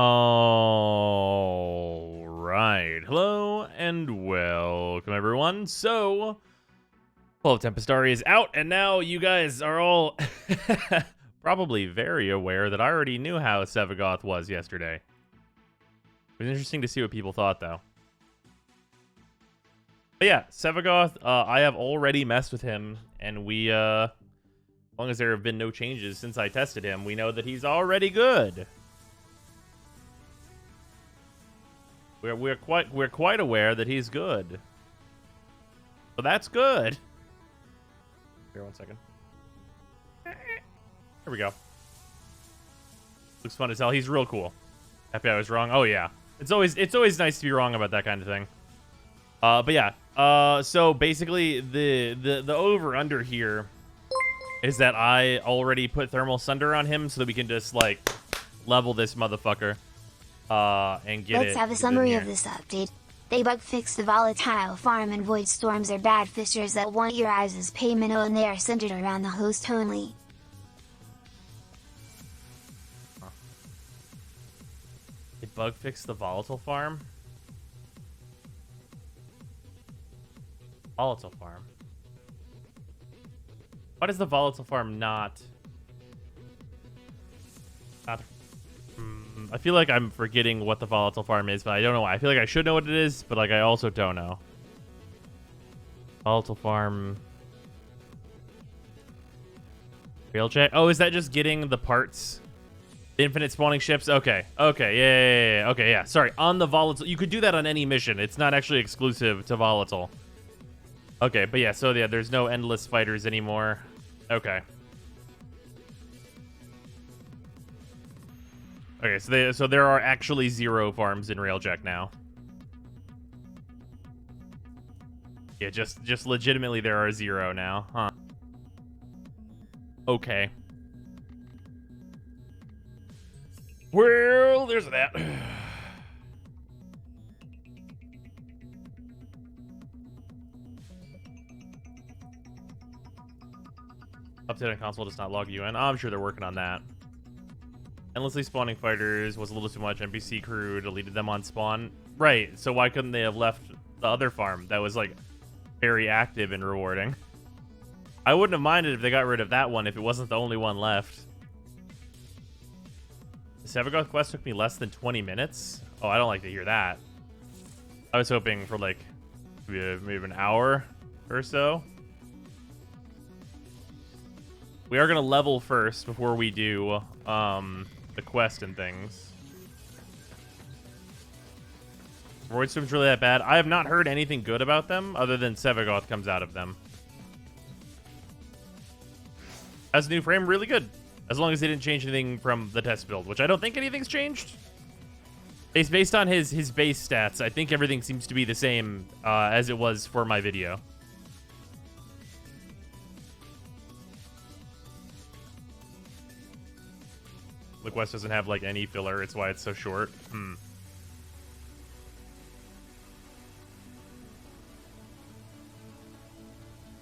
All right. Hello and welcome, everyone. So, Tempestarii is out, and now you guys are all probably very aware that I already knew how Sevagoth was yesterday. It was interesting to see what people thought, though. But yeah, Sevagoth, I have already messed with him, and we, as long as there have been no changes since I tested him, we know that he's already good. We're quite aware that he's good. So that's good. Here, 1 second. Here we go. Looks fun as hell. He's real cool. Happy I was wrong. Oh yeah. It's always nice to be wrong about that kind of thing. But yeah. So basically the over under here is that I already put thermal sunder on him so that we can just like level this motherfucker. And get Let's have a summary of this update. They bug fixed the volatile farm, and void storms are bad fishers that want your eyes as payment, and they are centered around the host only. They bug fixed the volatile farm? Volatile farm. Why does the volatile farm not... I feel like I'm forgetting what the volatile farm is, but I don't know why. I feel like I should know what it is, but like I also don't know. Volatile farm. Real check. Oh, is that just getting the parts? The infinite spawning ships? Okay. Okay. Yeah. Okay. Yeah. Sorry. On the volatile, you could do that on any mission. It's not actually exclusive to volatile. Okay. But yeah. So yeah, there's no endless fighters anymore. Okay. Okay, so there are actually 0 farms in Railjack now. Yeah, just legitimately there are 0 now, huh? Okay. Well, there's that. Update on console does not log you in. I'm sure they're working on that. Endlessly spawning fighters was a little too much. NPC crew deleted them on spawn. Right, so why couldn't they have left the other farm that was, like, very active and rewarding? I wouldn't have minded if they got rid of that one if it wasn't the only one left. The Sevagoth quest took me less than 20 minutes? Oh, I don't like to hear that. I was hoping for, like, maybe an hour or so. We are going to level first before we do, the quest and things. Void Storm's really that bad? I have not heard anything good about them other than Sevagoth comes out of them. As a new frame, really good. As long as they didn't change anything from the test build, which I don't think anything's changed. Based on his base stats, I think everything seems to be the same as it was for my video. The quest doesn't have, like, any filler. It's why it's so short.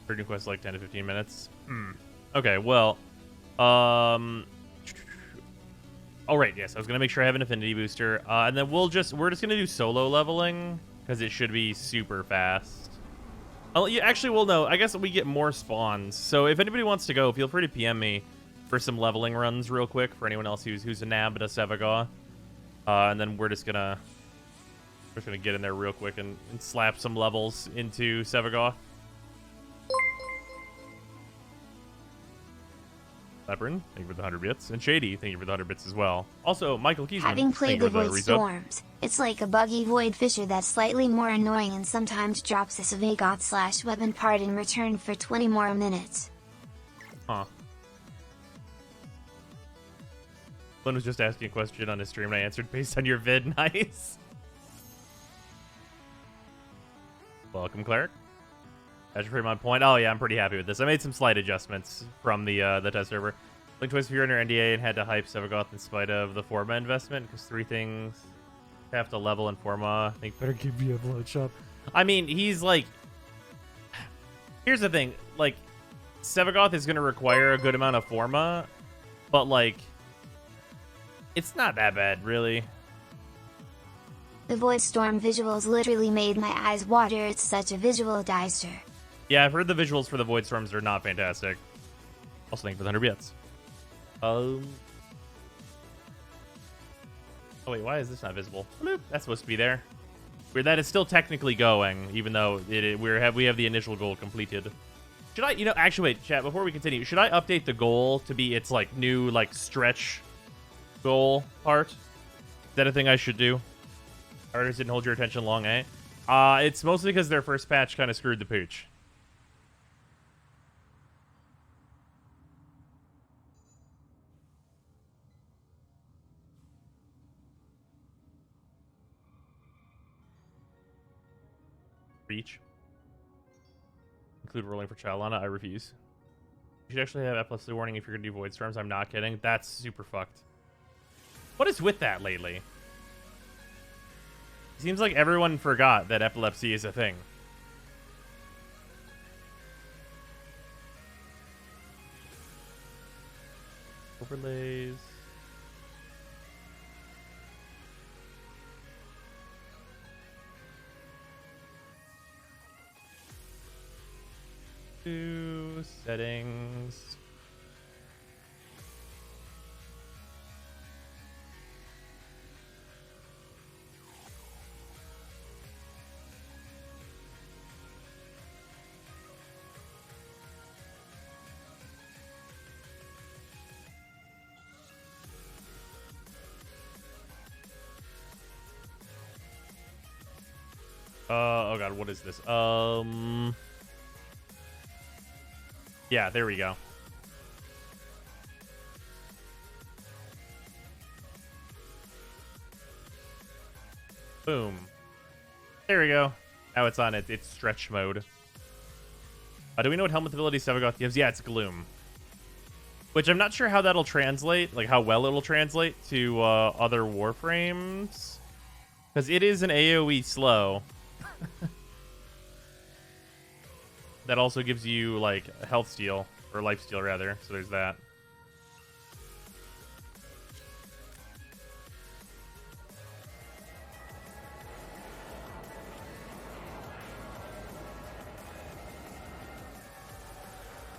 For new quest, like 10 to 15 minutes. Okay, well, all right. Yes, I was gonna make sure I have an affinity booster, and then we're just gonna do solo leveling because it should be super fast. Oh, yeah, actually, well, no. I guess we get more spawns. So if anybody wants to go, feel free to PM me for some leveling runs real quick for anyone else who's a nab at a Sevagoth. And then we're just gonna get in there real quick and slap some levels into Sevagoth. Leopard, thank you for the 100 bits. And Shady, thank you for the 100 bits as well. Also, Michael Keysman, Having played the Void Storms, it's like a buggy Void Fisher that's slightly more annoying and sometimes drops a Sevagoth/weapon part in return for 20 more minutes. Huh. Glenn was just asking a question on his stream and I answered based on your vid. Nice. Welcome, Cleric. That's pretty on point. Oh yeah, I'm pretty happy with this. I made some slight adjustments from the test server. Linked twice if you're under NDA and had to hype Sevagoth in spite of the Forma investment because 3 things have to level in Forma. I think better give me a blood shot. I mean, he's like... Here's the thing. Like, Sevagoth is going to require a good amount of Forma, but like... It's not that bad, really. The Void Storm visuals literally made my eyes water, it's such a visual dicer. Yeah, I've heard the visuals for the Void Storms are not fantastic. Also, thank you for the 100 bits. Oh wait, why is this not visible? Bloop. That's supposed to be there. Weird, that is still technically going, even though we have the initial goal completed. Should I, actually wait, chat, before we continue, should I update the goal to be its like new like stretch goal part? Is that a thing I should do? Artists didn't hold your attention long, eh? It's mostly because their first patch kind of screwed the pooch. Reach. Include rolling for Chilana. I refuse. You should actually have epilepsy warning if you're going to do Void Storms. I'm not kidding. That's super fucked. What is with that lately? It seems like everyone forgot that epilepsy is a thing. Overlays. Settings. Oh god, what is this? Yeah, there we go. Boom. There we go. Now it's on its stretch mode. Do we know what helmet ability Sevagoth gives? Yeah, it's Gloom. Which I'm not sure how that'll translate, like how well it'll translate to other Warframes. Because it is an AoE slow. That also gives you, like, health steal, or life steal, rather. So there's that.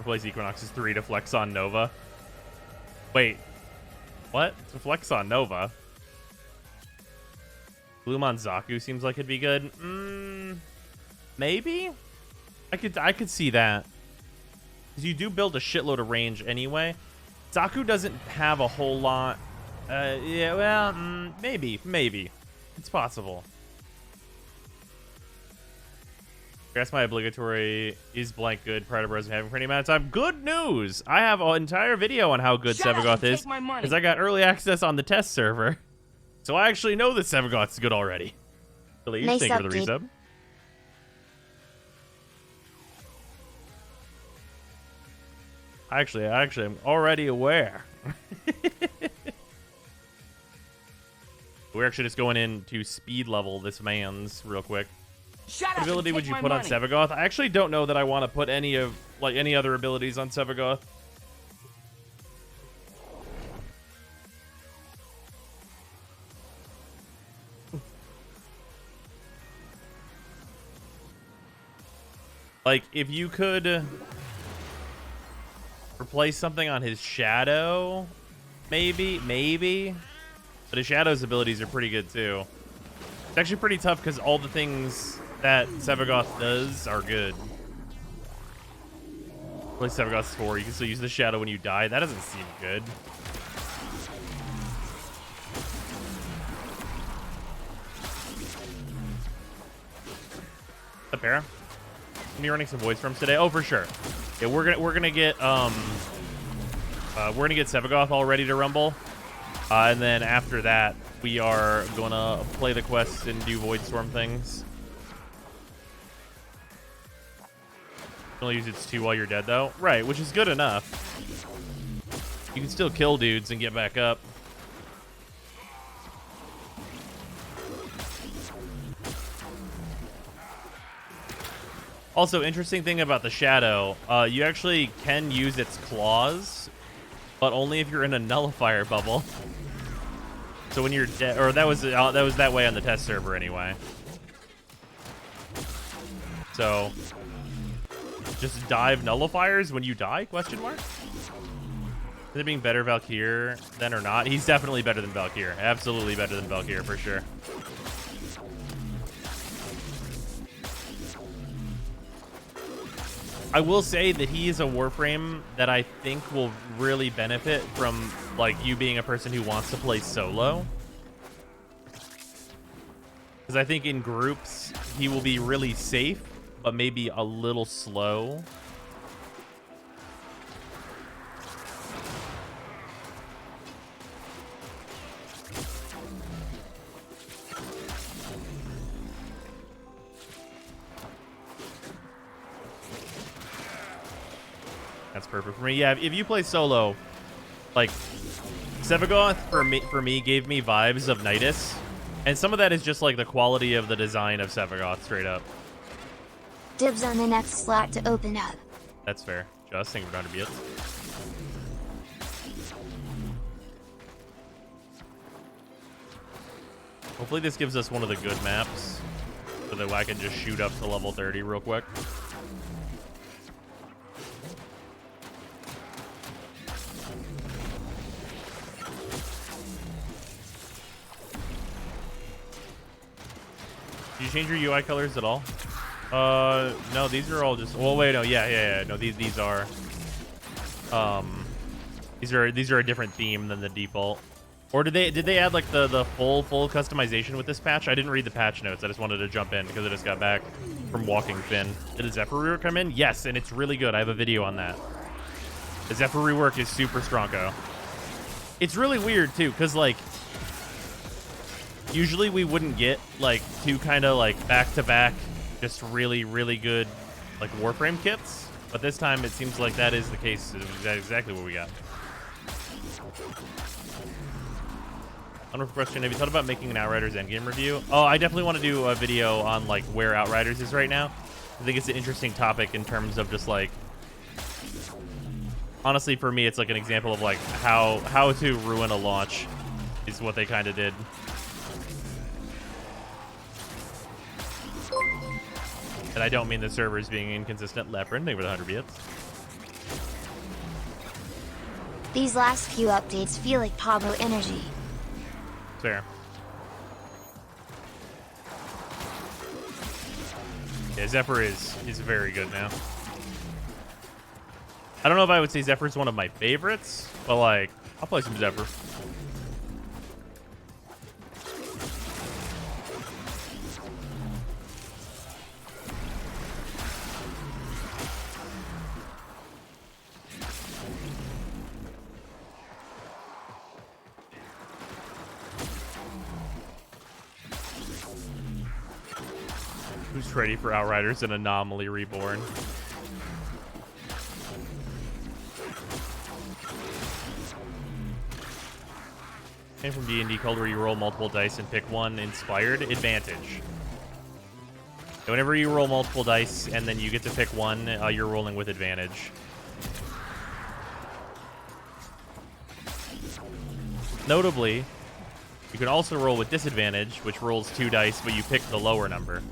Replace Equinox's 3 to flex on Nova. Wait. What? To flex on Nova? Gloom on Zaku seems like it'd be good. Maybe? I could see that. Because you do build a shitload of range anyway. Zaku doesn't have a whole lot. Yeah, well, maybe. It's possible. Guess my obligatory is blank good prior to Bros having for any amount of time. Good news! I have an entire video on how good Sevagoth is. Because I got early access on the test server. So I actually know that Sevagoth's good already. Really, Nice thank you for the update. resub. Actually, I'm already aware. We're actually just going into speed level this man's real quick. What ability would you put on Sevagoth? I actually don't know that I want to put any other abilities on Sevagoth. Like, if you could replace something on his Shadow, maybe. But his Shadow's abilities are pretty good, too. It's actually pretty tough because all the things that Sevagoth does are good. Replace Sevagoth's 4. You can still use the Shadow when you die. That doesn't seem good. Up, Para? Gonna be running some Void Storms today. Oh, for sure. Yeah, we're gonna get Sevagoth all ready to rumble, and then after that we are gonna play the quests and do Void Storm things. Only use its 2 while you're dead though, right? Which is good enough. You can still kill dudes and get back up. Also, interesting thing about the Shadow, you actually can use its claws, but only if you're in a nullifier bubble. So when you're dead, or that was that way on the test server anyway. So just dive nullifiers when you die? Question mark. Is it being better Valkyr then or not? He's definitely better than Valkyr. Absolutely better than Valkyr for sure. I will say that he is a Warframe that I think will really benefit from like you being a person who wants to play solo. Because I think in groups he will be really safe, but maybe a little slow. That's perfect for me. Yeah, if you play solo, like Sevagoth for me gave me vibes of Nidus, and some of that is just like the quality of the design of Sevagoth, straight up. Dibs on the next slot to open up. That's fair. Just thank you for 100 bits. Hopefully this gives us one of the good maps, so that I can just shoot up to level 30 real quick. Did you change your UI colors at all? No, these are all just. Well, wait, no, yeah. No, these are. These are a different theme than the default. Or did they add like the full customization with this patch? I didn't read the patch notes. I just wanted to jump in because I just got back from walking Finn. Did a Zephyr rework come in? Yes, and it's really good. I have a video on that. The Zephyr rework is super strongo. It's really weird too, because like. Usually we wouldn't get like two kind of like back-to-back just really good like Warframe kits, but this time it seems like that is the case. That's exactly what we got. Wonderful question. Have you thought about making an Outriders endgame review? Oh, I definitely want to do a video on like where Outriders is right now. I think it's an interesting topic in terms of just like, honestly for me it's like an example of like how to ruin a launch is what they kind of did. And I don't mean the servers being inconsistent. Leprin, maybe 100 bits. These last few updates feel like Pablo energy. Fair. Yeah, Zephyr is very good now. I don't know if I would say Zephyr's one of my favorites, but like, I'll play some Zephyr. Who's ready for Outriders and Anomaly Reborn? Came from D&D called where you roll multiple dice and pick one inspired advantage. So whenever you roll multiple dice and then you get to pick one, you're rolling with advantage. Notably, you can also roll with disadvantage, which rolls 2 dice, but you pick the lower number.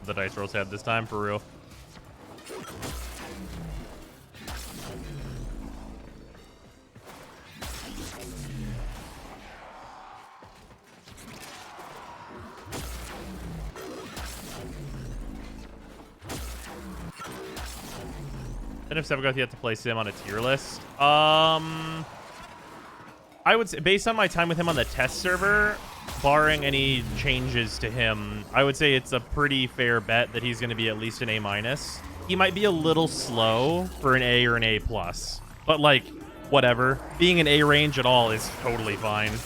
The dice rolls had this time, for real. Then if Sevagoth you have to place him on a tier list. I would say, based on my time with him on the test server, barring any changes to him, I would say it's a pretty fair bet that he's going to be at least an A-. He might be a little slow for an A or an A+, but like, whatever. Being an A range at all is totally fine. Did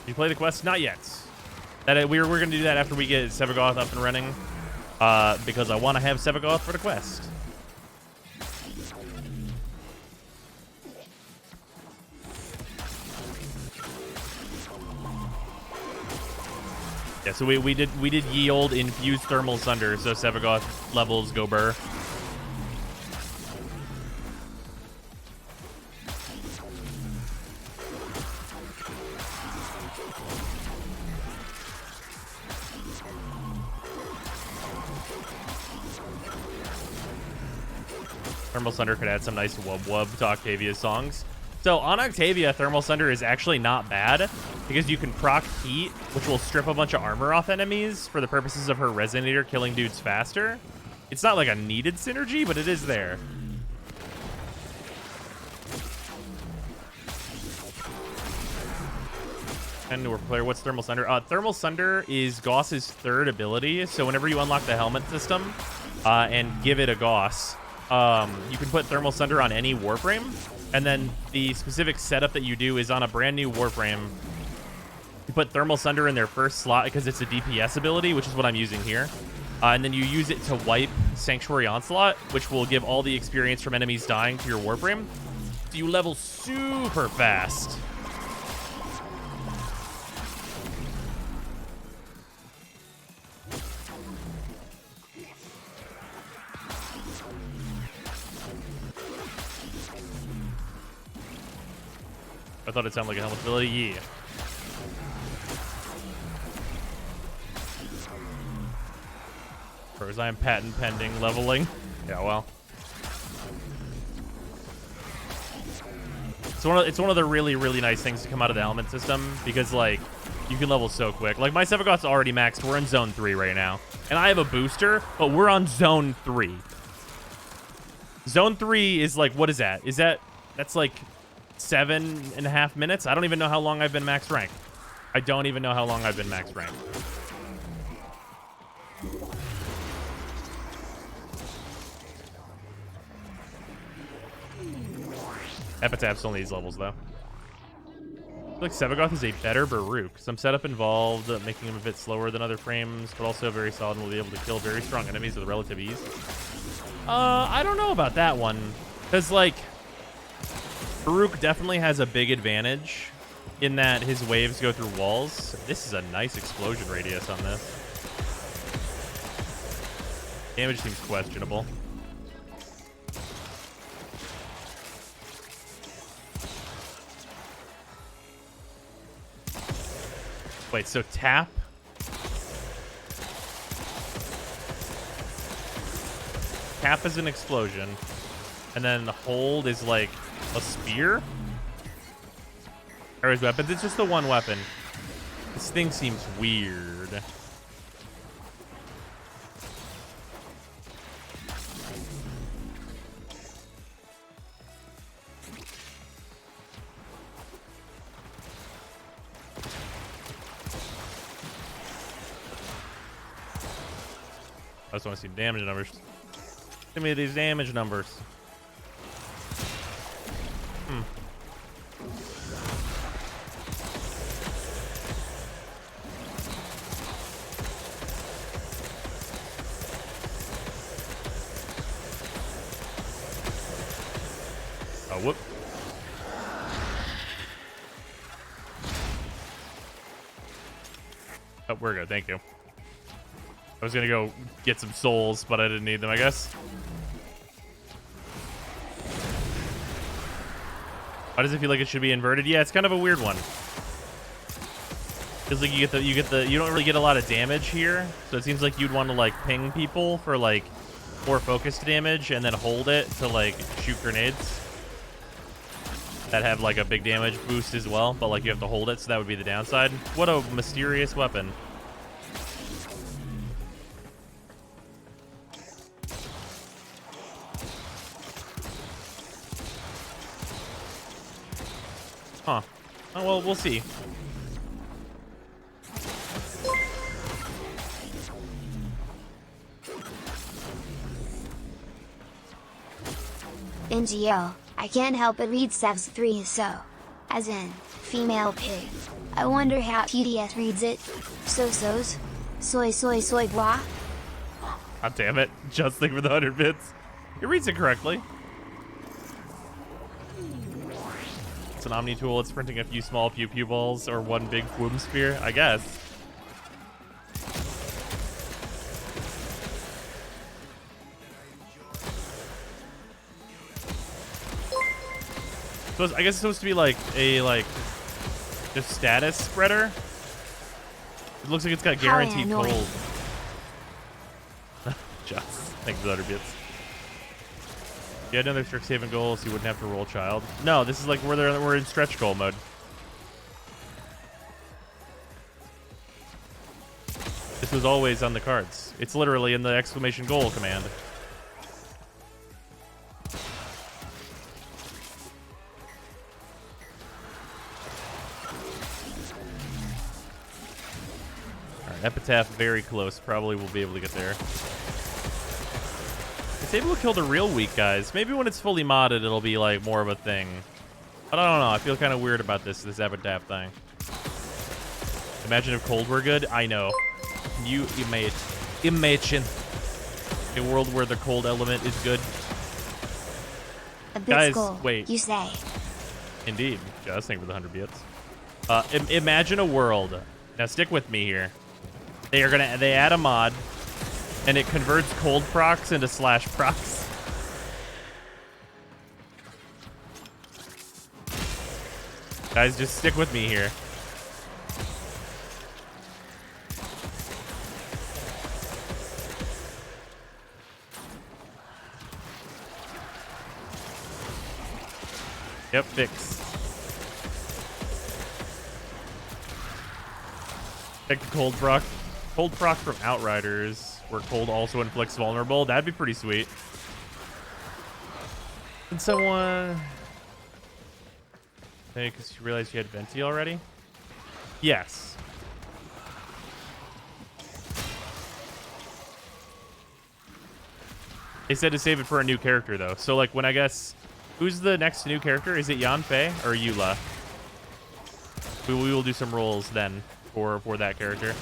you play the quest? Not yet. We're going to do that after we get Sevagoth up and running, because I want to have Sevagoth for the quest. Yeah, so we did yield infused thermal sunder, so Sevagoth levels go burr. Thermal Sunder could add some nice wub-wub to Octavia's songs. So on Octavia, Thermal Sunder is actually not bad because you can proc Heat, which will strip a bunch of armor off enemies for the purposes of her Resonator killing dudes faster. It's not like a needed synergy, but it is there. And newer player, what's Thermal Sunder? Thermal Sunder is Gauss's third ability, so whenever you unlock the helmet system and give it a Gauss, you can put Thermal Sunder on any Warframe, and then the specific setup that you do is on a brand new Warframe. You put Thermal Sunder in their first slot because it's a DPS ability, which is what I'm using here. And then you use it to wipe Sanctuary Onslaught, which will give all the experience from enemies dying to your Warframe. So you level super fast. I thought it sounded like a helmet ability. Yeah. Pros, I am patent pending leveling. Yeah, well. It's one of the really, really nice things to come out of the helmet system because, like, you can level so quick. Like, my Sevagoth's already maxed. We're in Zone 3 right now. And I have a booster, but we're on Zone 3. Zone 3 is, like, what is that? That's, like, 7.5 minutes? I don't even know how long I've been max rank. I don't even know how long I've been max rank. Epitaph's only these levels, though. I feel like Sevagoth is a better Baruch. Some setup involved, making him a bit slower than other frames, but also very solid and will be able to kill very strong enemies with relative ease. I don't know about that one. Because, like, Baruch definitely has a big advantage in that his waves go through walls. This is a nice explosion radius on this. Damage seems questionable. Wait, so tap? Tap is an explosion. And then the hold is like a spear? Or his weapons? It's just the one weapon. This thing seems weird. I just want to see damage numbers. Give me these damage numbers. Oh, whoop. Oh, we're good. Thank you. I was gonna go get some souls, but I didn't need them, I guess. Why does it feel like it should be inverted? Yeah, it's kind of a weird one. Feels like you don't really get a lot of damage here, so it seems like you'd want to like ping people for like more focused damage, and then hold it to like shoot grenades that have like a big damage boost as well. But like you have to hold it, so that would be the downside. What a mysterious weapon. Huh. Oh, well, we'll see. NGO, I can't help but read Sevs 3 so. As in, female pig. I wonder how TDS reads it. So-sos. Soy blah. God damn it. Just think for the 100 bits. It reads it correctly. It's an Omni tool. It's printing a few small pew-pew balls or one big Fwoom spear, I guess. I guess it's supposed to be like a just status spreader. It looks like it's got guaranteed cold. Just thanks for the 100 bits. If you had another Strixhaven goal, so you wouldn't have to roll child. No, this is like we're in stretch goal mode. This was always on the cards. It's literally in the exclamation goal command. Alright, Epitaph very close. Probably will be able to get there. It's able to kill the real weak guys. Maybe when it's fully modded, it'll be like more of a thing. But I don't know. I feel kind of weird about this Epitaph thing. Imagine if cold were good. I know. You imagine a world where the cold element is good. Guys, wait. You say. Indeed. Just thank you for the 100 bits. Imagine a world. Now stick with me here. They add a mod, and it converts cold procs into slash procs. Guys, just stick with me here. Yep, fix. Take the cold proc. Cold proc from Outriders, where cold also inflicts vulnerable. That'd be pretty sweet. Can someone... Hey, because you realized you had Venti already? Yes. They said to save it for a new character, though. So, like, when I guess... Who's the next new character? Is it Yanfei or Eula? We will do some rolls then for that character.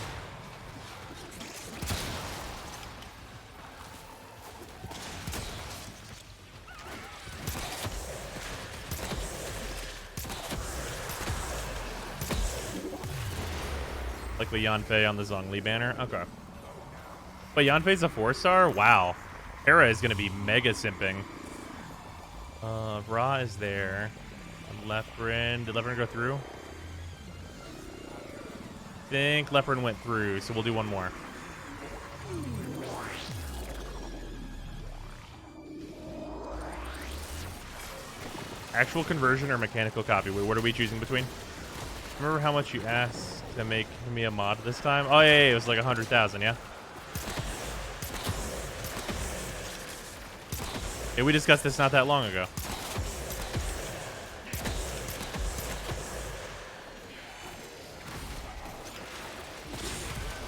Like the Yanfei on the Zhongli banner? Okay. But Yanfei's a 4-star? Wow. Hera is going to be mega simping. Ra is there. Leprin. Did Leprin go through? I think Leprin went through, so we'll do one more. Actual conversion or mechanical copy? Wait, what are we choosing between? Remember how much you asked to make me a mod this time? Oh, yeah, it was like 100,000, yeah? Yeah, we discussed this not that long ago.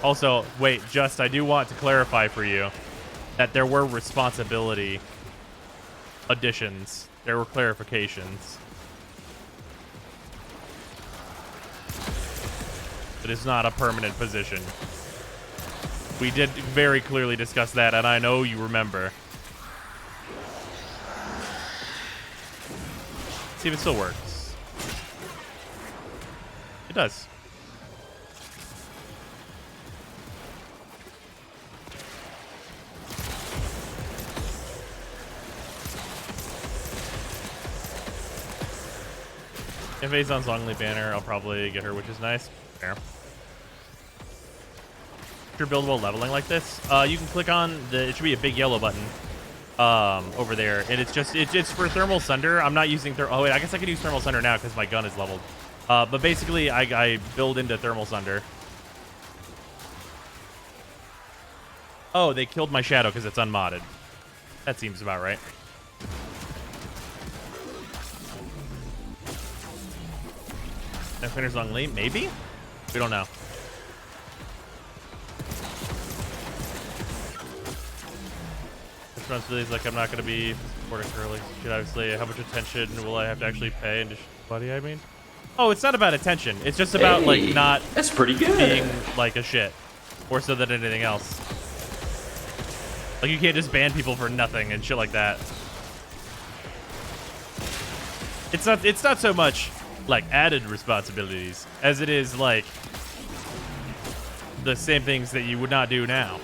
Also, wait, I do want to clarify for you that there were responsibility additions. There were clarifications. It is not a permanent position. We did very clearly discuss that, and I know you remember. See if it still works. It does. If A's on Zhongli banner, I'll probably get her, which is nice. Fair. If you're buildable leveling like this, you can click on it should be a big yellow button over there, and it's for thermal sunder. I'm not using oh wait, I guess I can use thermal sunder now because my gun is leveled. But basically, I build into thermal sunder. Oh, they killed my shadow because it's unmodded. That seems about right. Finners on lane, maybe? We don't know. Responsibilities like I'm not going to be supporting Curly. Should obviously, how much attention will I have to actually pay? And just, buddy, I mean. Oh, it's not about attention. It's just about like not. That's pretty good. Being like a shit, more so than anything else. Like you can't just ban people for nothing and shit like that. It's not so much like added responsibilities as it is like the same things that you would not do now.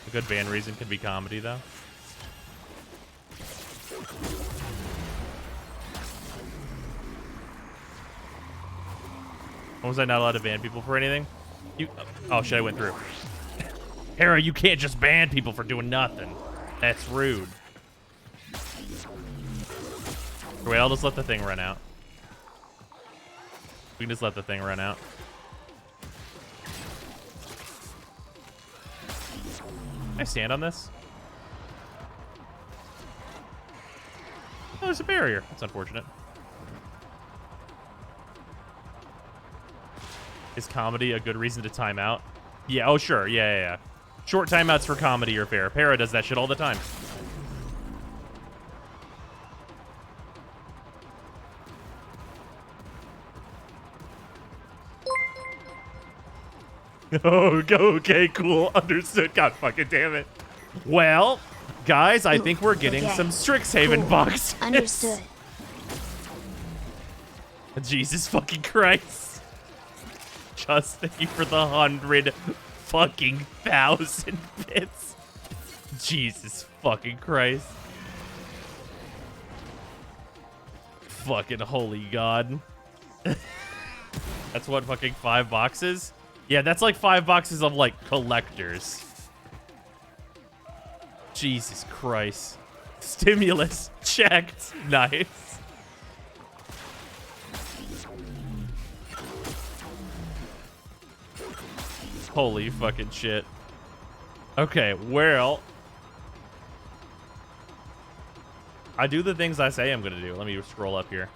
A good ban reason could be comedy though. When was I not allowed to ban people for anything? You. Oh shit! I went through. Hera, you can't just ban people for doing nothing. That's rude. Wait, I'll just let the thing run out. We can just let the thing run out. Can I stand on this? Oh, there's a barrier. That's unfortunate. Is comedy a good reason to time out? Yeah, oh sure. Yeah. Short timeouts for comedy are fair. Para does that shit all the time. Oh, okay, cool. Understood. God fucking damn it. Well, guys, I think we're getting some Strixhaven boxes. Understood. Jesus fucking Christ. Just thank you for the 100 fucking 1,000 bits. Jesus fucking Christ. Fucking holy God. That's what, fucking 5 boxes? Yeah, that's like 5 boxes of, like, collectors. Jesus Christ. Stimulus checked. Nice. Holy fucking shit. Okay, well. I do the things I say I'm gonna do. Let me scroll up here.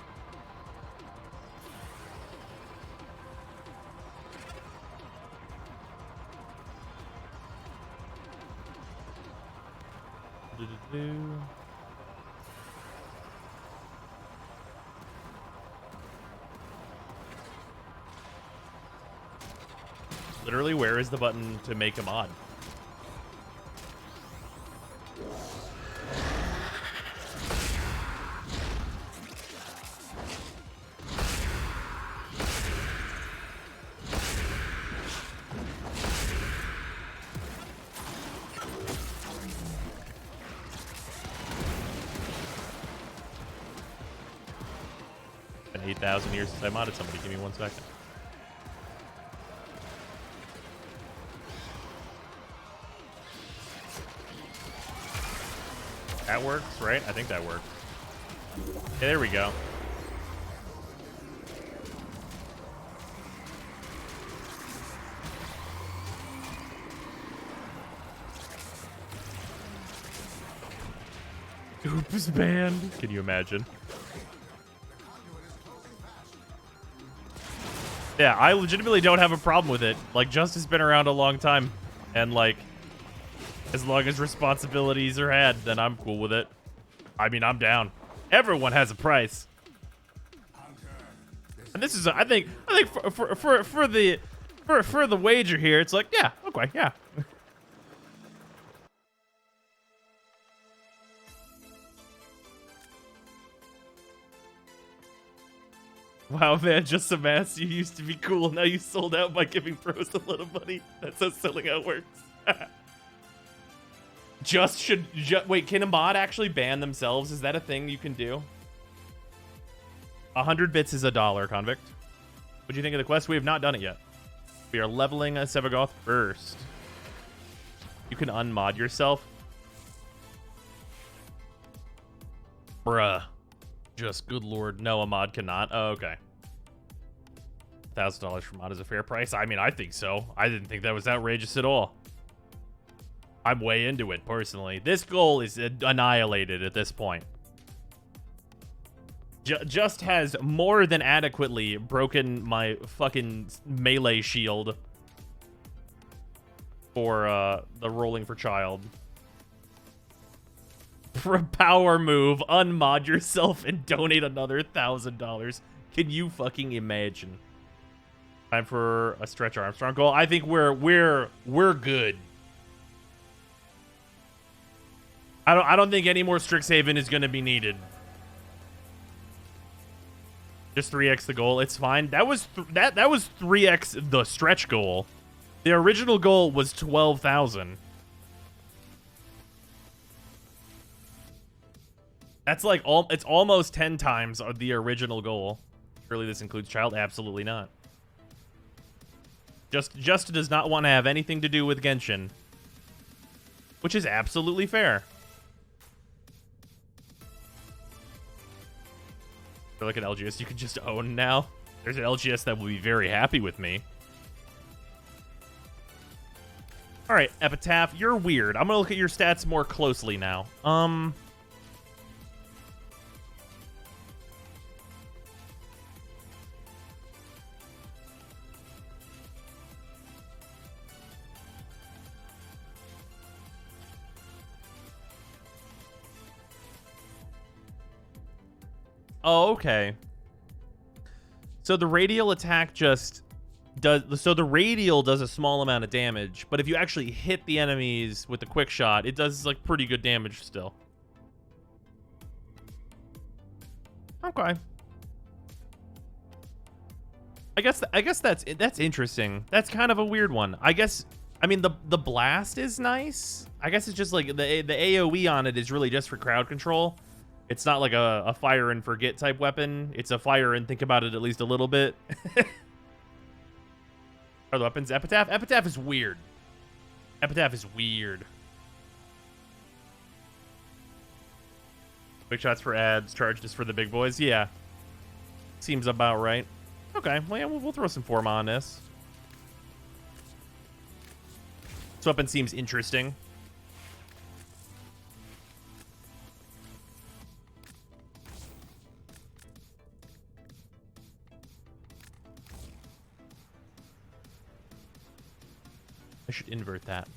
Literally, where is the button to make a mod? Been 8,000 years since I modded somebody. Give me 1 second. That works, right? I think that works. Okay, there we go. Oops, banned. Can you imagine? Yeah, I legitimately don't have a problem with it. Like, Justice has been around a long time. And, like, as long as responsibilities are had, then I'm cool with it. I mean, I'm down. Everyone has a price. And this is, I think for the wager here, it's like, yeah, okay, yeah. Wow, man, just a mess. You used to be cool. Now you sold out by giving pros a lot of money. That's how selling out works. Wait, can a mod actually ban themselves? Is that a thing you can do? 100 bits is $1, Convict. What do you think of the quest? We have not done it yet. We are leveling a Sevagoth first. You can unmod yourself. Bruh. Just good lord. No, a mod cannot. Oh, okay. $1,000 for mod is a fair price. I mean, I think so. I didn't think that was outrageous at all. I'm way into it, personally. This goal is annihilated at this point. Just has more than adequately broken my fucking melee shield for the rolling for child. For a power move, unmod yourself and donate another $1,000. Can you fucking imagine? Time for a Stretch Armstrong goal. I think we're good. I don't think any more Strixhaven is going to be needed. Just 3x the goal. It's fine. That was that was 3x the stretch goal. The original goal was 12,000. That's like it's almost 10 times the original goal. Surely this includes child? Absolutely not. Just does not want to have anything to do with Genshin. Which is absolutely fair. They're like an LGS you can just own now. There's an LGS that will be very happy with me. All right, Epitaph, you're weird. I'm gonna look at your stats more closely now. Oh, okay. So the radial attack just does... So the radial does a small amount of damage, but if you actually hit the enemies with the quick shot, it does, like, pretty good damage still. Okay. I guess that's interesting. That's kind of a weird one. I mean, the blast is nice. I guess it's just, like, the AoE on it is really just for crowd control. It's not like a fire and forget type weapon. It's a fire and think about it at least a little bit. Are the weapons Epitaph? Epitaph is weird. Epitaph is weird. Quick shots for ads, charged is for the big boys. Yeah. Seems about right. Okay, well, yeah, we'll throw some Forma on this. This weapon seems interesting. I should invert that.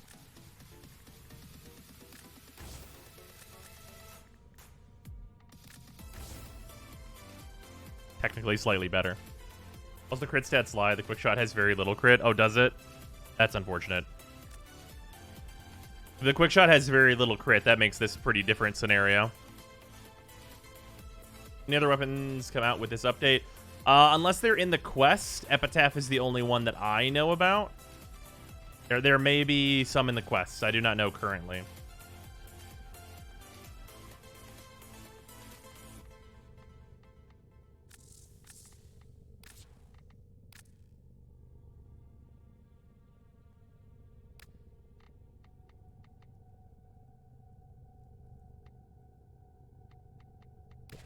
Technically slightly better. Once the crit stats lie, the quick shot has very little crit. Oh, does it? That's unfortunate. If the quick shot has very little crit, that makes this a pretty different scenario. Any other weapons come out with this update? Unless they're in the quest, Epitaph is the only one that I know about. There may be some in the quests. I do not know currently.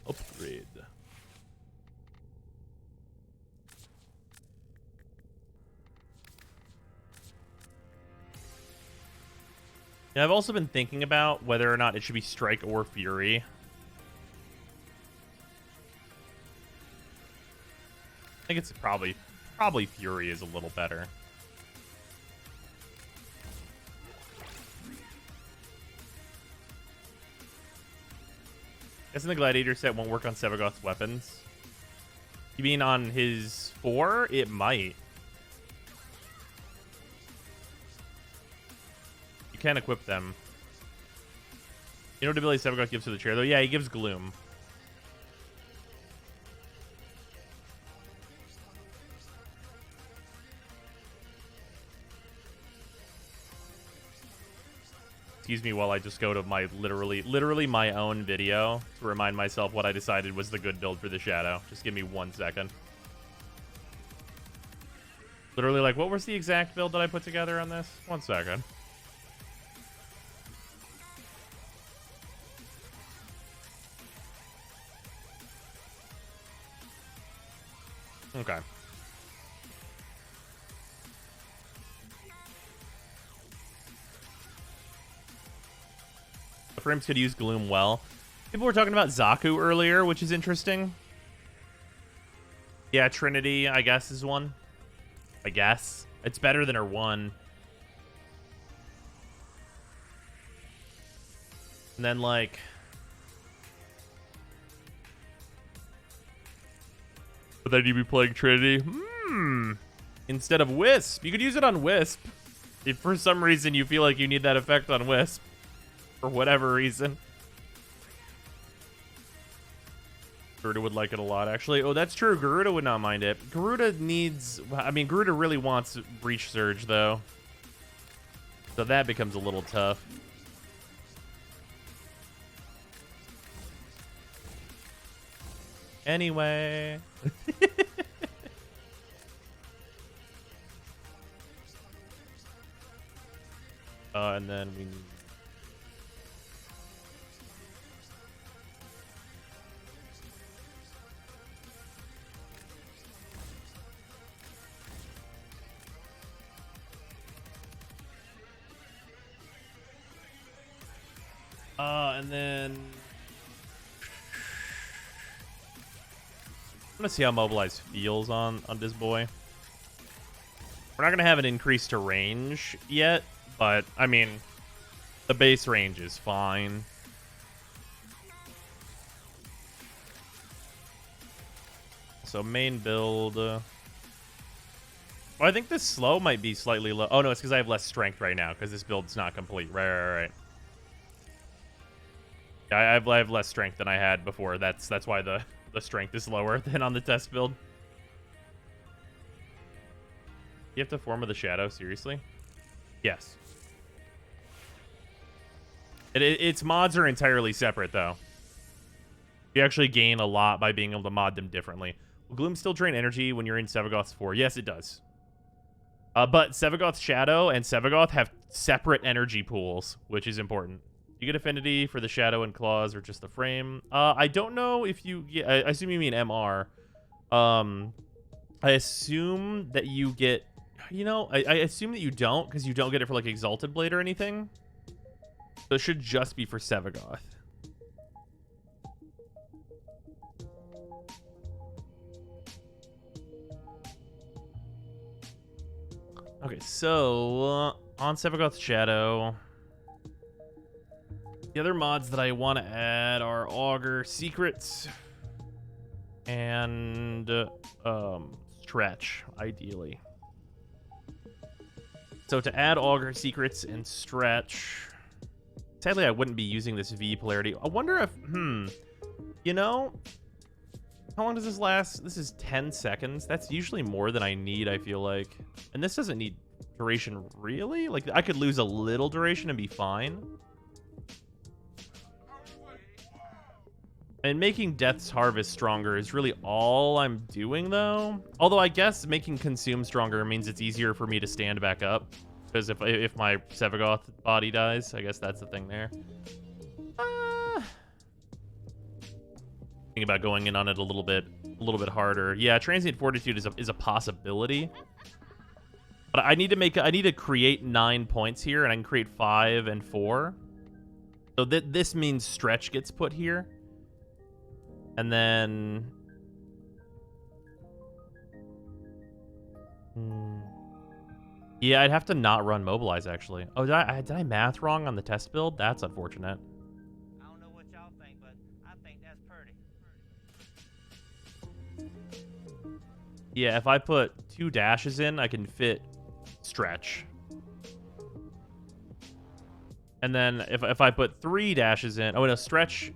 Upgrade. Yeah, I've also been thinking about whether or not it should be Strike or Fury. I think it's probably Fury is a little better. Guessing the Gladiator set won't work on Sevagoth's weapons. You mean on his 4? It might. You can equip them. You know what ability Sevagoth gives to the chair, though? Yeah, he gives Gloom. Excuse me while I just go to my literally my own video to remind myself what I decided was the good build for the Shadow. Just give me 1 second. Literally, like, what was the exact build that I put together on this? 1 second. Okay. Frames could use Gloom well. People were talking about Zaku earlier, which is interesting. Yeah, Trinity, I guess, is one. I guess. It's better than her 1. And then, like... But then you'd be playing Trinity. Instead of Wisp. You could use it on Wisp. If for some reason you feel like you need that effect on Wisp. For whatever reason. Garuda would like it a lot, actually. Oh, that's true. Garuda would not mind it. Garuda needs... I mean, Garuda really wants Breach Surge, though. So that becomes a little tough. Anyway. And then we... and then... I'm gonna see how Mobilize feels on this boy. We're not gonna have an increase to range yet, but I mean, the base range is fine. So main build. Well, I think this slow might be slightly low. Oh no, it's because I have less strength right now because this build's not complete. Right. Yeah, I have less strength than I had before. That's why the strength is lower than on the test build. You have to form with the shadow, seriously? Yes. Its mods are entirely separate, though. You actually gain a lot by being able to mod them differently. Will Gloom still drain energy when you're in Sevagoth's 4? Yes, it does. But Sevagoth's Shadow and Sevagoth have separate energy pools, which is important. You get affinity for the Shadow and Claws or just the frame. I don't know if you... Yeah, I assume you mean MR. I assume that you get... You know, I assume that you don't, because you don't get it for, like, Exalted Blade or anything. So it should just be for Sevagoth. Okay, so on Sevagoth's Shadow, the other mods that I want to add are Augur Secrets and Stretch, ideally. So to add Augur Secrets and Stretch, sadly I wouldn't be using this V polarity. I wonder if, you know, how long does this last? This is 10 seconds. That's usually more than I need, I feel like. And this doesn't need duration, really? Like, I could lose a little duration and be fine. And making Death's Harvest stronger is really all I'm doing, though. Although I guess making Consume stronger means it's easier for me to stand back up. Because if my Sevagoth body dies, I guess that's the thing there. Think about going in on it a little bit harder. Yeah, Transient Fortitude is a possibility. But I need to create 9 points here, and I can create 5 and 4. So this means Stretch gets put here. And then... Yeah, I'd have to not run Mobilize, actually. Oh, did I math wrong on the test build? That's unfortunate. I don't know what y'all think, but I think that's pretty. Yeah, if I put 2 dashes in, I can fit Stretch. And then if I put 3 dashes in... Oh, no, Stretch...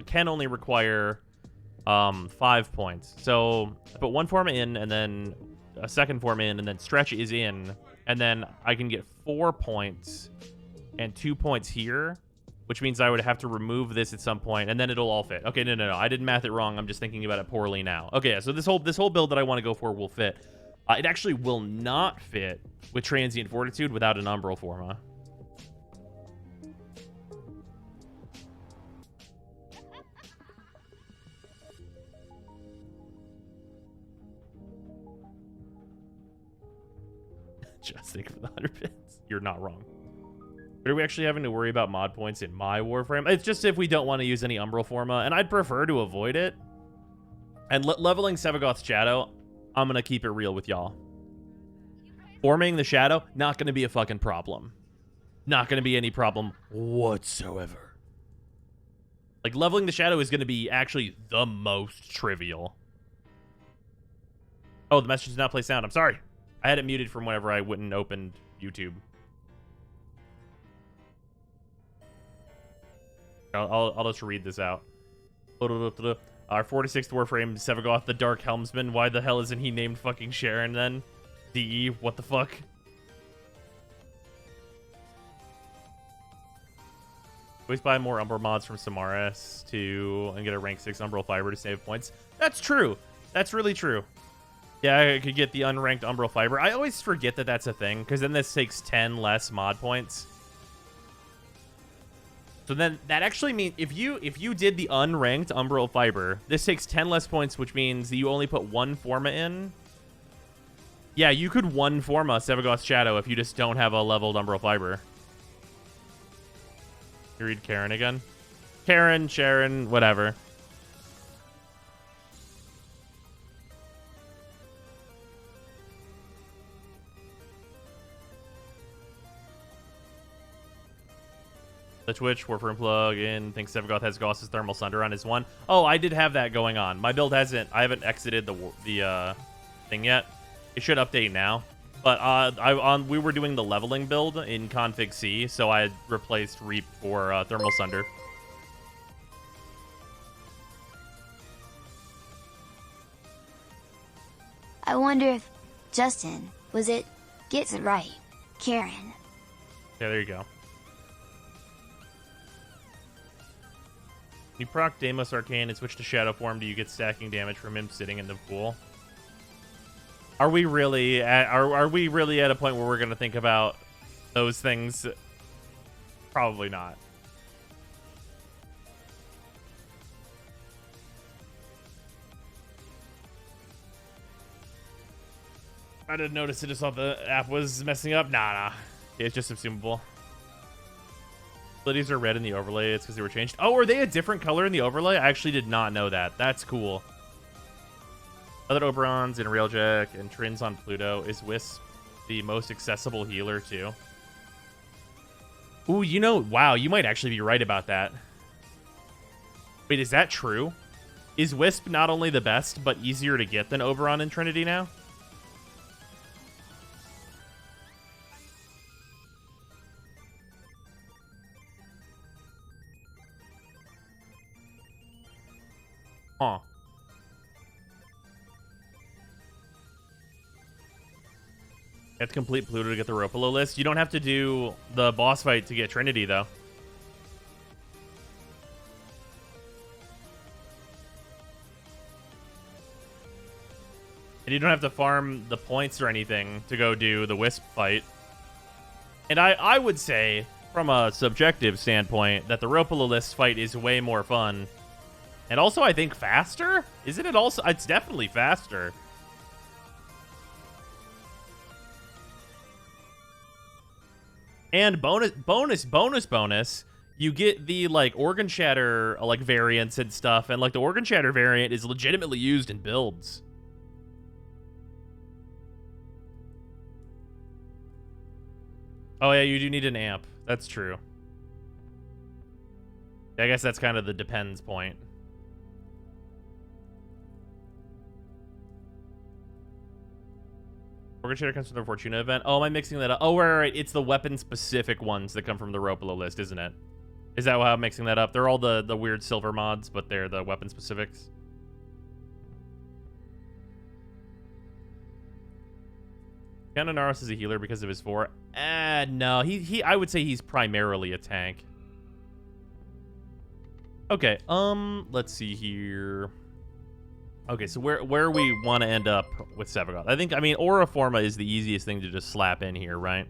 can only require 5 points. So I put 1 form in, and then a second form in, and then Stretch is in, and then I can get 4 points and 2 points here, which means I would have to remove this at some point, and then it'll all fit. Okay, no, I didn't math it wrong. I'm just thinking about it poorly now. Okay, yeah, so this whole build that I want to go for will fit. It actually will not fit with Transient Fortitude without an Umbral Forma. Just think of the 100 bits. You're not wrong. But are we actually having to worry about mod points in my Warframe? It's just if we don't want to use any Umbral Forma, and I'd prefer to avoid it. And leveling Sevagoth's Shadow, I'm going to keep it real with y'all. Forming the Shadow, not going to be a fucking problem. Not going to be any problem whatsoever. Like, leveling the Shadow is going to be actually the most trivial. Oh, the message does not play sound. I'm sorry. I had it muted from whenever I went and opened YouTube. I'll just read this out. Our 46th Warframe, Sevagoth, the Dark Helmsman. Why the hell isn't he named fucking Sharon then? DE, what the fuck? Always buy more Umbral mods from Samaras and get a rank 6 Umbral Fiber to save points. That's true. That's really true. Yeah, I could get the unranked Umbral Fiber. I always forget that that's a thing, because then this takes 10 less mod points. So then that actually means if you did the unranked Umbral Fiber, this takes 10 less points, which means that you only put one Forma in. Yeah, you could one Forma Sevagoth's Shadow if you just don't have a leveled Umbral Fiber. You read Karen again? Karen, Sharon, whatever. The Twitch Warframe plug-in thinks Sevagoth has Gauss's Thermal Sunder on his one. Oh, I did have that going on. My build hasn't. I haven't exited the thing yet. It should update now. But we were doing the leveling build in config C, so I had replaced Reap for Thermal Sunder. I wonder if Justin was it gets it right. Karen. Yeah, there you go. You proc Deimos Arcane and switch to Shadow Form. Do you get stacking damage from him sitting in the pool? Are we really at a point where we're gonna think about those things? Probably not. I didn't notice it. Just thought the app was messing up. Nah. It's just subsumable. Abilities are red in the overlay. It's because they were changed. Oh, are they a different color in the overlay? I actually did not know that. That's cool. Other Oberons in Railjack and Trins on Pluto. Is Wisp the most accessible healer too? Ooh, you know, wow, you might actually be right about that. Wait, is that true? Is Wisp not only the best, but easier to get than Oberon and Trinity now? Huh. You have to complete Pluto to get the Ropolo list. You don't have to do the boss fight to get Trinity, though. And you don't have to farm the points or anything to go do the Wisp fight. And I would say, from a subjective standpoint, that the Ropolo list fight is way more fun. And also, I think, faster? Isn't it also? It's definitely faster. And bonus, you get the, like, Organ Shatter, like, variants and stuff. And, like, the Organ Shatter variant is legitimately used in builds. Oh, yeah, you do need an amp. That's true. I guess that's kind of the depends point. Organ Shatter comes from the Fortuna event. Oh, am I mixing that up? Oh, right. It's the weapon-specific ones that come from the Ropolo list, isn't it? Is that how I'm mixing that up? They're all the weird silver mods, but they're the weapon-specifics. Canonaros is a healer because of his 4. No. I would say he's primarily a tank. Okay, let's see here. Okay, so where we want to end up with Sevagoth. I mean, Aura Forma is the easiest thing to just slap in here, right?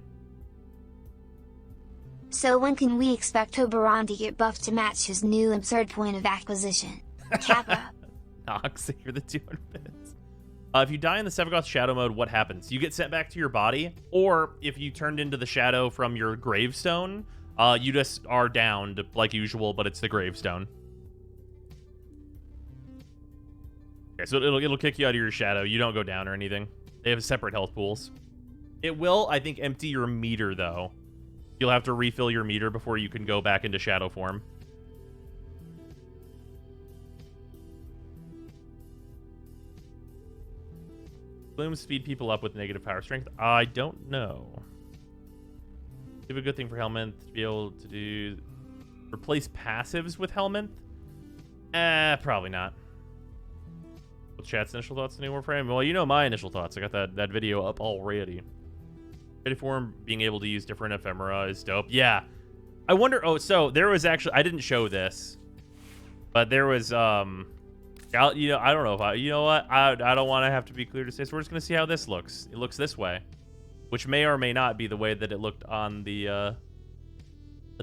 So when can we expect Oberon to get buffed to match his new absurd point of acquisition? Kappa. Nox, you're the 200 bits. If you die in the Sevagoth Shadow mode, what happens? You get sent back to your body, or if you turned into the Shadow from your gravestone, you just are downed like usual, but it's the gravestone. Okay, so it'll kick you out of your Shadow. You don't go down or anything. They have separate health pools. It will, I think, empty your meter, though. You'll have to refill your meter before you can go back into Shadow form. Blooms speed people up with negative power strength. I don't know. You have a good thing for Helminth to be able to do... Replace passives with Helminth? Probably not. Chat's initial thoughts on New Warframe? Well, you know my initial thoughts. I got that video up already. Ready for him being able to use different ephemera is dope. Yeah. I wonder... Oh, so there was actually... I didn't show this. But there was... Yeah, You know, I don't know if I. You know what? I don't want to have to be clear to say. So we're just gonna see how this looks. It looks this way, which may or may not be the way that it looked on the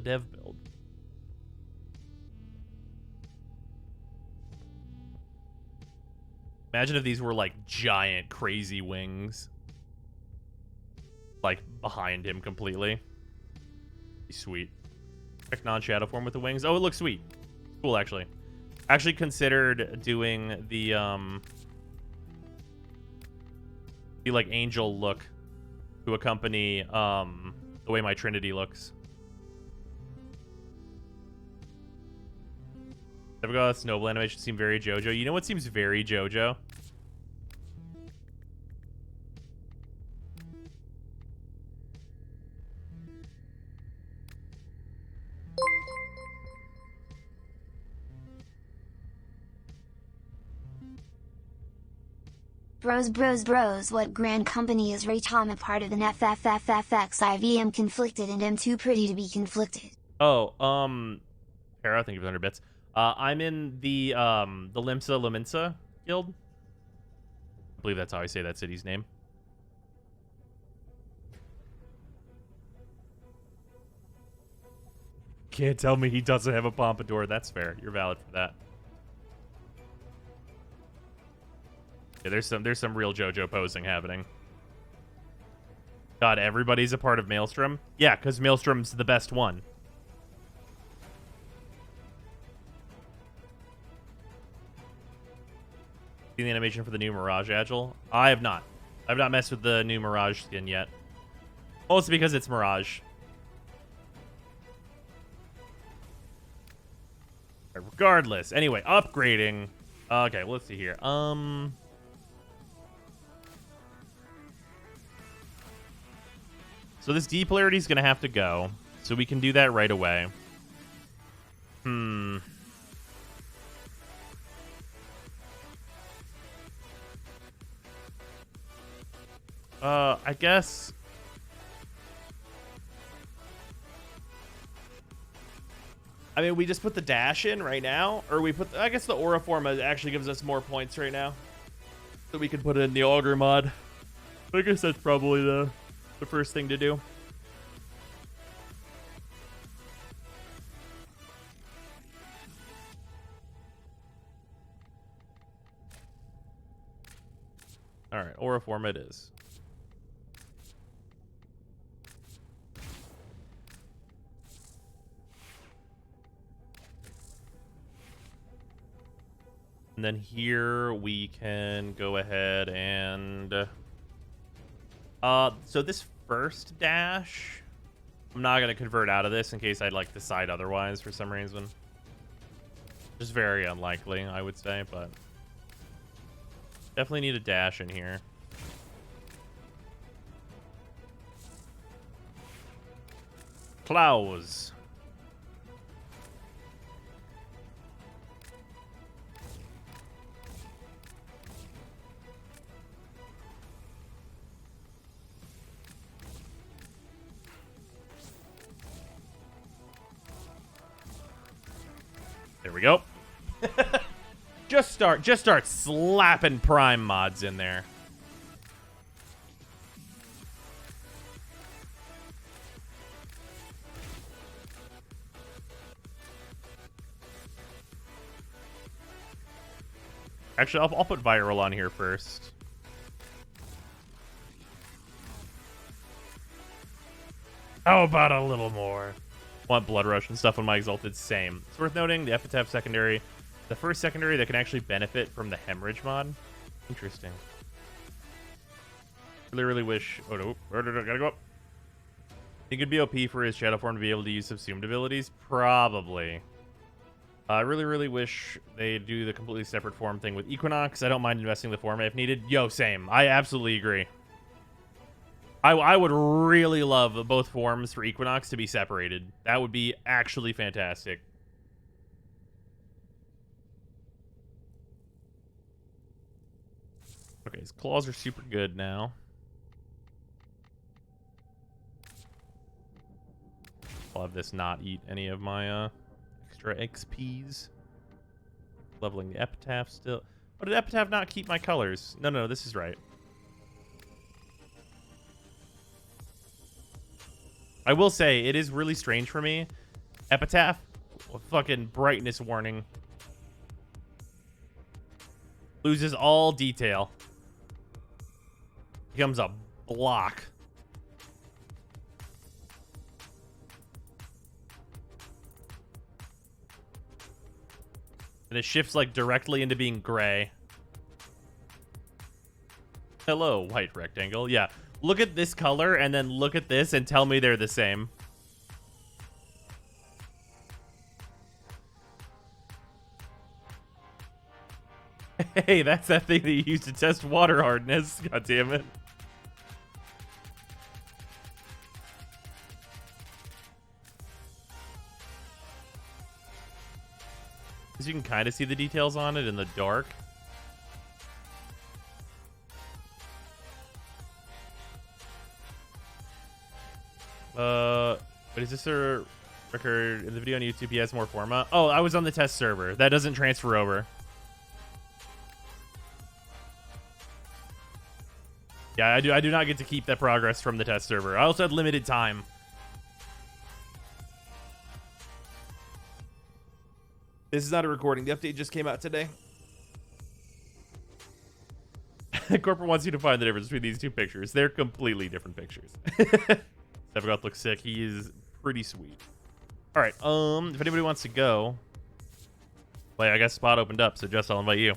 dev build. Imagine if these were like giant, crazy wings, like behind him completely. Be sweet. Check non-shadow form with the wings. Oh, it looks sweet. Cool, actually. Actually considered doing the like angel look to accompany the way my Trinity looks. That snowball animation seemed very JoJo. You know what seems very JoJo? Bros, what grand company is Raytama part of an FFFFX IVM conflicted and am too pretty to be conflicted? Oh, Para, thank you for 100 bits. I'm in the Limsa Laminsa guild. I believe that's how I say that city's name. Can't tell me he doesn't have a pompadour. That's fair. You're valid for that. Yeah, there's some real JoJo posing happening. God, everybody's a part of Maelstrom? Yeah, because Maelstrom's the best one. Seen the animation for the new Mirage Agile? I have not. I've not messed with the new Mirage skin yet. Mostly because it's Mirage. Regardless. Anyway, upgrading. Okay, well, let's see here. So this D polarity is going to have to go. So we can do that right away. I guess... I mean, we just put the dash in right now, or we put... I guess the aura form actually gives us more points right now. So we can put it in the auger mod. I guess that's probably the first thing to do. Alright, aura form it is. And then here we can go ahead and... so this first dash, I'm not going to convert out of this in case I like decide otherwise for some reason. Just very unlikely, I would say, but... Definitely need a dash in here. Klaus. There we go. Just start slapping prime mods in there. Actually, I'll put viral on here first. How about a little more? Want blood rush and stuff on my exalted? Same. It's worth noting the epitaph secondary, the first secondary that can actually benefit from the hemorrhage mod. Interesting. Really wish. Oh no, gotta go up. Think it'd be OP for his shadow form to be able to use subsumed abilities? Probably. I really wish they do the completely separate form thing with Equinox. I don't mind investing the form if needed. Yo, same. I absolutely agree. I would really love both forms for Equinox to be separated. That would be actually fantastic. Okay, his claws are super good now. I'll have this not eat any of my extra XPs. Leveling the epitaph still. Oh, did epitaph not keep my colors? No, this is right. I will say, it is really strange for me. Epitaph, fucking brightness warning. Loses all detail. Becomes a block. And it shifts like directly into being gray. Hello, white rectangle. Yeah. Look at this color and then look at this and tell me they're the same. Hey, that's that thing that you use to test water hardness. God damn it. Because you can kind of see the details on it in the dark. But is this a record in the video on YouTube? He has more forma. Oh, I was on the test server. That doesn't transfer over. Yeah, I do not get to keep that progress from the test server. I also had limited time. This is not a recording. The update just came out today. Corporate wants you to find the difference between these two pictures. They're completely different pictures. Sevagoth looks sick. He is pretty sweet. All right. If anybody wants to go, well, I guess spot opened up, so Jess, I'll invite you.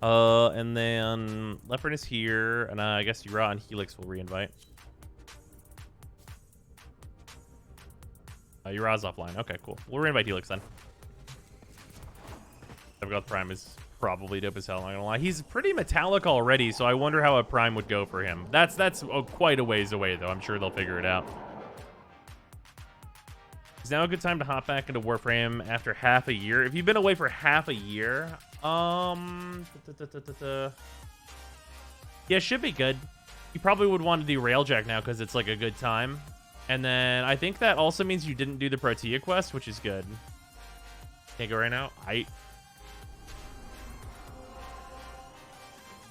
And then Leopard is here, and I guess Ura and Helix will reinvite. Ura's offline. Okay, cool. We'll reinvite Helix then. Sevagoth Prime is probably dope as hell, I'm not gonna lie. He's pretty metallic already, so I wonder how a Prime would go for him. That's quite a ways away, though. I'm sure they'll figure it out. Is now a good time to hop back into Warframe after half a year? If you've been away for half a year, yeah, it should be good. You probably would want to do Railjack now because it's like a good time. And then I think that also means you didn't do the Protea quest, which is good. Can't go right now.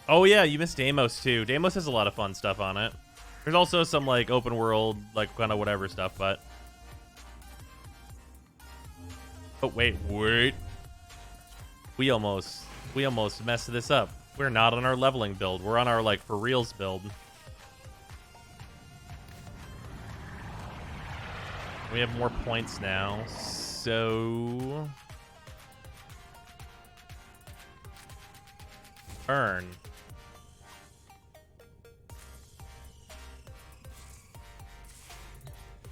Oh yeah, you missed Deimos too. Deimos has a lot of fun stuff on it. There's also some like open world, like kind of whatever stuff, but. Oh wait. We almost messed this up. We're not on our leveling build. We're on our like for reals build. We have more points now, so earn.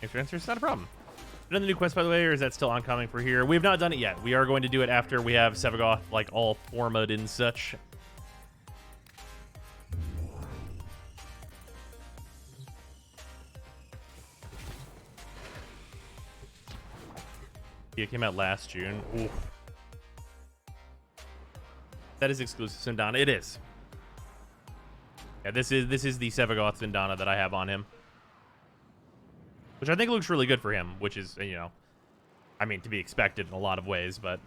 Thanks for answering. It's not a problem. Done the new quest, by the way, or is that still oncoming for here? We have not done it yet. We are going to do it after we have Sevagoth, like, all formed and such. Yeah, it came out last June. Oof. That is exclusive Sindana. It is. Yeah, this is the Sevagoth Sindana that I have on him. Which I think looks really good for him, which is, you know, I mean, to be expected in a lot of ways, but.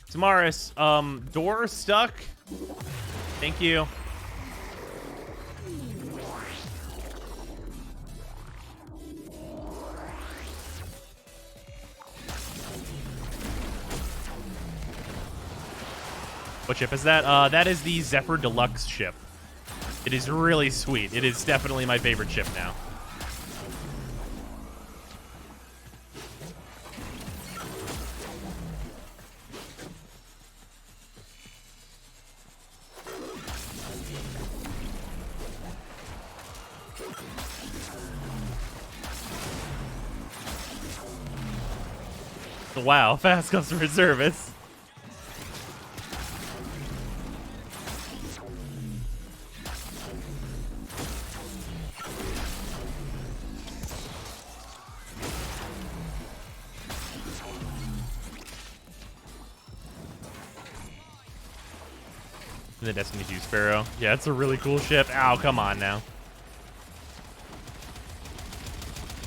Samaris, door stuck. Thank you. What ship is that? That is the Zephyr Deluxe ship. It is really sweet. It is definitely my favorite ship now. Wow, fast customer service. In the Destiny 2 Sparrow. Yeah, it's a really cool ship. Ow, come on now.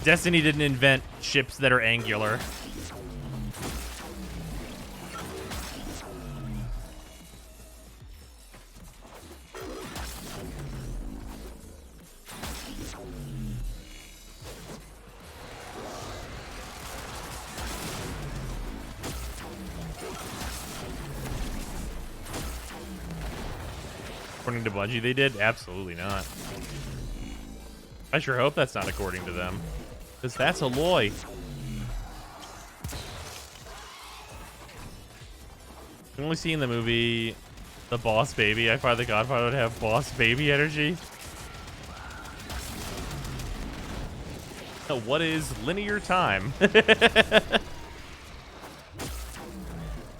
Destiny didn't invent ships that are angular. According to Bungie, they did? Absolutely not. I sure hope that's not according to them. Because that's Aloy. I've only seen the movie The Boss Baby. I find the Godfather would have Boss Baby energy. So what is linear time? In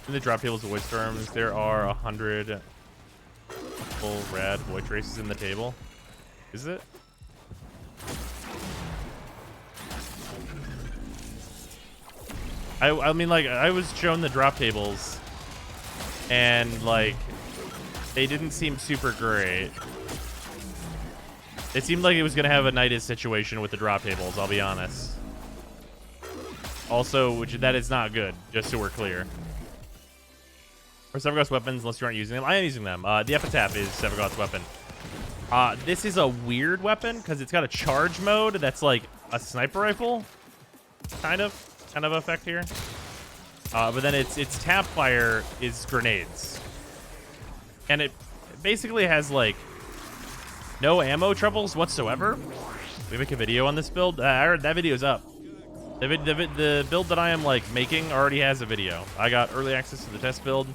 the drop tables of Void Storms, there are 100 full rad void traces in the table. Is it? I mean, like, I was shown the drop tables, and, like, they didn't seem super great. It seemed like it was going to have a Nidus situation with the drop tables, I'll be honest. Also, that is not good, just so we're clear. Or Sevagoth's weapons, unless you aren't using them. I am using them. The epitaph is Sevagoth's weapon. This is a weird weapon, because it's got a charge mode that's like a sniper rifle. Kind of effect here. But then its tap fire is grenades. And it basically has, like, no ammo troubles whatsoever. We make a video on this build. That video's up. The build that I am, like, making already has a video. I got early access to the test build,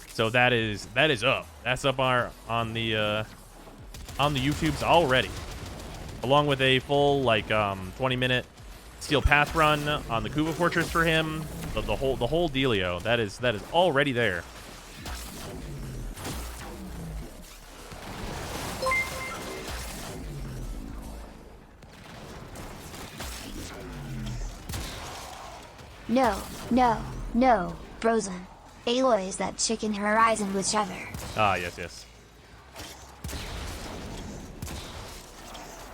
so that is up. That's up on the YouTubes already, along with a full, like, 20-minute Steel Path run on the Kuva Fortress for him. The whole dealio. That is already there. No, Frozen. Aloy is that chick in Horizon whichever. Ah, yes.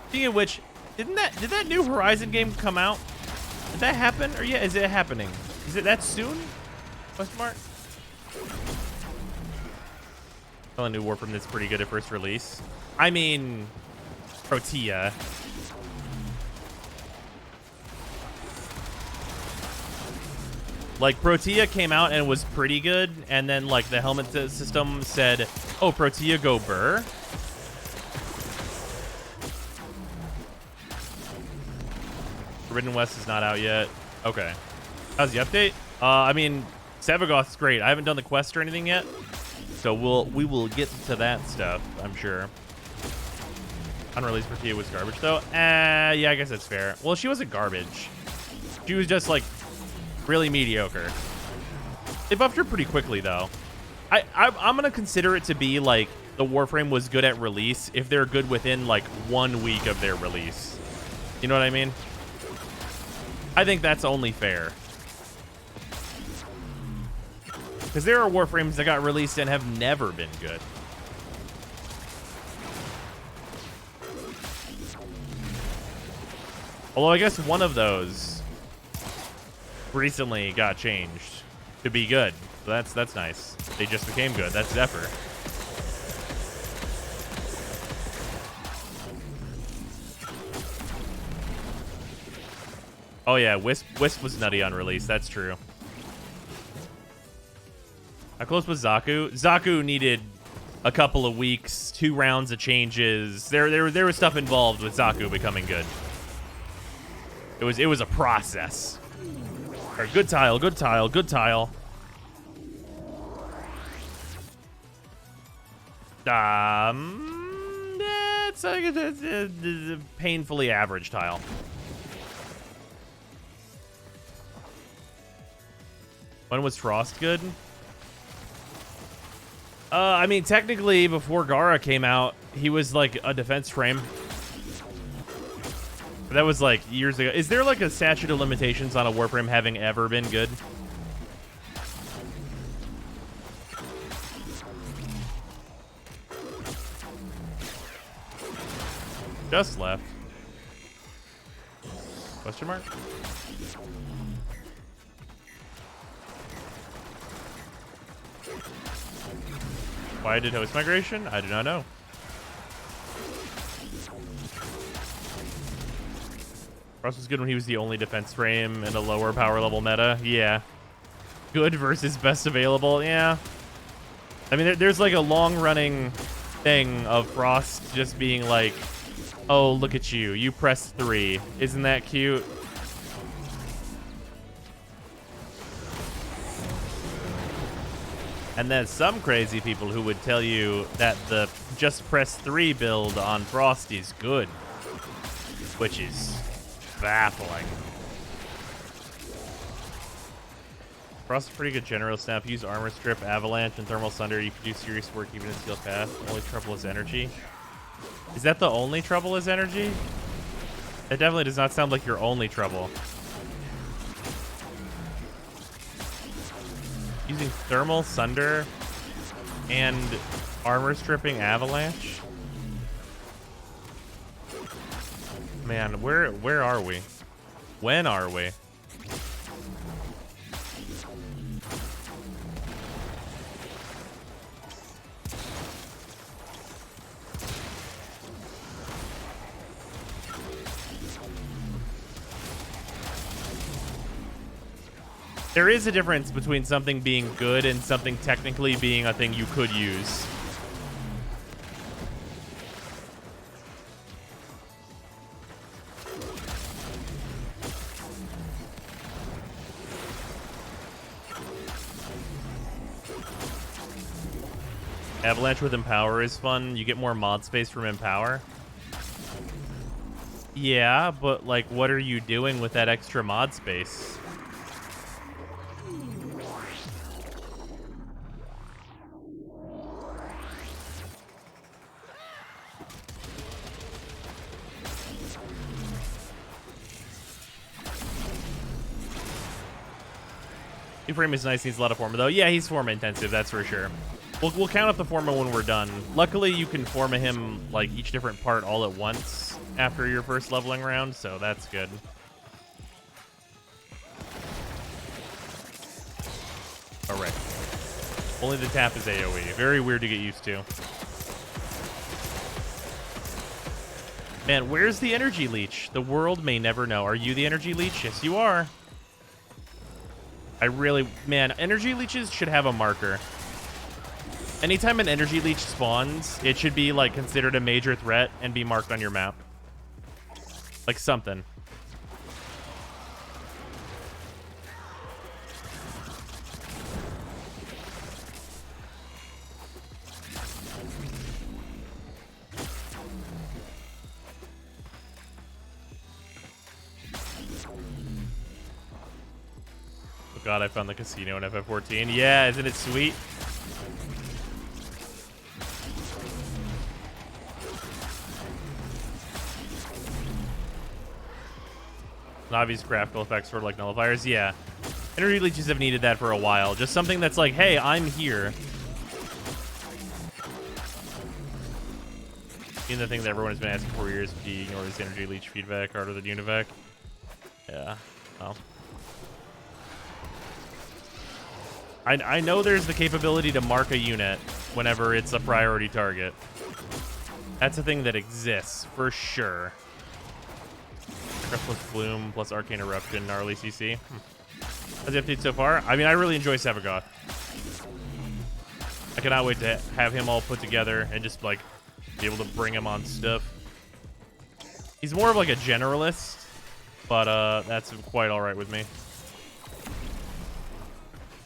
Speaking of which, did that new Horizon game come out? Did that happen? Or yeah, is it happening? Is it that soon? Question mark? Well, a new Warframe that's pretty good at first release. I mean, Protea. Like, Protea came out and was pretty good, and then, like, the helmet system said, oh, Protea go burr. Forbidden West is not out yet. Okay. How's the update? I mean, Sevagoth's great. I haven't done the quest or anything yet, so we will get to that stuff, I'm sure. Unreleased Protea was garbage, though. Yeah, I guess that's fair. Well, she wasn't garbage. She was just, like, really mediocre. They buffed her pretty quickly, though. I'm gonna consider it to be like the Warframe was good at release if they're good within like 1 week of their release. You know what I mean? I think that's only fair. Because there are Warframes that got released and have never been good. Although I guess one of those recently got changed to be good. So that's nice. They just became good. That's Zephyr. Oh yeah, Wisp was nutty on release. That's true. How close was Zaku? Zaku needed a couple of weeks, 2 rounds of changes. There was stuff involved with Zaku becoming good. It was a process. All right, good tile. It's a painfully average tile. When was Frost good? I mean, technically, before Gara came out, he was like a defense frame. But that was like years ago. Is there like a statute of limitations on a Warframe having ever been good? Just left. Question mark? Why did host migration? I do not know. Frost was good when he was the only defense frame in a lower power level meta. Yeah. Good versus best available. Yeah. I mean, there's like a long-running thing of Frost just being like, oh, look at you. You press 3. Isn't that cute? And then some crazy people who would tell you that the just press 3 build on Frost is good, which is baffling. Frost is a pretty good general snap. Use Armor Strip, Avalanche, and Thermal Sunder. You can do serious work even in Steel Path. Only trouble is energy. Is that the only trouble is energy? That definitely does not sound like your only trouble. Using Thermal Sunder and Armor Stripping Avalanche? Man, where are we? When are we? There is a difference between something being good and something technically being a thing you could use. Avalanche with Empower is fun. You get more mod space from Empower. Yeah, but like, what are you doing with that extra mod space? New frame is nice, needs a lot of forma though. Yeah, he's forma intensive, that's for sure. We'll count up the forma when we're done. Luckily, you can forma him like each different part all at once after your first leveling round, so that's good. All right. Only the tap is AoE. Very weird to get used to. Man, where's the energy leech? The world may never know. Are you the energy leech? Yes, you are. Man, energy leeches should have a marker. Anytime an energy leech spawns, it should be like considered a major threat and be marked on your map. Like something. Oh god, I found the casino in FF14. Yeah, isn't it sweet? Navi's graphical effects for like nullifiers. Yeah. Energy leeches have needed that for a while. Just something that's like, hey, I'm here. In the thing that everyone has been asking for years, he ignores this energy leech feedback harder than Univac. Yeah. Well. I know there's the capability to mark a unit whenever it's a priority target. That's a thing that exists, for sure. Plus Bloom, plus Arcane Eruption, gnarly CC. How's the update so far? I mean, I really enjoy Sevagoth. I cannot wait to have him all put together and just, like, be able to bring him on stuff. He's more of, like, a generalist, but that's quite alright with me.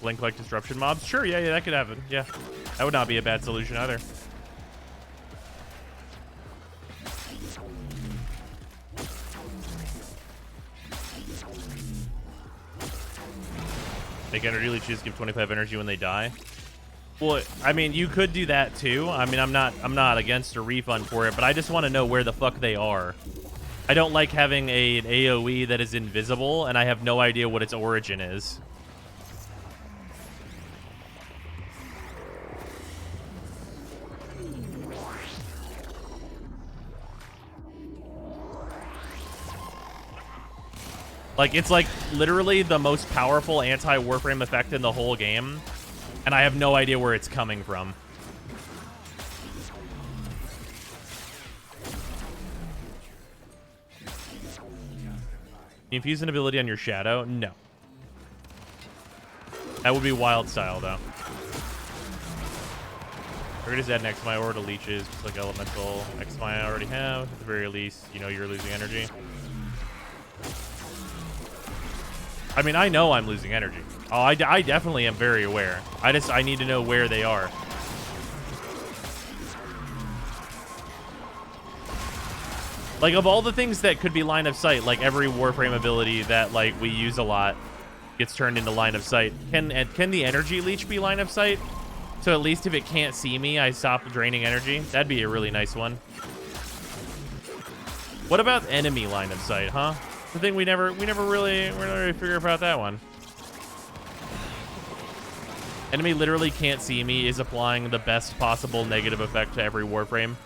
Link-like disruption mobs? Sure, yeah, that could happen. Yeah, that would not be a bad solution either. Make energy leeches give 25 energy when they die. Well, I mean, you could do that too. I mean, I'm not against a refund for it, but I just want to know where the fuck they are. I don't like having an AoE that is invisible, and I have no idea what its origin is. Like, it's like literally the most powerful anti-Warframe effect in the whole game, and I have no idea where it's coming from. You infuse an ability on your shadow? No. That would be wild style, though. Or just add an XMI or to leeches, just like elemental XMI I already have. At the very least, you know you're losing energy. I mean, I know I'm losing energy. Oh, I definitely am very aware. I need to know where they are. Like, of all the things that could be line of sight, like every Warframe ability that, like, we use a lot gets turned into line of sight. Can the energy leech be line of sight? So at least if it can't see me, I stop draining energy. That'd be a really nice one. What about enemy line of sight, huh? The thing we never really figure about that one. Enemy literally can't see me is applying the best possible negative effect to every Warframe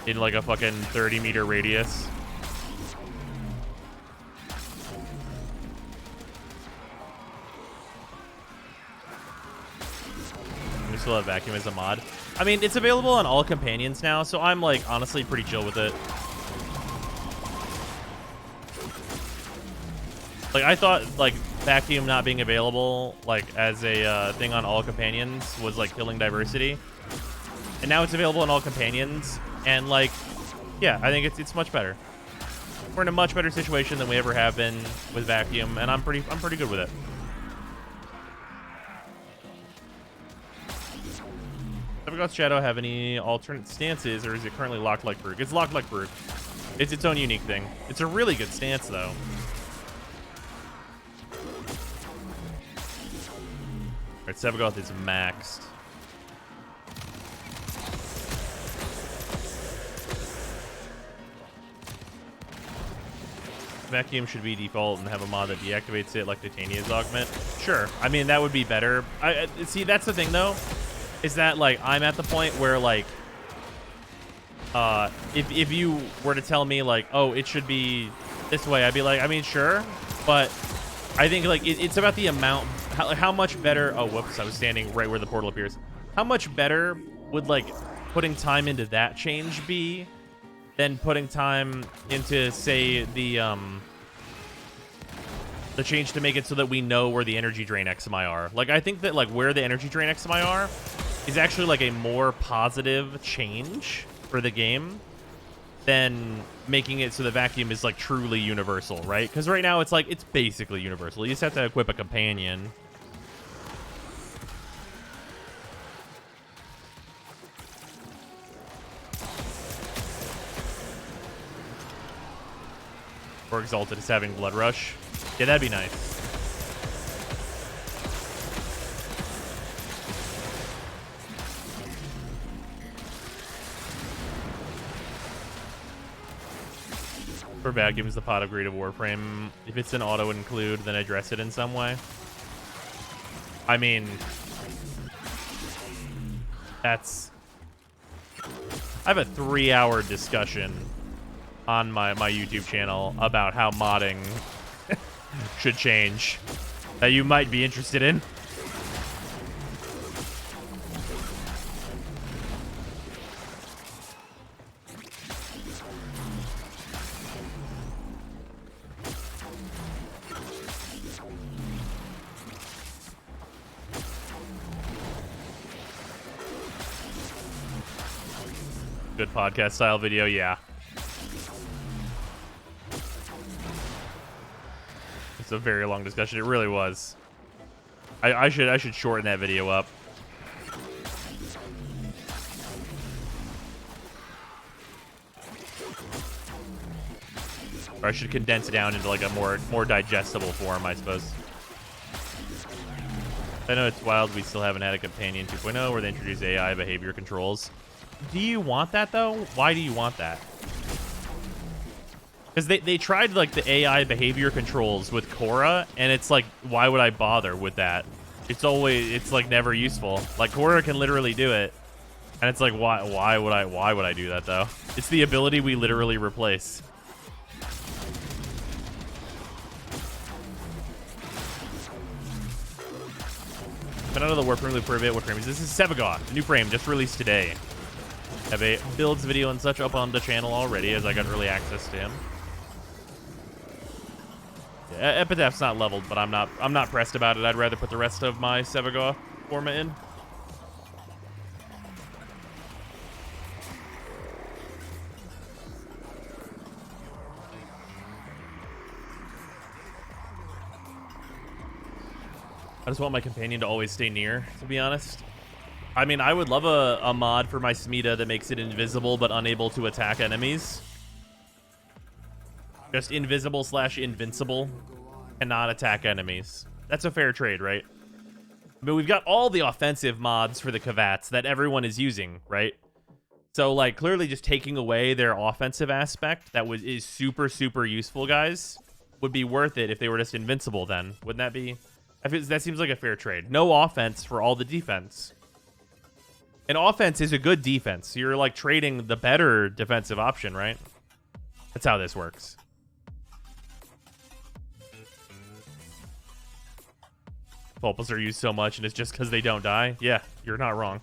in like a fucking 30-meter radius. We still have vacuum as a mod. I mean, it's available on all companions now, so I'm like honestly pretty chill with it. Like, I thought like vacuum not being available like as a thing on all companions was like killing diversity, and now it's available on all companions, and like, yeah, I think it's much better. We're in a much better situation than we ever have been with vacuum, and I'm pretty good with it. Does Evergod's Shadow have any alternate stances, or is it currently locked like Brug? It's locked like Brug. It's its own unique thing. It's a really good stance, though. Alright, Sevagoth is maxed. Vacuum should be default and have a mod that deactivates it like Titania's augment. Sure. I mean, that would be better. See, that's the thing, though, is that, like, I'm at the point where, like, if you were to tell me, like, oh, it should be this way, I'd be like, I mean, sure, but I think, like, it's about the amount, how much better, oh, whoops, I was standing right where the portal appears. How much better would, like, putting time into that change be than putting time into, say, the change to make it so that we know where the energy drain XMI are. Like, I think that, like, where the energy drain XMI are is actually, like, a more positive change for the game than making it so the vacuum is, like, truly universal, right? Because right now it's, like, it's basically universal. You just have to equip a companion. Or Exalted is having Blood Rush. Yeah, that'd be nice. For vacuums, the pot upgrade of Warframe. If it's an auto include, then address it in some way. I mean, that's... I have a 3-hour discussion on my YouTube channel about how modding should change that you might be interested in. Good podcast style video, yeah. It's a very long discussion. It really was. I should shorten that video up. Or I should condense it down into like a more digestible form, I suppose. I know it's wild we still haven't had a companion 2.0 where they introduce AI behavior controls. Do you want that, though? Why do you want that? Because they tried, like, the AI behavior controls with Korra, and it's like, why would I bother with that? It's, like, never useful. Like, Korra can literally do it, and it's like, why would I do that, though? It's the ability we literally replace. Been out of the Warframe loop for a bit. What frame is this? Is Sevagoth, the new frame just released today. Have a builds video and such up on the channel already, as I got early access to him. Yeah, Epitaph's not leveled, but I'm not pressed about it. I'd rather put the rest of my Sevagoth forma in. I just want my companion to always stay near, to be honest. I mean, I would love a mod for my Smita that makes it invisible but unable to attack enemies. Just invisible / invincible. Cannot attack enemies. That's a fair trade, right? But we've got all the offensive mods for the Kavats that everyone is using, right? So, like, clearly just taking away their offensive aspect that is super, super useful, guys, would be worth it if they were just invincible then. Wouldn't that be... that seems like a fair trade. No offense for all the defense. And offense is a good defense. You're like trading the better defensive option, right? That's how this works. Pulpals are used so much and it's just because they don't die. Yeah, you're not wrong.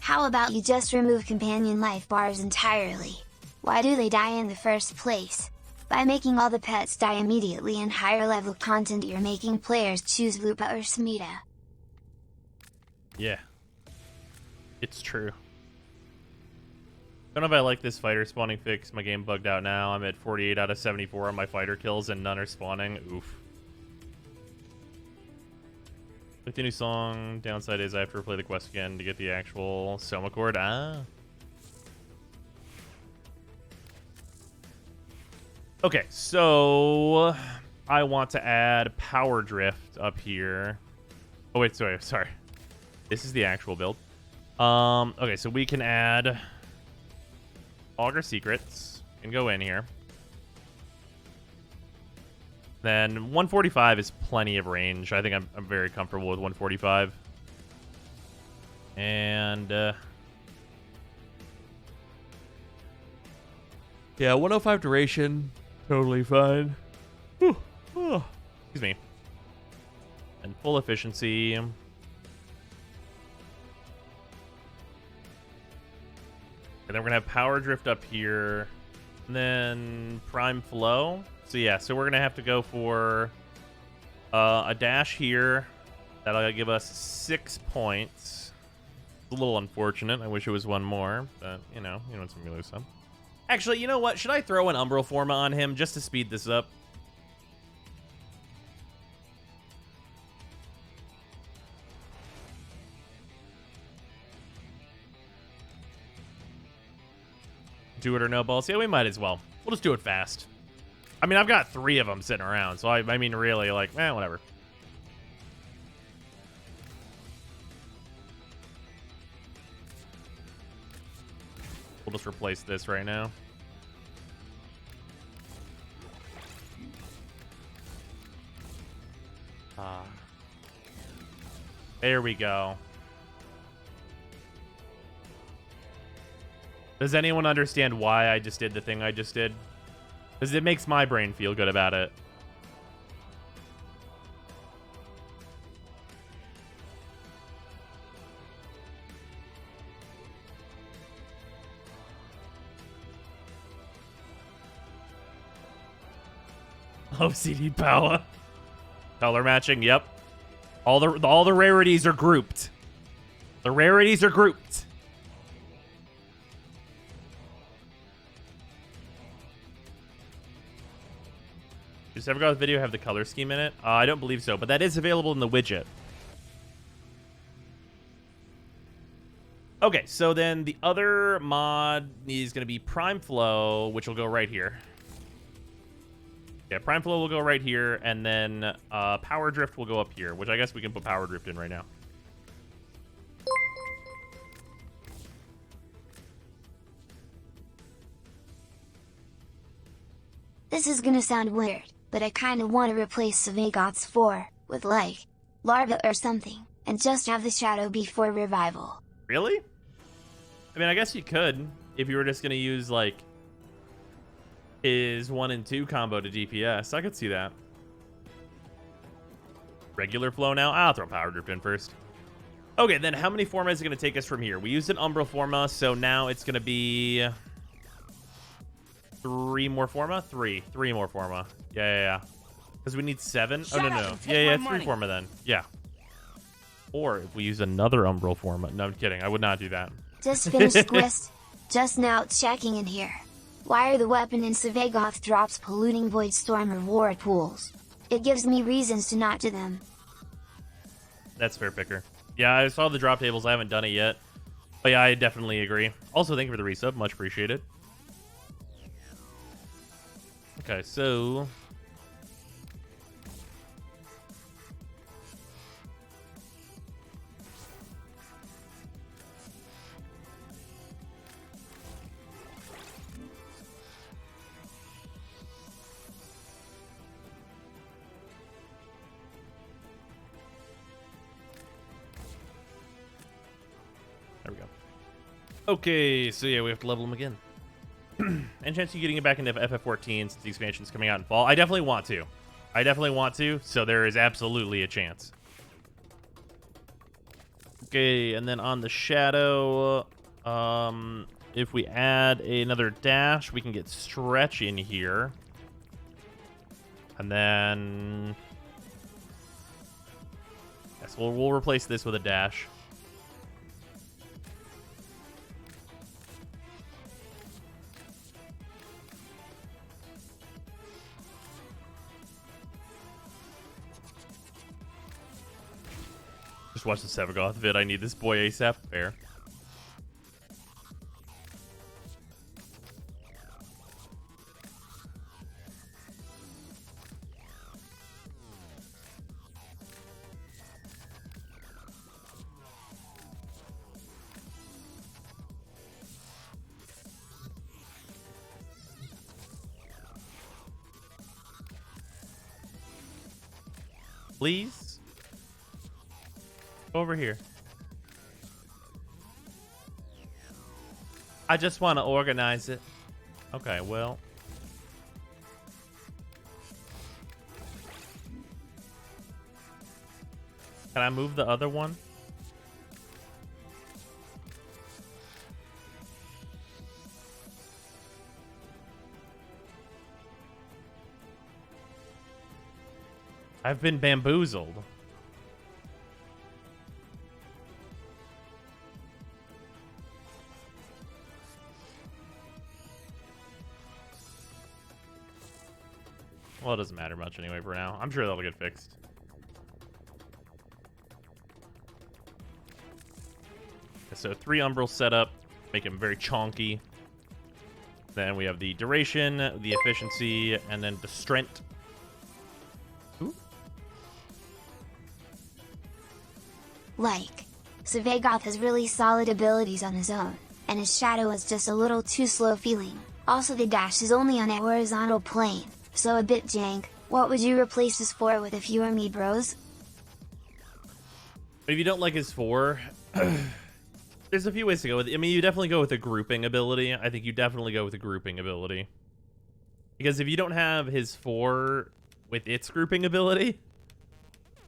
How about you just remove companion life bars entirely? Why do they die in the first place? By making all the pets die immediately in higher level content, you're making players choose Lupa or Smita. Yeah. It's true. Don't know if I like this fighter spawning fix. My game bugged out now. I'm at 48 out of 74 on my fighter kills and none are spawning. Oof. Like the new song, downside is I have to replay the quest again to get the actual Soma chord. Ah. Okay, so I want to add Power Drift up here. Oh wait, sorry. This is the actual build. Okay, so we can add Augur Secrets and go in here. Then 145 is plenty of range. I think I'm very comfortable with 145. And yeah, 105 duration, totally fine. Whew. Oh, excuse me. And full efficiency. And then we're gonna have Power Drift up here, and then Prime Flow. So yeah, so we're gonna have to go for a dash here. That'll give us 6 points. It's a little unfortunate. I wish it was one more, but you know it's gonna be lose some. Actually, you know what? Should I throw an Umbral Forma on him just to speed this up? Do it or no balls? Yeah, we might as well. We'll just do it fast. I mean, I've got 3 of them sitting around, so I mean, really, like, whatever. We'll just replace this right now. There we go. Does anyone understand why I just did the thing I just did? Because it makes my brain feel good about it. OCD power. Color matching, yep. All the rarities are grouped. The rarities are grouped. Does Evergod's video have the color scheme in it? I don't believe so, but that is available in the widget. Okay, so then the other mod is going to be Prime Flow, which will go right here. Yeah, Prime Flow will go right here, and then Power Drift will go up here, which I guess we can put Power Drift in right now. This is gonna sound weird, but I kinda wanna replace Savagoth's 4 with like Larva or something, and just have the Shadow be for revival. Really? I mean, I guess you could if you were just gonna use like his 1 and 2 combo to DPS. I could see that. Regular flow now. I'll throw Power Drift in first. Okay, then how many formas is it gonna take us from here? We used an Umbral forma, so now it's gonna be 3 more forma. Three more forma. Yeah. Because we need 7. Oh no. Yeah, 3 forma then. Yeah. Or if we use another Umbral forma. No, I'm kidding. I would not do that. Just finished the quest. Just now checking in here. Why are the weapon in Savagoth drops polluting Void Storm reward pools? It gives me reasons to not do them. That's fair, Picker. Yeah, I saw the drop tables. I haven't done it yet. But yeah, I definitely agree. Also, thank you for the resub. Much appreciated. Okay, so... There we go. Okay, so yeah, we have to level them again. And chance of getting it back into FF14 since the expansion's coming out in fall. I definitely want to. So there is absolutely a chance. Okay, and then on the Shadow, if we add another dash, we can get Stretch in here. And then... yes, we'll replace this with a dash. Just watch the Savagoth vid. I need this boy ASAP. Fair. Please? Over here. I just want to organize it. Okay, well. Can I move the other one? I've been bamboozled. Well, it doesn't matter much anyway for now. I'm sure that'll get fixed. So 3 Umbrals set up, make him very chonky. Then we have the duration, the efficiency, and then the strength. Ooh. Like, Savagoth has really solid abilities on his own, and his Shadow is just a little too slow feeling. Also, the dash is only on a horizontal plane, so a bit jank. What would you replace his 4 with if you were me, bros? If you don't like his 4, there's a few ways to go with it. I mean, you definitely go with a grouping ability. I think you definitely go with a grouping ability. Because if you don't have his 4 with its grouping ability,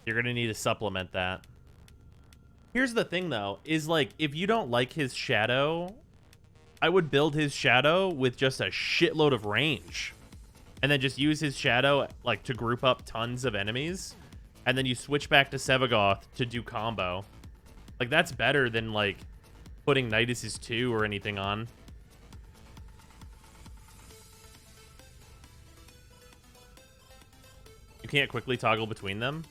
you're going to need to supplement that. Here's the thing, though, is like, if you don't like his Shadow, I would build his Shadow with just a shitload of range. And then just use his Shadow like to group up tons of enemies. And then you switch back to Savagoth to do combo. Like, that's better than, like, putting Nidus's 2 or anything on. You can't quickly toggle between them?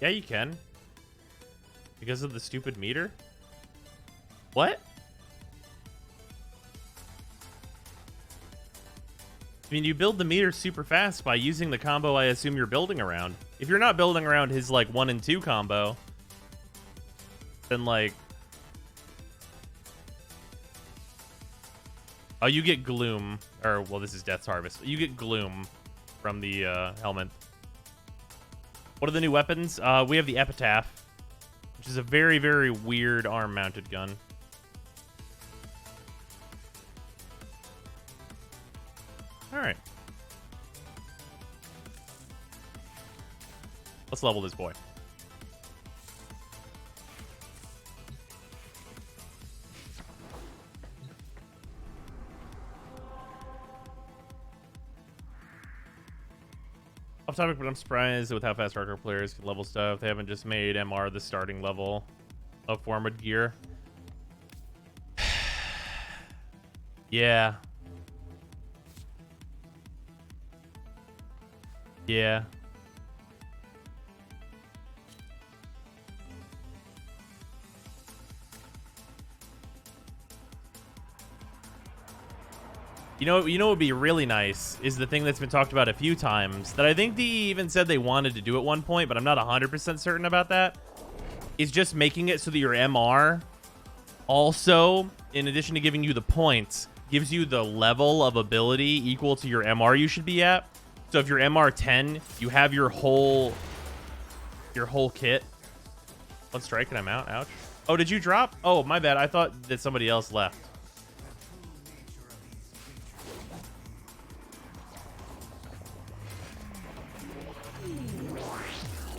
Yeah, you can. Because of the stupid meter? What? I mean, you build the meter super fast by using the combo I assume you're building around. If you're not building around his, like, 1 and 2 combo, then, like... Oh, you get Gloom. Or, well, this is Death's Harvest. You get Gloom from the helmet. What are the new weapons? We have the Epitaph, which is a very, very weird arm-mounted gun. Alright. Let's level this boy. Off topic, but I'm surprised with how fast hardcore players can level stuff. They haven't just made MR the starting level of formed gear. Yeah. Yeah. You know what would be really nice is the thing that's been talked about a few times that I think they even said they wanted to do at one point, but I'm not 100% certain about that, is just making it so that your MR also, in addition to giving you the points, gives you the level of ability equal to your MR you should be at. So if you're MR 10, you have your whole kit. One strike and I'm out. Ouch. Oh, did you drop? Oh, my bad. I thought that somebody else left.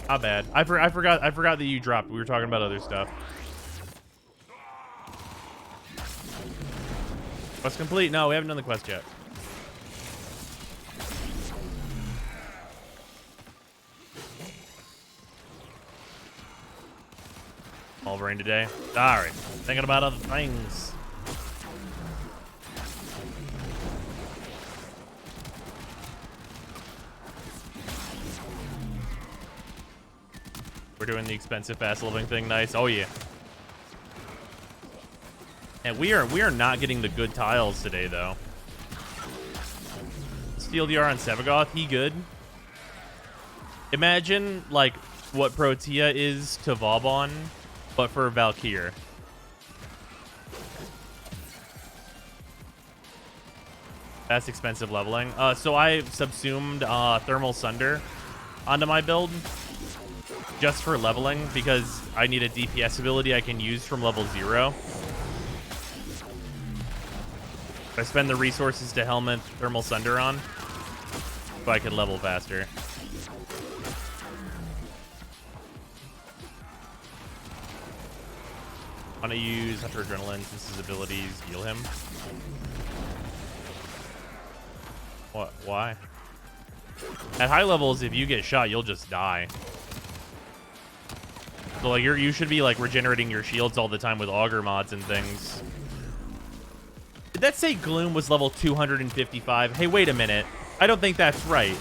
Not bad. I forgot that you dropped. We were talking about other stuff. Quest complete? No, we haven't done the quest yet. Wolverine today. Sorry. Thinking about other things. We're doing the expensive fast living thing. Nice. Oh yeah. And we are not getting the good tiles today though. Steel DR on Sevagoth, he good. Imagine like what Protea is to Vauban, but for Valkyr. That's expensive leveling. So I subsumed Thermal Sunder onto my build just for leveling because I need a DPS ability I can use from level 0. I spend the resources to helmet Thermal Sunder on so I can level faster. I'm gonna use Hunter Adrenaline since his abilities heal him. What? Why? At high levels, if you get shot, you'll just die. So like you should be like regenerating your shields all the time with auger mods and things. Did that say Gloom was level 255? Hey, wait a minute. I don't think that's right.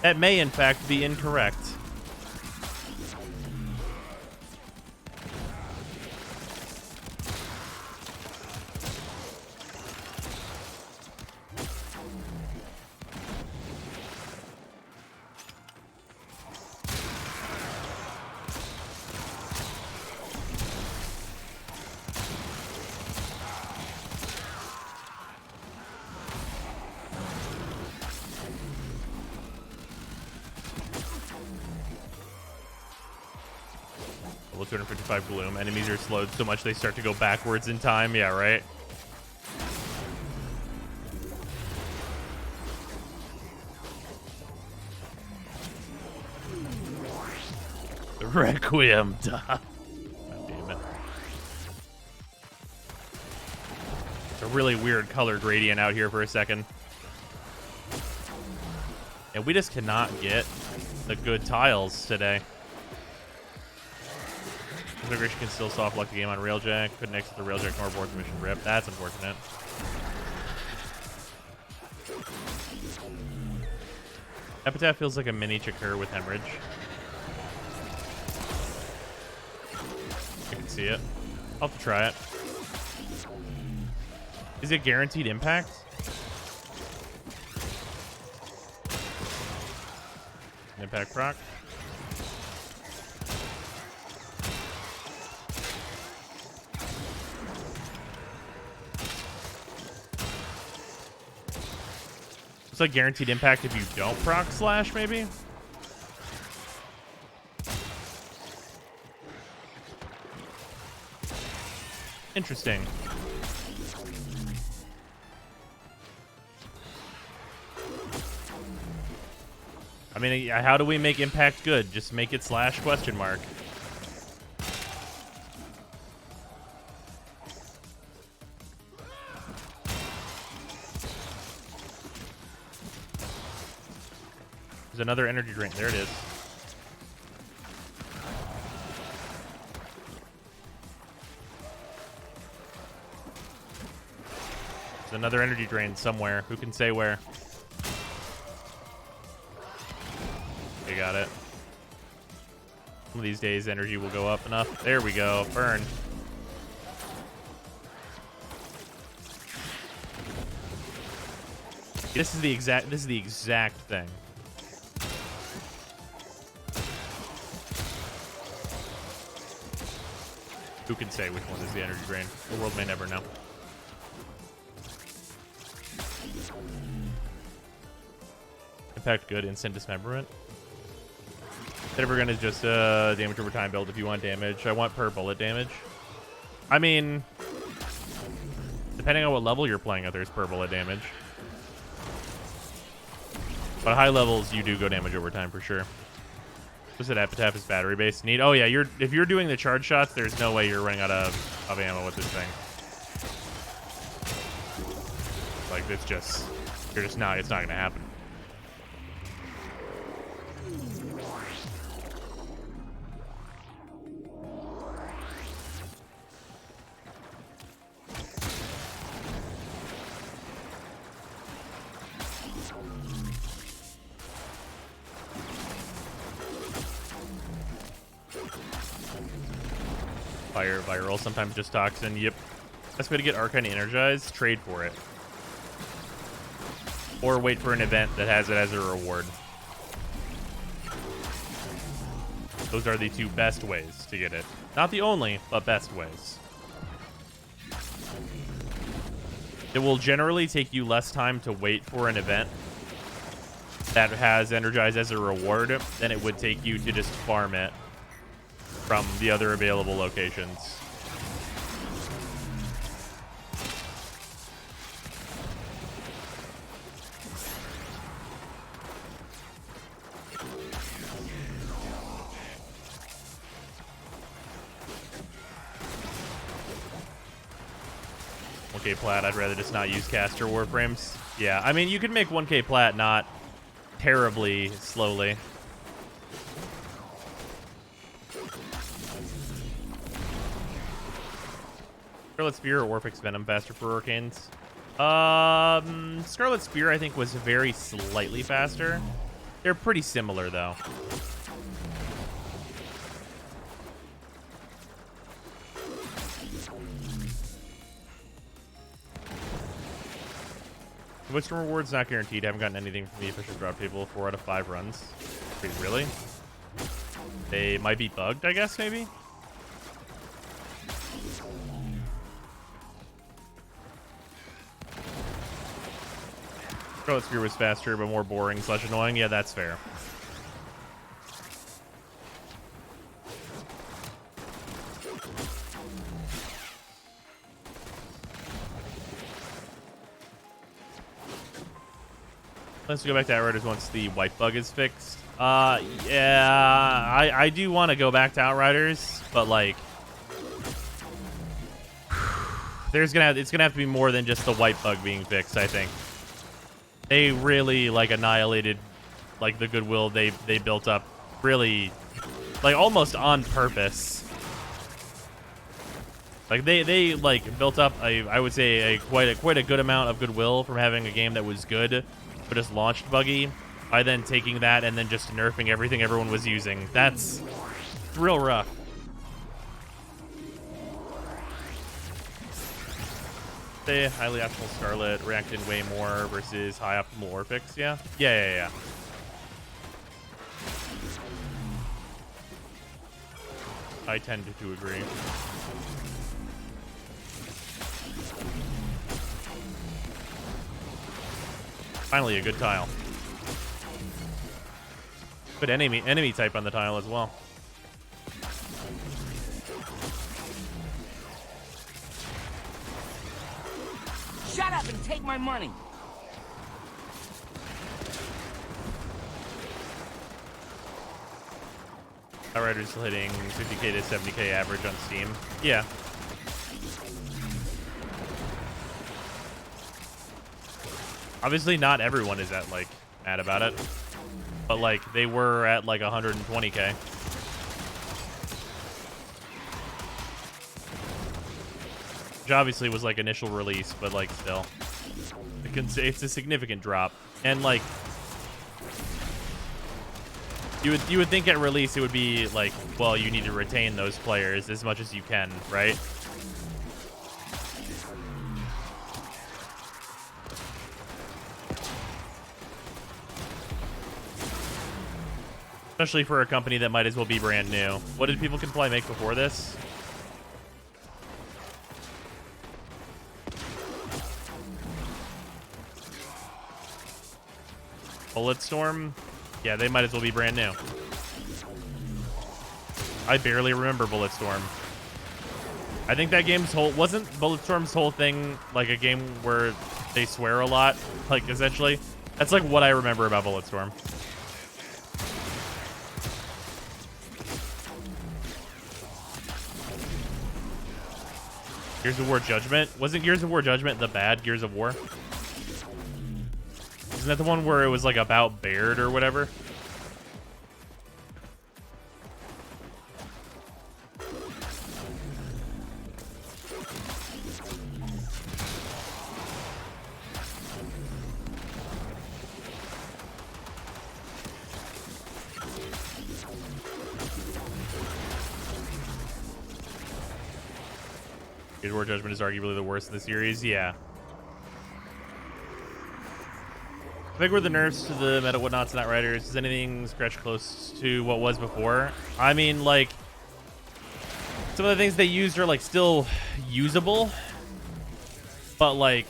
That may, in fact, be incorrect. Level 255 Gloom. Enemies are slowed so much they start to go backwards in time. Yeah, right? Requiem. God damn it. It's a really weird color gradient out here for a second. And we just cannot get the good tiles today. Integration can still soft lock the game on Railjack. Couldn't exit the Railjack nor abort the mission rip. That's unfortunate. Epitaph feels like a mini Chakra with hemorrhage. I can see it. I'll have to try it. Is it guaranteed impact? Impact proc. It's like guaranteed impact if you don't proc slash, maybe? Interesting. I mean, how do we make impact good? Just make it slash question mark. There's another energy drain. There it is. There's another energy drain somewhere. Who can say where? You got it. Some of these days, energy will go up enough. There we go. Burn. This is the exact thing. Who can say which one is the energy drain? The world may never know. Impact good, instant dismemberment. Then we're gonna just damage over time build if you want damage. I want per bullet damage. I mean, depending on what level you're playing at, there's per bullet damage. But high levels, you do go damage over time for sure. Was it Epitaph is battery based? Neat. Oh yeah, if you're doing the charge shots, there's no way you're running out of ammo with this thing. Like it's just it's not gonna happen. Fire viral, sometimes just toxin. Yep. Best way to get Arcane energized, trade for it. Or wait for an event that has it as a reward. Those are the two best ways to get it. Not the only, but best ways. It will generally take you less time to wait for an event that has energized as a reward than it would take you to just farm it from the other available locations. $1K plat, I'd rather just not use caster warframes. Yeah, I mean, you can make 1K plat not terribly slowly. Scarlet Spear or Orphix Venom faster for Hurricanes? Scarlet Spear, I think, was very slightly faster. They're pretty similar, though. Wisdom reward's not guaranteed. I haven't gotten anything from the official drop table 4 out of 5 runs. Wait, really? They might be bugged, I guess, maybe? Scarlet Spear was faster, but more boring / annoying. Yeah, that's fair. Let's go back to Outriders once the white bug is fixed. Yeah, I do want to go back to Outriders, but like, it's gonna have to be more than just the white bug being fixed. I think they really like annihilated like the goodwill they built up, really, like almost on purpose. Like they like built up I would say quite a good amount of goodwill from having a game that was good but just launched buggy, by then taking that and then just nerfing everything everyone was using. That's real rough. Say highly optimal Scarlet reacted way more versus high optimal Orphix. Yeah. I tend to agree. Finally, a good tile. Good enemy type on the tile as well. Shut up and take my money. Outrider's still hitting 50k to 70k average on Steam. Yeah. Obviously, not everyone is at like mad about it, but like they were at like 120k. Which obviously was like initial release, but like still, it's a significant drop. And like you would think at release it would be like, well, you need to retain those players as much as you can, right? Especially for a company that might as well be brand new. What did People Can Fly make before this? Bulletstorm? Yeah, they might as well be brand new. I barely remember Bulletstorm. I think that game's wasn't Bulletstorm's whole thing like a game where they swear a lot? Like, essentially? That's like what I remember about Bulletstorm. Gears of War Judgment? Wasn't Gears of War Judgment the bad Gears of War? Isn't that the one where it was like about Baird or whatever? Gears of War Judgment is arguably the worst in the series. Yeah. I think with the nerfs to the meta whatnots and Outriders, is anything scratch close to what was before? I mean, like, some of the things they used are like still usable, but like,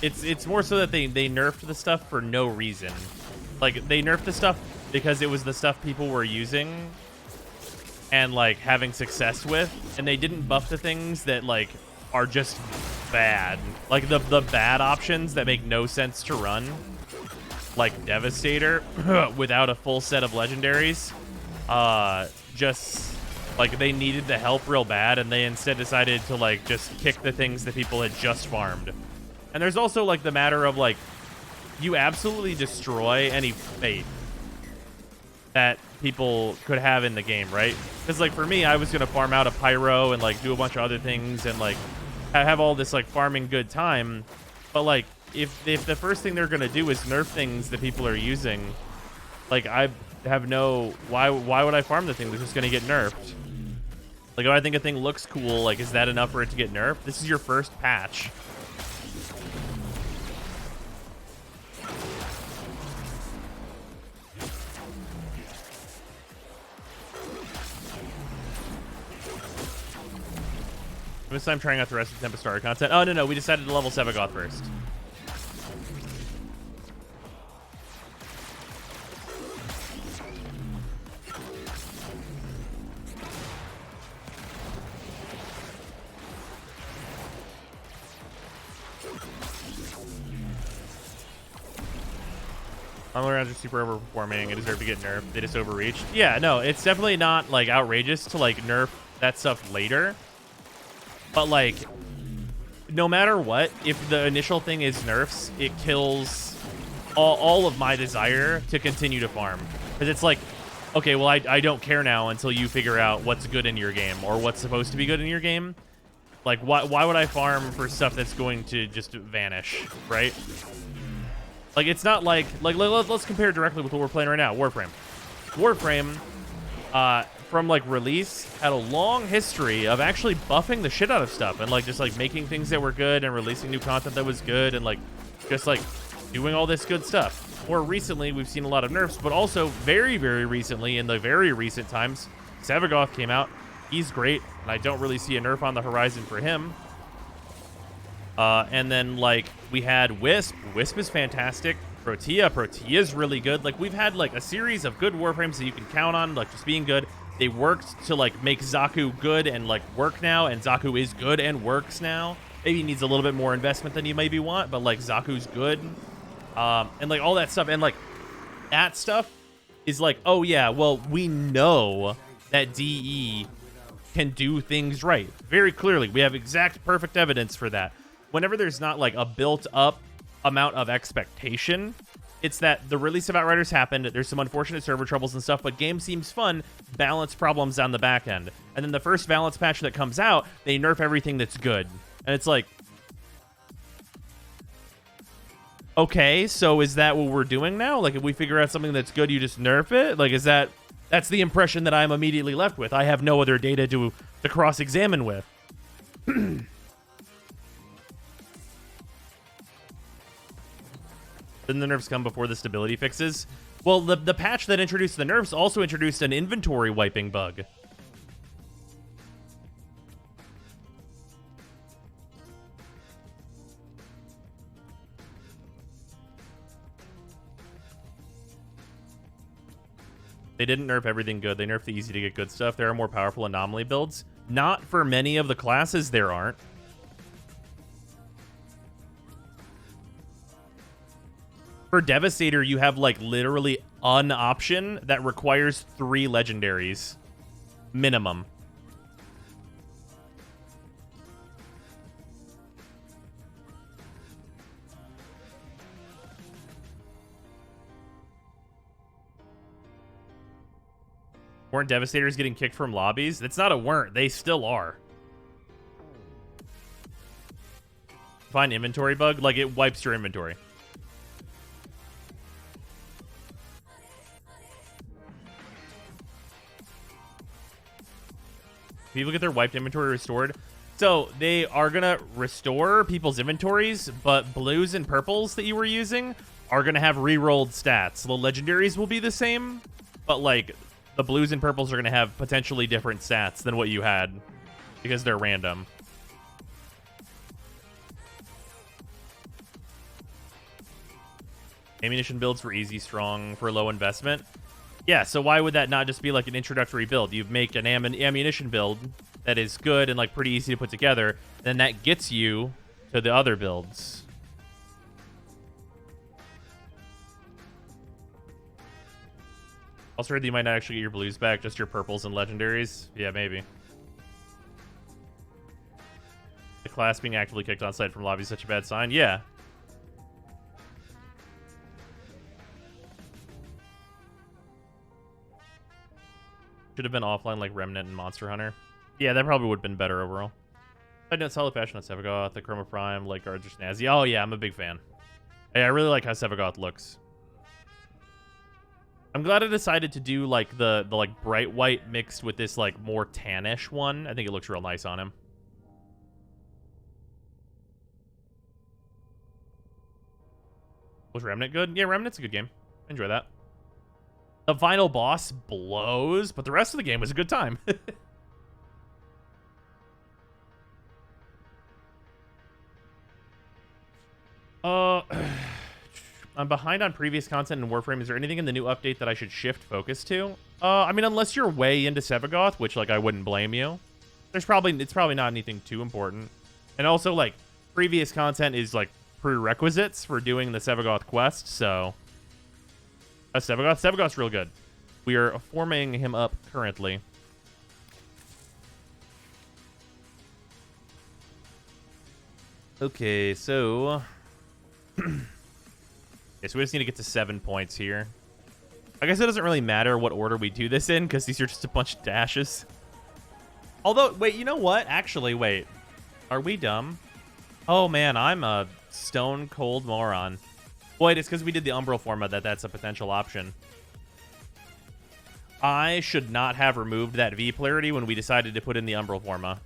it's more so that they nerfed the stuff for no reason. Like, they nerfed the stuff because it was the stuff people were using and like having success with, and they didn't buff the things that like are just bad, like the bad options that make no sense to run, like Devastator without a full set of legendaries. Just like they needed the help real bad, and they instead decided to like just kick the things that people had just farmed. And there's also like the matter of like, you absolutely destroy any faith that people could have in the game, right? Because like for me, I was gonna farm out a pyro and like do a bunch of other things and like have all this like farming good time, but like if the first thing they're gonna do is nerf things that people are using, like I have no why would I farm the thing that's just gonna get nerfed? Like, if I think a thing looks cool, like is that enough for it to get nerfed? This is your first patch. This time trying out the rest of the Tempestarii content. Oh, no, we decided to level Sevagoth first. All rounds are super overperforming and deserve to get nerfed. They just overreached. Yeah, no, it's definitely not like outrageous to like nerf that stuff later. But like, no matter what, if the initial thing is nerfs, it kills all of my desire to continue to farm. Because it's like, okay, well, I don't care now until you figure out what's good in your game or what's supposed to be good in your game. Like, why would I farm for stuff that's going to just vanish, right? Like, it's not like let's compare directly with what we're playing right now, Warframe. Warframe, from like release, had a long history of actually buffing the shit out of stuff and like just like making things that were good and releasing new content that was good and like just like doing all this good stuff. More recently, we've seen a lot of nerfs, but also very, very recently, in the very recent times, Sevagoth came out. He's great, and I don't really see a nerf on the horizon for him. And then, like, we had Wisp. Wisp is fantastic. Protea. Protea's really good. Like, we've had, like, a series of good Warframes that you can count on, like, just being good. They worked to, like, make Zaku good and, like, work now, and Zaku is good and works now. Maybe he needs a little bit more investment than you maybe want, but, like, Zaku's good. And like all that stuff, and like that stuff is like, oh yeah, well, we know that DE can do things right. Very clearly, we have exact perfect evidence for that. Whenever there's not like a built up amount of expectation, it's that the release of Outriders happened, there's some unfortunate server troubles and stuff, but game seems fun, balance problems on the back end. And then the first balance patch that comes out, they nerf everything that's good. And it's like, okay, so is that what we're doing now? Like, if we figure out something that's good, you just nerf it? Like, is that... That's the impression that I'm immediately left with. I have no other data to cross-examine with. Didn't the nerfs come before the stability fixes? Well, the patch that introduced the nerfs also introduced an inventory wiping bug. They didn't nerf everything good. They nerfed the easy to get good stuff. There are more powerful anomaly builds. Not for many of the classes, there aren't. For Devastator, you have like literally an option that requires 3 legendaries. Minimum. Weren't Devastators getting kicked from lobbies? It's not a weren't. They still are. Find inventory bug? Like, it wipes your inventory. People get their wiped inventory restored. So, they are going to restore people's inventories, but blues and purples that you were using are going to have re-rolled stats. The legendaries will be the same, but, like... The blues and purples are going to have potentially different stats than what you had because they're random. Ammunition builds for easy, strong, for low investment. Yeah, so why would that not just be like an introductory build? You make an ammunition build that is good and like pretty easy to put together, then that gets you to the other builds. Also heard that you might not actually get your blues back, just your purples and legendaries. Yeah, maybe. The class being actively kicked on site from lobby is such a bad sign. Yeah. Should have been offline like Remnant and Monster Hunter. Yeah, that probably would have been better overall. I know solid fashion on Sevagoth, the Chroma Prime, like guards are snazzy. Oh yeah, I'm a big fan. Hey, I really like how Sevagoth looks. I'm glad I decided to do like the like bright white mixed with this like more tannish one. I think it looks real nice on him. Was Remnant good? Yeah, Remnant's a good game. Enjoy that. The final boss blows, but the rest of the game was a good time. I'm behind on previous content in Warframe. Is there anything in the new update that I should shift focus to? I mean, unless you're way into Sevagoth, which, like, I wouldn't blame you. It's probably not anything too important. And also, like, previous content is, like, prerequisites for doing the Sevagoth quest, so... Sevagoth's real good. We are forming him up currently. Okay, so... Okay, so we just need to get to 7 points here. I guess it doesn't really matter what order we do this in, because these are just a bunch of dashes. Although, wait, you know what? Actually, wait. Are we dumb? Oh, man, I'm a stone-cold moron. Wait, it's because we did the Umbral Forma that's a potential option. I should not have removed that V polarity when we decided to put in the Umbral Forma.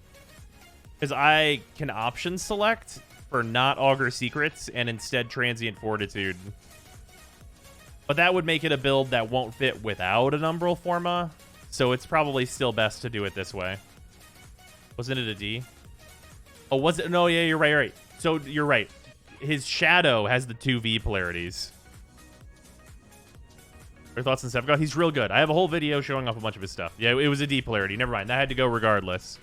Because I can option select for not Augur Secrets and instead Transient Fortitude. But that would make it a build that won't fit without an Umbral Forma. So it's probably still best to do it this way. Wasn't it a D? Oh, was it? No, yeah, you're right, you're right. So you're right. His Shadow has the 2 V polarities. Your thoughts on Sevagoth? He's real good. I have a whole video showing off a bunch of his stuff. Yeah, it was a D polarity. Never mind. That had to go regardless.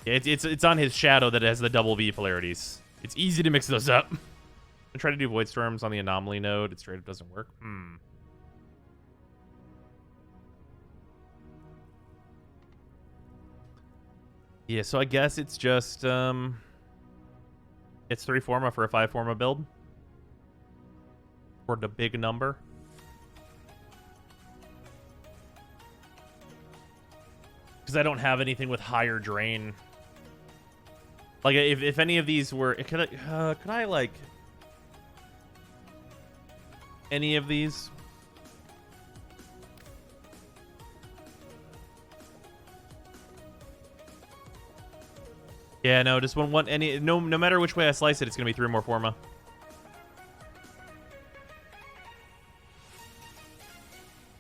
Yeah, it's on his Shadow that has the double V polarities. It's easy to mix those up. I try to do Void Storms on the Anomaly node. It straight up doesn't work. Yeah, so I guess it's just it's 3 Forma for a 5 Forma build. For the big number. Because I don't have anything with higher drain. Like, if any of these were... Could I like... Any of these? Yeah, no, just one any no matter which way I slice it, it's gonna be 3 more Forma.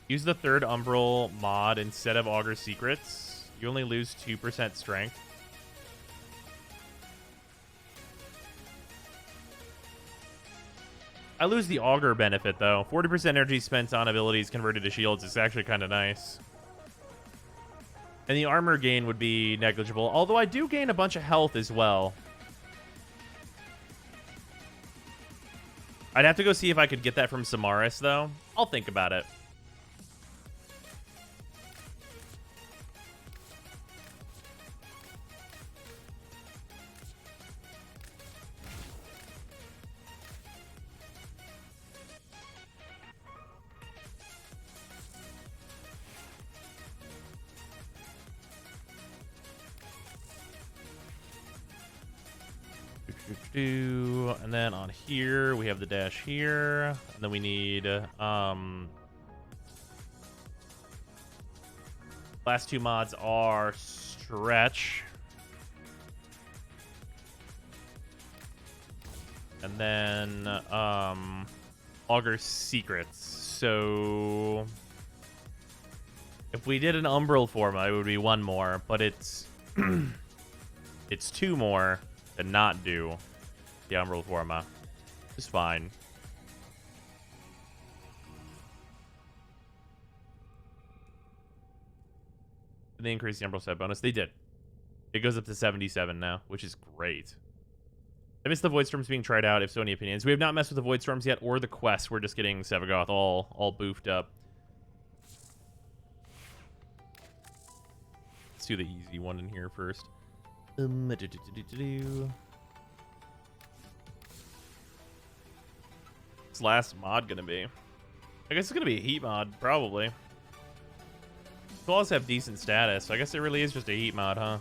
Use the 3rd Umbral mod instead of Augur Secrets. You only lose 2% strength. I lose the Augur benefit, though. 40% energy spent on abilities converted to shields is actually kind of nice. And the armor gain would be negligible, although I do gain a bunch of health as well. I'd have to go see if I could get that from Samaris, though. I'll think about it. And then on here we have the dash here, and then we need last 2 mods are stretch and then Augur Secrets. So if we did an Umbral Forma, it would be 1 more, but it's it's 2 more to not do the Umbral Forma. It's fine. Did they increase the Umbral set bonus? They did. It goes up to 77 now, which is great. I missed the Void Storms being tried out. If so, any opinions? We have not messed with the Void Storms yet or the quests. We're just getting Sevagoth all boofed up. Let's do the easy one in here first. What's last mod gonna be? I guess it's gonna be a heat mod, probably. Claws have decent status, so I guess it really is just a heat mod, huh?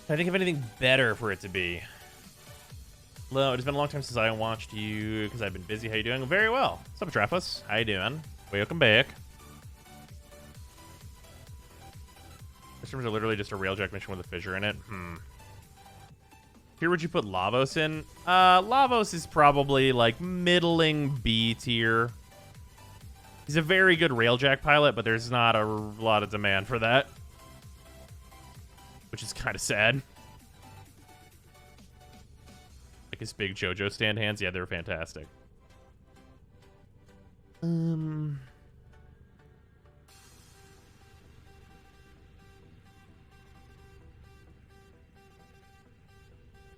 I think of anything better for it to be. Hello, it's been a long time since I watched you because I've been busy. How you doing? Very well. What's up, Trappus? How you doing? Welcome back. Systems are literally just a railjack mission with a fissure in it. Here, would you put Lavos in? Lavos is probably like middling B tier. He's a very good railjack pilot, but there's not a lot of demand for that, which is kind of sad. Like his big JoJo stand hands, yeah, they're fantastic.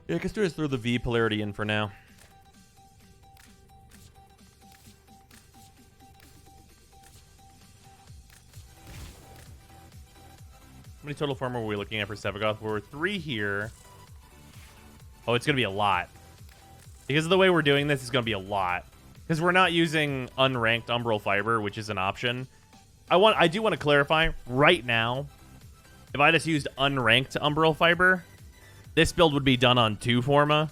Yeah, I guess just throw the V polarity in for now. How many total form are we looking at for Sevagoth? We're 3 here. Oh, it's going to be a lot. Because of the way we're doing this, it's going to be a lot. Because we're not using unranked Umbral Fiber, which is an option. I do want to clarify, right now, if I just used unranked Umbral Fiber, this build would be done on 2 Forma.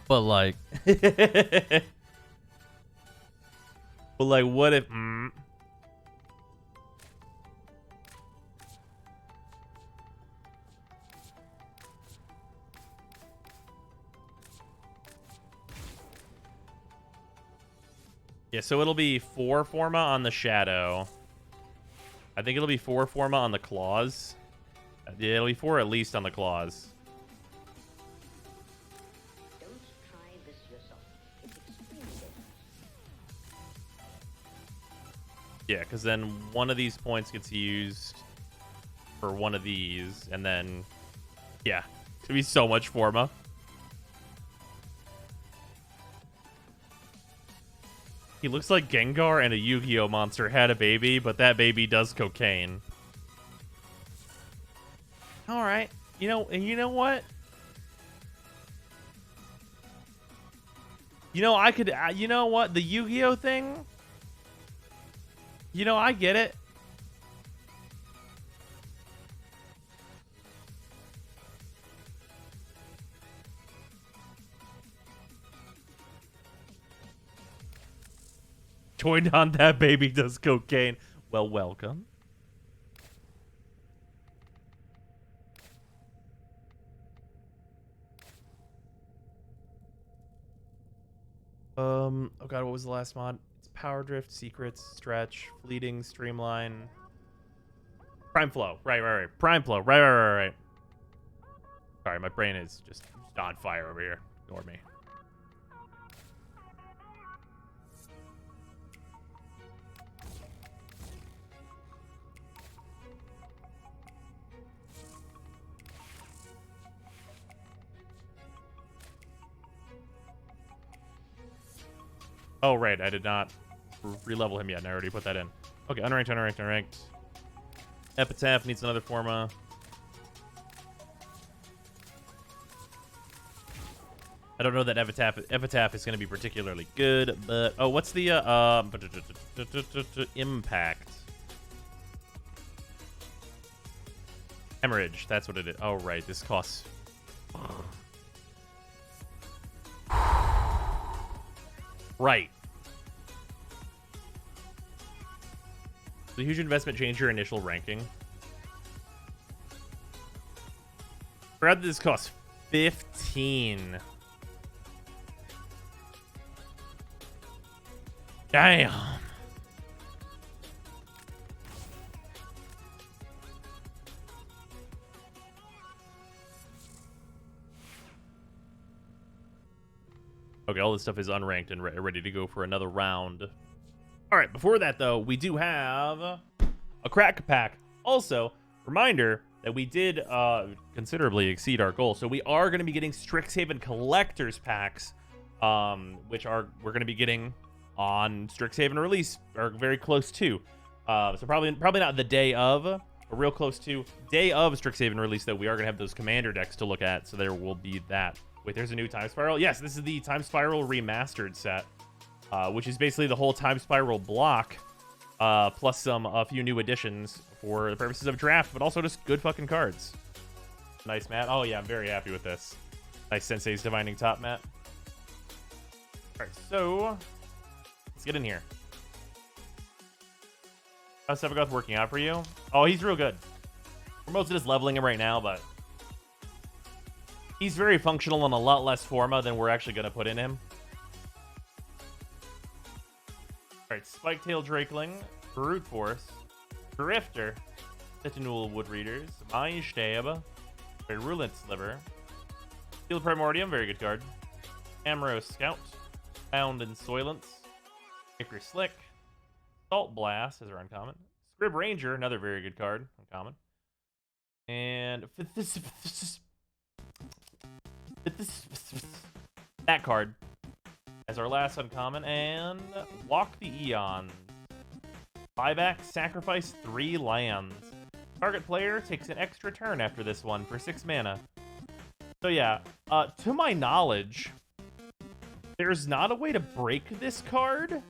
But like, but like, what if? Yeah, so it'll be 4 Forma on the Shadow. I think it'll be 4 Forma on the Claws. Yeah, it'll be 4 at least on the Claws. Don't try this yourself. It's extremely dangerous. Yeah, because then one of these points gets used for one of these, and then, yeah, it's gonna be so much Forma. He looks like Gengar and a Yu-Gi-Oh monster had a baby, but that baby does cocaine. All right, you know what? I could, you know what? The Yu-Gi-Oh thing. I get it. Joined on that baby does cocaine. Well, welcome. Oh god, what was the last mod? It's Power Drift, Secrets, Stretch, Fleeting, Streamline, Prime Flow. Right. Prime Flow. Right. Sorry, my brain is just on fire over here. Ignore me. Oh, right. I did not re-level him yet, and I already put that in. Okay, unranked. Epitaph needs another Forma. I don't know that Epitaph is going to be particularly good, but... Oh, what's the... Impact. Hemorrhage. That's what it is. Oh, right. This costs... Right. The huge investment changed your initial ranking. Forgot that this costs 15. Damn. Okay, all this stuff is unranked and ready to go for another round. All right, before that, though, we do have a crack pack. Also, reminder that we did considerably exceed our goal. So we are going to be getting Strixhaven Collector's Packs, which we're going to be getting on Strixhaven release, or very close to. So probably not the day of, but real close to. Day of Strixhaven release, though, we are going to have those commander decks to look at, so there will be that. Wait, there's a new Time Spiral? Yes, this is the Time Spiral Remastered set, which is basically the whole Time Spiral block, plus a few new additions for the purposes of draft, but also just good fucking cards. Nice, Matt. Oh, yeah, I'm very happy with this. Nice Sensei's Divining Top, Matt. All right, so let's get in here. How's Sevagoth working out for you? Oh, he's real good. We're mostly just leveling him right now, but he's very functional and a lot less Forma than we're actually going to put in him. Alright, Spiketail Drakeling, Brute Force, Drifter, Titanul Woodreaders, Mind Stab, Virulent Sliver, Steel Primordium, very good card, Amaro Scout, Bound in Soylence, Hickory Slick, Salt Blast is our uncommon, Scrib Ranger, another very good card, uncommon, and that card as our last uncommon, and Walk the Eons. Buyback, sacrifice 3 lands. Target player takes an extra turn after this one for 6 mana. So yeah, to my knowledge, there's not a way to break this card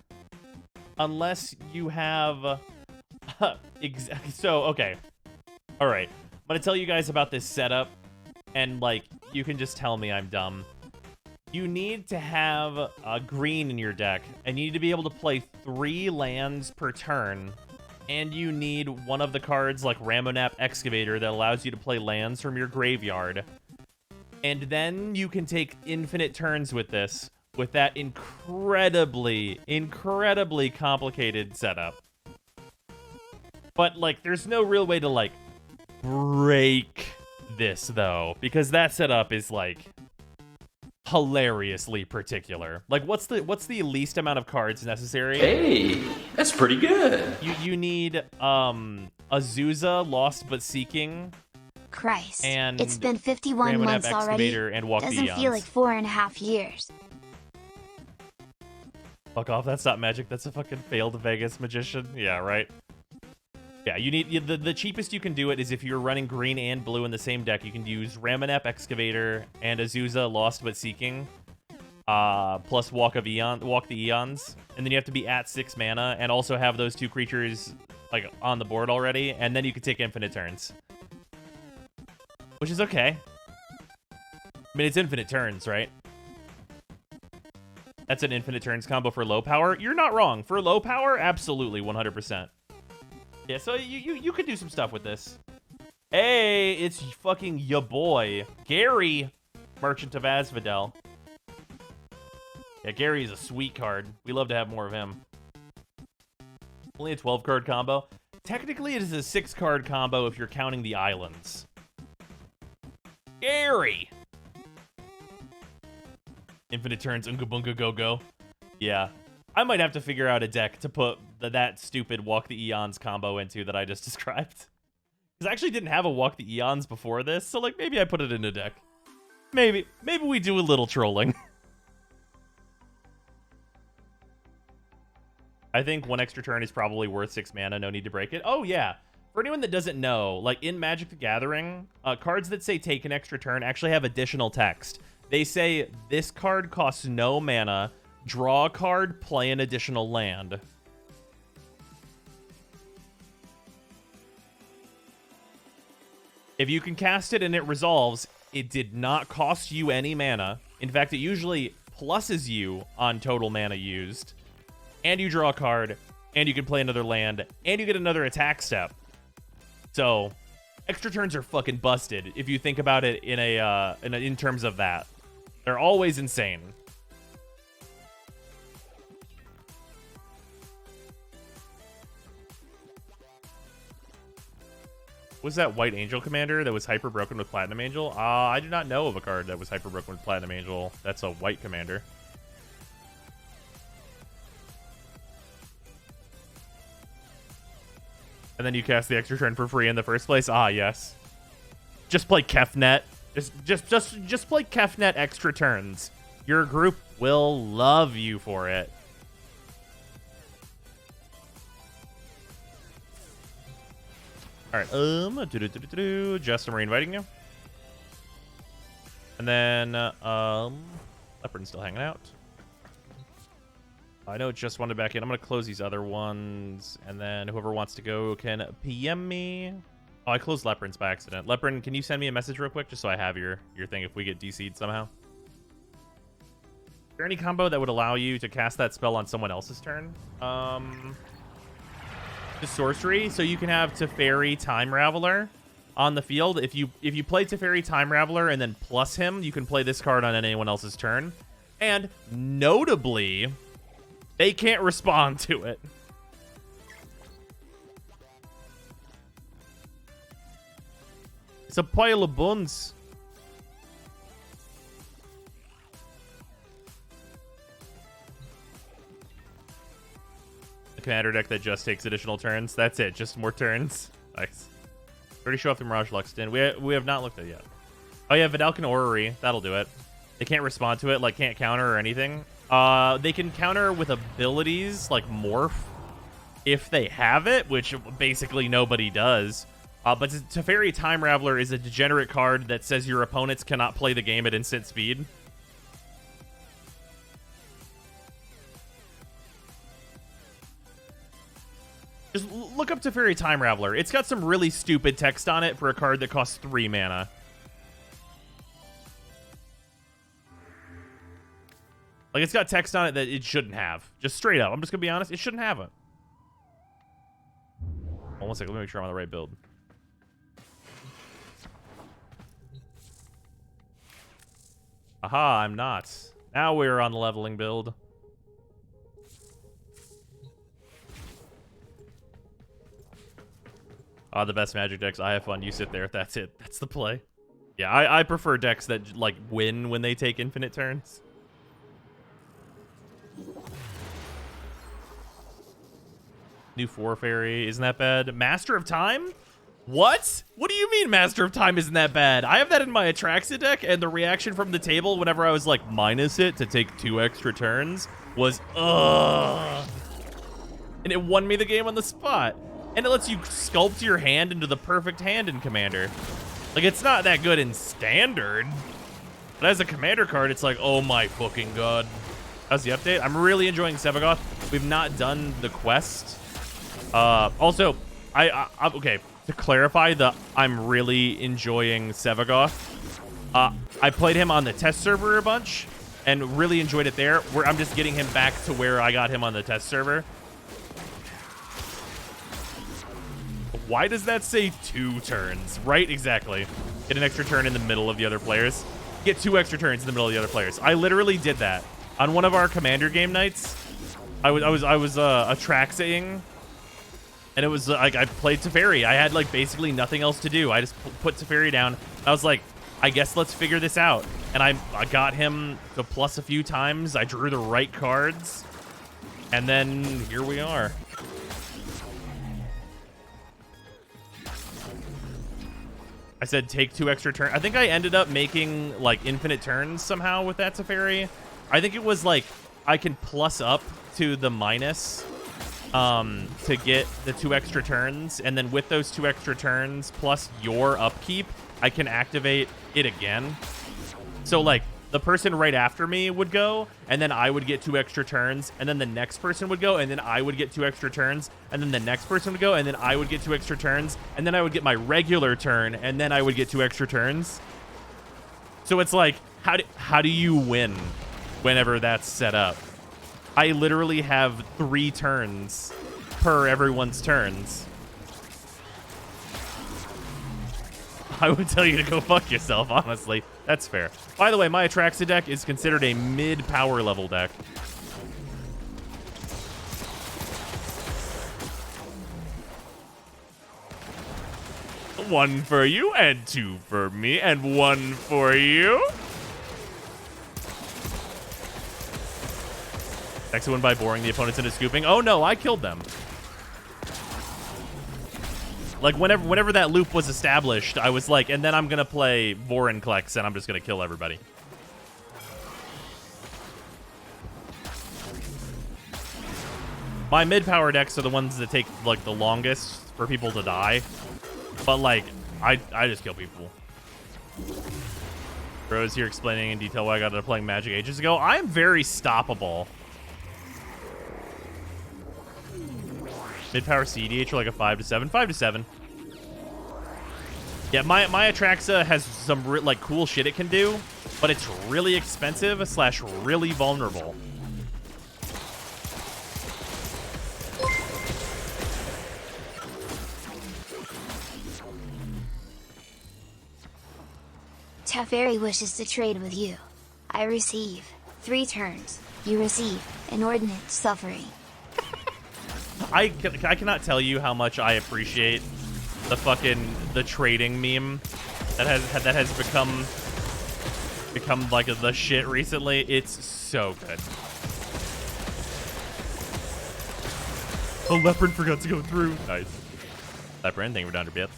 unless you have... So, okay. Alright, I'm gonna tell you guys about this setup, and, like, you can just tell me I'm dumb. you need to have a green in your deck, and you need to be able to play 3 lands per turn. And you need one of the cards like Ramonap Excavator that allows you to play lands from your graveyard. And then you can take infinite turns with this, with that incredibly, incredibly complicated setup. But, like, there's no real way to, like, break this, though, because that setup is, like, hilariously particular. Like, what's the least amount of cards necessary? Hey, that's pretty good. You need Azusa, Lost But Seeking. Christ, And it's been 51 Ramonap months already. Excavator and Walk the Doesn't feel like Eons. 4.5 years. Fuck off, that's not magic, that's a fucking failed Vegas magician. Yeah, right. Yeah, you need the cheapest you can do it is if you're running green and blue in the same deck. You can use Ramonap Excavator and Azusa, Lost But Seeking, plus Walk the Eons, and then you have to be at 6 mana and also have those 2 creatures like on the board already, and then you can take infinite turns, which is okay. I mean, it's infinite turns, right? That's an infinite turns combo for low power. You're not wrong. For low power, absolutely, 100%. Yeah, so you could do some stuff with this. Hey, it's fucking ya boy, Gary, Merchant of Asphodel. Yeah, Gary is a sweet card. We love to have more of him. Only a 12-card combo. Technically, it is a 6-card combo if you're counting the islands. Gary! Infinite turns, Unga Bunga Go Go. Yeah. I might have to figure out a deck to put that stupid Walk the Eons combo into that I just described. Because I actually didn't have a Walk the Eons before this, so like maybe I put it in a deck. Maybe we do a little trolling. I think 1 extra turn is probably worth 6 mana, no need to break it. Oh yeah, for anyone that doesn't know, like in Magic the Gathering, cards that say take an extra turn actually have additional text. They say this card costs no mana, draw a card, play an additional land. If you can cast it and it resolves, it did not cost you any mana. In fact, it usually pluses you on total mana used. And you draw a card, and you can play another land, and you get another attack step. So, extra turns are fucking busted if you think about it in terms of that. They're always insane. Was that White Angel Commander that was hyper broken with Platinum Angel? I do not know of a card that was hyper broken with Platinum Angel. That's a white commander. And then you cast the extra turn for free in the first place? Ah, yes. Just play Kefnet. Just play Kefnet extra turns. Your group will love you for it. All right. Justin, we're inviting you. And then, Leopard's still hanging out. I know it just wanted back in. I'm going to close these other ones, and then whoever wants to go can PM me. Oh, I closed Leopard's by accident. Leopard, can you send me a message real quick, just so I have your thing if we get DC'd somehow? Is there any combo that would allow you to cast that spell on someone else's turn? The sorcery, so you can have Teferi Time Raveler on the field. If you play Teferi Time Raveler and then plus him, you can play this card on anyone else's turn. And notably, they can't respond to it. It's a pile of buns. A commander deck that just takes additional turns. That's it. Just more turns. Nice. Already show off the Mirage Luxton. We have not looked at it yet. Oh yeah, Vidalcan Orrery. That'll do it. They can't respond to it, like can't counter or anything. They can counter with abilities like Morph if they have it, which basically nobody does. But Teferi Time Raveler is a degenerate card that says your opponents cannot play the game at instant speed. Just look up Teferi Time Raveler. It's got some really stupid text on it for a card that costs 3 mana. Like, it's got text on it that it shouldn't have. Just straight up. I'm just gonna be honest. It shouldn't have it. Hold 1 second. Let me make sure I'm on the right build. Aha, I'm not. Now we're on the leveling build. The best Magic decks. I have fun. You sit there. That's it. That's the play. Yeah, I prefer decks that, like, win when they take infinite turns. New 4 fairy. Isn't that bad? Master of Time? What? What do you mean Master of Time isn't that bad? I have that in my Atraxa deck, and the reaction from the table whenever I was, like, minus it to take 2 extra turns was, ugh. And it won me the game on the spot. And it lets you sculpt your hand into the perfect hand in Commander. Like, it's not that good in Standard. But as a Commander card, it's like, oh my fucking god. How's the update? I'm really enjoying Sevagoth. We've not done the quest. Also, okay, to clarify, I'm really enjoying Sevagoth. I played him on the test server a bunch and really enjoyed it there. Where I'm just getting him back to where I got him on the test server. Why does that say 2 turns? Right, exactly. Get an extra turn in the middle of the other players. Get 2 extra turns in the middle of the other players. I literally did that on one of our Commander game nights. I was Atraxaing, and it was like I played Teferi. I had like basically nothing else to do. I just put Teferi down. I was like, I guess let's figure this out. And I got him to plus a few times. I drew the right cards, and then here we are. I said take 2 extra turns. I think I ended up making like infinite turns somehow with that Teferi. I think it was like I can plus up to the minus to get the 2 extra turns, and then with those 2 extra turns plus your upkeep, I can activate it again. So like the person right after me would go, and then I would get 2 extra turns, and then the next person would go, and then I would get 2 extra turns, and then the next person would go, and then I would get 2 extra turns, and then I would get my regular turn, and then I would get 2 extra turns. So it's like, how do you win whenever that's set up? I literally have 3 turns per everyone's turns. I would tell you to go fuck yourself, honestly. That's fair. By the way, my Atraxa deck is considered a mid-power level deck. One for you, and 2 for me, and 1 for you. Next one by boring the opponents into scooping. Oh no, I killed them. Like, whenever that loop was established, I was like, and then I'm going to play Vorinclex, and I'm just going to kill everybody. My mid-power decks are the ones that take, like, the longest for people to die. But, like, I just kill people. Bros here explaining in detail why I got into playing Magic ages ago. I am very stoppable. Mid-power CDH are like a 5 to 7. 5 to 7. Yeah, my Atraxa has some like cool shit it can do, but it's really expensive / really vulnerable. Teferi wishes to trade with you. I receive 3 turns. You receive inordinate suffering. I cannot tell you how much I appreciate the trading meme that has become like the shit recently. It's so good. Oh, Leopard forgot to go through. Nice. Leopard, thank you for down your bits.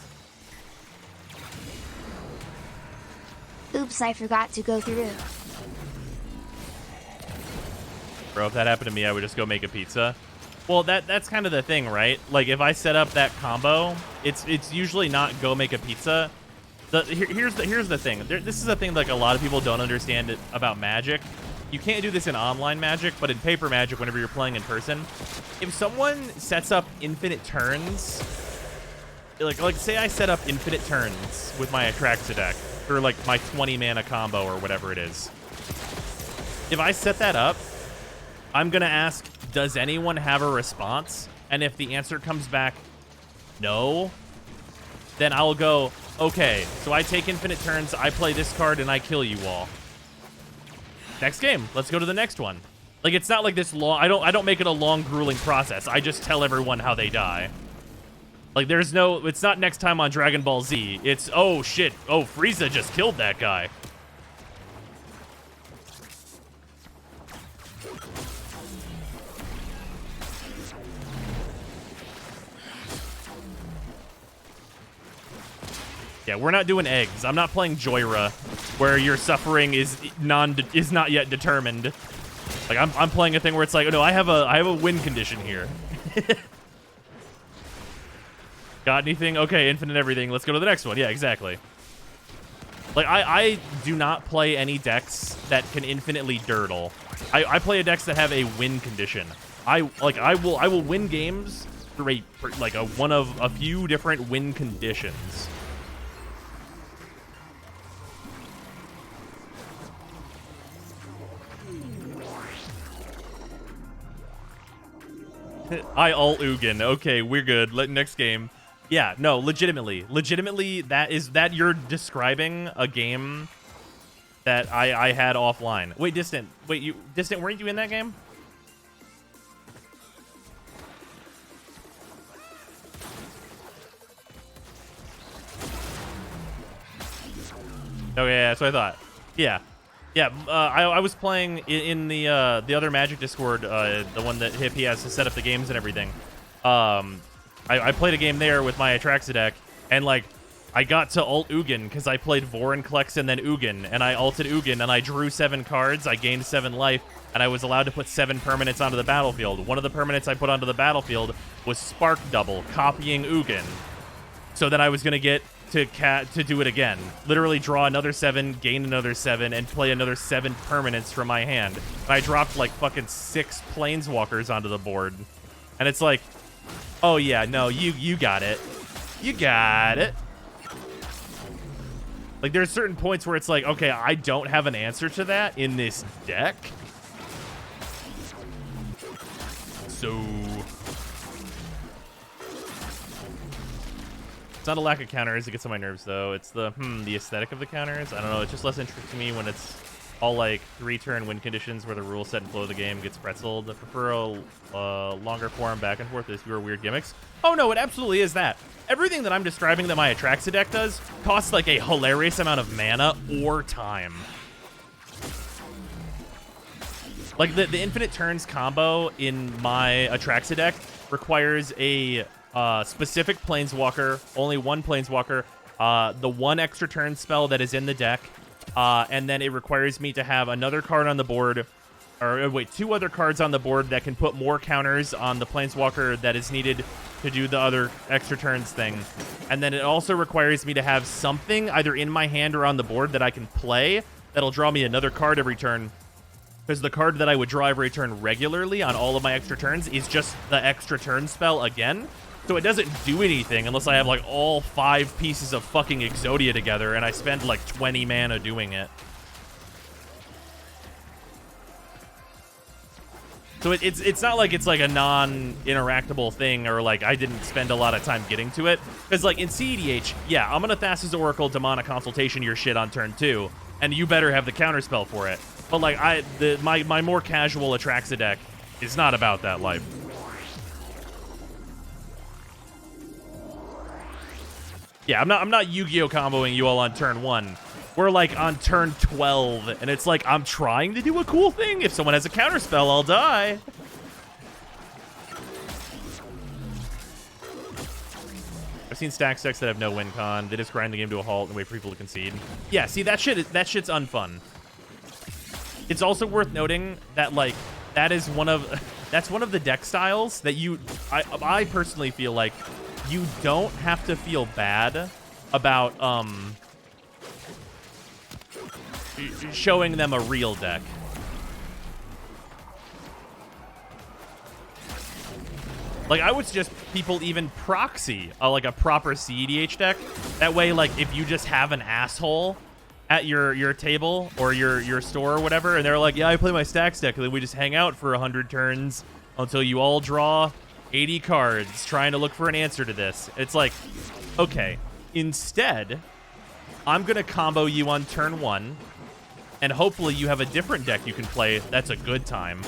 Oops, I forgot to go through. Bro, if that happened to me, I would just go make a pizza. Well, that's kind of the thing, right? Like, if I set up that combo, it's usually not go make a pizza. Here's the thing. This is the thing like a lot of people don't understand about Magic. You can't do this in online Magic, but in paper Magic, whenever you're playing in person, if someone sets up infinite turns, like say I set up infinite turns with my Atraxa deck for like my 20 mana combo or whatever it is. If I set that up I'm gonna ask, does anyone have a response? And if the answer comes back no, then I'll go, okay, so I take infinite turns, I play this card, and I kill you all. Next game. Let's go to the next one. Like, it's not like this long... I don't make it a long, grueling process. I just tell everyone how they die. Like, there's no... It's not next time on Dragon Ball Z. It's, oh, shit. Oh, Frieza just killed that guy. Yeah, we're not doing eggs. I'm not playing Joyra, where your suffering is not yet determined. Like, I'm playing a thing where it's like, oh no, I have a win condition here. Got anything? Okay, infinite everything. Let's go to the next one. Yeah, exactly. Like, I do not play any decks that can infinitely durdle. I play decks that have a win condition. I will win games through one of a few different win conditions. I ult Ugin. Okay, we're good. Next game. Yeah, no, legitimately, that you're describing a game that I had offline. Wait, Distant. Wait, Distant, weren't you in that game? Okay, yeah, that's what I thought. Yeah. Yeah, I was playing in the other Magic Discord, the one that Hippie has to set up the games and everything. I played a game there with my Atraxa deck, and like I got to ult Ugin because I played Vorinclex and then Ugin, and I ulted Ugin and I drew 7 cards, I gained 7 life, and I was allowed to put 7 permanents onto the battlefield. One of the permanents I put onto the battlefield was Spark Double, copying Ugin. So then I was gonna get to do it again. Literally draw another 7, gain another 7, and play another 7 permanents from my hand. And I dropped like fucking 6 planeswalkers onto the board. And it's like, oh yeah, no, you got it. You got it. Like, there's certain points where it's like, okay, I don't have an answer to that in this deck. So... It's not a lack of counters, it gets on my nerves though. It's the aesthetic of the counters. I don't know, it's just less interesting to me when it's all like 3-turn win conditions where the rule set and flow of the game gets pretzeled. I prefer a longer form back and forth. There's fewer weird gimmicks. Oh no, it absolutely is that. Everything that I'm describing that my Atraxa deck does costs like a hilarious amount of mana or time. Like the infinite turns combo in my Atraxa deck requires a specific planeswalker, only one planeswalker, the 1 extra turn spell that is in the deck, and then it requires me to have another card on the board, or wait, 2 other cards on the board that can put more counters on the planeswalker that is needed to do the other extra turns thing. And then it also requires me to have something either in my hand or on the board that I can play that'll draw me another card every turn. Because the card that I would draw every turn regularly on all of my extra turns is just the extra turn spell again. So it doesn't do anything unless I have like all 5 pieces of fucking Exodia together and I spend like 20 mana doing it. So it's not like it's like a non-interactable thing or like I didn't spend a lot of time getting to it. Because like in CEDH, yeah, I'm gonna Thassa's Oracle, Demonic Consultation your shit on turn 2, and you better have the counterspell for it. But like my more casual Atraxa deck is not about that life. Yeah, I'm not Yu-Gi-Oh comboing you all on turn 1. We're like on turn 12, and it's like I'm trying to do a cool thing. If someone has a counterspell, I'll die. I've seen stack decks that have no win con. They just grind the game to a halt and wait for people to concede. Yeah, see that shit's unfun. It's also worth noting that like that's one of the deck styles that I personally feel like you don't have to feel bad about showing them a real deck. Like, I would suggest people even proxy like a proper CEDH deck. That way, like, if you just have an asshole at your table or your store or whatever, and they're like, yeah, I play my stacks deck, and then we just hang out for 100 turns until you all draw 80 cards trying to look for an answer to this. It's like, okay, instead, I'm going to combo you on turn 1, and hopefully you have a different deck you can play that's a good time.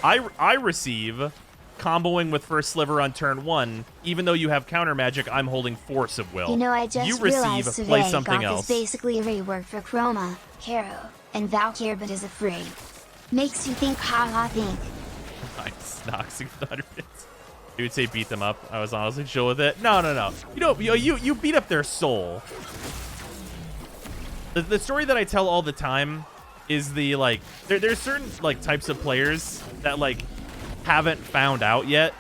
I receive comboing with First Sliver on turn 1, even though you have counter magic, I'm holding Force of Will. You know, I just you realized receive, today play something Goth else. is basically a rework for Chroma, Hero, and Valkyr, but is afraid. Makes you think, haha, think. Nice. Noxing with 100 bits. You would say beat them up. I was honestly chill with it. No. You know, you beat up their soul. The story that I tell all the time is the, like, there's certain, like, types of players that, like, haven't found out yet.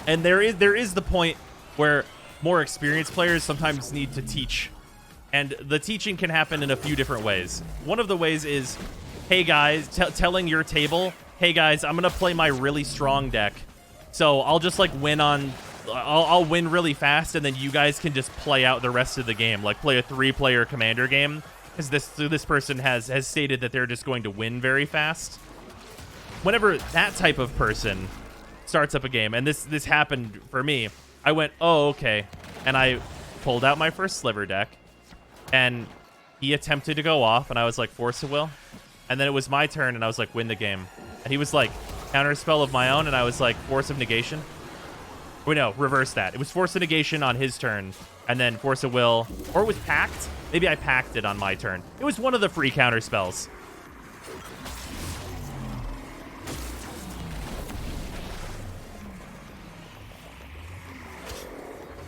And there is the point where more experienced players sometimes need to teach. And the teaching can happen in a few different ways. One of the ways is, hey guys, telling your table, hey guys, I'm gonna play my really strong deck. So I'll just like win on, I'll win really fast, and then you guys can just play out the rest of the game, like play a 3-player commander game, because this person has stated that they're just going to win very fast. Whenever that type of person starts up a game, and this happened for me, I went, oh, okay, and I pulled out my First Sliver deck, and he attempted to go off, and I was like, Force of Will, and then it was my turn, and I was like, win the game, and he was like, counter spell of my own, and I was like, Force of Negation. Wait, no, reverse that. It was Force of Negation on his turn, and then Force of Will, or it was Pact. Maybe I packed it on my turn. It was one of the free counter spells.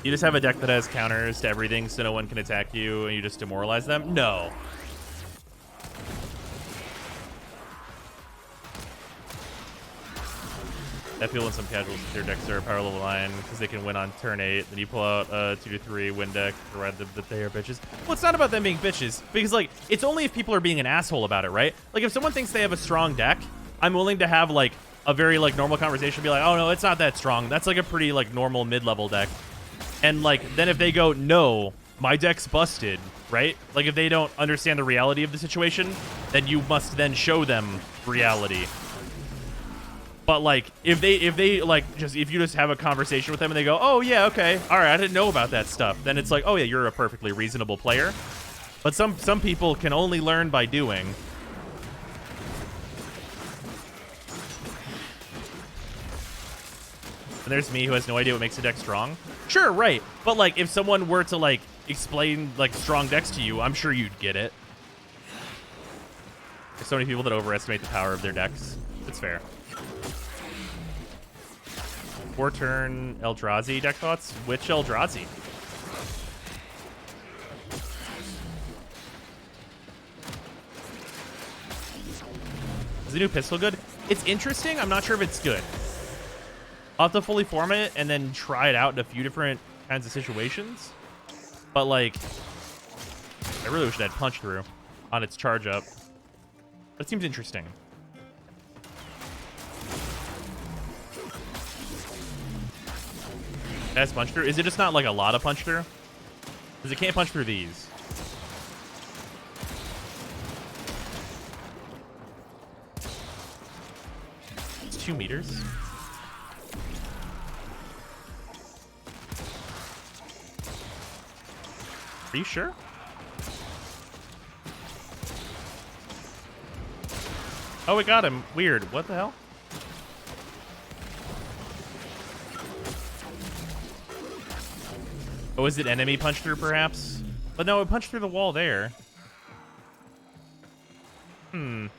You just have a deck that has counters to everything, so no one can attack you, and you just demoralize them? No. That people in some casuals with their decks are power level 9 because they can win on turn 8. Then you pull out a 2-3 win deck to ride that they are bitches. Well, it's not about them being bitches, because like it's only if people are being an asshole about it, right? Like if someone thinks they have a strong deck, I'm willing to have like a very like normal conversation, be like, oh no, it's not that strong. That's like a pretty like normal mid-level deck. And like then if they go, no, my deck's busted, right? Like if they don't understand the reality of the situation, then you must then show them reality. But like if they like if you just have a conversation with them and they go, oh yeah, okay, all right, I didn't know about that stuff, then it's like, oh yeah, you're a perfectly reasonable player. But some people can only learn by doing. And there's me who has no idea what makes a deck strong. Sure, right. But like if someone were to like explain like strong decks to you, I'm sure you'd get it. There's so many people that overestimate the power of their decks. It's fair. 4-turn Eldrazi deck thoughts? Which Eldrazi? Is the new pistol good? It's interesting. I'm not sure if it's good. I'll have to fully form it and then try it out in a few different kinds of situations. But like, I really wish it had punch through on its charge up. That seems interesting. It has punch through. Is it just not like a lot of punch through? Because it can't punch through these. It's 2 meters. Are you sure? Oh, we got him. Weird. What the hell? Oh, is it enemy punch through, perhaps? But no, it punched through the wall there. Might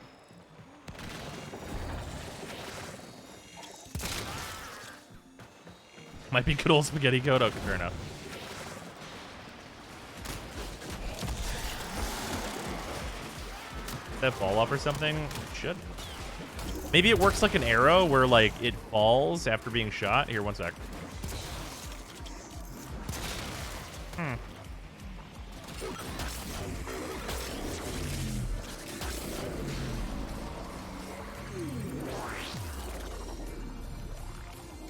be good old spaghetti code. Okay, fair enough. That fall off or something? It should. Maybe it works like an arrow where like it falls after being shot. Here, one sec.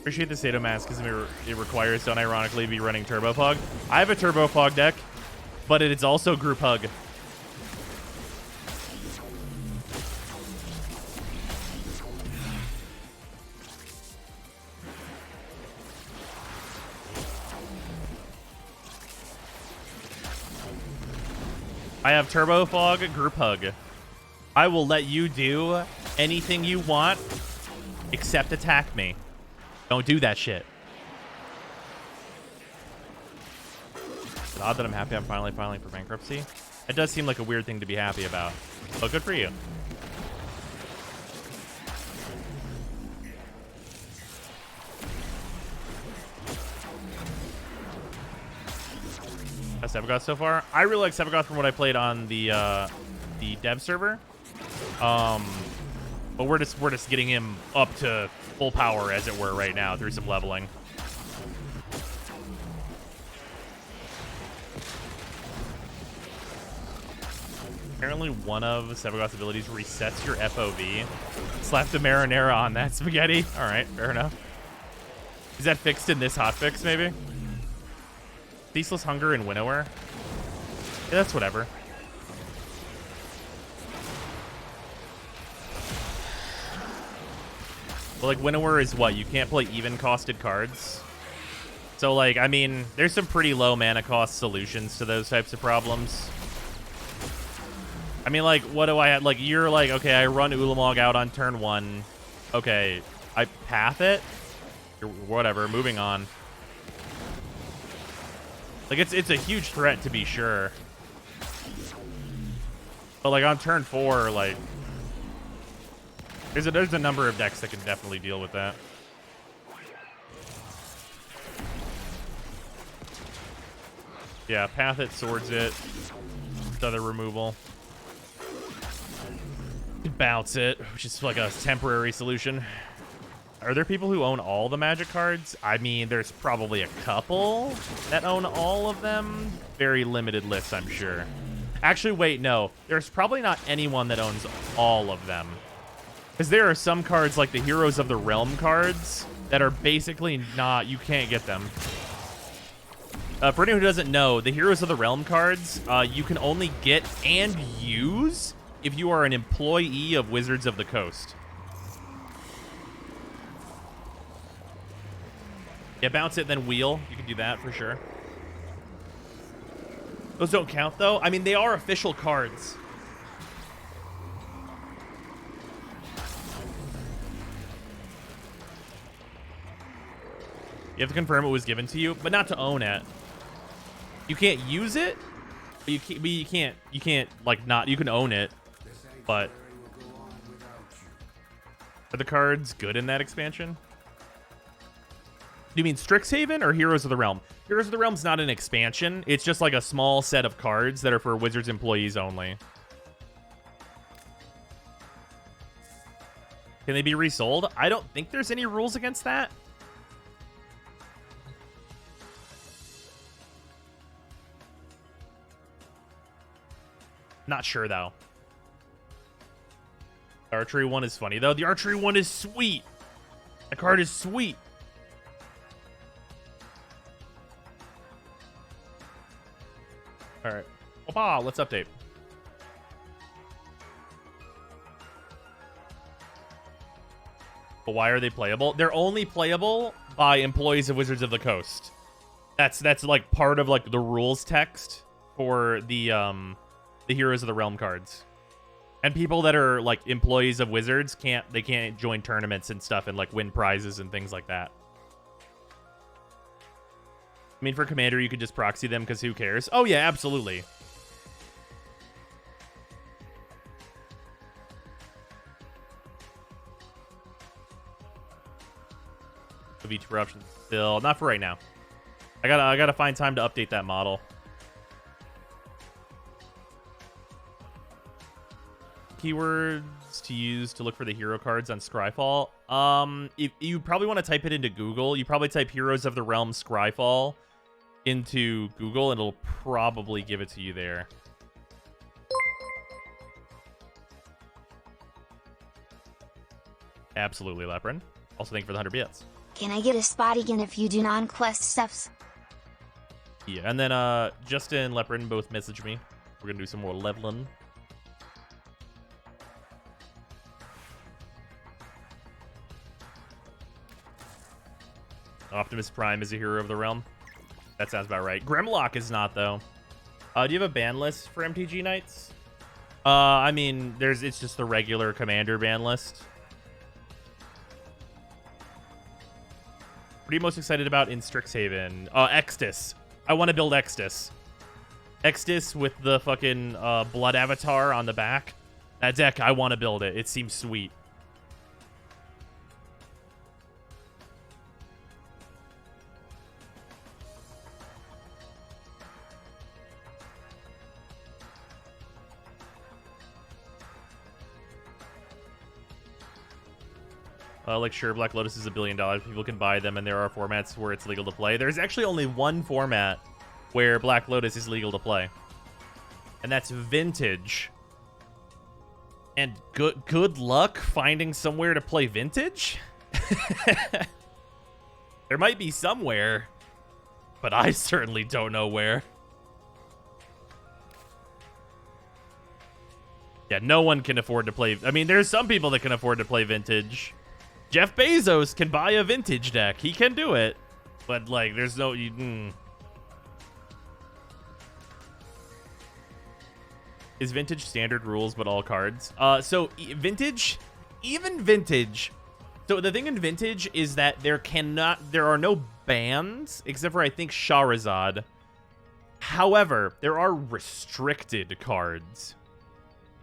Appreciate the Sato mask because it requires, don't ironically, be running Turbo Fog. I have a Turbo Fog deck, but it is also Group Hug. I have Turbo Fog, Group Hug. I will let you do anything you want except attack me. Don't do that shit. It's odd that I'm happy I'm finally filing for bankruptcy. It does seem like a weird thing to be happy about. But good for you. How's Sevagoth so far? I really like Sevagoth from what I played on the dev server. But we're just getting him up to full power, as it were, right now through some leveling. Apparently, one of Sevagoth's abilities resets your FOV. Slap the marinara on that spaghetti. All right, fair enough. Is that fixed in this hotfix, maybe? Ceaseless Hunger and Winnower? Yeah, that's whatever. Well, like, Winnower is what? You can't play even-costed cards? So, like, I mean, there's some pretty low mana cost solutions to those types of problems. I mean, like, what do I have? Like, you're like, okay, I run Ulamog out on turn 1. Okay, I path it? Whatever, moving on. Like, it's a huge threat, to be sure. But, like, on turn 4, like... There's a number of decks that can definitely deal with that. Yeah, path it, swords it. Other removal. Bounce it, which is like a temporary solution. Are there people who own all the Magic cards? I mean, there's probably a couple that own all of them. Very limited list, I'm sure. Actually, wait, no. There's probably not anyone that owns all of them. Because there are some cards, like the Heroes of the Realm cards, that are basically not... You can't get them. For anyone who doesn't know, the Heroes of the Realm cards, you can only get and use if you are an employee of Wizards of the Coast. Yeah, bounce it, then wheel. You can do that for sure. Those don't count, though. I mean, they are official cards. You have to confirm it was given to you, but not to own it. You can't use it, but you can't like not. You can own it, but are the cards good in that expansion? Do you mean Strixhaven or Heroes of the Realm? Heroes of the Realm's not an expansion. It's just like a small set of cards that are for Wizards employees only. Can they be resold? I don't think there's any rules against that. Not sure, though. The archery one is funny, though. The archery one is sweet. The card is sweet. All right. Opa, let's update. But why are they playable? They're only playable by employees of Wizards of the Coast. That's like part of like the rules text for the Heroes of the Realm cards. And people that are like employees of Wizards can't join tournaments and stuff and like win prizes and things like that. I mean, for Commander, you could just proxy them because who cares? Oh yeah, absolutely. V2 options still not for right now. I gotta find time to update that model. Keywords to use to look for the hero cards on Scryfall. If you probably want to type it into Google. You probably type Heroes of the Realm Scryfall into Google and it'll probably give it to you there. Absolutely, Leprin. Also, thank you for the 100 bits. can I get a spot again if you do non-quest stuffs? Yeah, and then Justin and Leopard both messaged me. We're gonna do some more leveling. Optimus Prime is a hero of the realm. That sounds about right. Grimlock is not, though. Do you have a ban list for MTG Knights? I mean, it's just the regular Commander ban list. What are you most excited about in Strixhaven? Extus. I want to build Extus. Extus with the fucking blood avatar on the back. That deck, I want to build it. It seems sweet. Like, sure, Black Lotus is $1 billion. People can buy them, and there are formats where it's legal to play. There's actually only one format where Black Lotus is legal to play, and that's Vintage. And good luck finding somewhere to play Vintage. There might be somewhere, but I certainly don't know where. Yeah, no one can afford to play. I mean, there's some people that can afford to play Vintage. Jeff Bezos can buy a Vintage deck. He can do it. But, like, there's no... Is Vintage standard rules, but all cards? So, Vintage... Even Vintage... So, the thing in Vintage is that there are no bans, except for, I think, Charizard. However, there are restricted cards.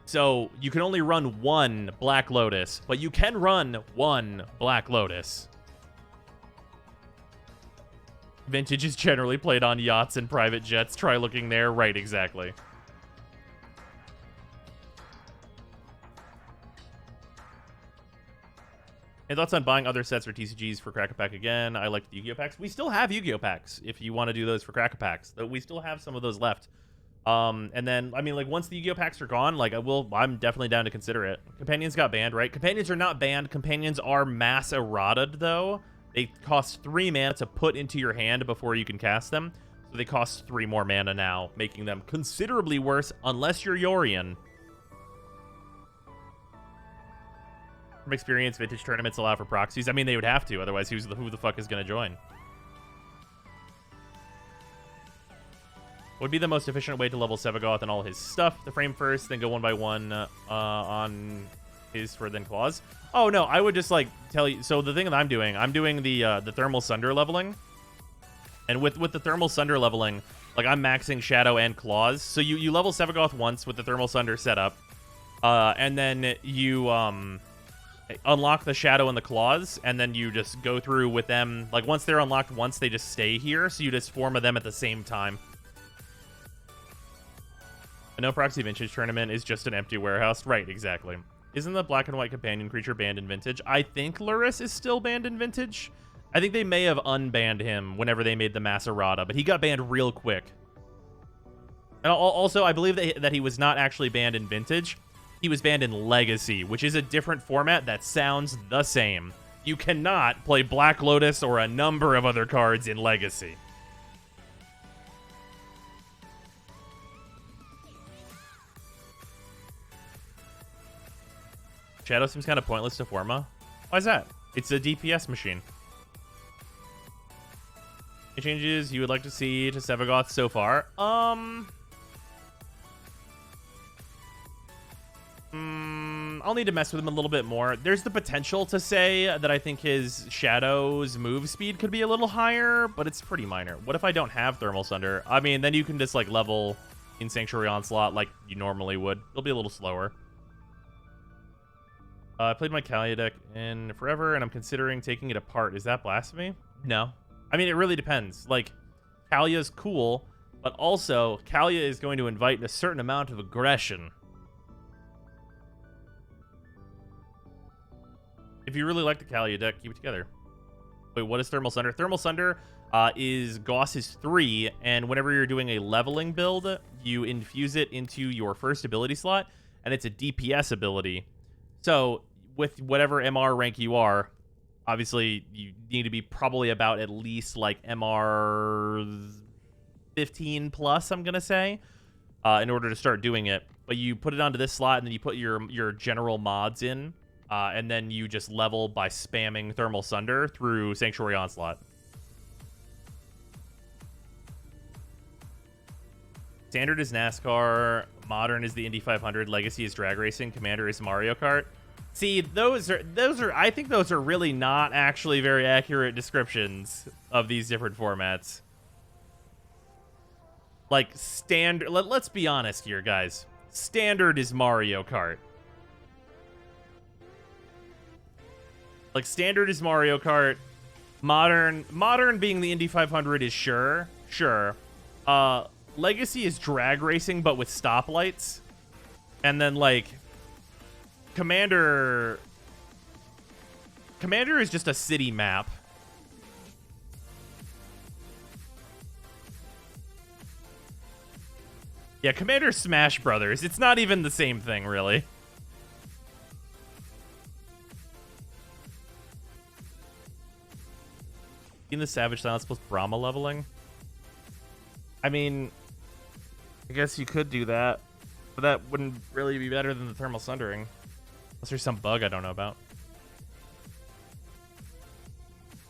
So, you can only run one Black Lotus, but you can run one Black Lotus. Vintage is generally played on yachts and private jets. Try looking there. Right, exactly. And thoughts on buying other sets or TCGs for Crack-A-Pack again? I like the Yu-Gi-Oh! Packs. We still have Yu-Gi-Oh! Packs if you want to do those for Crack-A-Packs. We still have some of those left. And then, I mean, like, once the Yu-Gi-Oh! Packs are gone, like, I'm definitely down to consider it. Companions got banned, right? Companions are not banned. Companions are mass errated, though. They cost 3 mana to put into your hand before you can cast them. So they cost 3 more mana now, making them considerably worse, unless you're Yorion. From experience, Vintage tournaments allow for proxies. I mean, they would have to, otherwise who the fuck is going to join? Would be the most efficient way to level Sevagoth and all his stuff. The frame first, then go one by one on his for then claws. Oh no, I would just like tell you. So the thing that I'm doing the Thermal Sunder leveling, and with the Thermal Sunder leveling, like I'm maxing Shadow and Claws. So you level Sevagoth once with the Thermal Sunder setup, and then you unlock the Shadow and the Claws, and then you just go through with them. Like once they're unlocked, once they just stay here. So you just form them at the same time. A no proxy Vintage tournament is just an empty warehouse. Right, exactly. Isn't the black and white companion creature banned in Vintage? I think Luris is still banned in Vintage. I think they may have unbanned him whenever they made the Maserata, but he got banned real quick. And also, I believe that he was not actually banned in Vintage. He was banned in Legacy, which is a different format that sounds the same. You cannot play Black Lotus or a number of other cards in Legacy. Shadow seems kind of pointless to Forma. Why is that? It's a DPS machine. Any changes you would like to see to Sevagoth so far? I'll need to mess with him a little bit more. There's the potential to say that I think his Shadow's move speed could be a little higher, but it's pretty minor. What if I don't have Thermal Sunder? I mean, then you can just like level in Sanctuary Onslaught like you normally would. It'll be a little slower. I played my Kalia deck in forever, and I'm considering taking it apart. Is that blasphemy? No. I mean, it really depends. Like, Kalia's cool, but also, Kalia is going to invite a certain amount of aggression. If you really like the Kalia deck, keep it together. Wait, what is Thermal Sunder? Thermal Sunder is Gauss's 3, and whenever you're doing a leveling build, you infuse it into your first ability slot, and it's a DPS ability. So, with whatever MR rank you are, Obviously, you need to be probably about at least like MR 15 plus, I'm gonna say, in order to start doing it. But you put it onto this slot, and then you put your general mods in, and then you just level by spamming Thermal Sunder through Sanctuary Onslaught. Standard is NASCAR, Modern is the Indy 500, Legacy is drag racing, Commander is Mario Kart. See, those are I think those are really not actually very accurate descriptions of these different formats. Like standard, let's be honest here, guys. Standard is Mario Kart. Like standard is Mario Kart. Modern being the Indy 500 is sure. Legacy is drag racing, but with stoplights. And then, like, Commander is just a city map. Yeah, Commander Smash Brothers. It's not even the same thing, really. In the Savage Silence plus Brahma leveling? I mean, I guess you could do that, but that wouldn't really be better than the Thermal Sundering. Unless there's some bug I don't know about.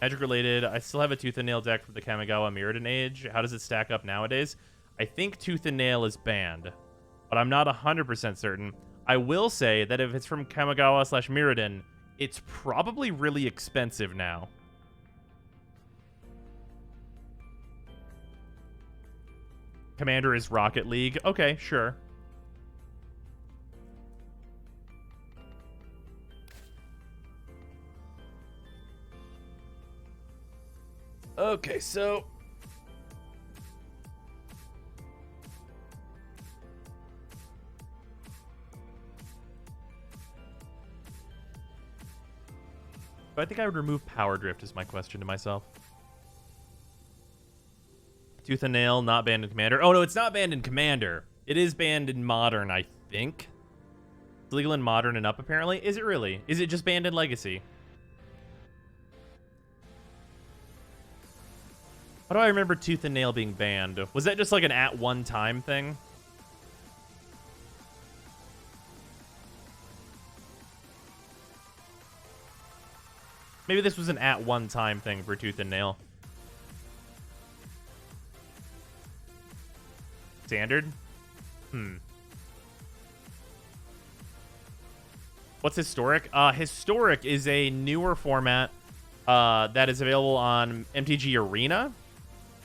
Magic related, I still have a Tooth and Nail deck from the Kamigawa Mirrodin age. How does it stack up nowadays? I think Tooth and Nail is banned, but I'm not 100% certain. I will say that if it's from Kamigawa/Mirrodin, it's probably really expensive now. Commander is Rocket League. Okay, sure. Okay, so I think I would remove Power Drift is my question to myself. Tooth and Nail, not banned in Commander. Oh, no, it's not banned in Commander. It is banned in Modern, I think. It's legal in Modern and Up, apparently. Is it really? Is it just banned in Legacy? How do I remember Tooth and Nail being banned? Was that just like an at-one-time thing? Maybe this was an at-one-time thing for Tooth and Nail. Standard? What's Historic? Historic is a newer format that is available on MTG Arena.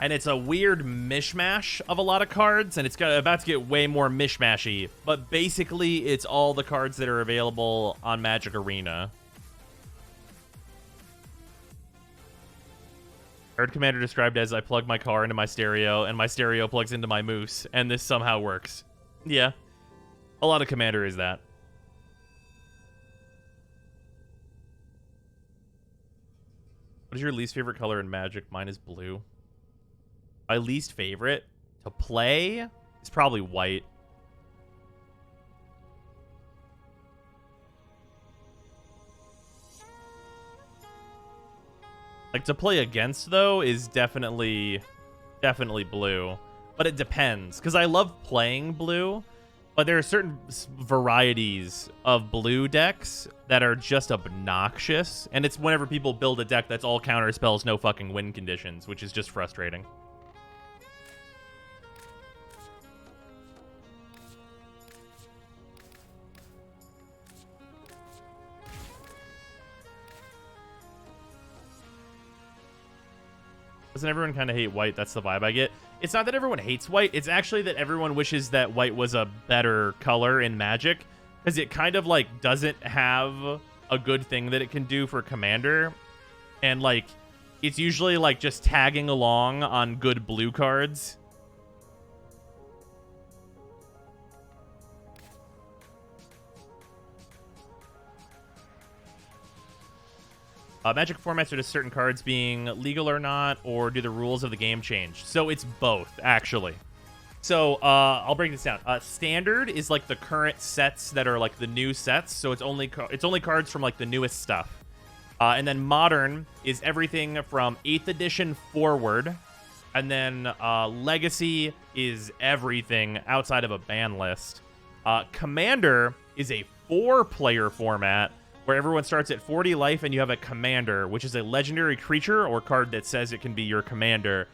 And it's a weird mishmash of a lot of cards, and it's about to get way more mishmashy. But basically, it's all the cards that are available on Magic Arena. I heard Commander described as I plug my car into my stereo, and my stereo plugs into my moose, and this somehow works. Yeah. A lot of Commander is that. What is your least favorite color in Magic? Mine is blue. My least favorite to play is probably white. Like, to play against, though, is definitely blue. But it depends, because I love playing blue, but there are certain varieties of blue decks that are just obnoxious, and it's whenever people build a deck that's all counter spells, no fucking win conditions, which is just frustrating. Doesn't everyone kind of hate white? That's the vibe I get. It's not that everyone hates white. It's actually that everyone wishes that white was a better color in Magic, because it kind of, like, doesn't have a good thing that it can do for Commander. And, like, it's usually, like, just tagging along on good blue cards. Magic formats are just certain cards being legal or not, or do the rules of the game change? So it's both, actually. So I'll break this down. Standard is like the current sets that are like the new sets, so it's only cards from like the newest stuff. And then modern is everything from 8th edition forward. And then legacy is everything outside of a ban list. Commander is a 4-player format where everyone starts at 40 life and you have a commander, which is a legendary creature or card that says it can be your commander,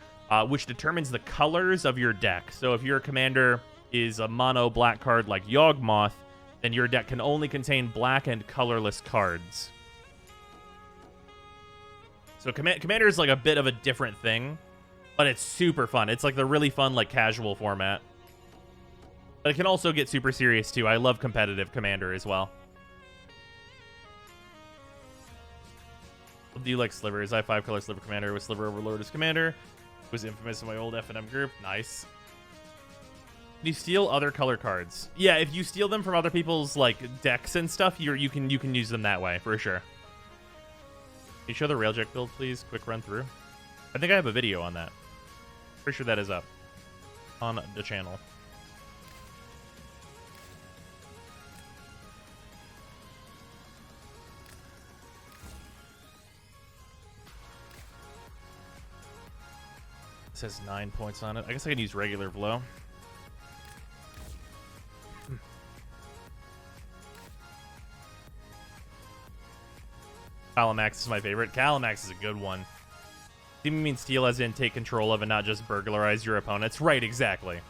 which determines the colors of your deck. So if your commander is a mono black card like Yawgmoth, then your deck can only contain black and colorless cards. So commander is like a bit of a different thing, but it's super fun. It's like the really fun, like, casual format. But it can also get super serious, too. I love competitive Commander as well. Do you like slivers? I have 5-color sliver Commander with Sliver Overlord as Commander. It was infamous in my old F&M group. Nice. Can you steal other color cards? Yeah, if you steal them from other people's, like, decks and stuff, you can use them that way, for sure. Can you show the Railjack build, please? Quick run through. I think I have a video on that. Pretty sure that is up on the channel. It says 9 points on it. I guess I can use regular blow. Calamax is my favorite. Calamax is a good one. Do you mean steal as in take control of and not just burglarize your opponents? Right, exactly.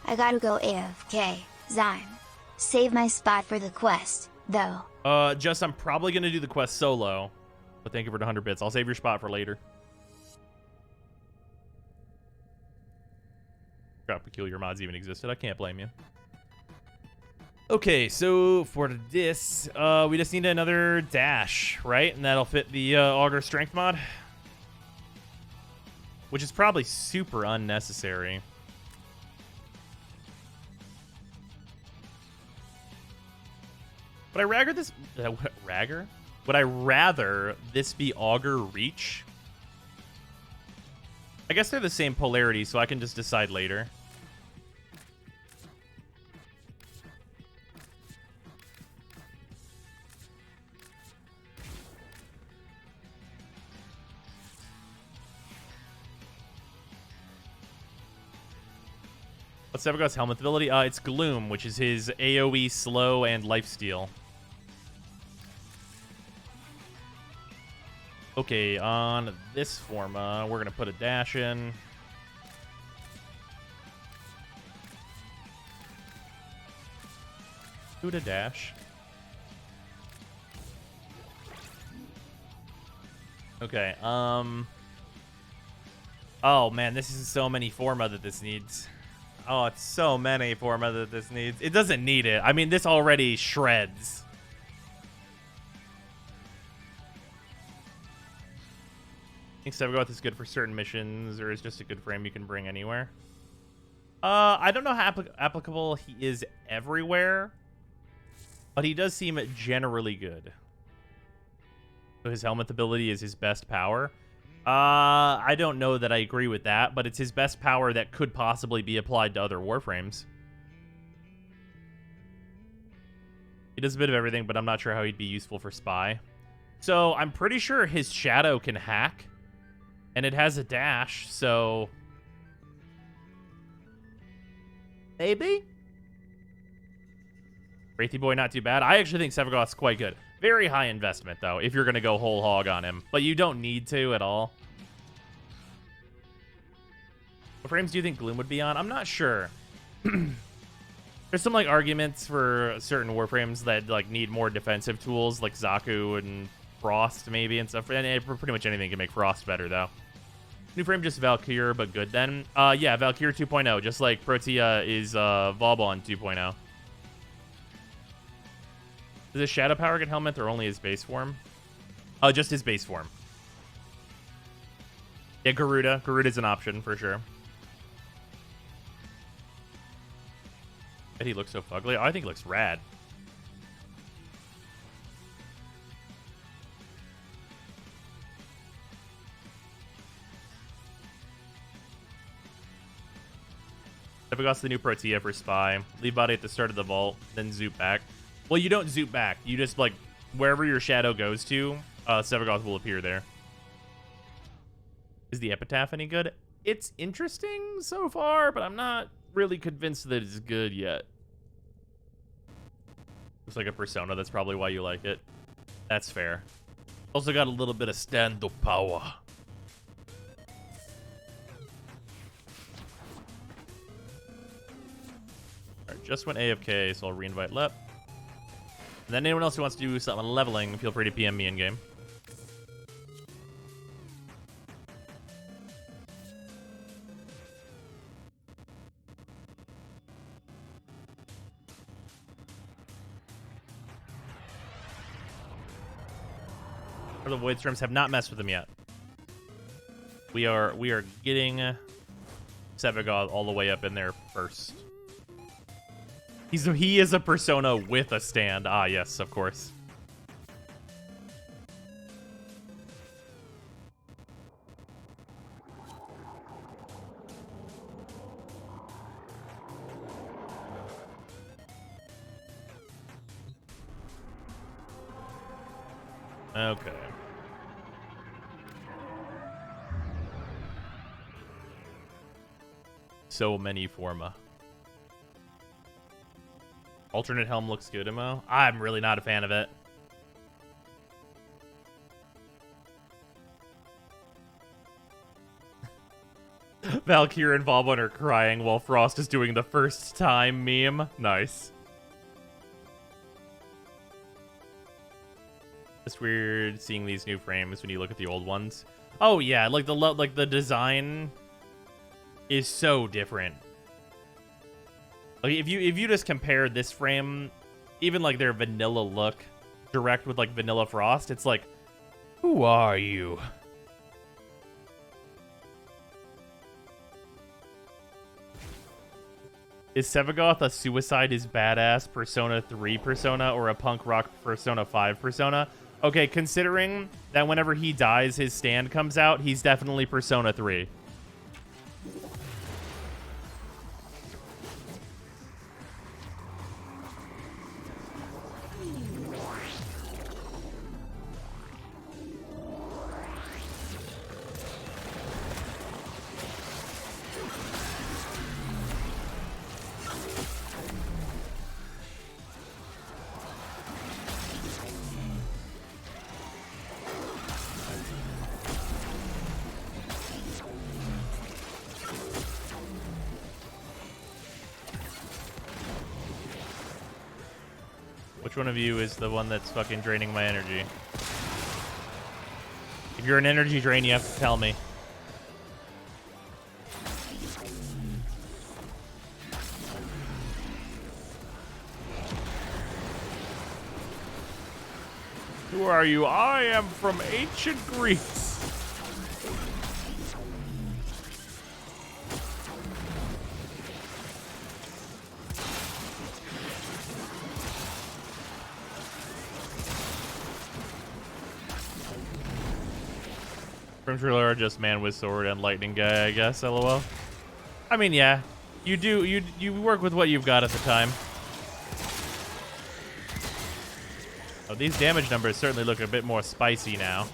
I gotta go AFK, Zyme. Save my spot for the quest, though. Just I'm probably gonna do the quest solo. But thank you for the 100 bits. I'll save your spot for later. Forgot peculiar mods even existed. I can't blame you. Okay, so for this, we just need another dash, right? And that'll fit the Augur Strength mod. Which is probably super unnecessary. Would I rather this... Would I rather this be Augur Reach? I guess they're the same polarity, so I can just decide later. What's Sevagoth's helmet ability? It's Gloom, which is his AoE slow and lifesteal. Okay, on this forma, we're going to put a dash in. Do the dash. Okay, oh man, this is so many forma that this needs. Oh, it's so many forma that this needs. It doesn't need it. I mean, this already shreds. I think Sevagoth is good for certain missions, or is just a good frame you can bring anywhere. I don't know how applicable he is everywhere, but he does seem generally good. So his helmet ability is his best power. I don't know that I agree with that, but it's his best power that could possibly be applied to other warframes. He does a bit of everything, but I'm not sure how he'd be useful for spy. So I'm pretty sure his shadow can hack, and it has a dash, so maybe? Wraithy Boy, not too bad. I actually think Sevagoth's quite good. Very high investment, though, if you're going to go whole hog on him. But you don't need to at all. What frames do you think Gloom would be on? I'm not sure. There's some, like, arguments for certain warframes that, like, need more defensive tools, like Zaku and Frost, maybe, and stuff. And pretty much anything can make Frost better, though. New frame, just Valkyr, but good, then. Yeah, Valkyr 2.0, just like Protea is Vauban 2.0. Does his Shadow Power get helmet or only his base form? Oh, just his base form. Yeah, Garuda. Garuda's an option for sure. Bet he looks so fugly. Oh, I think he looks rad. Sevagoth's the new Protea for Spy. Leave body at the start of the vault, then zoop back. Well, you don't zoop back. You just, like, wherever your shadow goes to, Sevagoth will appear there. Is the Epitaph any good? It's interesting so far, but I'm not really convinced that it's good yet. Looks like a persona. That's probably why you like it. That's fair. Also got a little bit of stand-up power. Alright, just went AFK, so I'll reinvite Lep. And then anyone else who wants to do something leveling, feel free to PM me in-game. The Void Storms have not messed with them yet. We are getting Sevagoth all the way up in there first. He is a persona with a stand. Ah, yes, of course. Okay. So many forma. Alternate helm looks good, Imo. I'm really not a fan of it. Valkyrie and Vauban are crying while Frost is doing the first time meme. Nice. It's weird seeing these new frames when you look at the old ones. Oh yeah, like the design is so different. Like if you just compare this frame, even like their vanilla look, direct with like vanilla Frost, it's like, who are you? Is Sevagoth a Suicide is Badass Persona 3 persona or a punk rock Persona 5 persona? Okay, considering that whenever he dies, his stand comes out, he's definitely Persona 3. Which one of you is the one that's fucking draining my energy? If you're an energy drain, you have to tell me. Who are you? I am from ancient Greece. Controller are just man with sword and lightning guy, I guess. LOL. I mean, yeah, you work with what you've got at the time. Oh, these damage numbers certainly look a bit more spicy now.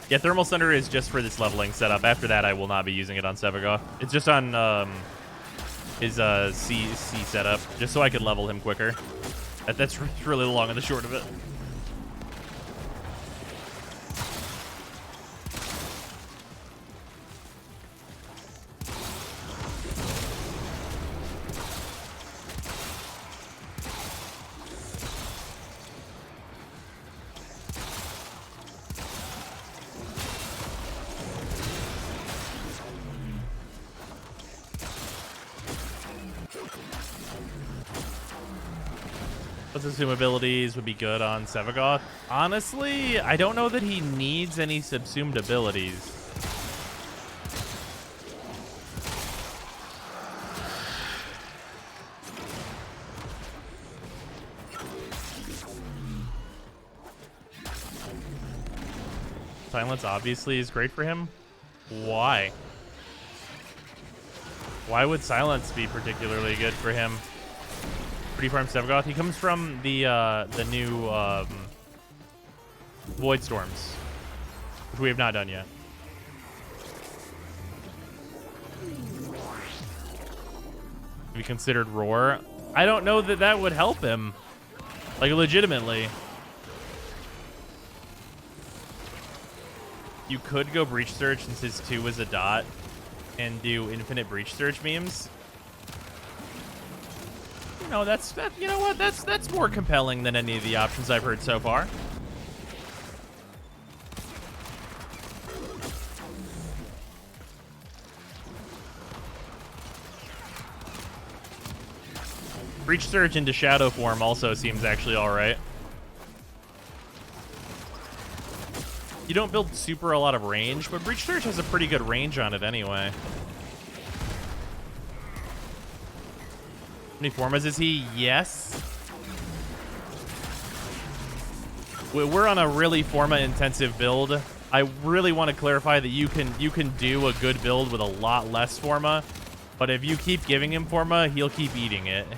Yeah, Thermal Thunder is just for this leveling setup. After that, I will not be using it on Sevagoth. It's just on his C setup, just so I can level him quicker. That's really the long and the short of it. Let's assume abilities would be good on Sevagoth. Honestly, I don't know that he needs any subsumed abilities. Silence obviously is great for him. Why? Why would Silence be particularly good for him? Pretty farm Sevagoth. He comes from the new Void Storms, which we have not done yet. Have you considered Roar? I don't know that that would help him. Like, legitimately. You could go Breach Search since his 2 is a dot and do infinite Breach Search memes. You know, you know what? That's more compelling than any of the options I've heard so far. Breach Surge into Shadow form also seems actually alright. You don't build super a lot of range, but Breach Surge has a pretty good range on it anyway. How many formas is he? Yes. We're on a really forma intensive build. I really want to clarify that you can do a good build with a lot less forma, but if you keep giving him forma, he'll keep eating it.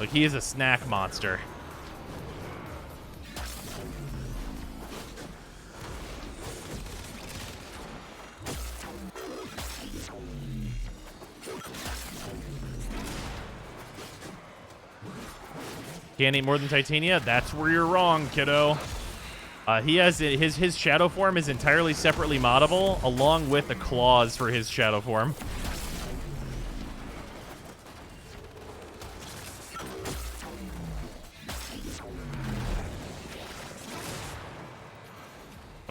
Like, he is a snack monster. Can't eat more than Titania? That's where you're wrong, kiddo. He has his shadow form is entirely separately moddable, along with a clause for his shadow form.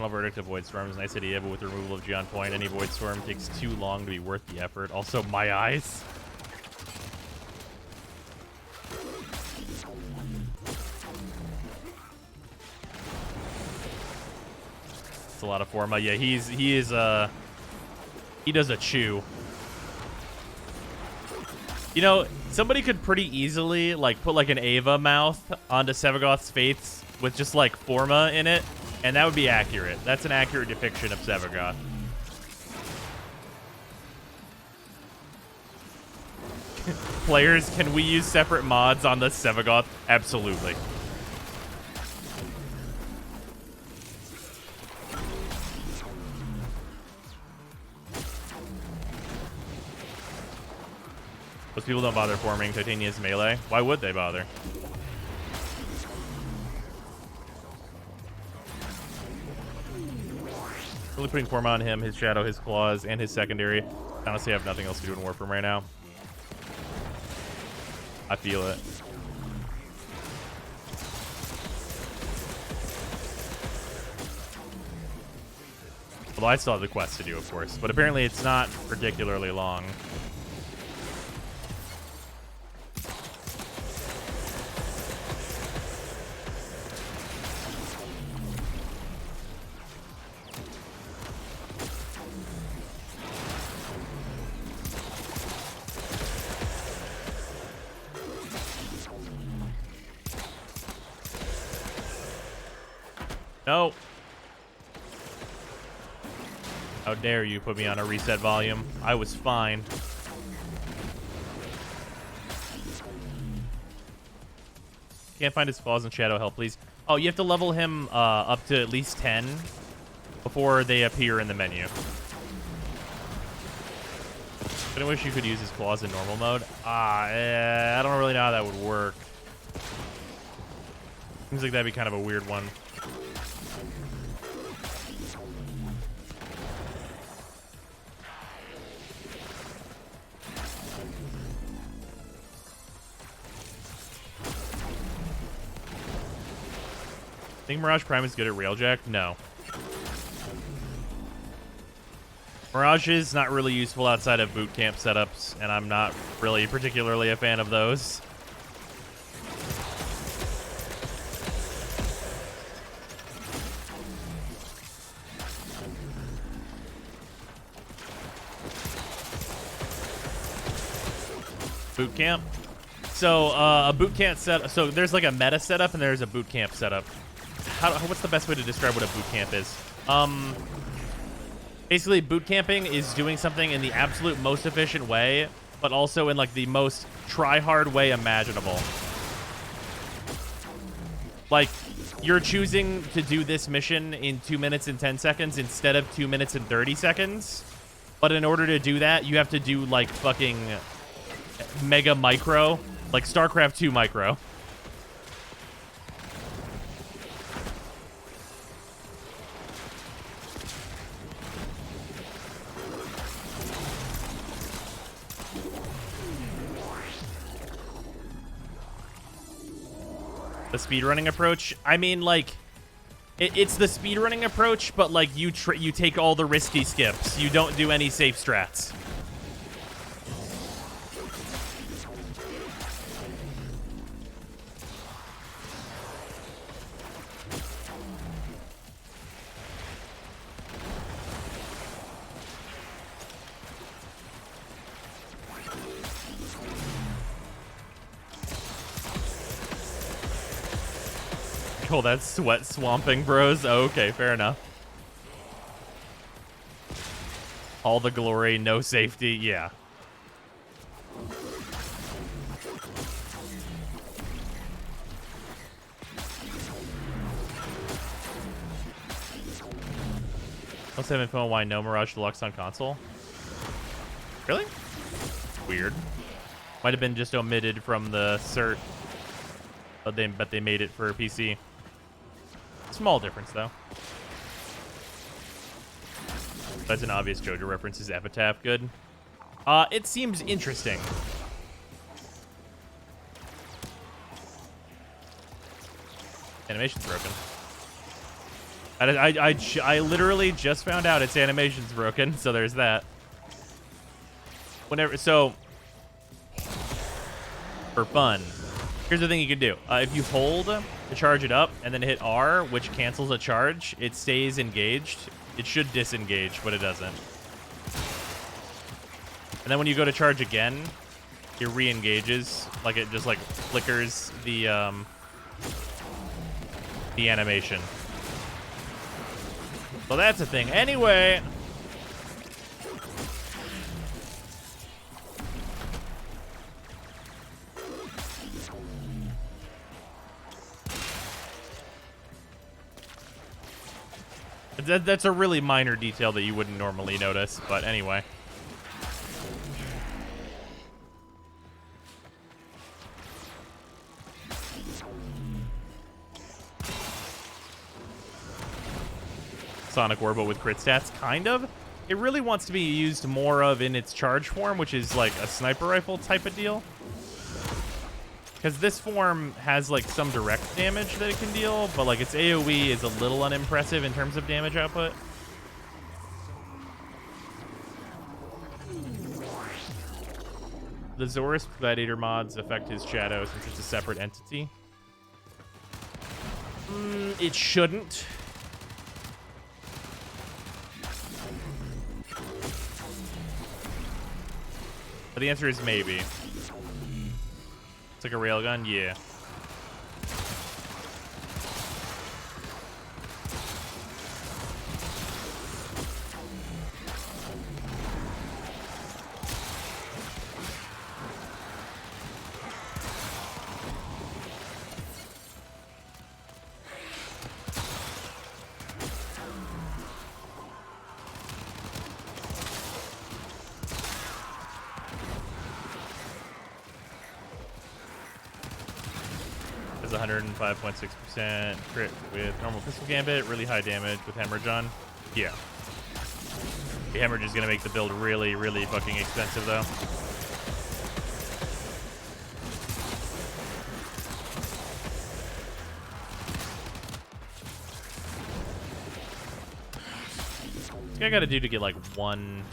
Verdict of Void Storm is a nice idea, but with the removal of Geon Point, any Void Storm takes too long to be worth the effort. Also, my eyes. It's a lot of forma. Yeah, he does a chew. You know, somebody could pretty easily like put like an Ava mouth onto Sevagoth's Fates with just like forma in it. And that would be accurate. That's an accurate depiction of Sevagoth. Players, can we use separate mods on the Sevagoth? Absolutely. Most people don't bother forming Titania's melee. Why would they bother? Really putting form on him, his shadow, his claws, and his secondary. Honestly, I have nothing else to do in Warframe right now. I feel it. Although I still have the quest to do, of course. But apparently it's not particularly long. No. How dare you put me on a reset volume? I was fine. Can't find his claws in shadow. Help, please. Oh, you have to level him up to at least 10 before they appear in the menu. I wish you could use his claws in normal mode. I don't really know how that would work. Seems like that'd be kind of a weird one. Think Mirage Prime is good at Railjack? No. Mirage is not really useful outside of boot camp setups, and I'm not really particularly a fan of those. Boot camp? So, a boot camp set. So, there's like a meta setup and there's a boot camp setup. what's the best way to describe what a boot camp is? Basically, boot camping is doing something in the absolute most efficient way, but also in like the most try-hard way imaginable. Like, you're choosing to do this mission in 2 minutes and 10 seconds instead of 2 minutes and 30 seconds. But in order to do that, you have to do like fucking mega micro, like StarCraft 2 micro. The speedrunning approach, I mean, like, it's the speedrunning approach, but like you take all the risky skips. You don't do any safe strats. Oh, that's sweat swamping, bros. Oh, okay, fair enough. All the glory, no safety. Yeah. Also having fun. Why no Mirage Deluxe on console? Really? Weird. Might have been just omitted from the cert, but they made it for PC. Small difference, though. That's an obvious JoJo reference. Is Epitaph good? It seems interesting. Animation's broken. I literally just found out its animation's broken, so there's that. So, for fun, here's the thing you can do. If you hold to charge it up and then hit R, which cancels a charge, it stays engaged. It should disengage, but it doesn't. And then when you go to charge again, it re-engages. Like, it just, like, flickers the animation. So that's a thing. Anyway... That's a really minor detail that you wouldn't normally notice, but anyway. Sonic Orbo with crit stats, kind of. It really wants to be used more of in its charge form, which is like a sniper rifle type of deal. Because this form has, like, some direct damage that it can deal, but, like, its AoE is a little unimpressive in terms of damage output. The Zorus Gladiator mods affect his shadow since it's a separate entity. It shouldn't. But the answer is maybe. Like a railgun? Yeah. Has 105.6% crit with normal pistol gambit, really high damage with hemorrhage on. Yeah. The hemorrhage is gonna make the build really, really fucking expensive though. What's I gotta do to get like one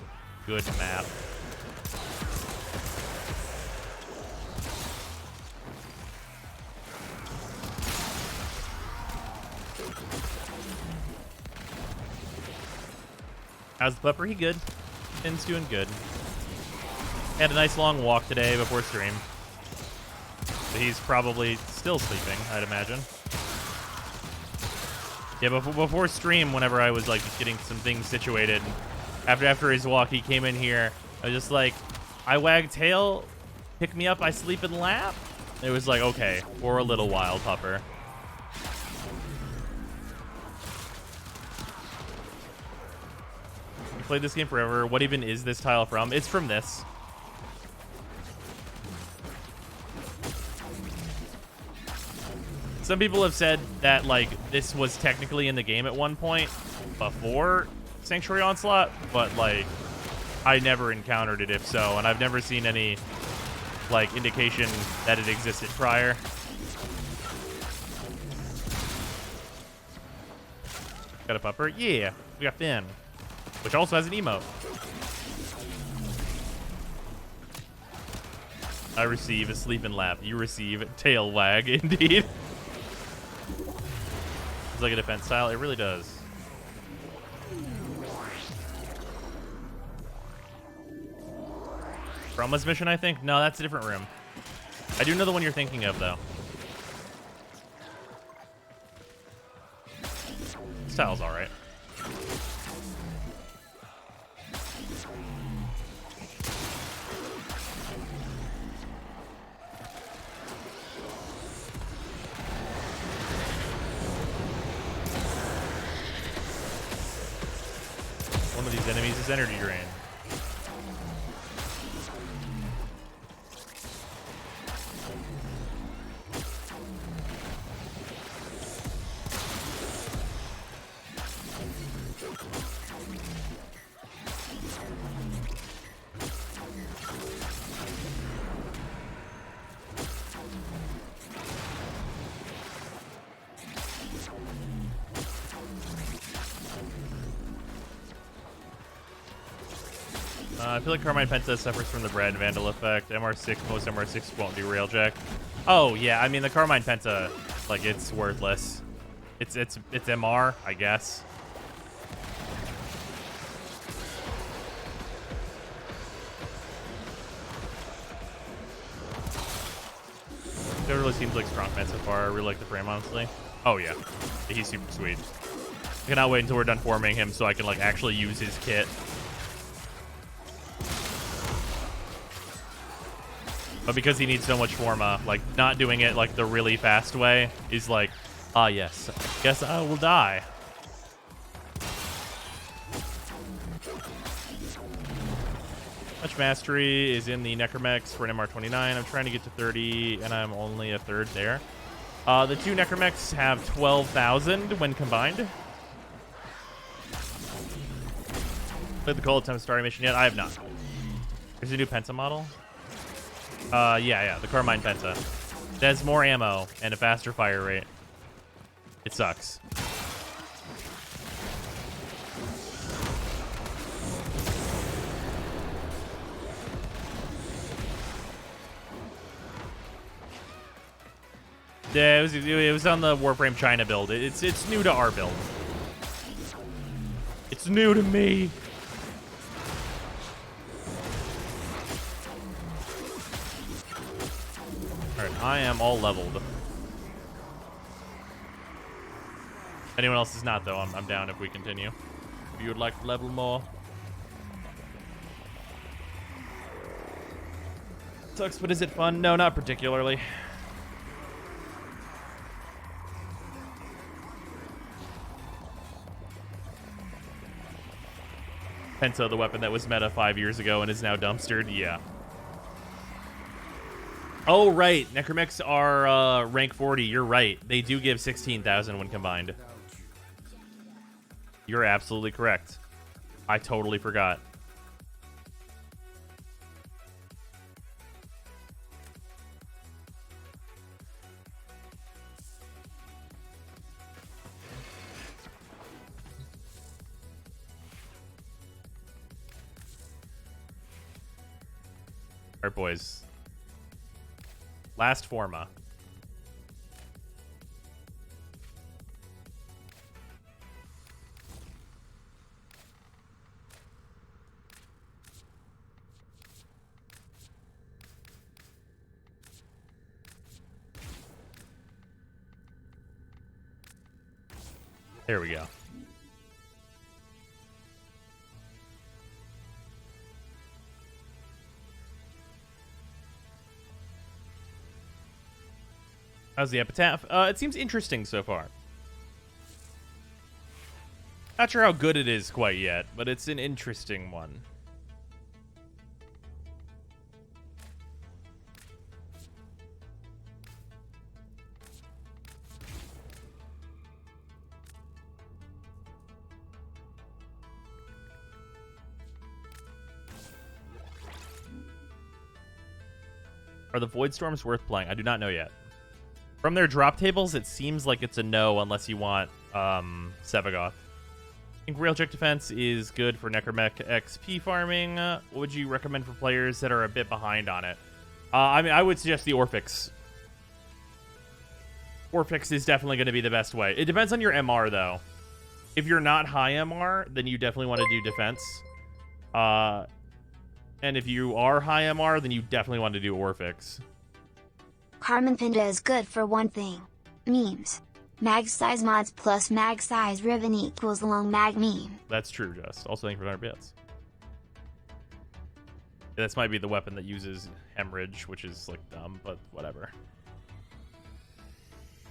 good map? How's the pupper? He good. Finn's doing good. Had a nice long walk today before stream. So he's probably still sleeping, I'd imagine. Yeah, before stream, whenever I was like just getting some things situated, after his walk, he came in here. I was just like, I wag tail, pick me up, I sleep and lap. It was like, okay, for a little while, pupper. You played this game forever. What even is this tile from? It's from this. Some people have said that, like, this was technically in the game at one point before Sanctuary Onslaught, but, like, I never encountered it if so, and I've never seen any, like, indication that it existed prior. Got a pupper? Yeah, we got Finn, which also has an emote. I receive a sleep and lap. You receive tail wag, indeed. It's like a defense style. It really does. Chroma's mission, I think? No, that's a different room. I do know the one you're thinking of, though. Style's alright. One of these enemies is energy drain. I feel like Carmine Penta suffers from the Brad Vandal effect. MR6, most MR6 won't do Railjack. Oh, yeah, I mean, the Carmine Penta, like, it's worthless. It's MR, I guess. It really seems like strong man so far. I really like the frame, honestly. Oh, yeah. He's super sweet. I cannot wait until we're done forming him so I can, like, actually use his kit. But because he needs so much forma, like, not doing it, like, the really fast way is like, ah, yes, guess I will die. Touch Mastery is in the Necromex for an MR29. I'm trying to get to 30, and I'm only a third there. The two Necromex have 12,000 when combined. Played the Cold Tempestarii mission yet? I have not. There's a new Penta model. Yeah, the Carmine Penta. It has more ammo and a faster fire rate. It sucks. Yeah, it was on the Warframe China build. It's new to our build. It's new to me. Alright, I am all leveled. Anyone else is not, though. I'm down if we continue. If you would like to level more. Sucks, but is it fun? No, not particularly. Penta, the weapon that was meta 5 years ago and is now dumpstered? Yeah. Oh, right. Necromex are rank 40. You're right. They do give 16,000 when combined. You're absolutely correct. I totally forgot. All right, boys. Last Forma. There we go. How's the epitaph? It seems interesting so far. Not sure how good it is quite yet, but it's an interesting one. Are the Void Storms worth playing? I do not know yet. From their drop tables, it seems like it's a no unless you want Sevagoth. I think Railjack Defense is good for Necromech XP farming. What would you recommend for players that are a bit behind on it? I mean, I would suggest the Orphix. Orphix is definitely going to be the best way. It depends on your MR, though. If you're not high MR, then you definitely want to do Defense. And if you are high MR, then you definitely want to do Orphix. Carmen Pinda is good for one thing. Memes. Mag size mods plus mag size ribbon equals long mag meme. That's true, Just. Also, thank you for 100 bits. Yeah, this might be the weapon that uses hemorrhage, which is, like, dumb, but whatever.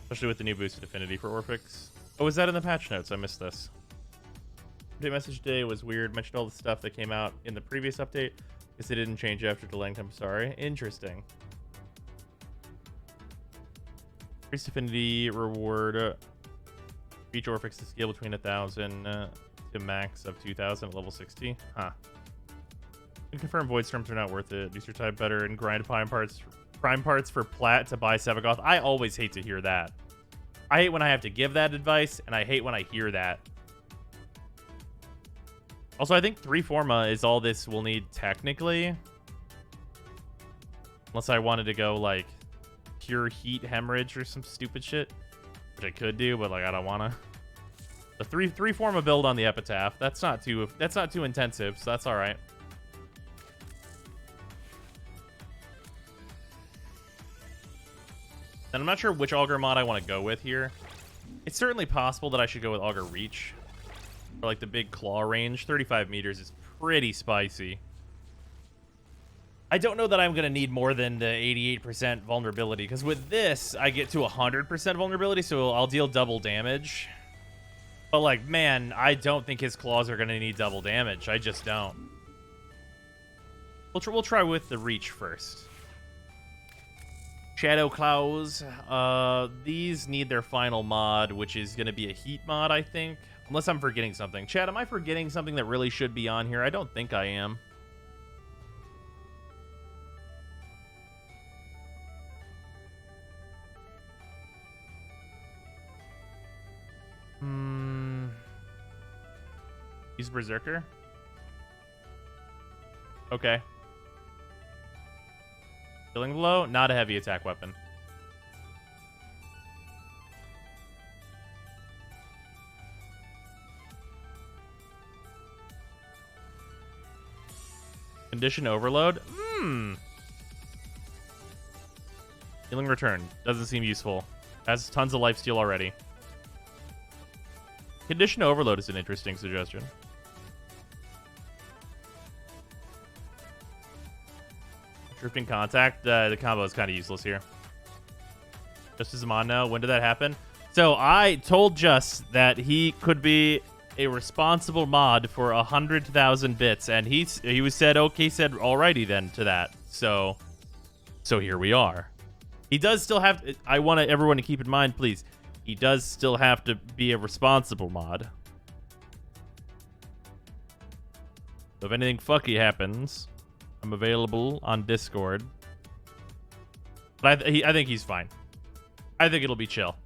Especially with the new boosted affinity for Orphix. Oh, is that in the patch notes? I missed this. Update message today was weird. Mentioned all the stuff that came out in the previous update. Guess it didn't change after delaying Tempestarii. Interesting. Increased affinity reward. Each Orphix to scale between 1,000 to max of 2,000 at level 60. Huh. Can confirm Void Storms are not worth it. Use your type better and grind prime parts for plat to buy Sevagoth. I always hate to hear that. I hate when I have to give that advice, and I hate when I hear that. Also, I think 3 Forma is all this will need technically. Unless I wanted to go, like, pure heat hemorrhage or some stupid shit. Which I could do, but, like, I don't want to. The 3 Forma build on the Epitaph. That's not too intensive, so that's alright. And I'm not sure which Augur mod I want to go with here. It's certainly possible that I should go with Augur Reach. For like the big claw range. 35 meters is pretty spicy. I don't know that I'm going to need more than the 88% vulnerability. Because with this, I get to 100% vulnerability. So I'll deal double damage. But like, man, I don't think his claws are going to need double damage. I just don't. We'll try with the Reach first. Shadow Claws. These need their final mod, which is going to be a heat mod, I think. Unless I'm forgetting something. Chad, am I forgetting something that really should be on here? I don't think I am. Use Berserker? Okay. Killing Blow? Not a heavy attack weapon. Condition Overload? Healing Return. Doesn't seem useful. Has tons of lifesteal already. Condition Overload is an interesting suggestion. Drifting Contact. The combo is kind of useless here. Just as I'm on now. When did that happen? So I told Just that he could be a responsible mod for 100,000 bits, and he said okay, said alrighty then to that. So here we are. He does still have. I want everyone to keep in mind, please. He does still have to be a responsible mod. So if anything fucky happens, I'm available on Discord. But I think he's fine. I think it'll be chill.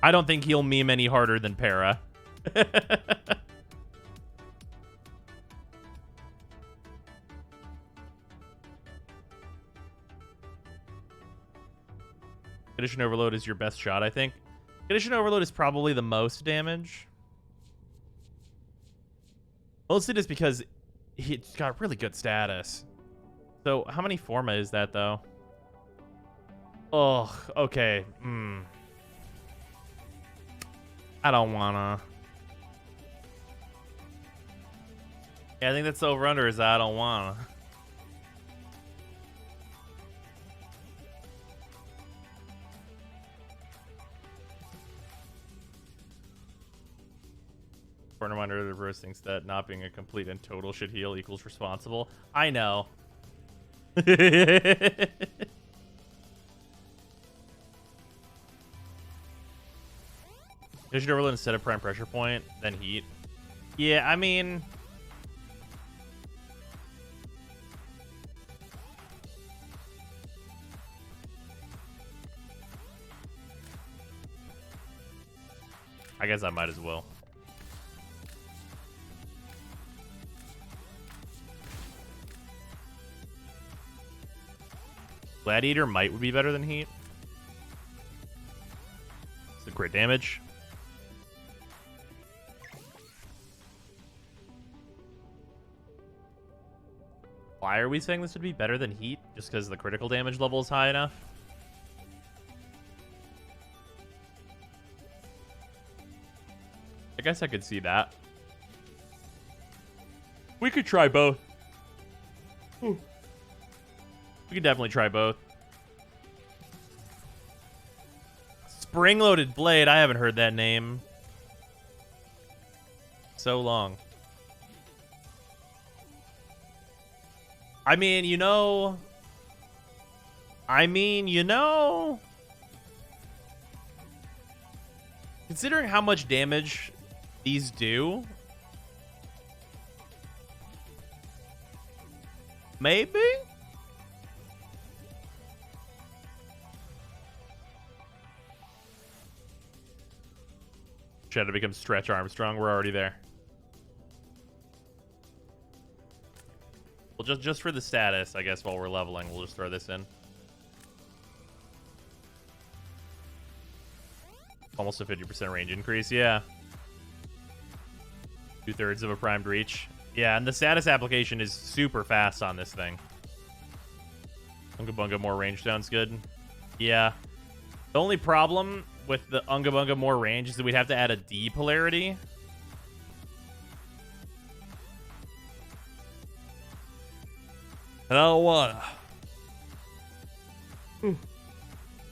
I don't think he'll meme any harder than Para. Condition Overload is your best shot, I think. Condition Overload is probably the most damage. Mostly just because he's got really good status. So how many Forma is that, though? Oh, okay. I don't wanna. Yeah, I think that's over under is I don't wanna. For a reminder, the reverse thinks that not being a complete and total should heal equals responsible. I know. You should overload instead of prime pressure point, then heat. Yeah, I mean... I guess I might as well. Gladiator might would be better than heat. It's a crit damage. Why are we saying this would be better than heat? Just because the critical damage level is high enough? I guess I could see that. We could try both. We could definitely try both. Spring-loaded blade. I haven't heard that name. So long. I mean, you know... Considering how much damage these do... Maybe? Shadow becomes Stretch Armstrong. We're already there. Well, just for the status, I guess, while we're leveling, we'll just throw this in. Almost a 50% range increase, yeah. 2/3 of a primed reach. Yeah, and the status application is super fast on this thing. Unga Bunga more range sounds good. Yeah. The only problem with the Unga Bunga more range is that we'd have to add a D polarity. And I don't wanna.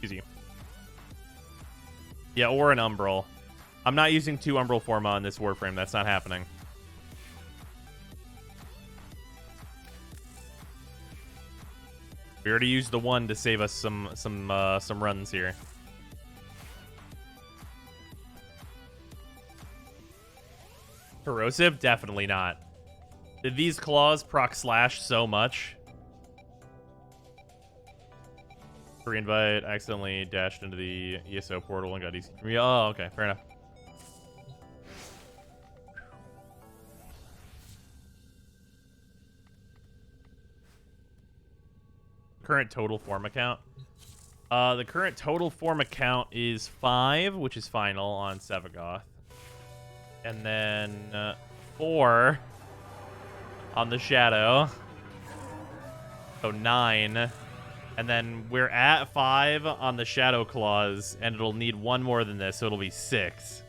Easy. Yeah, or an Umbral. I'm not using 2 Umbral Forma on this Warframe. That's not happening. We already used the 1 to save us some runs here. Corrosive? Definitely not. Did these claws proc slash so much? Pre-invite, accidentally dashed into the ESO portal and got easy from me. Oh, okay, fair enough. Current total form account. The current total form account is 5, which is final on Sevagoth. And then 4 on the Shadow. So 9. And then we're at 5 on the Shadow Claws, and it'll need 1 more than this, so it'll be 6.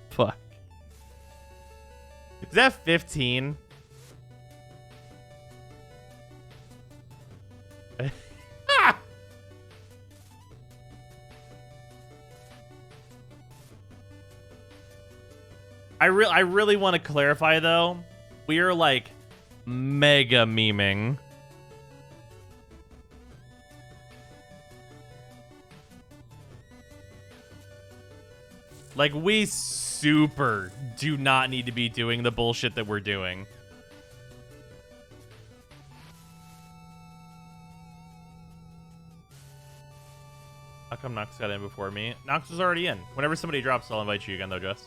Fuck. Is that 15? I really want to clarify, though. We are, like, mega memeing. Like, we super do not need to be doing the bullshit that we're doing. How come Nox got in before me? Nox was already in. Whenever somebody drops, I'll invite you again, though, Jess.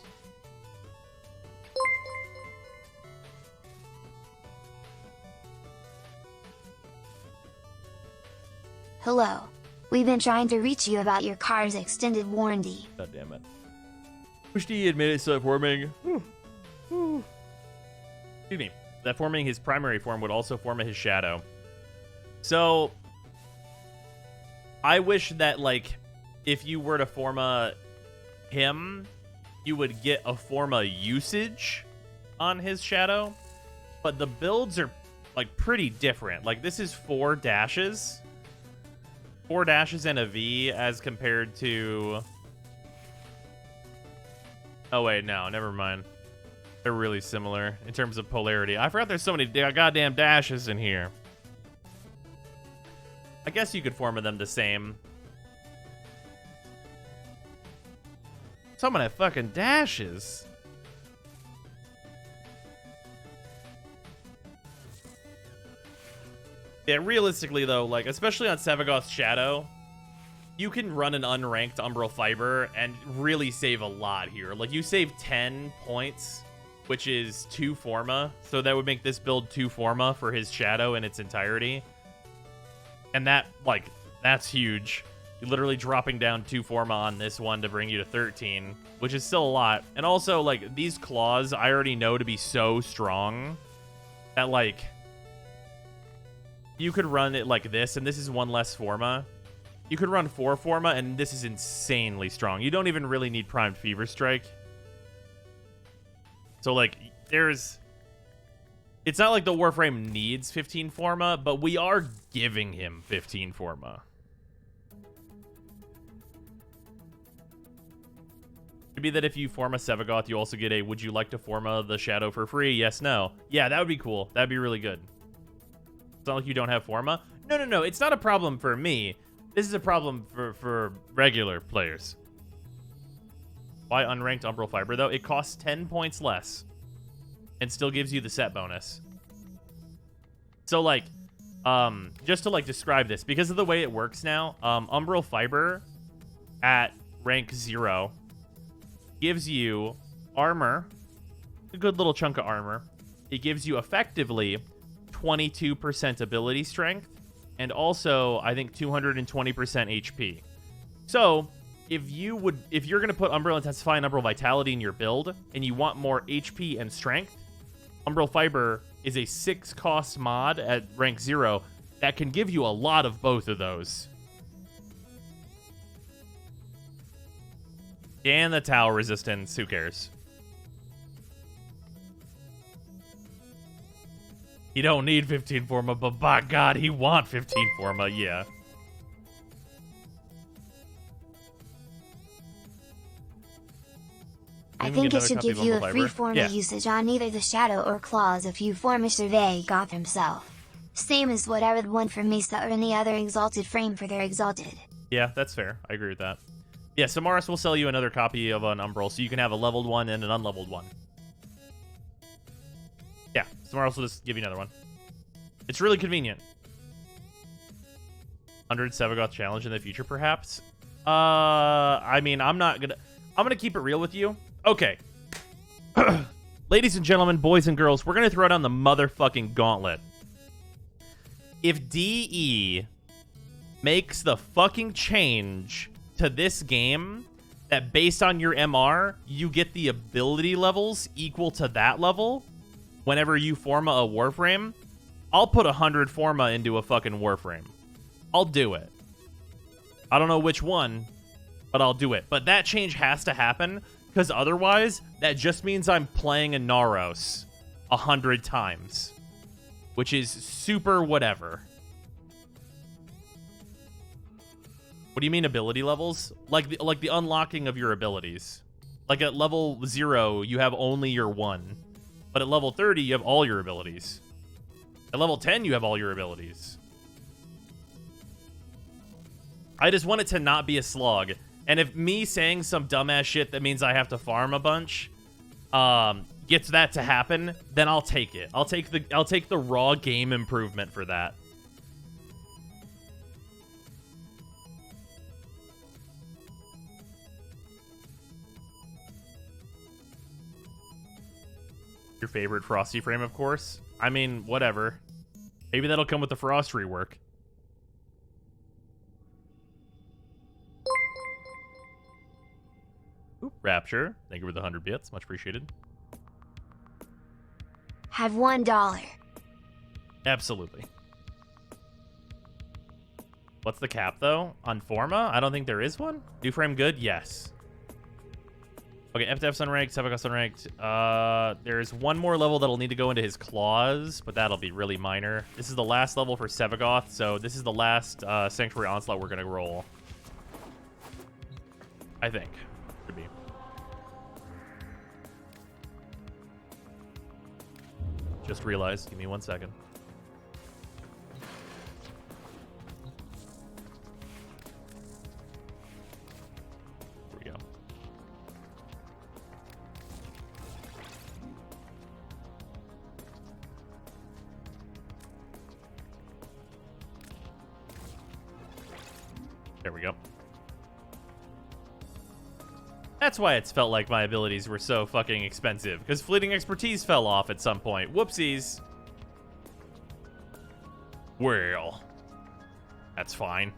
Hello. We've been trying to reach you about your car's extended warranty. God damn it. Wish he admitted to forming. Excuse me. That forming his primary form would also form his shadow. So, I wish that, like, if you were to Forma him, you would get a Forma usage on his Shadow. But the builds are, like, pretty different. Like, this is 4 dashes. 4 dashes and a V as compared to... Oh, wait, no, never mind. They're really similar in terms of polarity. I forgot there's so many goddamn dashes in here. I guess you could Forma them the same. So many fucking dashes. Yeah, realistically though, like, especially on Sevagoth's Shadow, you can run an unranked Umbral Fiber and really save a lot here. Like, you save 10 points, which is 2 Forma, so that would make this build 2 Forma for his Shadow in its entirety. And that, like, that's huge. You're literally dropping down 2 Forma on this one to bring you to 13, which is still a lot. And also, like, these claws I already know to be so strong that, like, you could run it like this, and this is 1 less Forma. You could run 4 Forma, and this is insanely strong. You don't even really need Primed Fever Strike. So, like, there's... It's not like the Warframe needs 15 Forma, but we are giving him 15 Forma. Could be that if you Forma Sevagoth, you also get a would you like to Forma the Shadow for free? Yes, no. Yeah, that would be cool. That'd be really good. It's not like you don't have Forma. No. It's not a problem for me. This is a problem for regular players. Why unranked Umbral Fiber, though? It costs 10 points less and still gives you the set bonus. So, like, just to, like, describe this, because of the way it works now, Umbral Fiber at rank 0 gives you armor, a good little chunk of armor. It gives you effectively 22% ability strength, and also, I think, 220% HP. So, if you're going to put Umbral Intensify and Umbral Vitality in your build, and you want more HP and strength, Umbral Fiber is a 6-cost mod at rank 0 that can give you a lot of both of those. And the Tower resistance, who cares? He don't need 15 Forma, but by God, he want 15 Forma, yeah. I think it should give you a free Forma usage on either the Shadow or Claws if you Forma Survey Goth himself. Same as what I would want for Mesa or any other Exalted frame for their Exalted. Yeah, that's fair. I agree with that. Yeah, Samaras will sell you another copy of an Umbral, so you can have a leveled one and an unleveled one. Yeah, Samaras will just give you another one. It's really convenient. 100 Sevagoth challenge in the future, perhaps? I mean, I'm gonna keep it real with you. Okay. Ladies and gentlemen, boys and girls, we're gonna throw down the motherfucking gauntlet. If DE makes the fucking change to this game that based on your MR, you get the ability levels equal to that level whenever you Forma a Warframe, I'll put 100 Forma into a fucking Warframe. I'll do it. I don't know which one, but I'll do it. But that change has to happen, because otherwise, that just means I'm playing a Naros 100 times, which is super whatever. What do you mean ability levels? Like the unlocking of your abilities. Like at level 0, you have only your 1. But at level 30, you have all your abilities. At level 10, you have all your abilities. I just want it to not be a slog. And if me saying some dumbass shit that means I have to farm a bunch gets that to happen, then I'll take it. I'll take the raw game improvement for that. Your favorite Frosty frame, of course. I mean, whatever. Maybe that'll come with the Frost rework. Oop, Rapture. Thank you for the 100 bits. Much appreciated. Have $1. Absolutely. What's the cap, though? On Forma? I don't think there is one. New frame good? Yes. Okay, FTF's unranked, Sevagoth's unranked. There's one more level that'll need to go into his claws, but that'll be really minor. This is the last level for Sevagoth, so this is the last Sanctuary Onslaught we're going to roll. I think. Should be. Just realized. Give me 1 second. Here we go. There we go. That's why it's felt like my abilities were so fucking expensive, because Fleeting Expertise fell off at some point. Whoopsies. Well, that's fine.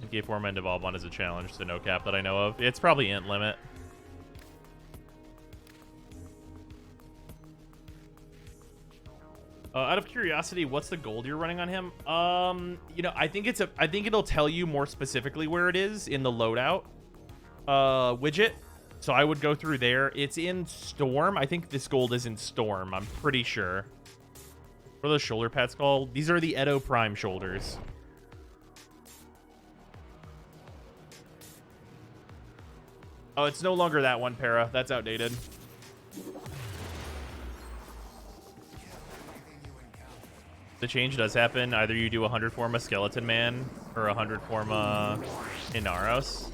Gay form and evolve one is a challenge, so no cap that I know of. It's probably int limit. Out of curiosity, what's the gold you're running on him? You know, I think it'll tell you more specifically where it is in the loadout widget. So I would go through there. It's in Storm. I think this gold is in Storm. I'm pretty sure. What are those shoulder pads called? These are the Edo Prime shoulders. Oh, it's no longer that one, Para. That's outdated. The change does happen. Either you do 100 Forma Skeleton Man or 100 Forma Inaros.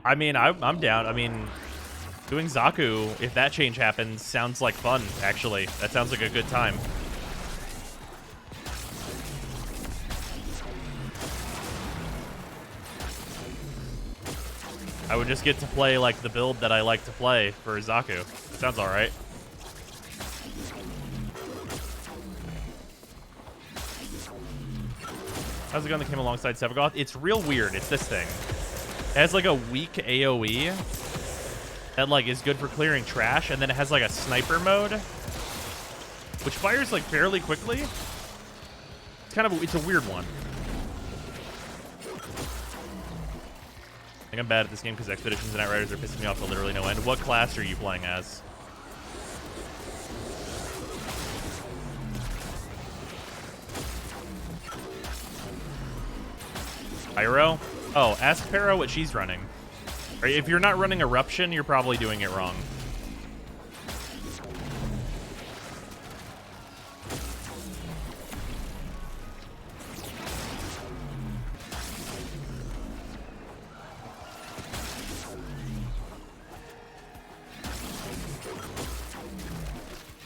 I mean, I'm down. I mean, doing Zaku, if that change happens, sounds like fun, actually. That sounds like a good time. I would just get to play, like, the build that I like to play for Zaku. That sounds alright. How's the gun that came alongside Sevagoth? It's real weird. It's this thing. It has like a weak AoE that like is good for clearing trash, and then it has like a sniper mode, which fires like fairly quickly. It's kind of it's a weird one. I think I'm bad at this game because Expeditions and Outriders are pissing me off to literally no end. What class are you playing as? Pyro? Oh, ask Pyro what she's running. Right, if you're not running Eruption, you're probably doing it wrong.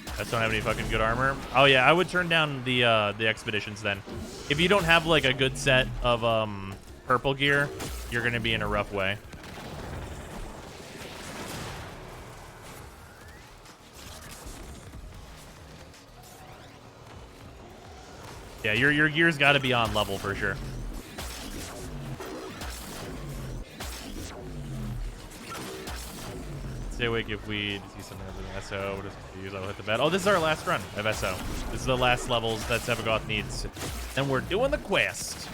I just don't have any fucking good armor. Oh yeah, I would turn down the Expeditions then. If you don't have like a good set of purple gear, you're gonna be in a rough way. Yeah, your gear's got to be on level for sure. Stay awake if we see something other than SO. What is confused? I'll hit the bed. Oh, this is our last run of SO. This is the last levels that Sevagoth needs. And we're doing the quest.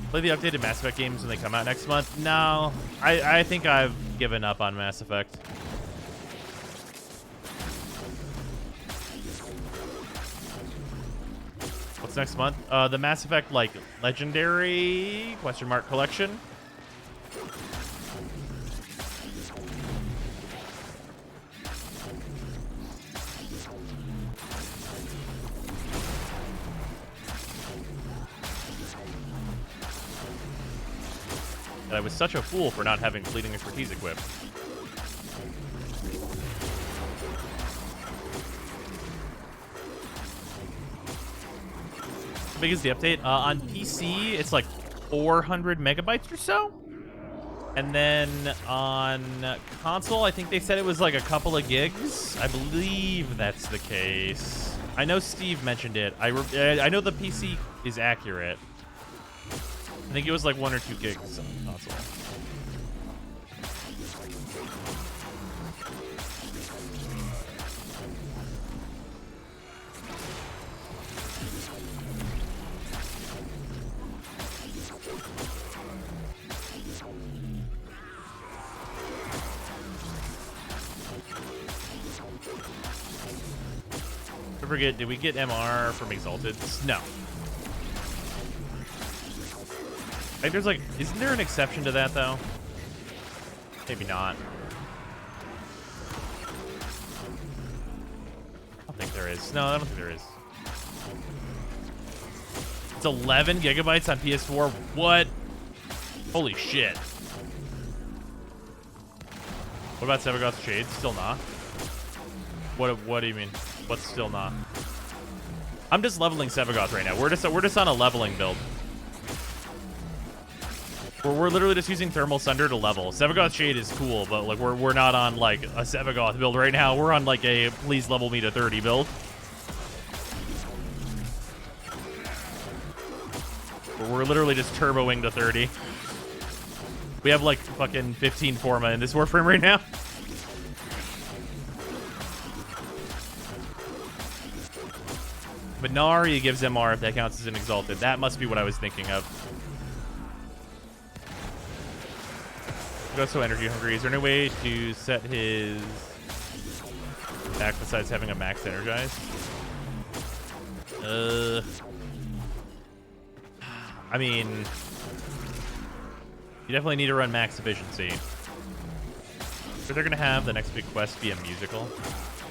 Play the updated Mass Effect games when they come out next month? No, I think I've given up on Mass Effect. What's next month? The Mass Effect, like, Legendary, question mark, collection. I was such a fool for not having Fleeting Expertise equipped. How big is the update? On PC, it's like 400 megabytes or so. And then on console, I think they said it was like a couple of gigs. I believe that's the case. I know Steve mentioned it. I know the PC is accurate. I think it was like 1 or 2 gigs on console. forget, did we get MR from Exalted? No. Like, there's like, isn't there an exception to that though? Maybe not. I don't think there is. No, I don't think there is. It's 11 gigabytes on PS4. What? Holy shit. What about Sevagoth's Shade? Still not. What do you mean? What's still not? I'm just leveling Sevagoth right now. We're just on a leveling build. We're literally just using Thermal Sunder to level. Sevagoth Shade is cool, but like we're not on like a Sevagoth build right now. We're on like a please level me to 30 build. We're literally just turboing to 30. We have like fucking 15 Forma in this Warframe right now. But Nari gives MR if that counts as an Exalted. That must be what I was thinking of. Go so energy hungry. Is there any way to set his back besides having a max energize? I mean, you definitely need to run max efficiency. But they're gonna have the next big quest be a musical.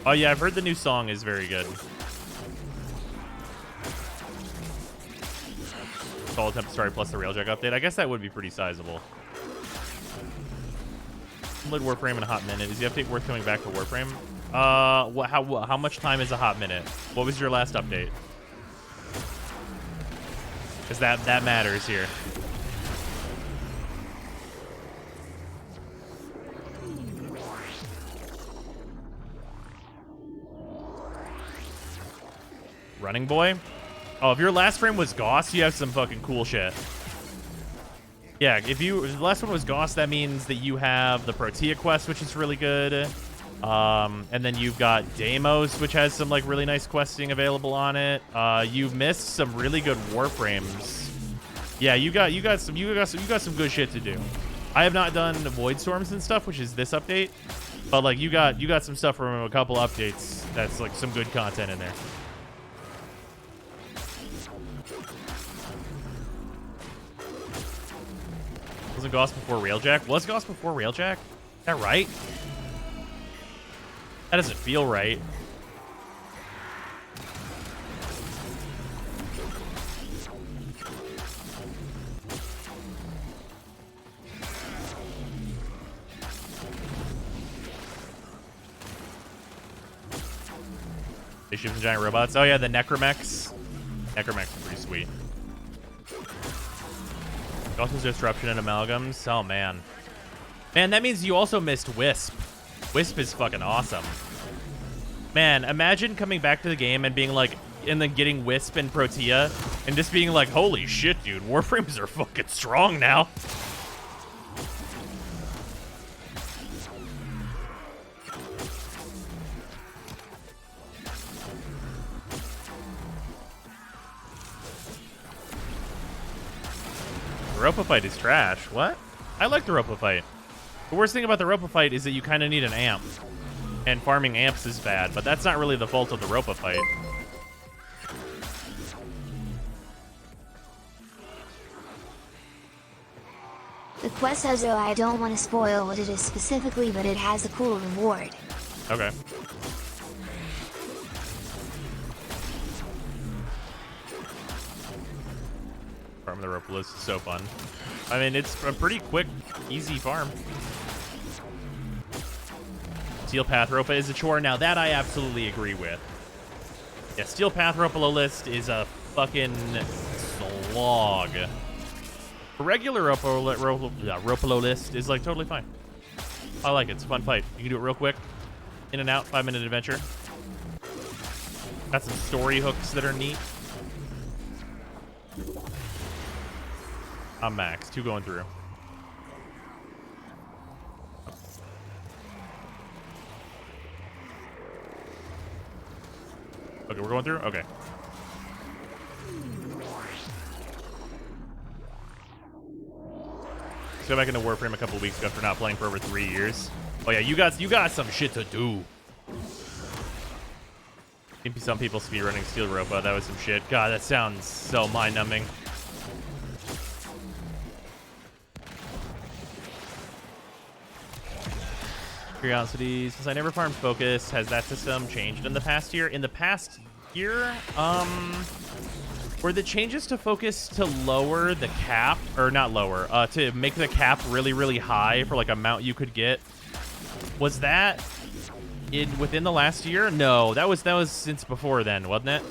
Oh yeah, I've heard the new song is very good. Solid Tempestarii plus the Railjack update. I guess that would be pretty sizable. Lid Warframe in a hot minute. Is the update worth coming back for Warframe? How much time is a hot minute? What was your last update? Because that matters here. Running Boy? Oh, if your last frame was Gauss, you have some fucking cool shit. Yeah, if the last one was Gauss, that means that you have the Protea quest, which is really good. And then you've got Deimos, which has some like really nice questing available on it. You've missed some really good Warframes. Yeah, you got some good shit to do. I have not done Void Storms and stuff, which is this update, but like you got some stuff from a couple updates that's like some good content in there. Wasn't Gauss before Railjack? Was Gauss before Railjack? Is that right? That doesn't feel right. Spaceships and giant robots. Oh yeah, the Necromechs. Necromechs are pretty sweet. Gauss's Disruption and Amalgams. Oh, man. Man, that means you also missed Wisp. Wisp is fucking awesome. Man, imagine coming back to the game and being like, and then getting Wisp and Protea, and just being like, holy shit, dude, Warframes are fucking strong now. The Ropa fight is trash. What? I like the Ropa fight. The worst thing about the Ropa fight is that you kind of need an amp. And farming amps is bad, but that's not really the fault of the Ropa fight. The quest says, though, I don't want to spoil what it is specifically, but it has a cool reward. Okay. Farm the Ropa list is so fun. I mean, it's a pretty quick, easy farm. Steel Path Ropa is a chore. Now, that I absolutely agree with. Yeah, Steel Path Ropa list is a fucking slog. A regular Ropa list is like totally fine. I like it. It's a fun fight. You can do it real quick. In and out, 5-minute adventure. Got some story hooks that are neat. I'm max. 2 going through. Okay, we're going through? Okay. Let's go back into Warframe a couple weeks ago after not playing for over 3 years. Oh yeah, you got some shit to do. Maybe some people speedrunning Steel Ropa. That was some shit. God, that sounds so mind-numbing. Curiosity, since I never farmed Focus, has that system changed in the past year? In the past year, were the changes to Focus to lower the cap, or not lower, to make the cap really, really high for like amount you could get? Was that within the last year? No, that was since before then, wasn't it?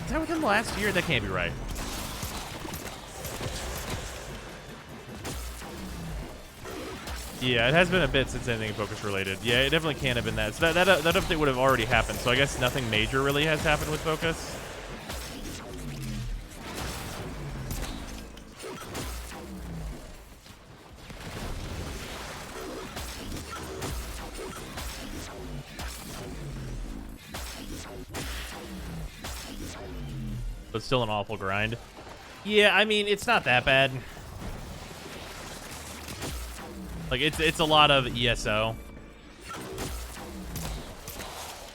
Is that within the last year? That can't be right. Yeah, it has been a bit since anything Focus related. Yeah, it definitely can't have been that. So that update would have already happened. So I guess nothing major really has happened with Focus. But still an awful grind. Yeah, I mean, it's not that bad. Like, it's a lot of ESO.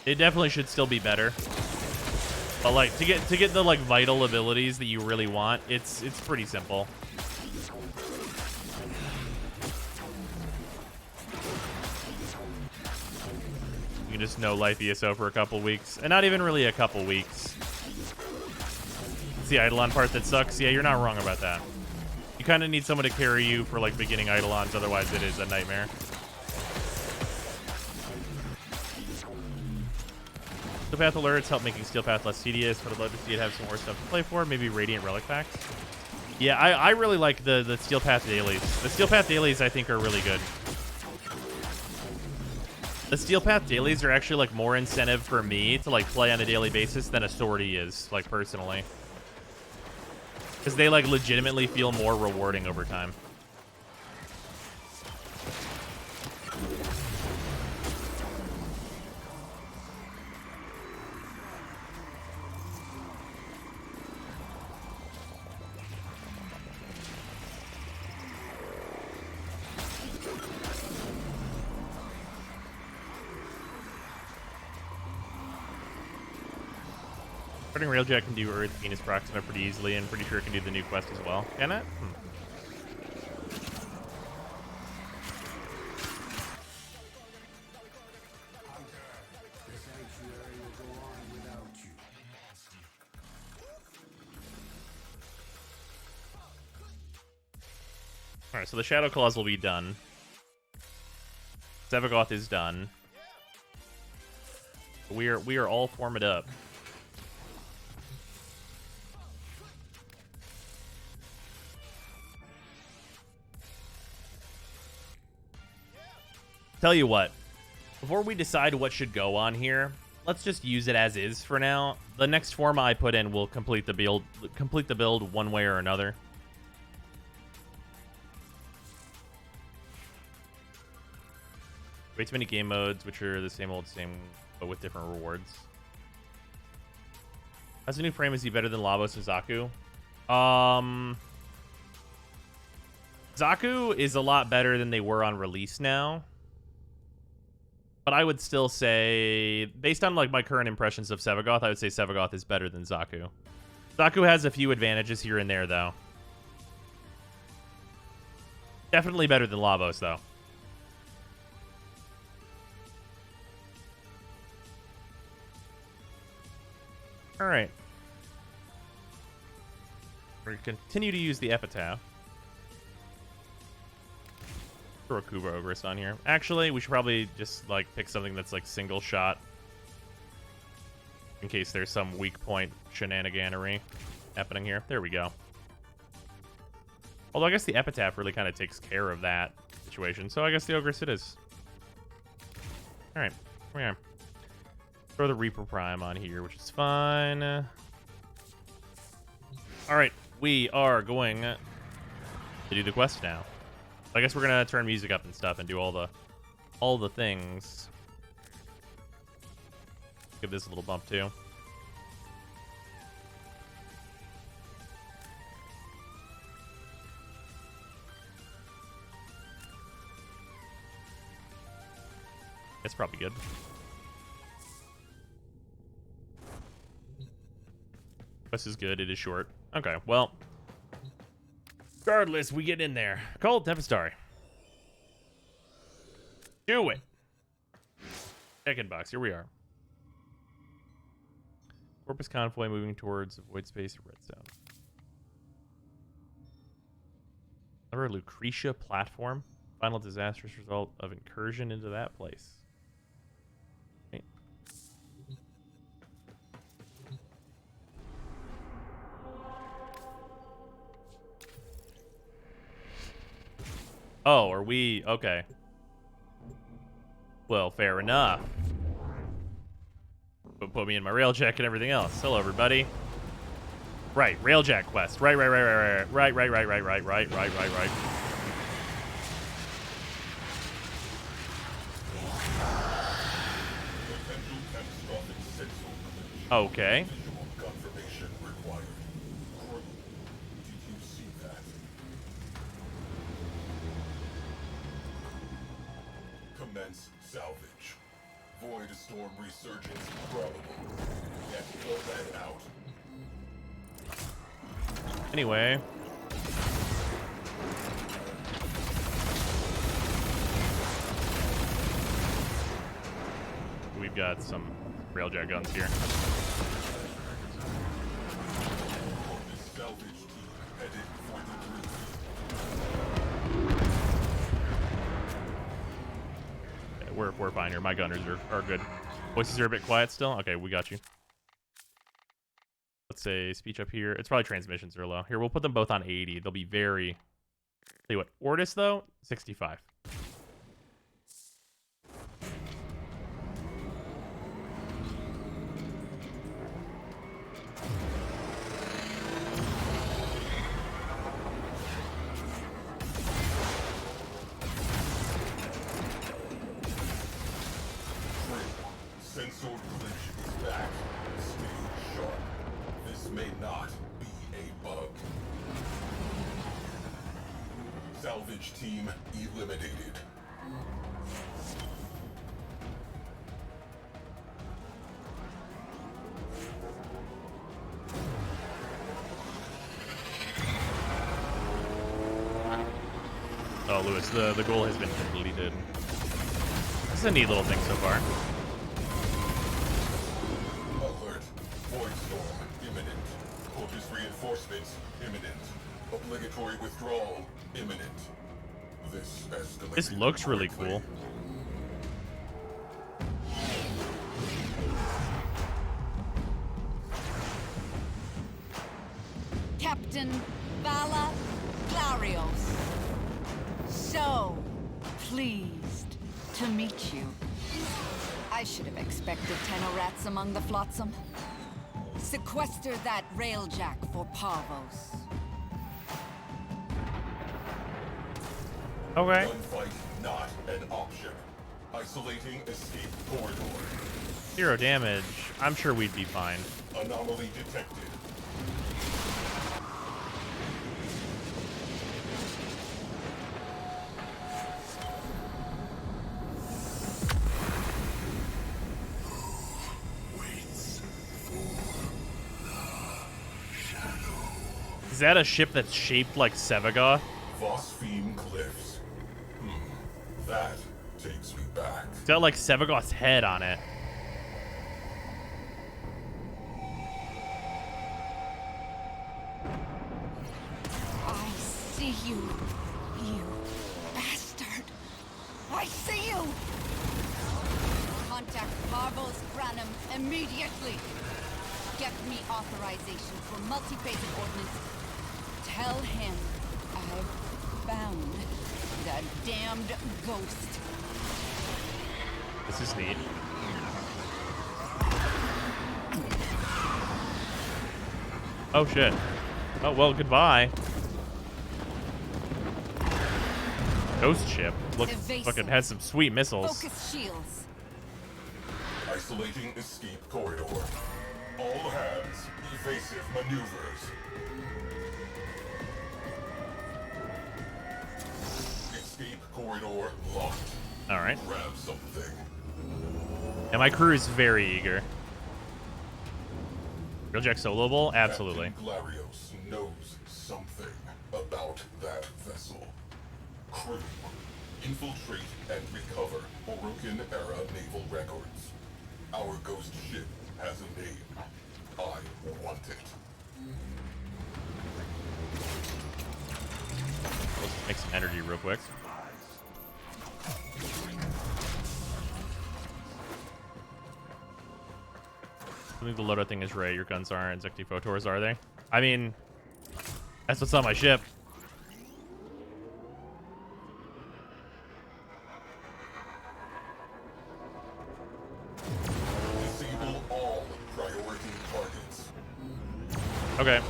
It definitely should still be better. But like to get the like vital abilities that you really want, it's pretty simple. You can just no life ESO for a couple weeks. And not even really a couple weeks. It's the Eidolon part that sucks. Yeah, you're not wrong about that. You kind of need someone to carry you for like beginning Eidolons, otherwise it is a nightmare. Steel Path alerts help making Steel Path less tedious, but I'd love to see it have some more stuff to play for. Maybe Radiant Relic packs. Yeah, I really like the Steel Path dailies. The Steel Path dailies I think are really good. The Steel Path dailies are actually like more incentive for me to like play on a daily basis than a sortie is, like personally. Because they like legitimately feel more rewarding over time. Starting Railjack can do Earth, Venus, Proxima pretty easily, and pretty sure it can do the new quest as well. Can it? Alright, so the Shadow Claws will be done. Sevagoth is done. We are all formed up. Tell you what, before we decide what should go on here, let's just use it as is for now. The next form I put in will complete the build one way or another. Way too many game modes, which are the same, but with different rewards. How's the new frame? Is he better than Lavos and Zaku? Zaku is a lot better than they were on release now. But I would still say, based on like my current impressions of Sevagoth, I would say Sevagoth is better than Zaku. Zaku has a few advantages here and there, though. Definitely better than Lavos, though. All right. We're going to continue to use the Epitaph. Throw a Kuba Ogress on here. Actually, we should probably just like pick something that's like single shot in case there's some weak point shenaniganery happening here. There we go. Although I guess the Epitaph really kind of takes care of that situation. So I guess the Ogress it is. All right. Here we are. Throw the Reaper Prime on here, which is fine. All right. We are going to do the quest now. I guess we're gonna turn music up and stuff and do all the things. Give this a little bump too. It's probably good. Quest is good. It is short. Okay, well. Regardless, we get in there. Call it Tempestarii. Do it. Check-in box. Here we are. Corpus convoy moving towards void space redstone. Another Lucretia platform. Final disastrous result of incursion into that place. Right. Oh, are we... Okay. Well, fair enough. But put me in my railjack and everything else. Hello, everybody. Right, railjack quest. Right. Okay. Confirmation required. Did you see that? Commence salvage. Void storm resurgence probable. Get that out. Anyway. We've got some railjack guns here. Salvage team headed for the Okay, we're fine here. My gunners are good. Voices are a bit quiet still. Okay, we got you. Let's say speech up here. It's probably transmissions are low. Here, we'll put them both on 80. They'll be very... Tell you what, Ortis, though, 65. Sensor glitch is back. Stay sharp. This may not be a bug. Salvage team eliminated. Oh, Lewis, the goal has been completed. This is a neat little thing so far. Alert. Void storm imminent. Corpus reinforcements imminent. Obligatory withdrawal imminent. This escalated. This looks really cool. Captain Vala Clarios. So pleased to meet you. I should have expected Tenorats among the flotsam. Sequester that railjack for Parvos. Okay. Gunfight not an option. Isolating escape corridor. 0 damage. I'm sure we'd be fine. Anomaly detected. Is that a ship that's shaped like Sevaga? Phosphine Cliffs. That takes me back. It's got like Sevaga's head on it. I see you, you bastard. I see you. Contact Parvos Granum immediately. Get me authorization for multi-phasic ordnance. Tell him I've found the damned ghost. This is neat. Oh shit. Oh well, goodbye. Ghost ship. Look, Evasive. fucking has some sweet missiles. Focus shields. Isolating escape corridor. All hands, evasive maneuvers. Escape corridor locked. All right. Grab something. And my crew is very eager. Real Jack soloable? Absolutely. Captain Glarios knows something about that vessel. Crew, infiltrate and recover Orokin-era naval records. Our ghost ship has a name. I want it. Let's make some energy real quick. I think the loadout thing is right. Your guns aren't Zektiphotors, are they? I mean, that's what's on my ship. Disable all priority targets. Okay.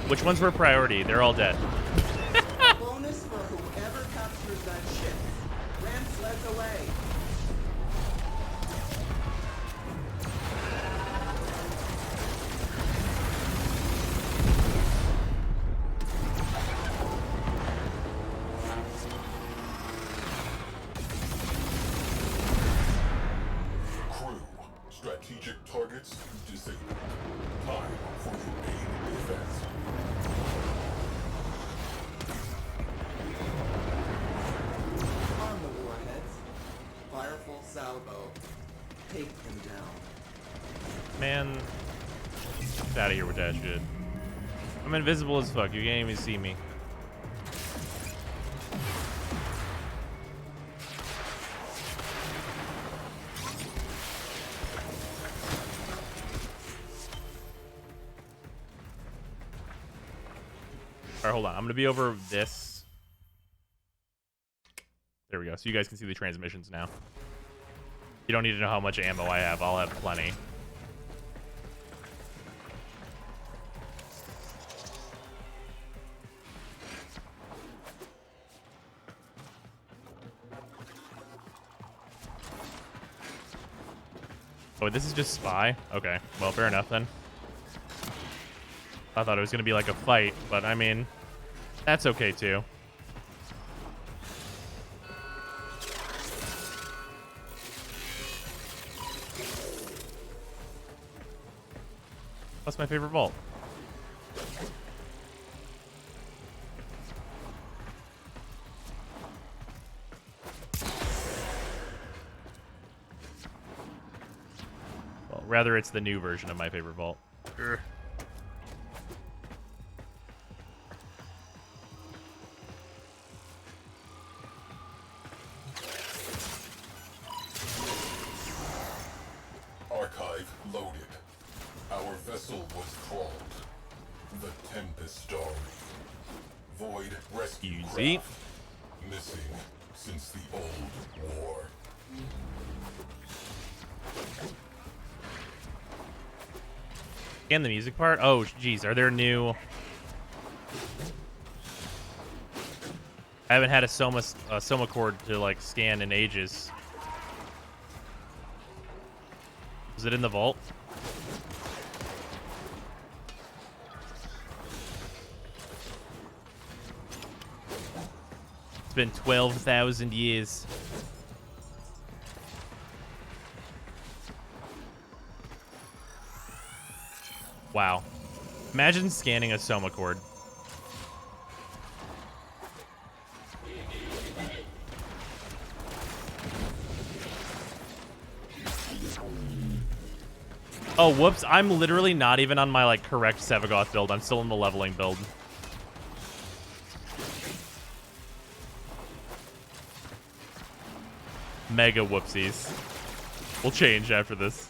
Which ones were priority? They're all dead. Bonus for whoever captures that ship. Ram sleds away. Crew, strategic targets disabled. Time for the main event. On the warheads. Fire full salvo. Take him down. Man, get out of here with that shit. I'm invisible as fuck. You can't even see me. All right, hold on. I'm gonna be over this. There we go. So you guys can see the transmissions now. You don't need to know how much ammo I have. I'll have plenty. Oh, this is just spy? Okay. Well, fair enough then. I thought it was going to be like a fight, but I mean, that's okay too. What's my favorite vault? Well, rather it's the new version of my favorite vault. Urgh. Archive loaded. Our vessel was called the Tempestarii. Void rescue Easy. craft. Missing since the old war. And the music part? Oh, geez. Are there new... I haven't had a Soma chord to, like, scan in ages. Is it in the vault? It's been 12,000 years. Wow. Imagine scanning a Soma chord. Oh, whoops. I'm literally not even on my, like, correct Sevagoth build. I'm still in the leveling build. Mega whoopsies. We'll change after this.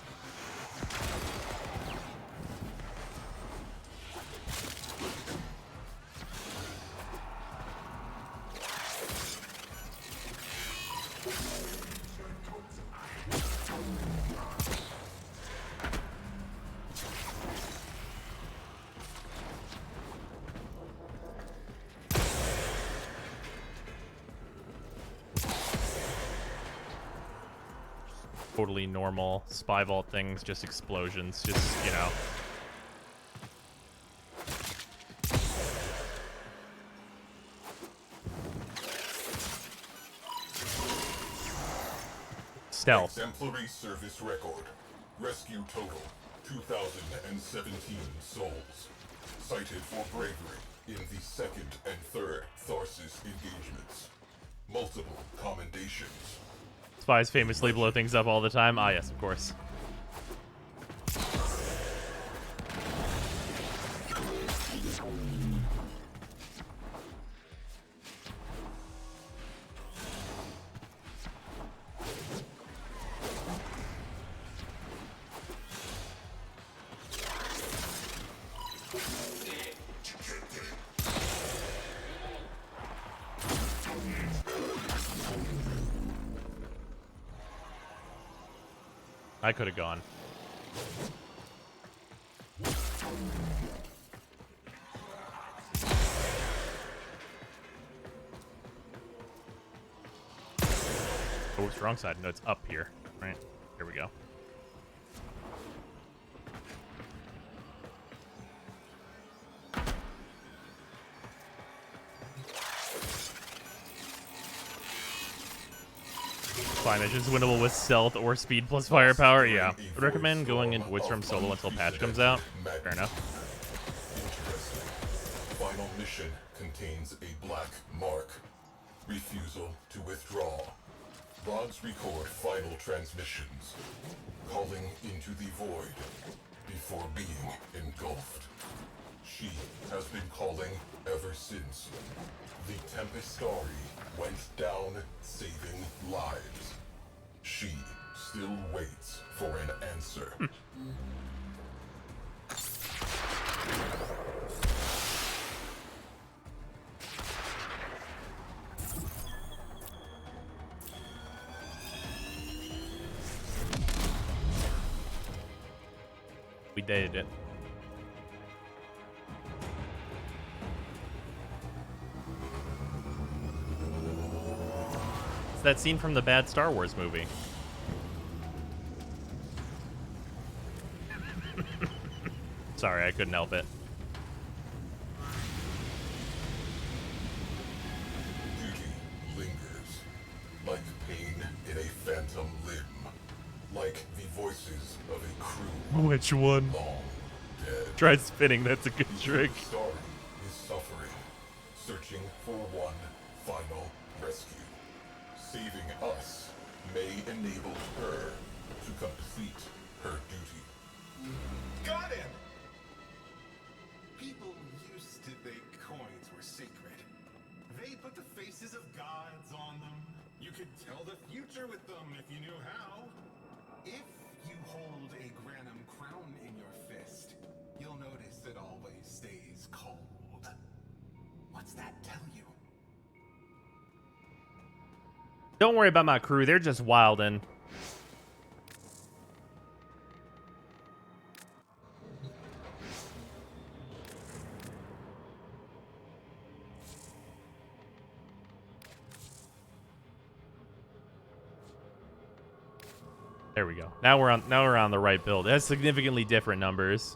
Totally normal spy vault things, just explosions, just, you know. Stealth. Exemplary service record. Rescue total 2,017 souls. Cited for bravery in the second and third Tharsis engagements. Multiple commendations. Spies famously blow things up all the time. Ah, yes, of course. I could have gone. Oh, it's wrong side. No, it's up here. Right. Here we go. Fine, it's winnable with stealth or speed plus firepower. Yeah. Would recommend going in Voidstorm solo until patch comes out. Fair enough. Interesting. Final mission contains a black mark. Refusal to withdraw. Rods record final transmissions. Calling into the void before being engulfed. She has been calling ever since. The Tempestarii went down saving lives. She still waits for an answer. We dated it. It's that scene from the bad Star Wars movie. Sorry, I couldn't help it. Duty lingers, like pain in a phantom limb, like the voices of a crew Which one? long dead. Try spinning, that's a good trick. Starry is suffering, searching for one final rescue. Saving us may enable her to complete her duty. Got him! People used to think coins were sacred. They put the faces of gods on them. You could tell the future with them if you knew how. If you hold a Granum crown in your fist, you'll notice it always stays cold. What's that tell you? Don't worry about my crew, they're just wildin'. There we go. Now we're on the right build. It has significantly different numbers.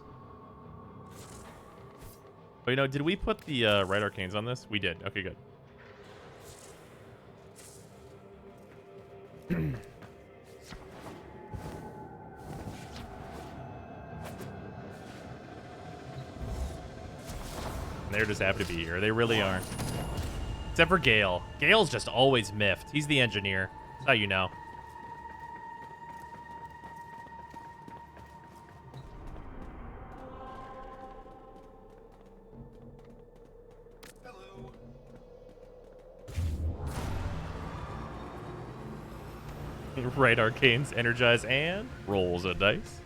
Oh, you know, did we put the right arcanes on this? We did. Okay, good. They're just happy to be here. They really are. Except for Gale. Gale's just always miffed. He's the engineer. That's how you know. Hello. Right arcanes energize and rolls a dice.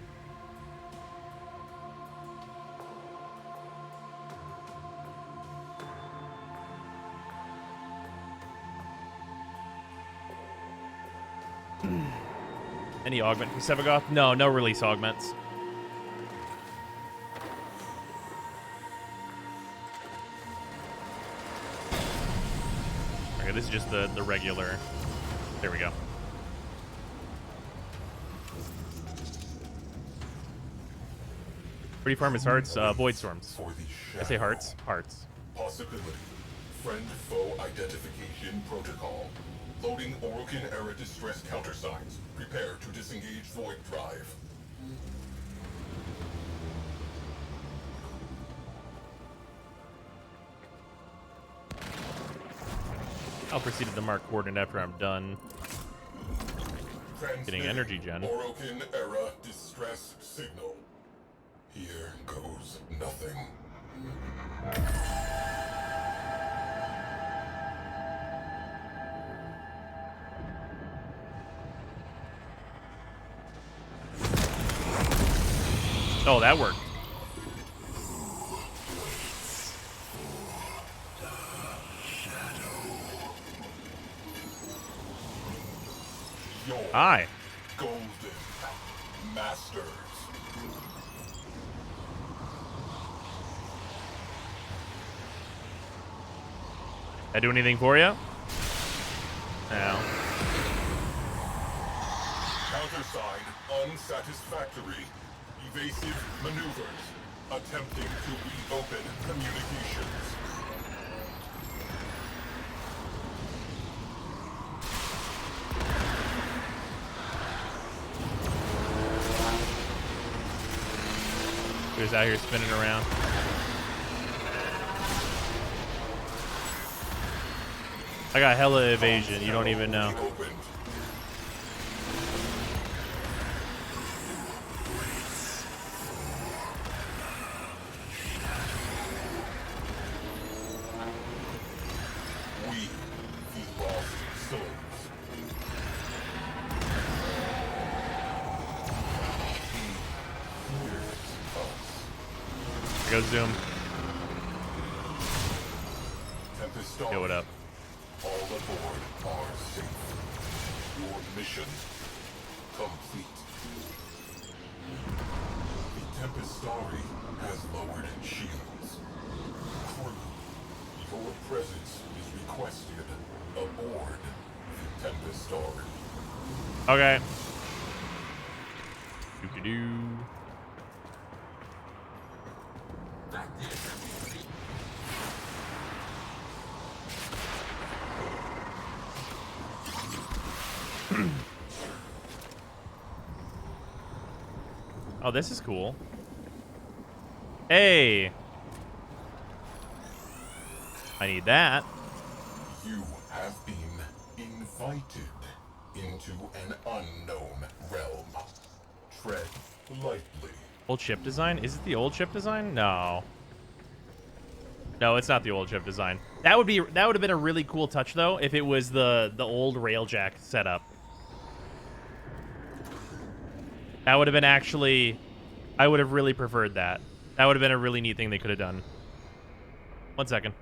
Any augment for Sevagoth? No, no release augments. Okay, this is just the regular. There we go. Pretty farm is hearts, void storms. For the I say shadow. hearts. Hearts. Possibility. Friend-foe identification protocol. Loading Orokin-era distress countersigns. Prepare to disengage Void Drive. I'll proceed to the mark coordinate after I'm done getting energy gen. Orokin-era distress signal. Here goes nothing. Oh, that worked. Hi. Golden Masters. I do anything for you? No. Countersign unsatisfactory. Evasive maneuvers. Attempting to reopen communications. Who's out here spinning around? I got hella evasion. You don't even know. We, the lost souls. Go zoom. Tempestarii. Yo, what up? All aboard are safe. Your mission complete. The Tempestarii has lowered shields. Crew, your presence is requested aboard the Tempestarii. Okay. Doo-doo-doo. Oh, this is cool. Hey. I need that. You have been invited into an unknown realm. Tread lightly. Old ship design? Is it the old ship design? No. No, it's not the old ship design. That would have been a really cool touch though if it was the old railjack setup. That would have been actually, I would have really preferred that. That would have been a really neat thing they could have done. 1 second.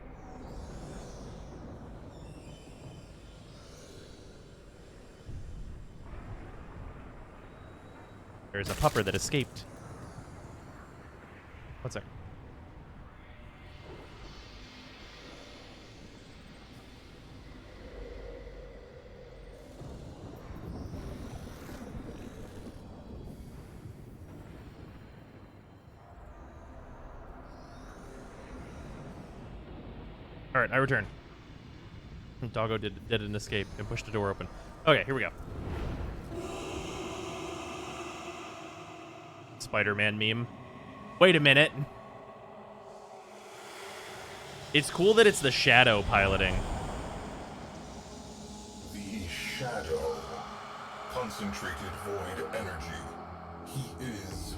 There's a pupper that escaped. 1 second. All right, I return. Doggo did an escape and pushed the door open. Okay, here we go. Spider-Man meme. Wait a minute. It's cool that it's the Shadow piloting. The Shadow. Concentrated void energy. He is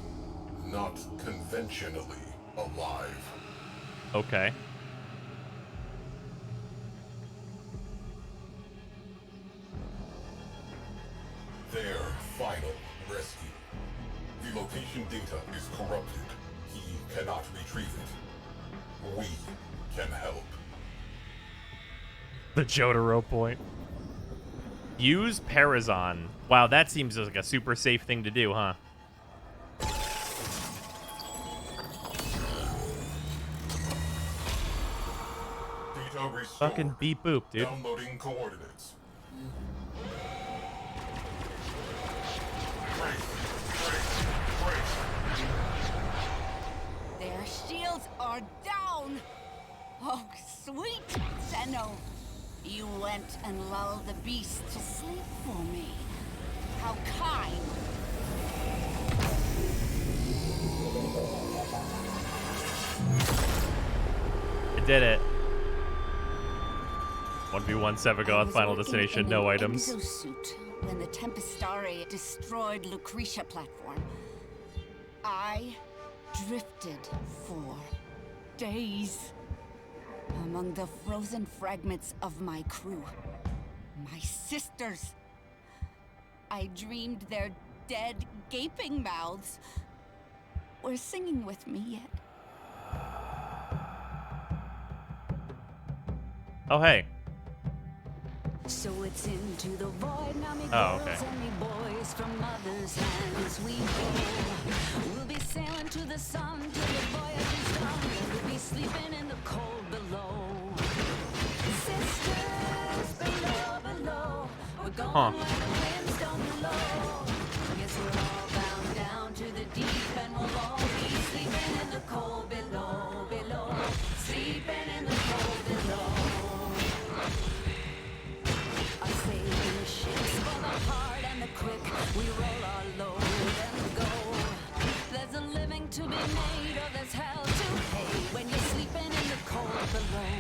not conventionally alive. Okay. Their final rescue. The location data is corrupted. He cannot retrieve it. We can help. The Jotaro point. Use Parazon. Wow, that seems like a super safe thing to do, huh? Data restored. Fucking beep boop, dude. Downloading coordinates. Their shields are down! Oh, sweet Zeno! You went and lulled the beast to sleep for me. How kind. I did it. 1v1 Sevagoth, Final Destination, no items. Exosuit when the Tempestarii destroyed Lucretia platform. I drifted for days among the frozen fragments of my crew. My sisters. I dreamed their dead, gaping mouths were singing with me yet. Oh, hey. So it's into the void, now me Oh, girls okay. and me boys from mother's hands we go. We'll be sailing to the sun till the voyage is done, and we'll be sleeping in the cold below. Sisters below, below, we're going where the winds don't blow. Guess we're all bound down to the deep, and we'll all be sleeping in the cold below, below, sleeping in the cold below. Our sailing ships for the hard and the quick, we roll our load and go. There's a living to be made, or there's hell to pay when you're sleeping in the cold below.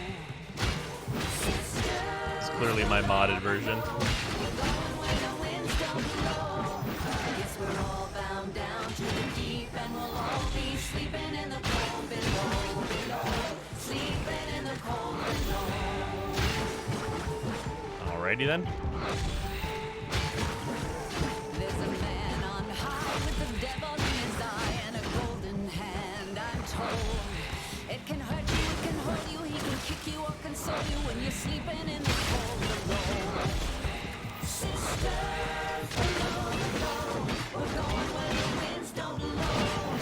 It's clearly my modded version. We're going where the winds don't blow. Guess we're all bound down to the deep, and we'll all be sleeping in the cold below, below, sleeping in the cold below. Alrighty then. There's a man on high with the devil in his eye and a golden hand, I'm told. It can hurt you, it can hold you, he can kick you or console you when you're sleeping in the cold below. Sisters below, below, we're going where the winds don't blow.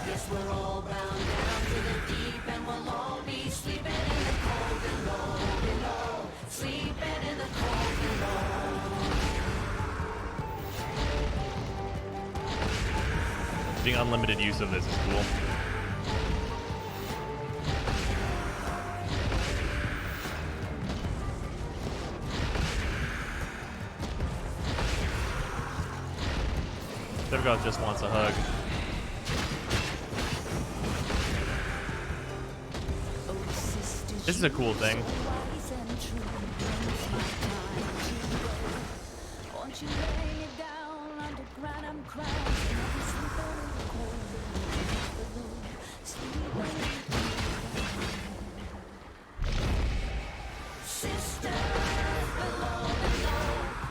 Yes, we're all bound down to the deep, and we'll all be sleeping in the cold below, below, sleeping in the cold below. Getting unlimited use of this is cool. Sevagoth just wants a hug. This is a cool thing. Won't you lay it down underground? I'm crying. Sleeping in the cold below. Sleeping in the sisters below, below.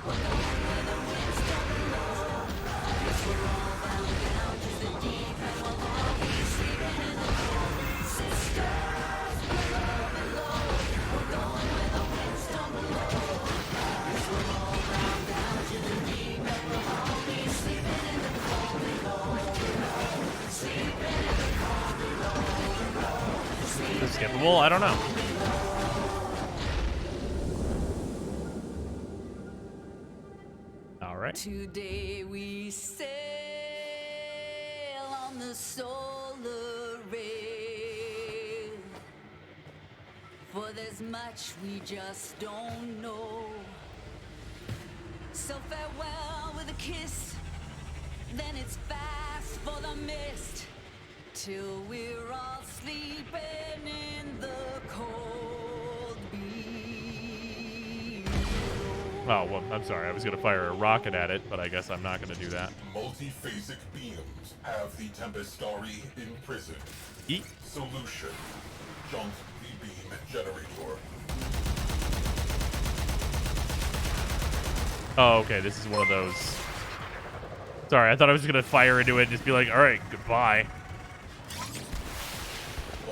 We're going where the winds don't blow. Yes, we're all bound down to the deep, and we'll all be sleeping in the cold. Sisters below, below. We're going where the winds don't blow. Yes, we're all bound down to the deep, and we'll all be sleeping in the cold below, below. Sleeping in the cold below, below. Is it skippable? I don't know. Alright. Today we sail on the solar rail, for there's much we just don't know. So farewell with a kiss, then it's fast for the mist, till we're all sleeping in the cold below. Oh, well, I'm sorry. I was going to fire a rocket at it, but I guess I'm not going to do that. Multiphasic beams have the Tempestarii imprisoned. Eat. Solution. Junk the beam generator. Oh, okay. This is one of those. Sorry, I thought I was going to fire into it and just be like, alright, goodbye.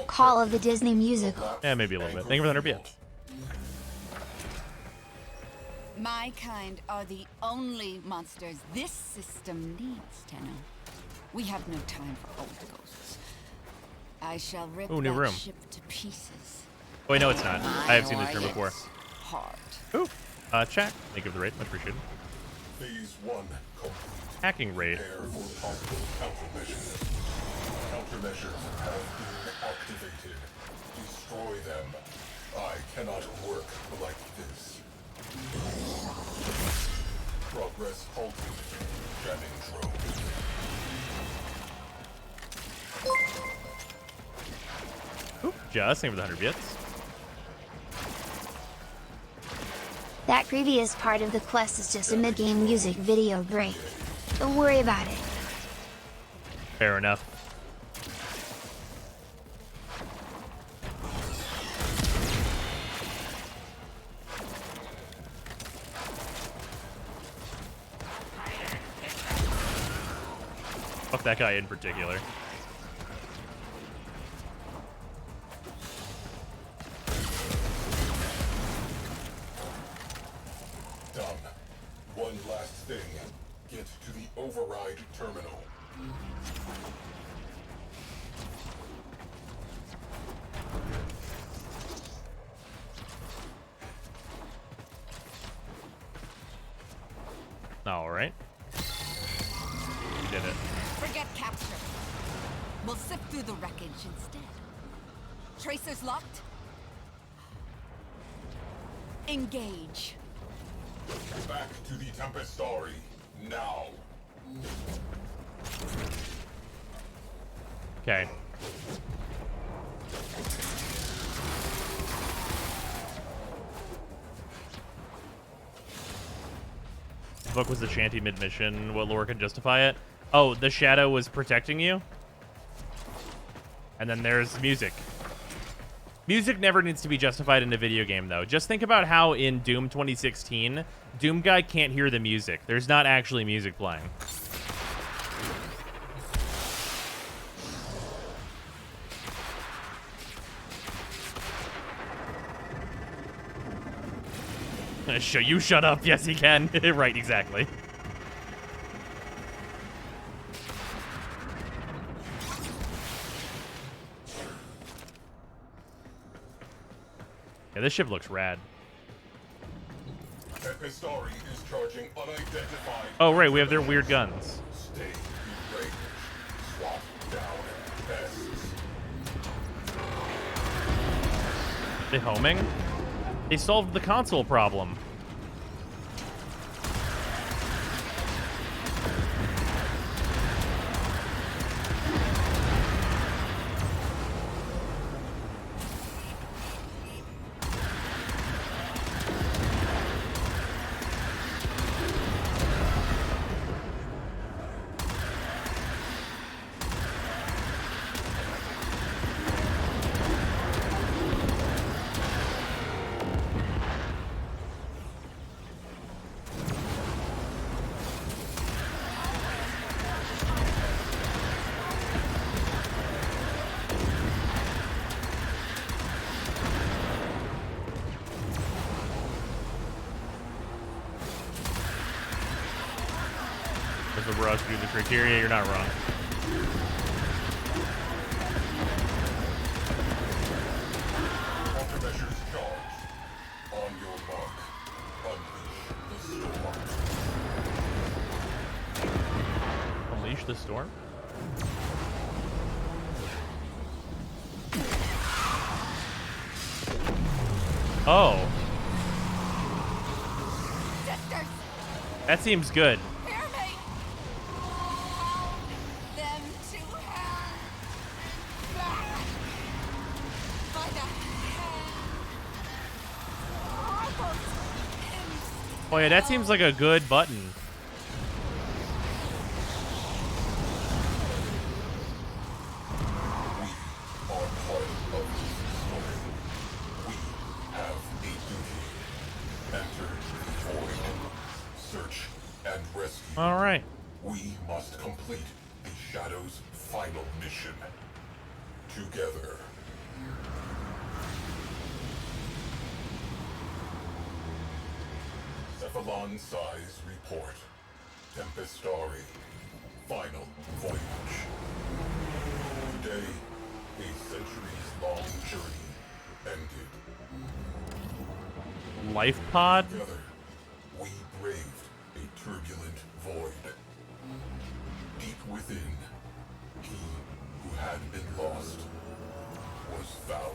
Call of the Disney musical. Yeah, maybe a little bit. Thank you for the 100 bits. My kind are the only monsters this system needs, Tenno. We have no time for old ghosts. I shall rip Ooh, new that room. ship to pieces. Oh, wait, no, it's not. I have seen this room before. Heart. Ooh. Chat. Thank you for the raid. Much appreciated. Phase 1 complete. Hacking raid. Prepare for possible countermeasures. Countermeasures have been activated. Destroy them. I cannot work like this. Progress halted. Jamming drone. Oop, just same with 100 bits. That previous part of the quest is just a mid-game music video break. Don't worry about it. Fair enough. Fuck that guy in particular. Done. One last thing. Get to the override terminal. All right. You did it. Forget capture. We'll sift through the wreckage instead. Tracers locked. Engage. Back to the Tempestarii. Now. Okay. What was the shanty mid-mission? What lore can justify it? Oh, the shadow was protecting you? And then there's music. Music never needs to be justified in a video game, though. Just think about how in Doom 2016, Doom Guy can't hear the music. There's not actually music playing. You shut up. Yes, he can. Right, exactly. Yeah, this ship looks rad. Tempestarii is charging unidentified. Oh, right, we have their weird guns. Stay in range. Swap down pests. They homing? They solved the console problem. If a barrage do the criteria, you're not wrong. Countermeasures charged. On your mark. Unleash the storm. Unleash the storm? Oh. Sisters, That seems good. hear me! Hold them to hand. Back. By the hand. Almost Oh yeah, that seems like a good button. We are part of this story. We have a duty. Enter the void. Search and rescue. All right. We must complete the Shadow's final mission. Together. Cephalon size report. Tempestarii. Final voyage. Today, a centuries-long journey ended. Life pod? Together, we braved a turbulent void. Deep within, he who had been lost was found.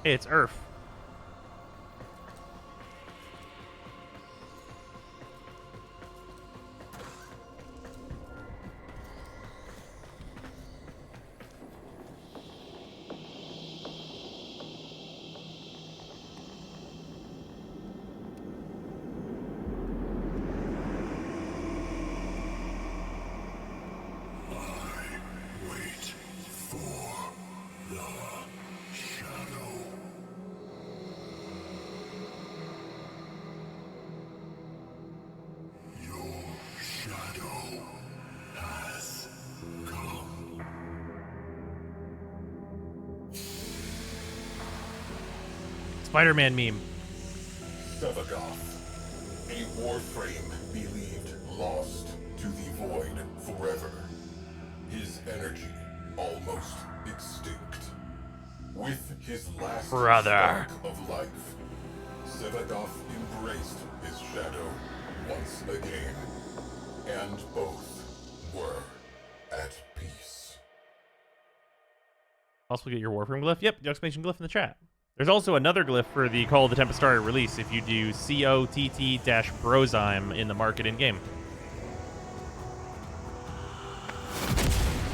Hey, it's Earth. Spider-Man meme. Sevagoth, a warframe believed lost to the void forever. His energy almost extinct. With his last Brother. spark of life, Sevagoth embraced his shadow once again, and both were at peace. Also get your Warframe glyph. Yep, the exclamation glyph in the chat. There's also another glyph for the Call of the Tempestarii release if you do COTT-Brozyme in the market in-game.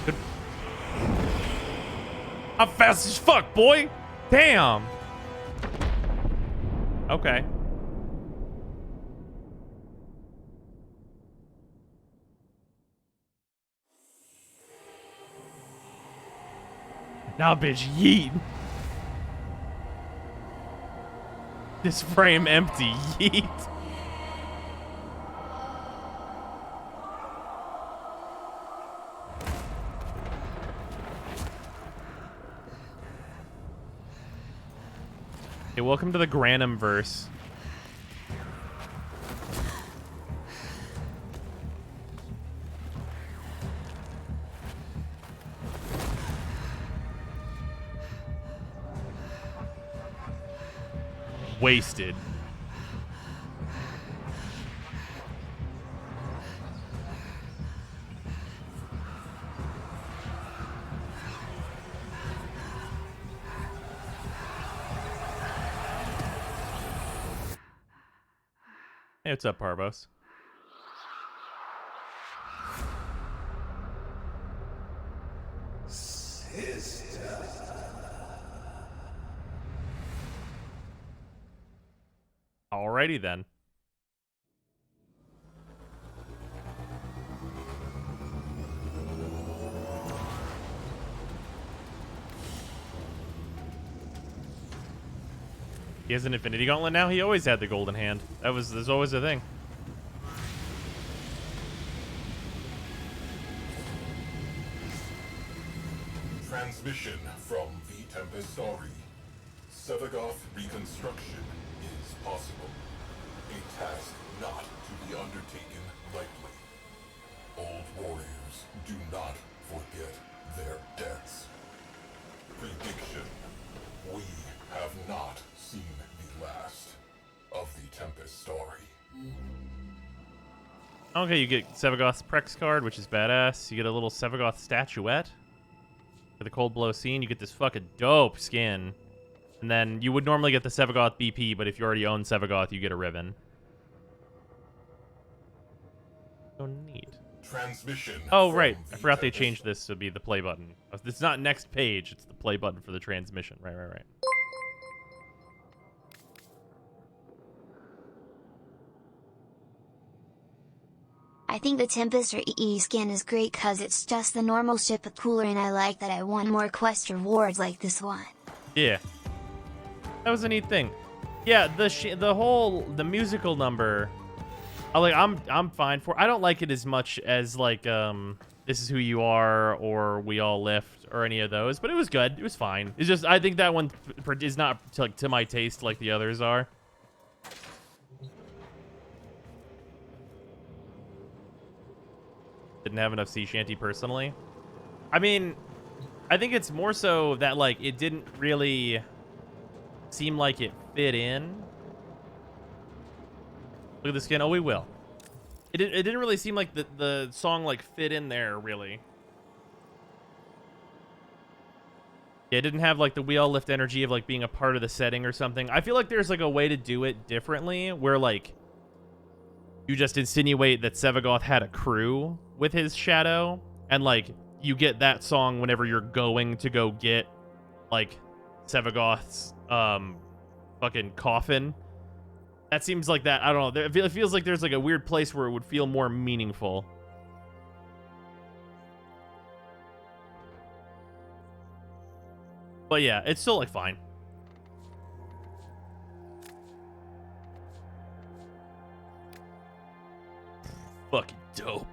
Good. I'm fast as fuck, boy! Damn! Okay. Now, bitch, yeet! This frame empty, yeet! Hey, welcome to the Granum verse. Wasted. Hey, what's up, Parvos? Alrighty then. He has an Infinity Gauntlet now? He always had the golden hand. There's always a thing. Transmission from the Tempestarii. Sevagoth reconstruction is possible. A task not to be undertaken lightly. Old warriors do not forget their debts. Prediction. We have not seen the last of the Tempestarii. Okay, you get Sevagoth's Prex card, which is badass. You get a little Sevagoth statuette. For the Cold Blow scene, you get this fucking dope skin. And then you would normally get the Sevagoth BP, but if you already own Sevagoth, you get a ribbon. So neat. Transmission. Oh, right. I from forgot the they changed this to be the play button. It's not next page, it's the play button for the transmission. Right. I think the Tempest or EE skin is great cause it's just the normal ship but cooler, and I like that I won more quest rewards like this one. Yeah. That was a neat thing. Yeah, the musical number, I'm fine for. I don't like it as much as like This Is Who You Are or We All Lift or any of those, but it was good. It was fine. It's just I think that one is not to my taste like the others are. Didn't have enough sea shanty personally. I mean, I think it's more so that like it didn't really seem like it fit in. Look at the skin. Oh, we will. It didn't really seem like the song like fit in there really. Yeah, it didn't have like the we all lift energy of like being a part of the setting or something. I feel like there's like a way to do it differently where like you just insinuate that Sevagoth had a crew with his shadow, and like you get that song whenever you're going to go get like Sevagoth's fucking coffin. That seems like that. I don't know. It feels like there's like a weird place where it would feel more meaningful. But yeah, it's still like fine. Fucking dope.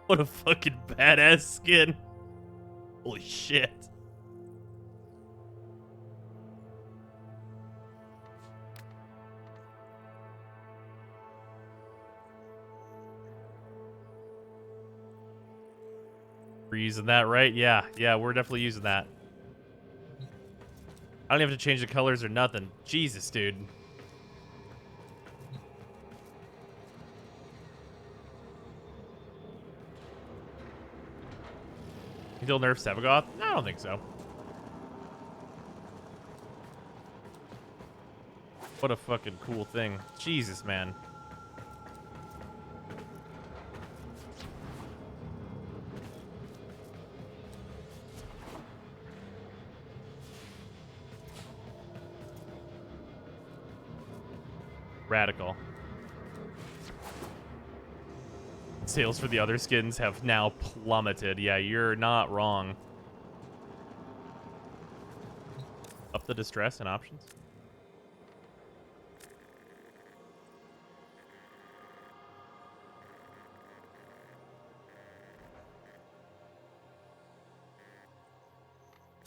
What a fucking badass skin. Holy shit. We're using that, right? Yeah, we're definitely using that. I don't even have to change the colors or nothing. Jesus, dude. You still nerf Sevagoth? No, I don't think so. What a fucking cool thing. Jesus, man. Radical. Sales for the other skins have now plummeted. Yeah, you're not wrong. Up the distress and options.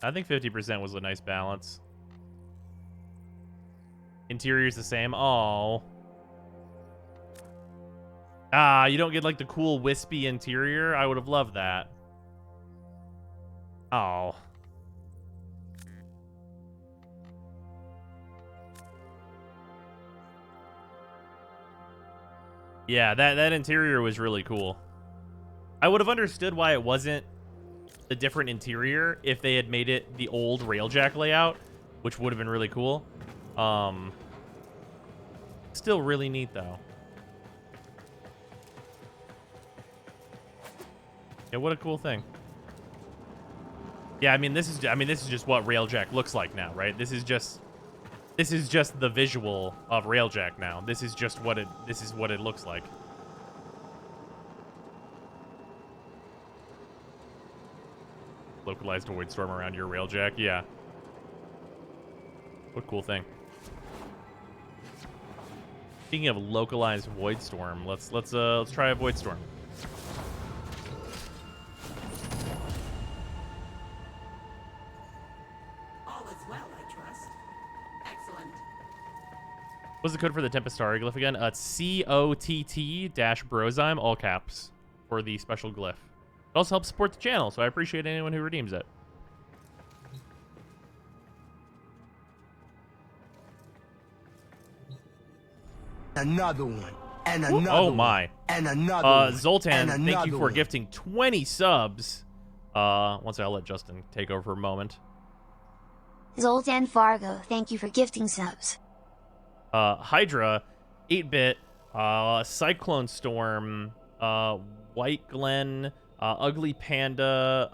I think 50% was a nice balance. Interior's the same. Oh. Ah, you don't get like the cool wispy interior? I would have loved that. Oh. Yeah, that interior was really cool. I would have understood why it wasn't a different interior if they had made it the old Railjack layout, which would have been really cool. Still really neat though. Yeah, what a cool thing. Yeah, I mean this is just what Railjack looks like now, right? This is just the visual of Railjack now. This is what it looks like. Localized void storm around your Railjack, yeah. What a cool thing. Speaking of localized void storm, let's try a void storm. All is well, I trust. Excellent. What's the code for the Tempestarii glyph again? COTT-Brozyme, all caps, for the special glyph. It also helps support the channel, so I appreciate anyone who redeems it. Another one. And another oh my. one. And another one. Zoltan, and thank you for one. gifting 20 subs. Once I'll let Justin take over for a moment. Zoltan Fargo, thank you for gifting subs. Hydra, 8-bit, Cyclone Storm, White Glen, Ugly Panda,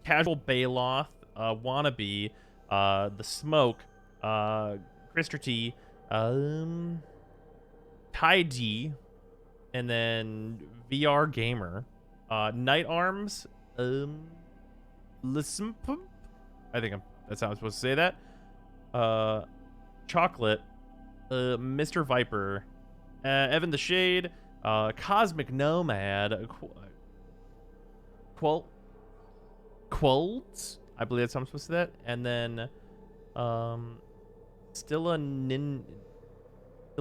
Casual Bailoth, Wannabe, The Smoke, Krister T, Ty D, and then VR Gamer, Night Arms, Listen, I think that's how I'm supposed to say that. Chocolate, Mr. Viper, Evan the Shade, Cosmic Nomad, Quolts, I believe that's how I'm supposed to say that, and then Stilla Ningen, I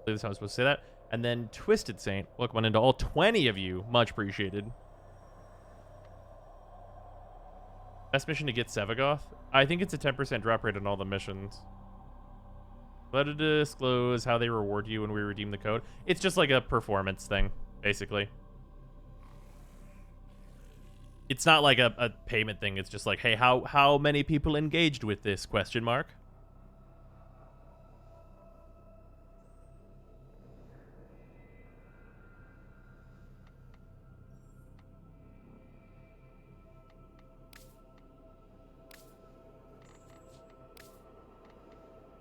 believe that's how I'm supposed to say that, and then Twisted Saint. Welcome on into all 20 of you, much appreciated. Best mission to get Sevagoth? I think it's a 10% drop rate on all the missions. Let it disclose how they reward you when we redeem the code. It's just like a performance thing, basically. It's not like a payment thing. It's just like, hey, how many people engaged with this? Question mark.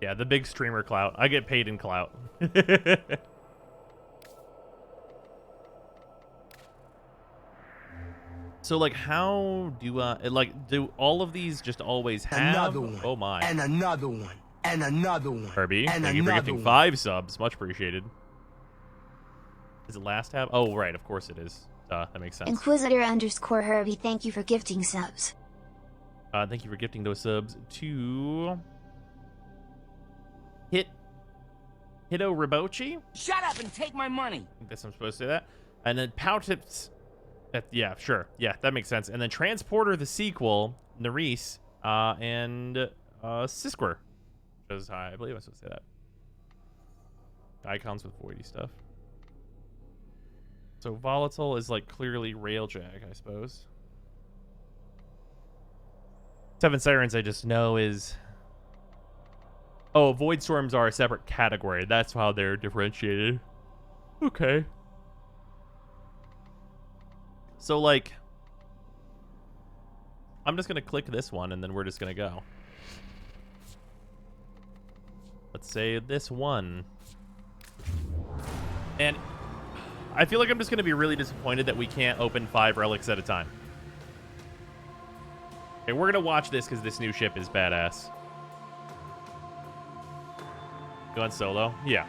Yeah, the big streamer clout. I get paid in clout. So, like, how do do all of these just always have? Another one. Oh my! And another one. And another one. Herbie, and thank you for another gifting one. 5 subs. Much appreciated. Is it last tab? Oh, right. Of course it is. That makes sense. Inquisitor_Herbie, thank you for gifting subs. Thank you for gifting those subs to Hito Ribochi. Shut up and take my money. I guess I'm supposed to say that. And then Powtips. Yeah, sure. Yeah, that makes sense. And then Transporter, the sequel, Nerys, and Siskwer. Because I believe I'm supposed to say that. Icons with voidy stuff. So Volatile is like clearly Railjack, I suppose. 7 Sirens I just know is... Oh, Void Storms are a separate category. That's how they're differentiated. Okay. So, like... I'm just going to click this one, and then we're just going to go. Let's say this one. And I feel like I'm just going to be really disappointed that we can't open 5 relics at a time. Okay, we're going to watch this because this new ship is badass. Going solo? Yeah.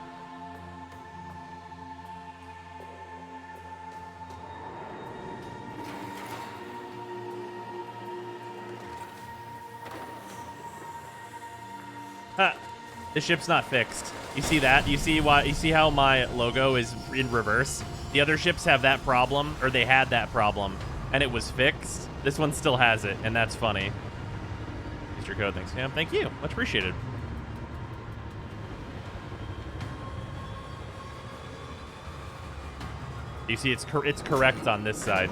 Ha! The ship's not fixed. You see that? You see why? You see how my logo is in reverse? The other ships have that problem, or they had that problem, and it was fixed. This one still has it, and that's funny. Use your code, thanks, Sam. Thank you. Much appreciated. You see, it's correct on this side.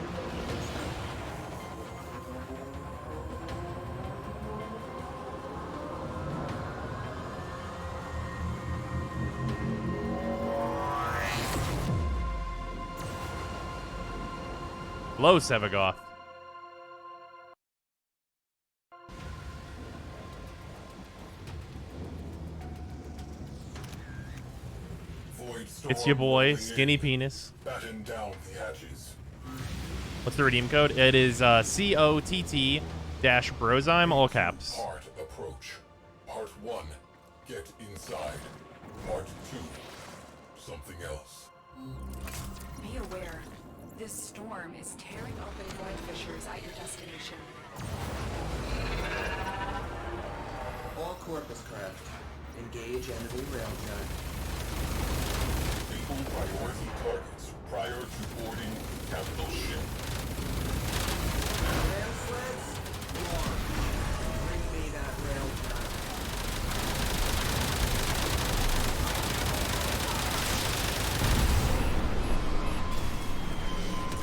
Hello, Sevagoth. It's your boy, Skinny Penis. Batten down the hatches. What's the redeem code? It is COTT-Brozyme, all caps. Part approach. Part 1, get inside. Part 2, something else. Be aware, this storm is tearing open void fissures at your destination. All Corpus craft. Engage enemy railgun. Label priority targets prior to boarding capital ship. Rail sleds? Launch. Bring me that railgun.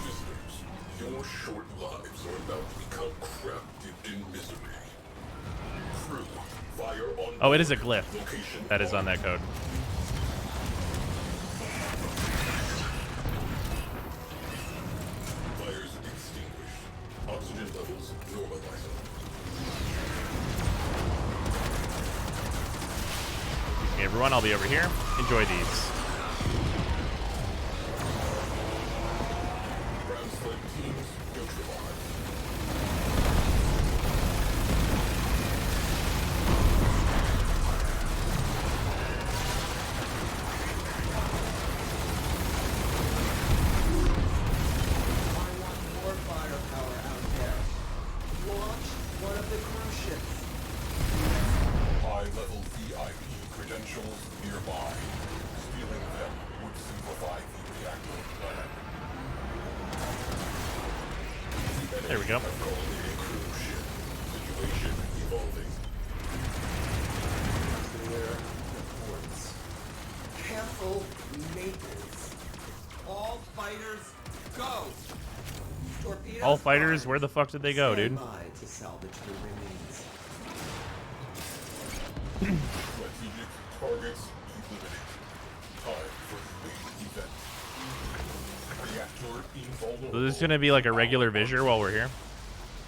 Visitors, your short lives are about to become crap dipped in misery. Crew, fire on. Oh, it is a glyph that is on that code. Fires extinguished. Oxygen levels normalizing. Okay, everyone, I'll be over here. Enjoy these. Ground sled teams neutralized. I want more firepower out there. Launch one of the cruise ships. High-level VIP credentials nearby. Stealing them would simplify the reactor plan. There we go. I've called it a cruise ship. Situation evolving. Clear reports. Careful maintenance. All fighters Go! Torpedo All fighters, fired. where the fuck did they go, dude? Stand by to salvage the remains. Strategic targets eliminated. Time for the main event. Reactor invulnerable. So this is gonna be like a regular visor while we're here.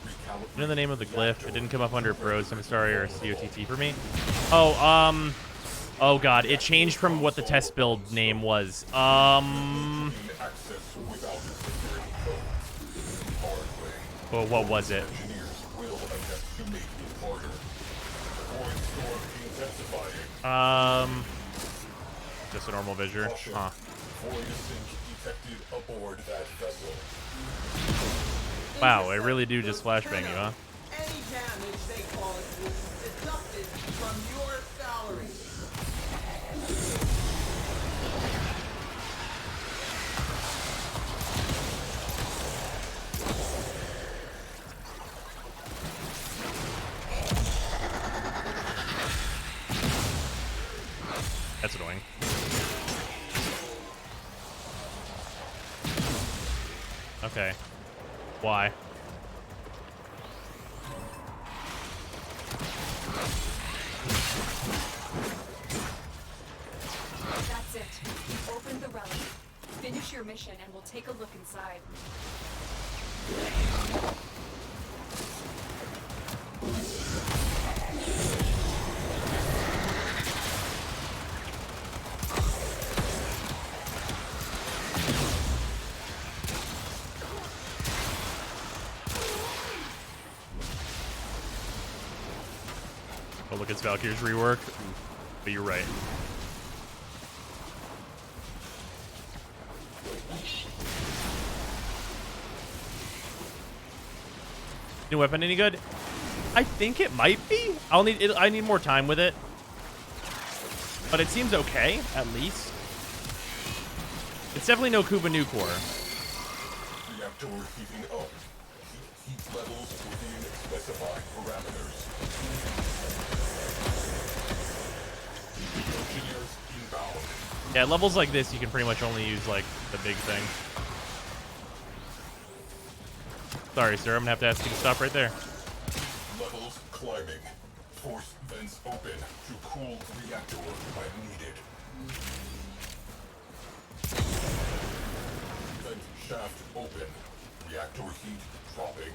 Recalibrate You know the name of the glyph? It didn't come up under pros, Tempestarii, or COTT for me. Oh god, it changed from what the test build name was. access without security codes. Hard way. Well, what was it? Engineers will attempt to make it harder. Void storm intensifying. Just a normal visor. Caution. Huh. Void sink detected aboard that vessel. Wow, I really do just flashbang you, huh? Any damage they cause will be deducted from your salary. That's annoying. Okay. Why? That's it. You've opened the relic. Finish your mission and we'll take a look inside. Oh, look, it's Valkyrie's rework. But you're right. New weapon any good? I think it might be. I need more time with it. But it seems okay, at least. It's definitely no Kuba Nucor. Reactor heating up. Heat levels within specified parameters. Engineers inbound. Yeah, levels like this, you can pretty much only use, like, the big thing. Sorry, sir. I'm gonna have to ask you to stop right there. Levels climbing. Force vents open to cool reactor when needed. Vent shaft open. Reactor heat dropping.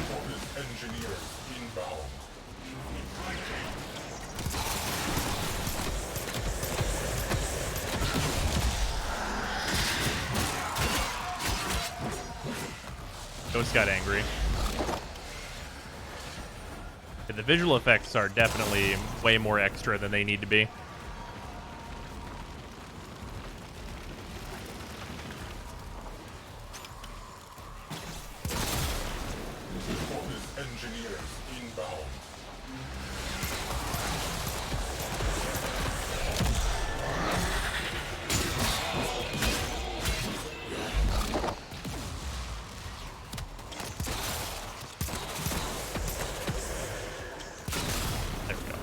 Corpus engineers inbound. Ghost got angry. Yeah, the visual effects are definitely way more extra than they need to be. Corpus engineers inbound. There we go.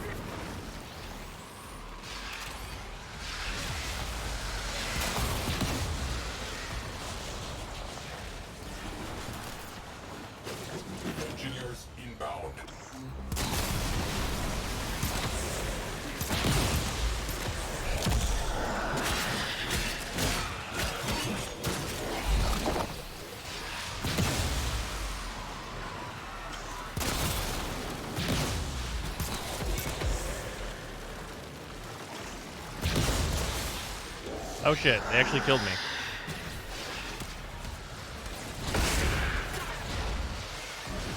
Engineers inbound. Oh shit, they actually killed me.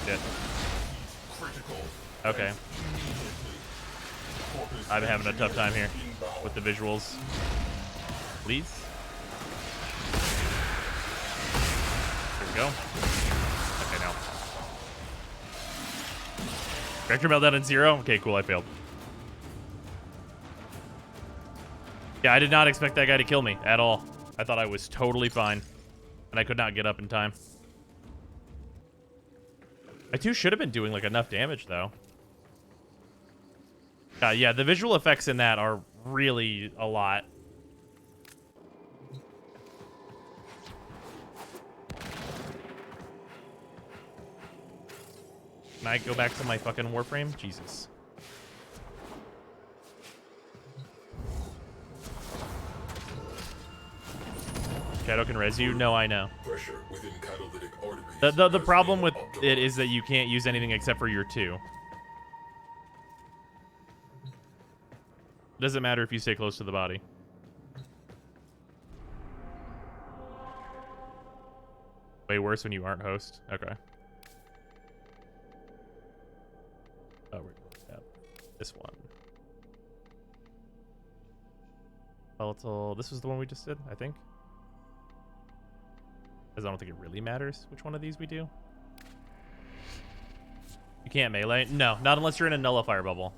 Shit. Critical. Okay. Corpus I'm having a tough time here inbound. with the visuals. Please. Here we go. Okay, now. Reactor meltdown at 0? Okay, cool, I failed. Yeah, I did not expect that guy to kill me at all. I thought I was totally fine. And I could not get up in time. I too should have been doing like enough damage though. Yeah, the visual effects in that are really a lot. Can I go back to my fucking Warframe? Jesus. Shadow can res you? No, I know. Pressure within catalytic arteries. The problem with it is that you can't use anything except for your 2. Doesn't matter if you stay close to the body. Way worse when you aren't host. Okay. Oh, yeah, this one. Volatile. This was the one we just did, I think. Because I don't think it really matters which one of these we do. You can't melee? No, not unless you're in a nullifier bubble.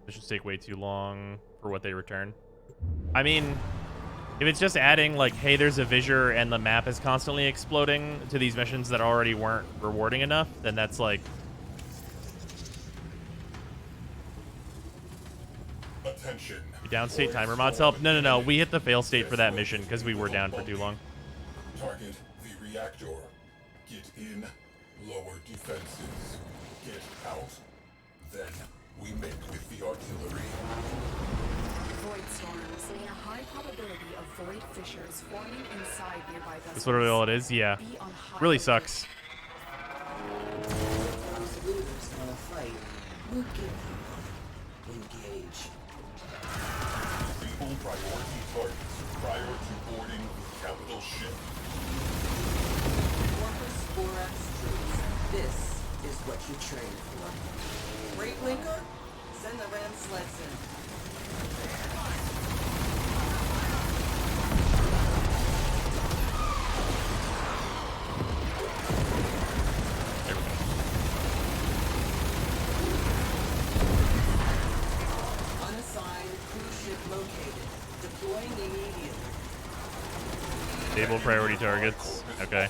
This should take way too long for what they return. I mean, if it's just adding, like, hey, there's a fissure and the map is constantly exploding to these missions that already weren't rewarding enough, then that's like... Attention. You downstate timer mods help? No. We hit the fail state for that mission because we were down for too long. Target the reactor. Get in. Lower defenses. Get out. Then we make with the artillery. Void storms mean a high probability of void fissures forming inside nearby vessels. That's literally all it is? Yeah. Really sucks. Those looters wanna fight. We'll give them engage. Single priority targets prior to boarding the capital ship. Corpus Borax troops. This is what you train for. Great Blinker? Send the ram sleds in. Unassigned cruise ship located. Deploying immediately. Stable priority targets. Okay.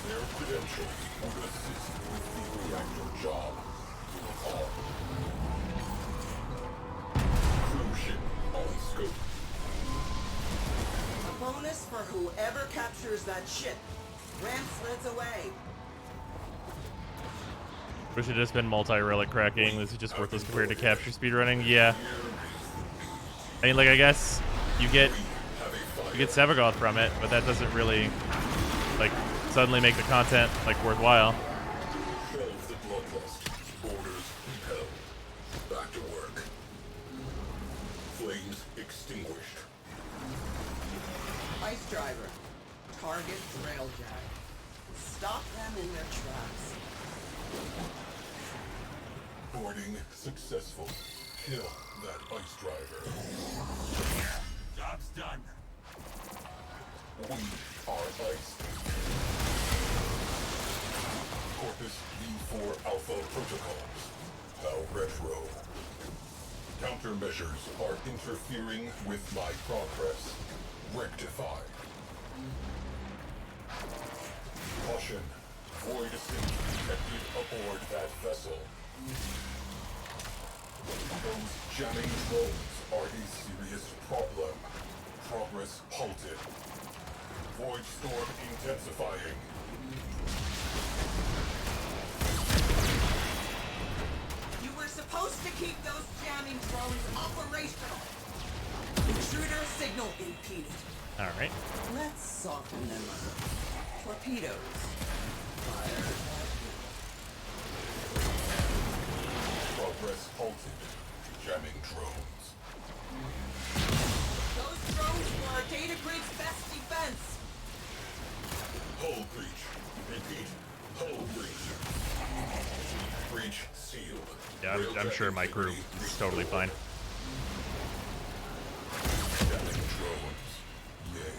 Their credentials would assist with the reactor job. All. Cruise ship on scope. A bonus for whoever captures that ship. Ram sleds away. Wish it had just been multi-relic cracking. This is just worthless compared to capture speedrunning. Yeah. I mean, like, I guess you get Sevagoth from it, but that doesn't really, like, suddenly make the content, like, worthwhile. Shelve the bloodlust. Orders repelled. Back to work. Flames extinguished. Ice driver. Target railjack. Stop them in their tracks. Boarding successful. Kill that ice driver. Job's done. We are ice. Corpus V4 Alpha protocols. How retro. Countermeasures are interfering with my progress. Rectify. Caution. Void ascent detected aboard that vessel. Those jamming drones are a serious problem. Progress halted. Void storm intensifying. You were supposed to keep those jamming drones operational. Intruder signal impeded. All right. Let's soften them up. Torpedoes. Fire. Progress halted. Jamming drones. Those drones were our data grid's best defense. Hull breach. Repeat. Hull breach. Breach sealed. Yeah, I'm sure my crew is totally fine. Jamming drones. Yay.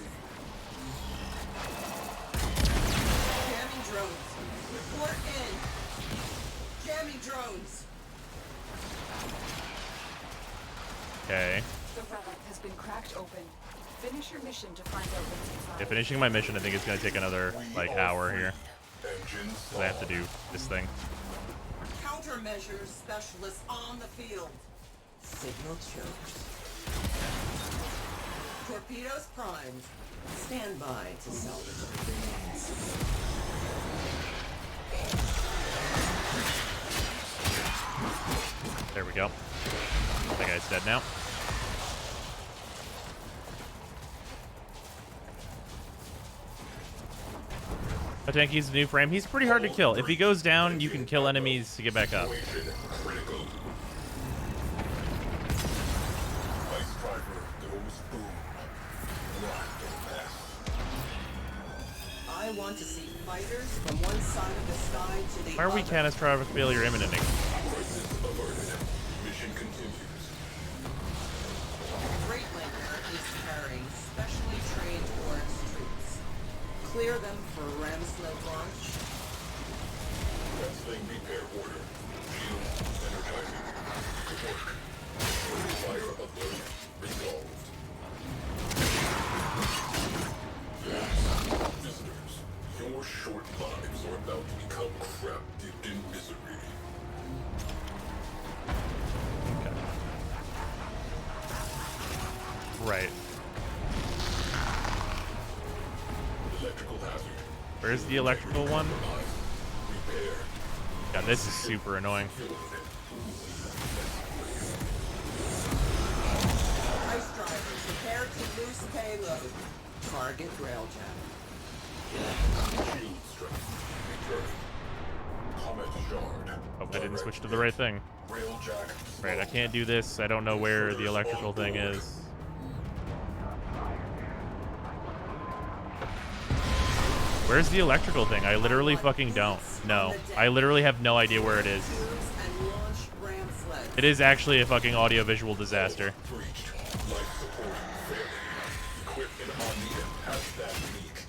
Jamming drones. Report in. Jamming drones. Okay. The relic has been cracked open. Finish your mission to find out what's inside. Yeah, finishing my mission, I think it's gonna take another like hour here. Engines 'Cause I have to do this thing. Countermeasures specialist on the field. Signal chokes. Torpedoes primed. Stand by to salvage the remains. There we go. That guy's dead now. How tanky is the new frame? He's pretty hard to kill. If he goes down, you can kill enemies to get back up. Critical. Ice driver goes boom. I want to see fighters from one side of the sky to the Why are we other. catastrophic failure imminent? Crisis averted. Mission continues. Freightliner is carrying specially trained Oryx troops. Clear them for Ramslow launch. Wrestling repair order. Shield energizing. Work. Fire alert. Resolved. Visitors, your short lives are about to become crap dipped in misery. Right. Electrical hazard. Where's the electrical one? Repair. God, this is super annoying. Ice drivers, prepare to loose payload. Target railjack. Shield strength. Return. Comet shard. Oh, I didn't switch to the right thing. Railjack. Right, I can't do this. I don't know where the electrical thing is. Where's the electrical thing? I literally fucking don't. No. I literally have no idea where it is. And launch ram sleds. It is actually a fucking audio-visual disaster. Breached. Life support failing. Equip and unneeded past that leak.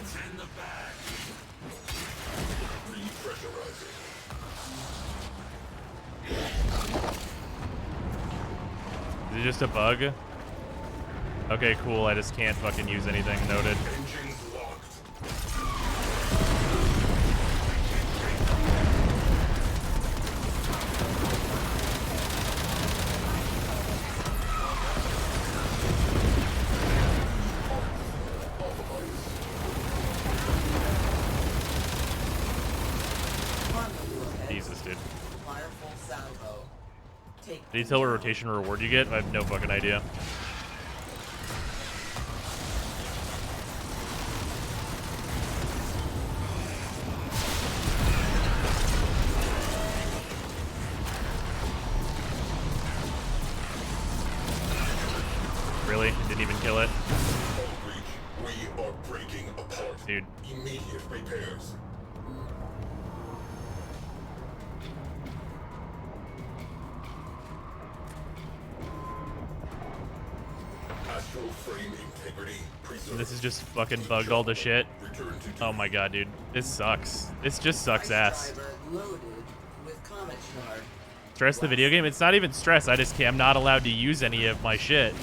It's in the bag. Repressurizing. Is it just a bug? Okay, cool. I just can't fucking use anything. Noted. Engines locked. Jesus, dude. Fire full salvo. Take Did you tell what rotation reward you get? I have no fucking idea. Really? Didn't even kill it? Outreach. We are breaking apart. Dude. Immediate repairs. Astral frame integrity preserved. This is just fucking bugged all the shit. Return to duty. Oh my god, dude. This sucks. This just sucks ass. driver loaded with comet shard. Stress the video game? It's not even stress. I just can't. I'm not allowed to use any of my shit.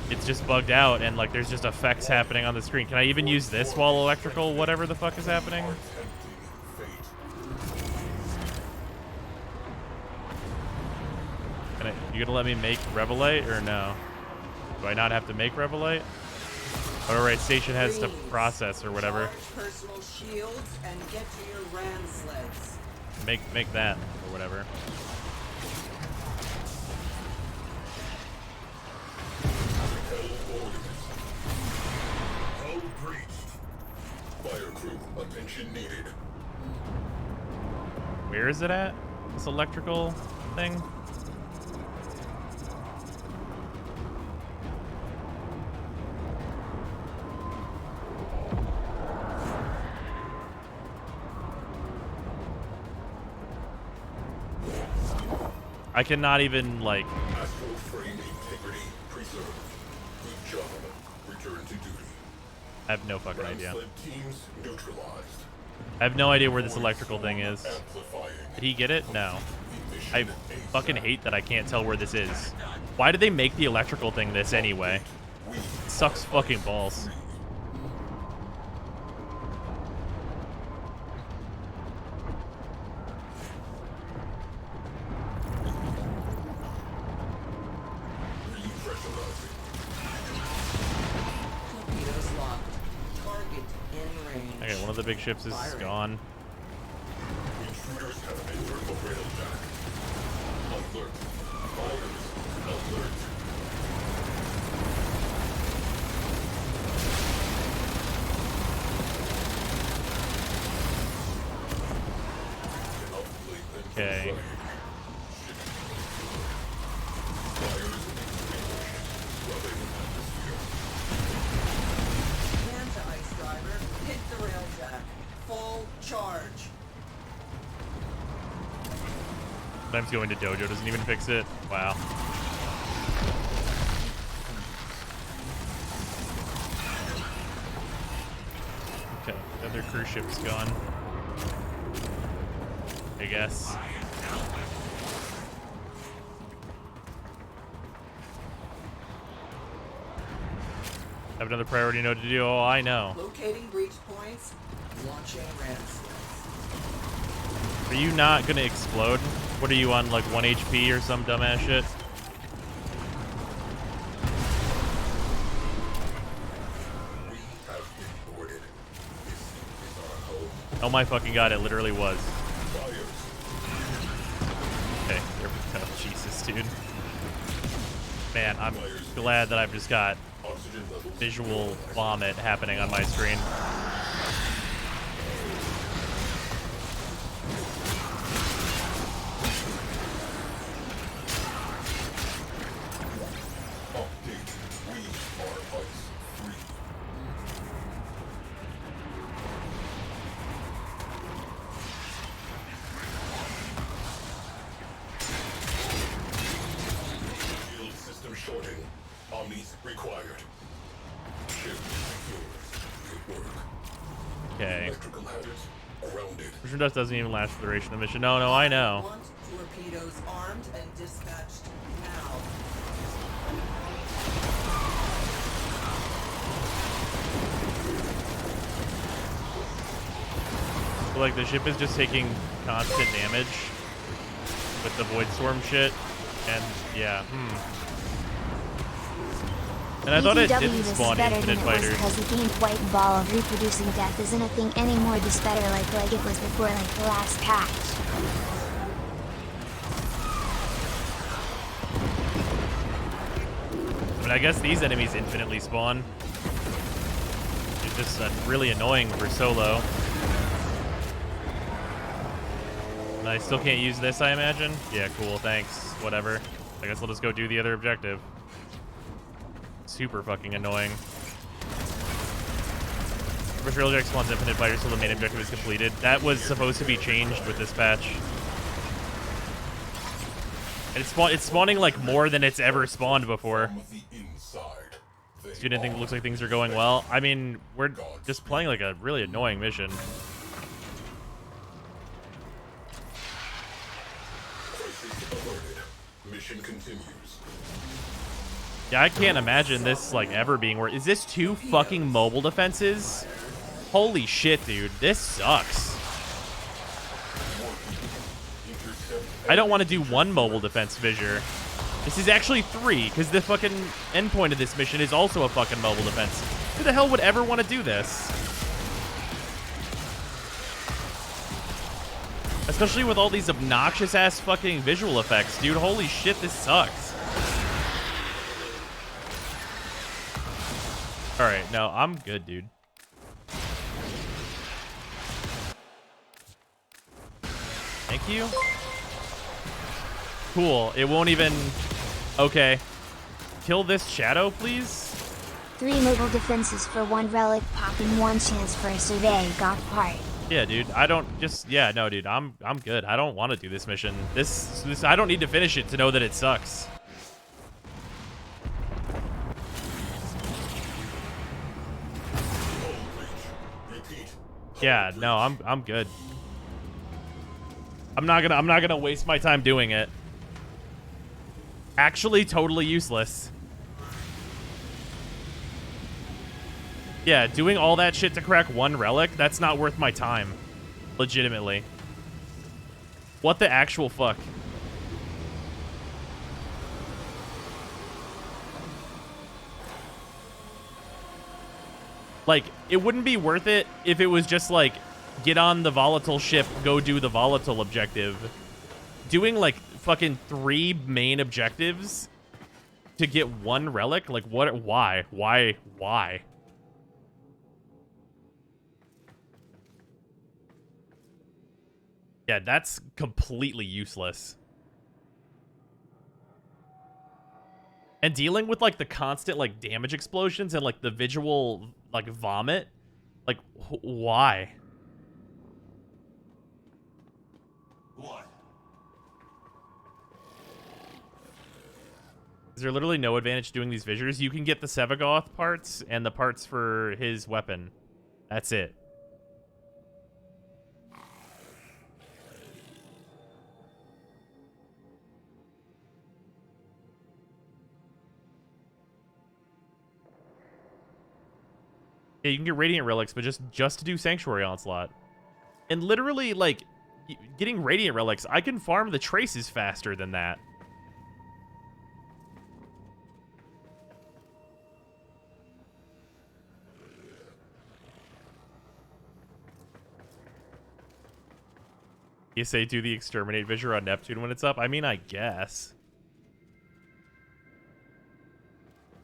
It's just bugged out and like there's just effects happening on the screen. Can I even use this while electrical whatever the fuck is happening? Can I, you gonna let me make Revelite or no? Do I not have to make Revelite? Oh right, station has to process or whatever. Charge personal shields and get to your ram sleds. Make that or whatever. Hull breached. Fire crew, attention needed. Where is it at? This electrical thing? I cannot even, like... Astral frame integrity preserved. Good job. Return to duty. I have no fucking idea. Ramsled teams neutralized. I have no idea where this electrical thing is. Amplifying. Did he get it? No. I fucking hate that I can't tell where this is. Why did they make the electrical thing this anyway? It sucks fucking balls. Torpedoes locked. Target in range. Okay, one of the big ships is gone. Intruders have entered the railjack. Alert. Fires. Alert. Okay. Command to Ice Driver. Hit the railjack. Full charge. Sometimes going to dojo doesn't even fix it. Wow. Okay, the other cruise ship's gone. I guess. Have another priority node to do. Oh, I know. Locating breach points. Launching ramps. Are you not gonna explode? What are you on, like 1 HP or some dumbass shit? We have been boarded. This is our home. Oh my fucking god, it literally was. Fires. Okay, here we go. Jesus, dude. Man, I'm glad that I've just got Oxygen levels. visual vomit happening on my screen. Update. We are ice free. Shield system shorting. Omnis required. Ship secure. Good work. Okay. Electrical hazards grounded. Vision dust doesn't even last for the duration of the mission. No, no, I know. Want torpedoes armed and dispatched now. So, like, the ship is just taking constant damage with the Void Storm shit. And, yeah, And I thought it EDW didn't was spawn better infinite than it was fighters. because the gained white ball of reproducing death isn't a thing anymore. Just better like it was before, like the last patch. I mean, I guess these enemies infinitely spawn. It's just really annoying for solo. And I still can't use this, I imagine? Yeah, cool, thanks. Whatever. I guess I'll just go do the other objective. Super fucking annoying. First Railjack spawns infinite fighters till the main objective is completed. That was supposed to be changed with this patch. And it's spawning like more than it's ever spawned before. Student think it looks like things are going well. I mean, we're just playing like a really annoying mission. Mission continues. Yeah, I can't imagine this like ever being worth. Is this 2 fucking mobile defenses? Holy shit, dude. This sucks. I don't want to do 1 mobile defense fissure. This is actually 3, because the fucking endpoint of this mission is also a fucking mobile defense. Who the hell would ever want to do this? Especially with all these obnoxious ass fucking visual effects, dude. Holy shit, this sucks. Alright, no, I'm good, dude. Thank you. Cool. It won't even... Okay. Kill this shadow, please? 3 mobile defenses for 1 relic pop and 1 chance for a survey got part. Yeah, dude. I don't just... Yeah, no, dude. I'm good. I don't want to do this mission. This I don't need to finish it to know that it sucks. Yeah, no, I'm good. I'm not gonna waste my time doing it. Actually, totally useless. Yeah, doing all that shit to crack one relic, that's not worth my time. Legitimately. What the actual fuck? Like, it wouldn't be worth it if it was just like, get on the volatile ship, go do the volatile objective. Doing like fucking 3 main objectives to get 1 relic? Like, what? Why? Why? Yeah, that's completely useless. And dealing with, like, the constant, like, damage explosions and, like, the visual, like, vomit. Like, why? What? Is there literally no advantage doing these fissures? You can get the Sevagoth parts and the parts for his weapon. That's it. Yeah, you can get Radiant Relics, but just to do Sanctuary Onslaught. And literally, like, getting Radiant Relics, I can farm the traces faster than that. You say do the Exterminate Fissure on Neptune when it's up? I mean, I guess.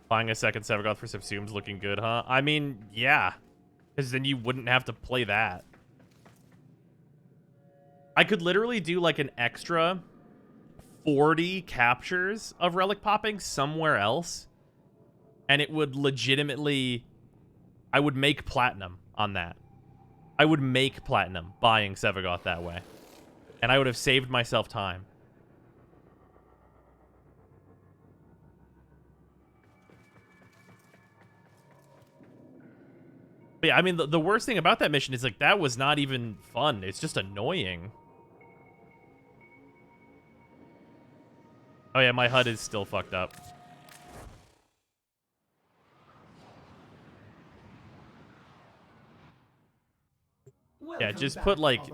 Buying a second Sevagoth for Subsume's looking good, huh? I mean, yeah. Because then you wouldn't have to play that. I could literally do, like, an extra 40 captures of Relic popping somewhere else. And it would legitimately... I would make Platinum on that. I would make Platinum buying Sevagoth that way. And I would have saved myself time. But yeah, I mean, the worst thing about that mission is, like, that was not even fun. It's just annoying. Oh, yeah, my HUD is still fucked up. Yeah, just put, like,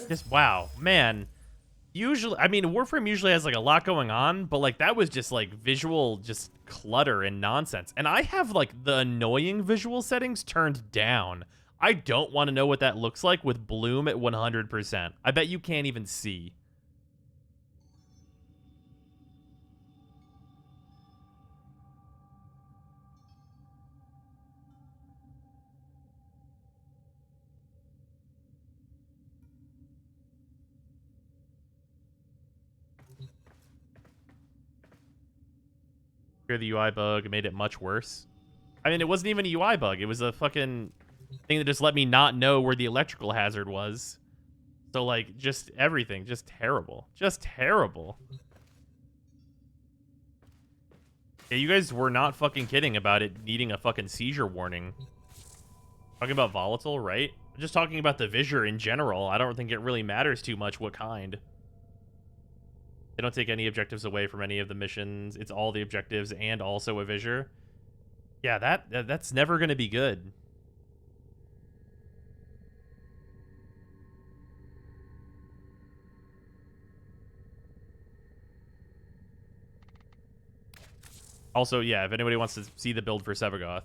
just, wow, man. Usually, I mean, Warframe usually has, like, a lot going on, but, like, that was just, like, visual just clutter and nonsense. And I have, like, the annoying visual settings turned down. I don't want to know what that looks like with bloom at 100%. I bet you can't even see. Here, the UI bug made it much worse. I mean, it wasn't even a UI bug. It was a fucking thing that just let me not know where the electrical hazard was. So, like, just everything. Just terrible. Just terrible. Yeah, you guys were not fucking kidding about it needing a fucking seizure warning. Talking about volatile, right? Just talking about the Fissure in general. I don't think it really matters too much what kind. They don't take any objectives away from any of the missions. It's all the objectives and also a Fissure. Yeah, that's never going to be good. Also, yeah, if anybody wants to see the build for Sevagoth.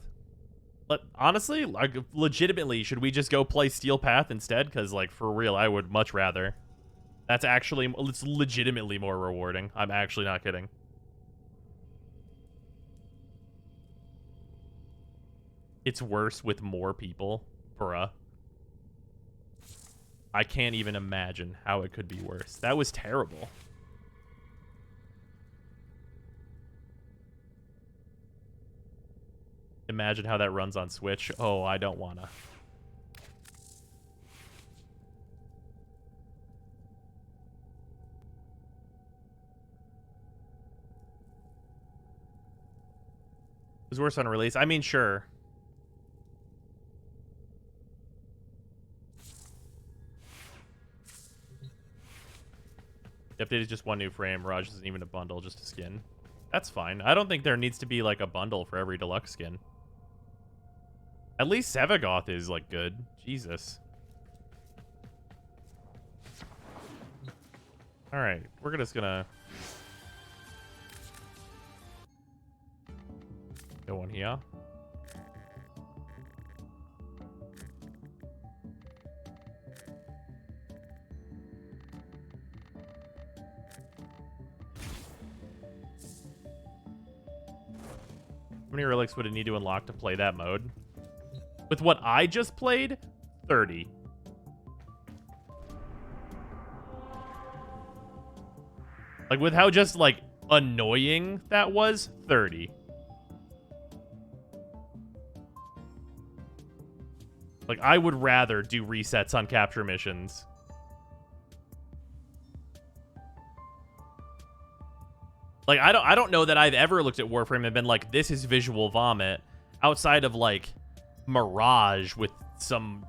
But honestly, like, legitimately, should we just go play Steel Path instead? Because, like, for real, I would much rather. That's actually, it's legitimately more rewarding. I'm actually not kidding. It's worse with more people, bruh. I can't even imagine how it could be worse. That was terrible. Imagine how that runs on Switch. Oh, I don't wanna. It was worse on release. I mean, sure. The update is just one new frame. Mirage isn't even a bundle, just a skin. That's fine. I don't think there needs to be like a bundle for every deluxe skin. At least Sevagoth is like good. Jesus. All right, we're just gonna go on here. How many relics would it need to unlock to play that mode? With what I just played, 30. Like, with how just, like, annoying that was, 30. Like, I would rather do resets on capture missions. Like, I don't know that I've ever looked at Warframe and been like, this is visual vomit, outside of, like, Mirage with some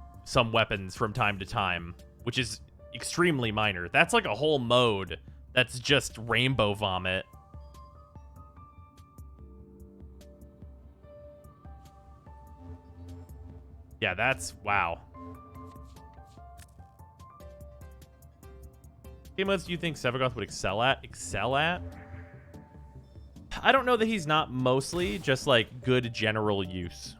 weapons from time to time, which is extremely minor. That's like a whole mode that's just rainbow vomit. Yeah, that's... wow. What game modes do you think Sevagoth would excel at? Excel at? I don't know that he's not mostly, just like good general use.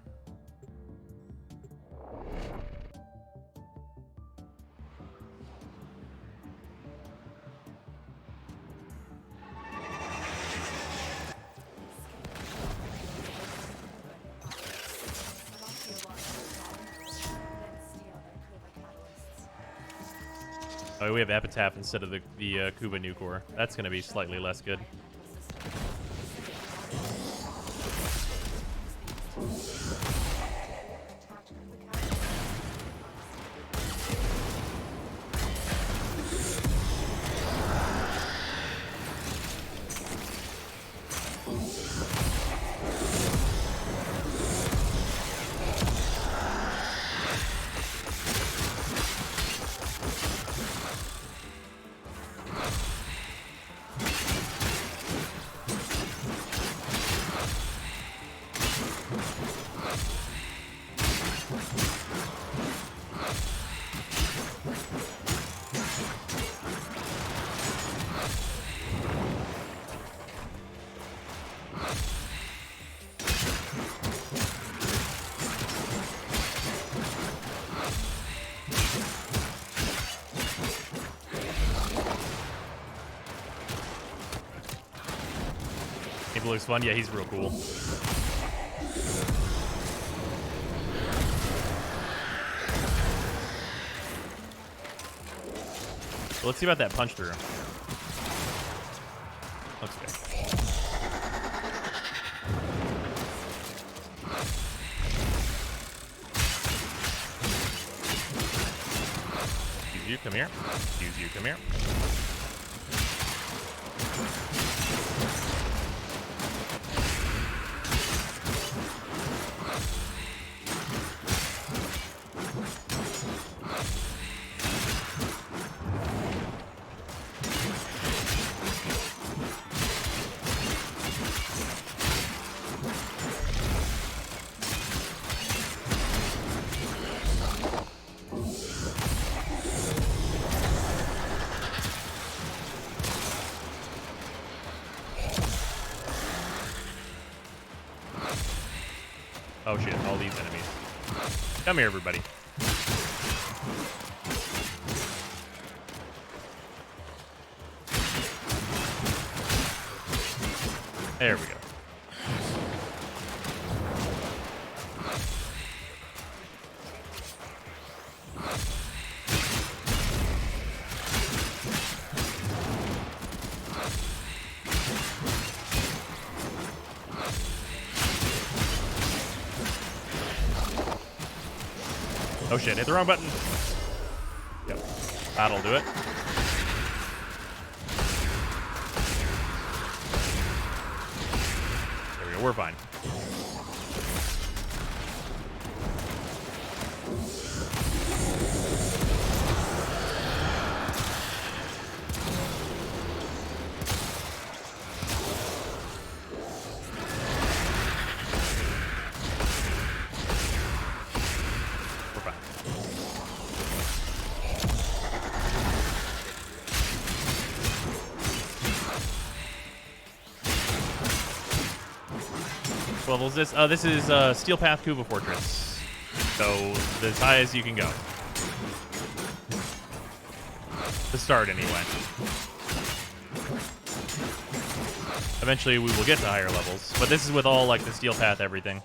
Oh, we have Epitaph instead of the Kuba Nucor. That's going to be slightly less good. Looks fun. Yeah, he's real cool. So let's see about that punch through. Looks good. Use you, come here. Use you, come here. Oh shit, all these enemies. Come here, everybody. There we go. Oh shit, hit the wrong button. Yep. That'll do it. There we go, we're fine. level is this? This is Steel Path Kuba Fortress. So as high as you can go. To start, anyway. Eventually, we will get to higher levels, but this is with all like the Steel Path everything.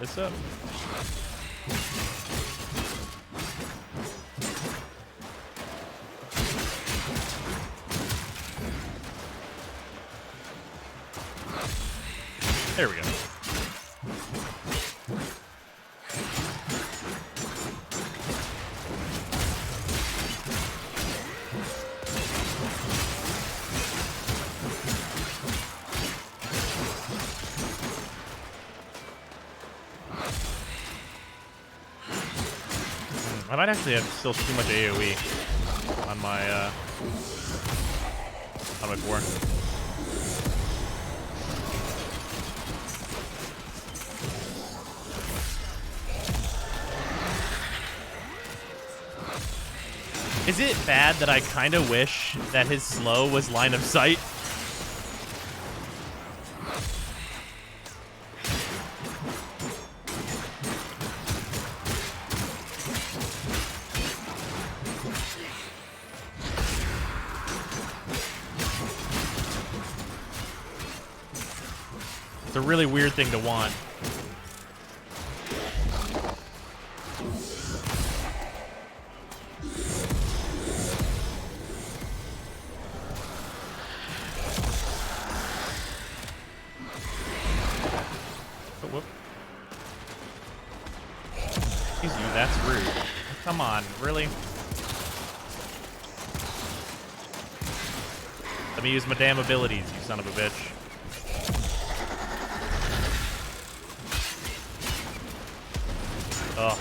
This up. There we go. I might actually have still too much AoE on my core. Is it bad that I kind of wish that his slow was line of sight? It's a really weird thing to want. Oh, whoop. Excuse you, that's rude. Come on, really? Let me use my damn abilities, you son of a bitch. Oh.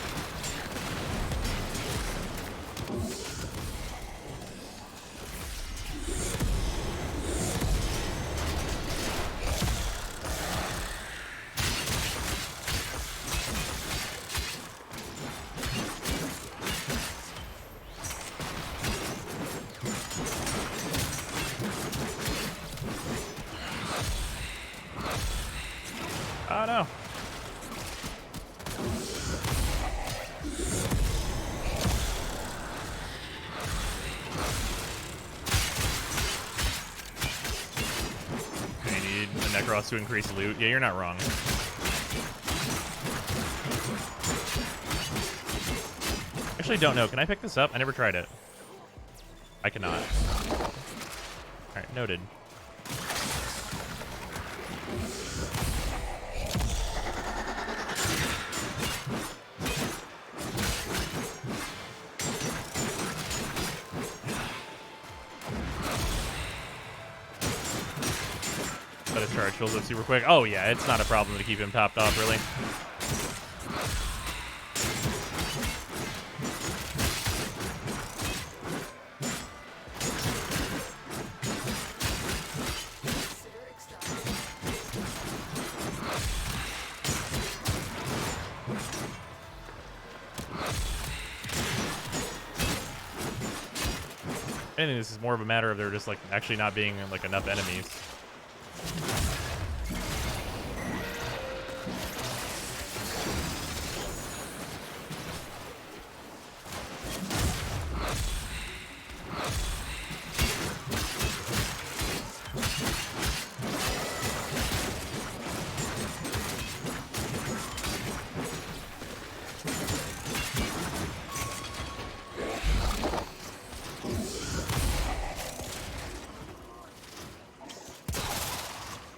Oh no. I need the Necros to increase loot. Yeah, you're not wrong. Actually, don't know. Can I pick this up? I never tried it. I cannot. Alright, noted. Let a charge fills up super quick. Oh yeah, it's not a problem to keep him topped off, really. I think this is more of a matter of there just like actually not being like enough enemies.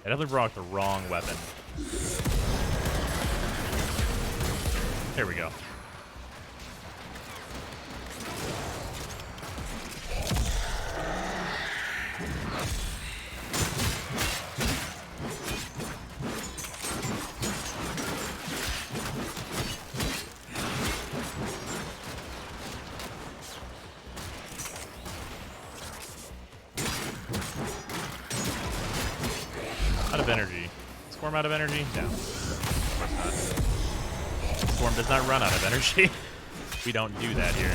I definitely brought the wrong weapon. There we go. Out of energy. Swarm out of energy? No. Of course not. Swarm does not run out of energy. We don't do that here.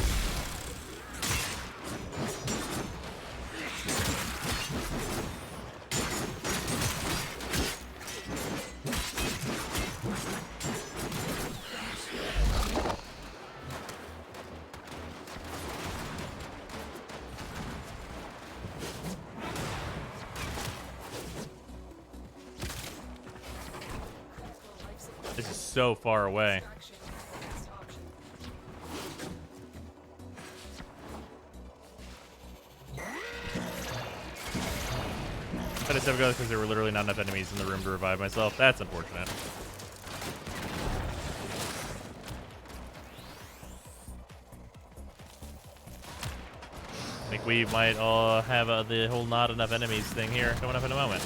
This is so far away. I just have to go because there were literally not enough enemies in the room to revive myself. That's unfortunate. I think we might all have the whole not enough enemies thing here coming up in a moment.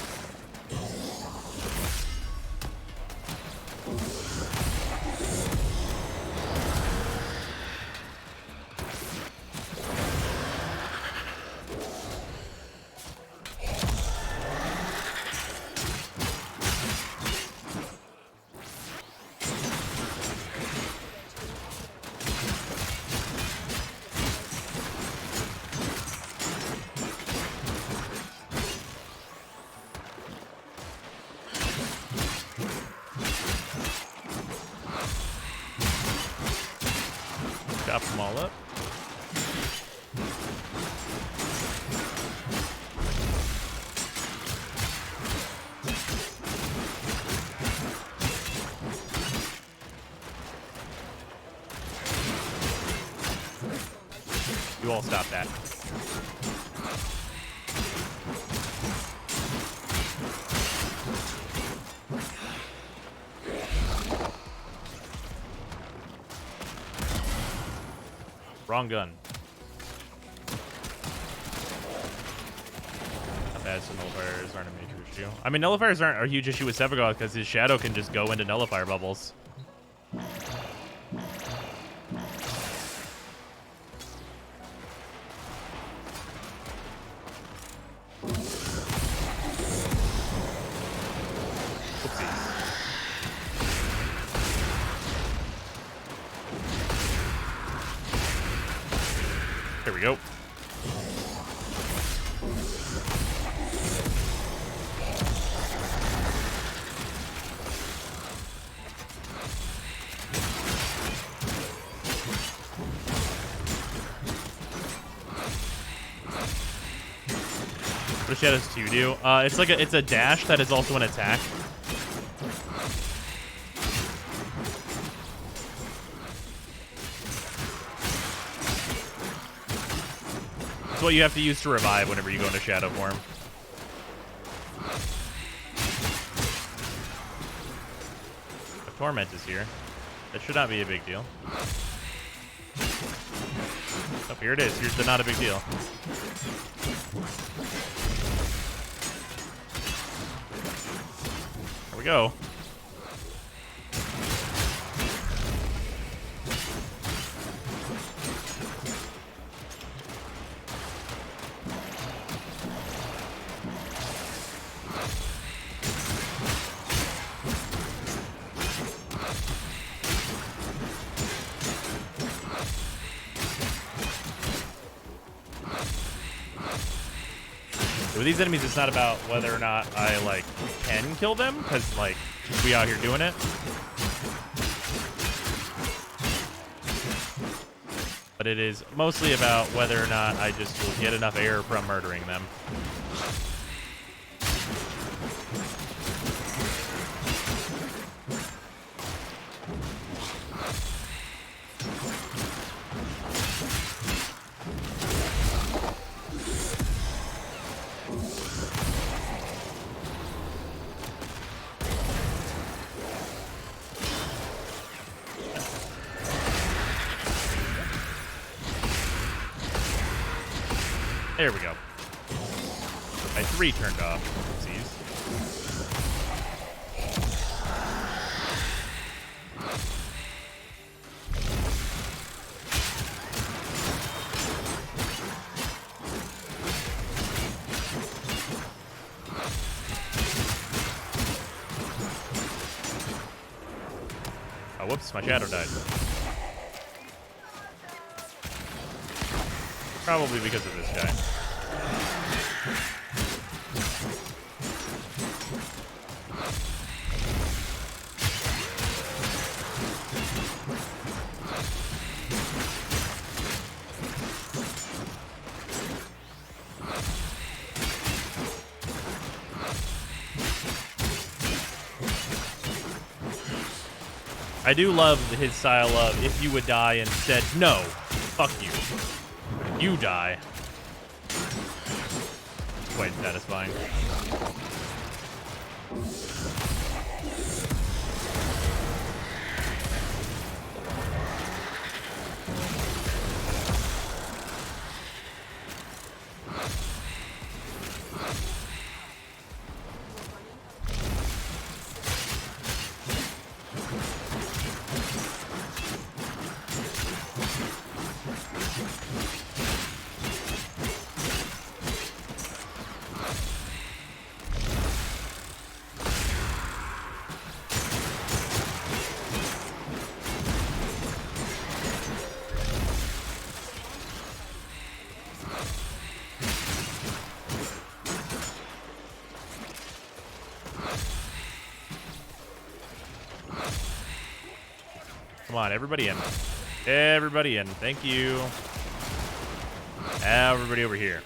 Chop them all up. You all stop that. Wrong gun. Not bad, so nullifiers aren't a major issue. I mean, nullifiers aren't a huge issue with Sevagoth because his shadow can just go into nullifier bubbles. There we go. What does Shadows 2 do? It's a dash that is also an attack. It's what you have to use to revive whenever you go into shadow form. The Torment is here. That should not be a big deal. Oh, here it is. Here's the not a big deal. There we go. With these enemies, it's not about whether or not I, like, can kill them, because, like, we out here doing it. But it is mostly about whether or not I just will get enough air from murdering them. There we go. My 3 turned off. Oopsies. Oh, whoops, my shadow died. Probably because of this guy. I do love his style of, if you would die and said, no, fuck you. You die. It's quite satisfying. Come on, everybody in. Everybody in. Thank you. Everybody over here.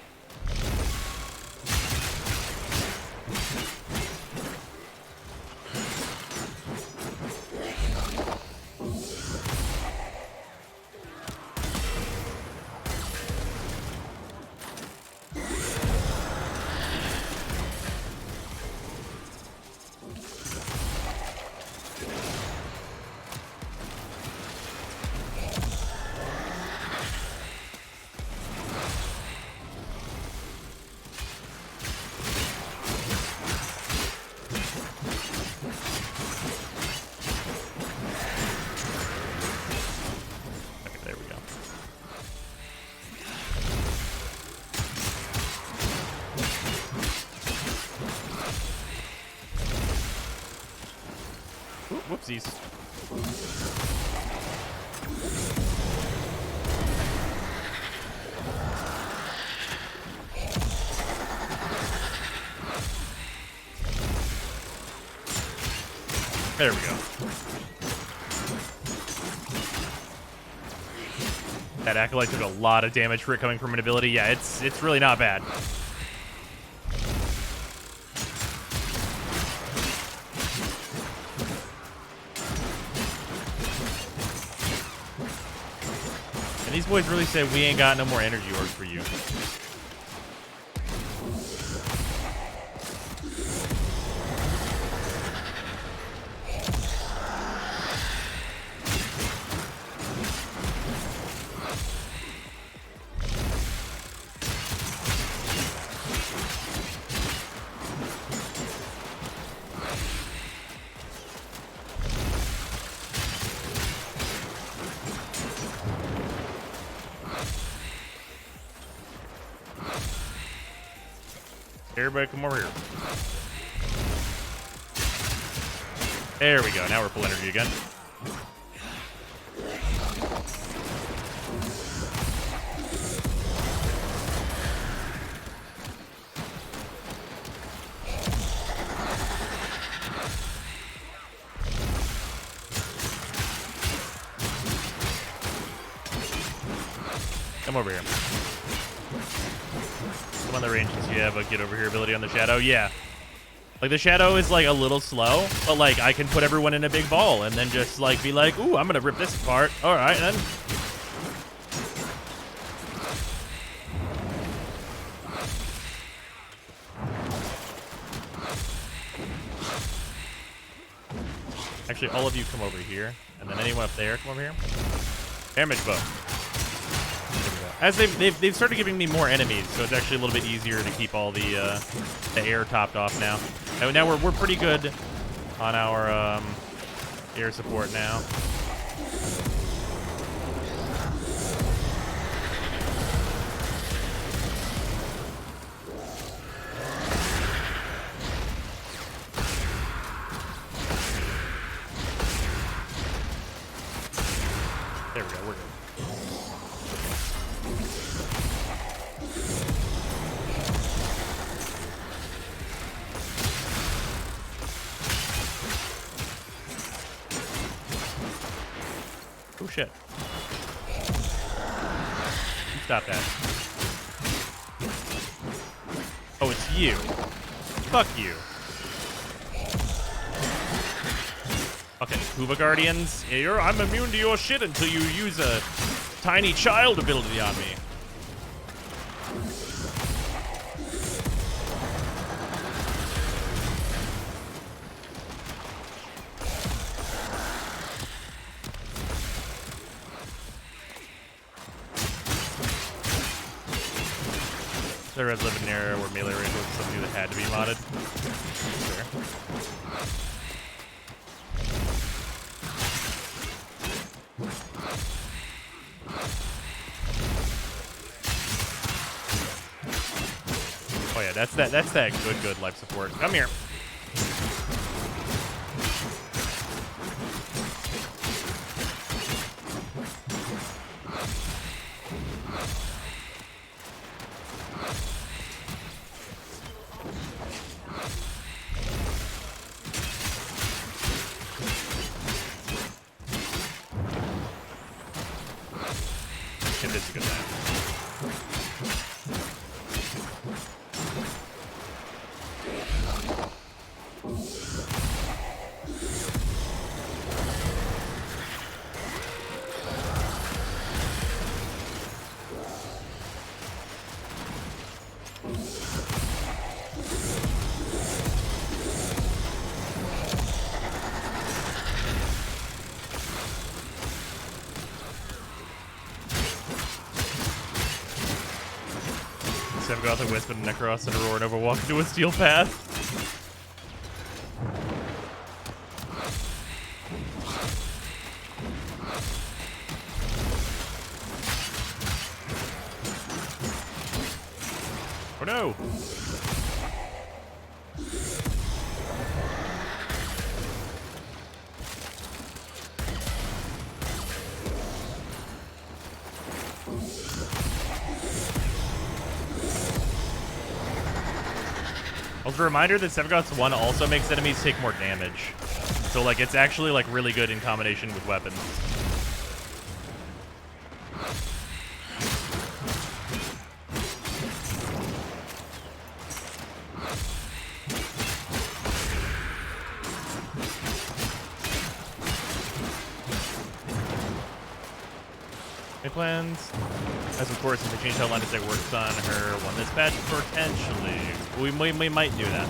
Whoopsies. There we go. That Acolyte took a lot of damage for it coming from an ability. Yeah, it's really not bad. These boys really say we ain't got no more energy orbs for you. Everybody come over here. There we go. Now we're full energy again. Come over here. On the ranges, you have a get over here ability on the shadow. Yeah, like the shadow is like a little slow, but like I can put everyone in a big ball and then just like be like, ooh, I'm gonna rip this apart. All right, then. Actually, all of you come over here, and then anyone up there, come over here. Damage bow. There we go. As they've started giving me more enemies, so it's actually a little bit easier to keep all the air topped off now. And now we're pretty good on our air support now. There we go, we're good. Oh shit. You stop that. Oh, it's you. Fuck you. Fucking Kuba Guardians. Yeah, I'm immune to your shit until you use a tiny child ability on me. The Red live in an area where melee range was something that had to be modded. Sure. Oh yeah, that's that good life support. Come here. And this is a good time. Semgoth, a Wisp, and a Necros, and a Roar Nova walk into a steel path. Oh no! Also, a reminder that Semgoth's 1 also makes enemies take more damage. So, like, it's actually, like, really good in combination with weapons. Any plans? As of course, if they change how line attack works on her one this patch, potentially. We might do that.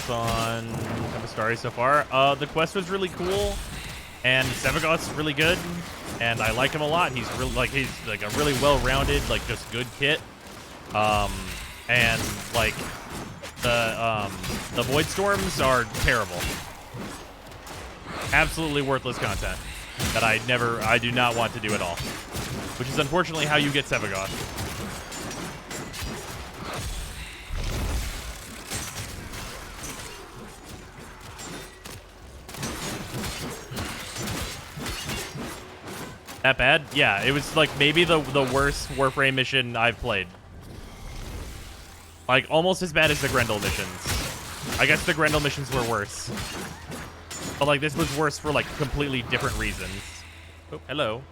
On Tempestarii so far. The quest was really cool, and Semgoth's really good, and I like him a lot. He's like a really well-rounded, like just good kit. And like the Void Storms are terrible. Absolutely worthless content that I do not want to do at all. Which is unfortunately how you get Semgoth. That bad? Yeah, it was like maybe the worst Warframe mission I've played. Like almost as bad as the Grendel missions. I guess the Grendel missions were worse. But like this was worse for like completely different reasons. Oh, hello.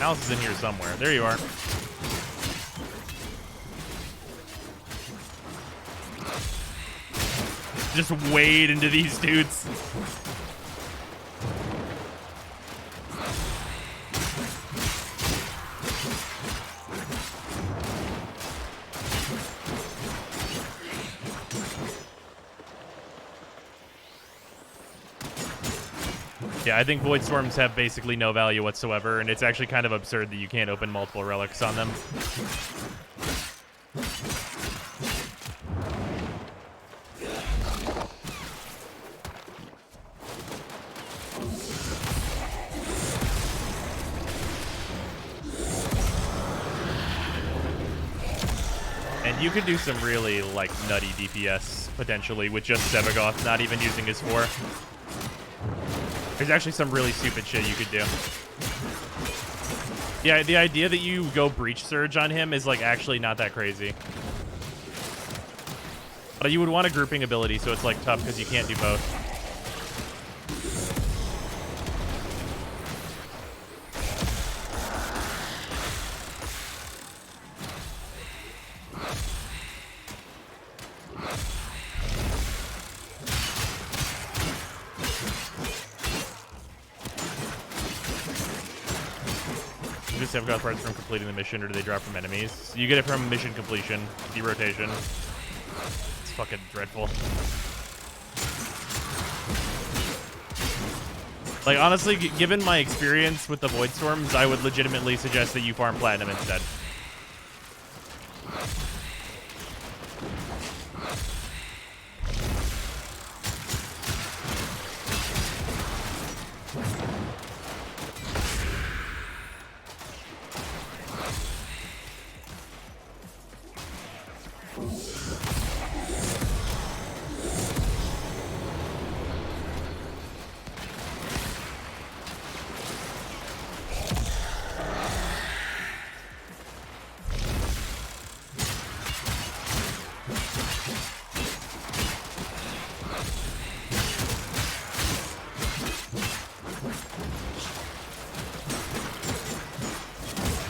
Mouse is in here somewhere. There you are. Just wade into these dudes. Yeah, I think Void Storms have basically no value whatsoever, and it's actually kind of absurd that you can't open multiple relics on them. And you could do some really, like, nutty DPS, potentially, with just Sevagoth not even using his 4. There's actually some really stupid shit you could do. Yeah, the idea that you go Breach Surge on him is, like, actually not that crazy. But you would want a grouping ability, so it's, like, tough because you can't do both. Have got parts from completing the mission, or do they drop from enemies? You get it from mission completion, derotation. It's fucking dreadful. Like, honestly, given my experience with the Void Storms, I would legitimately suggest that you farm Platinum instead.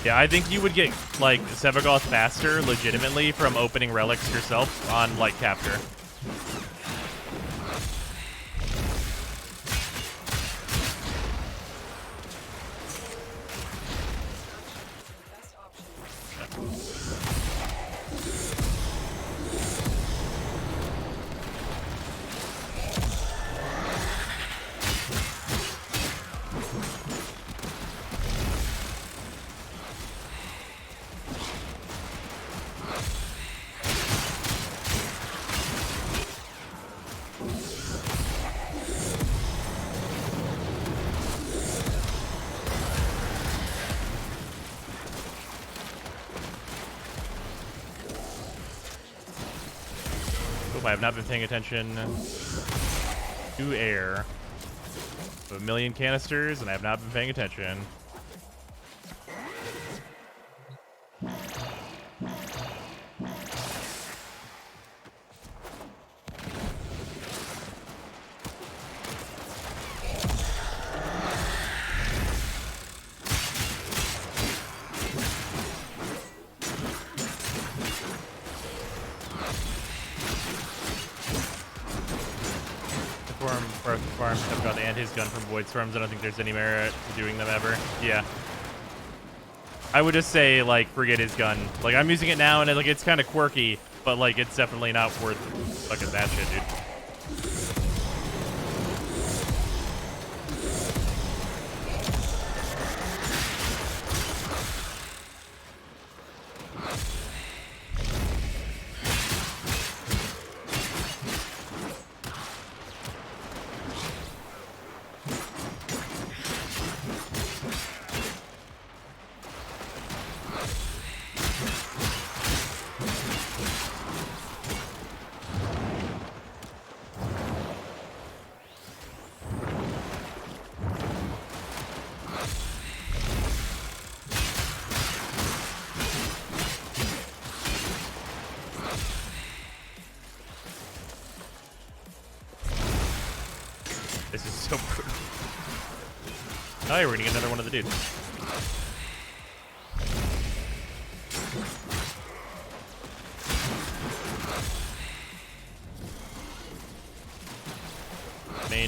Yeah, I think you would get, like, Sevagoth faster, legitimately, from opening relics yourself on, like, Capture. I have not been paying attention to air. I have 1 million canisters, and I have not been paying attention. And his gun from Void Storms. I don't think there's any merit to doing them ever. Yeah. I would just say, like, forget his gun. Like, I'm using it now, and like it's kind of quirky, but, like, it's definitely not worth fucking that shit, dude. This is so brutal. Oh, yeah, we're gonna get another one of the dudes.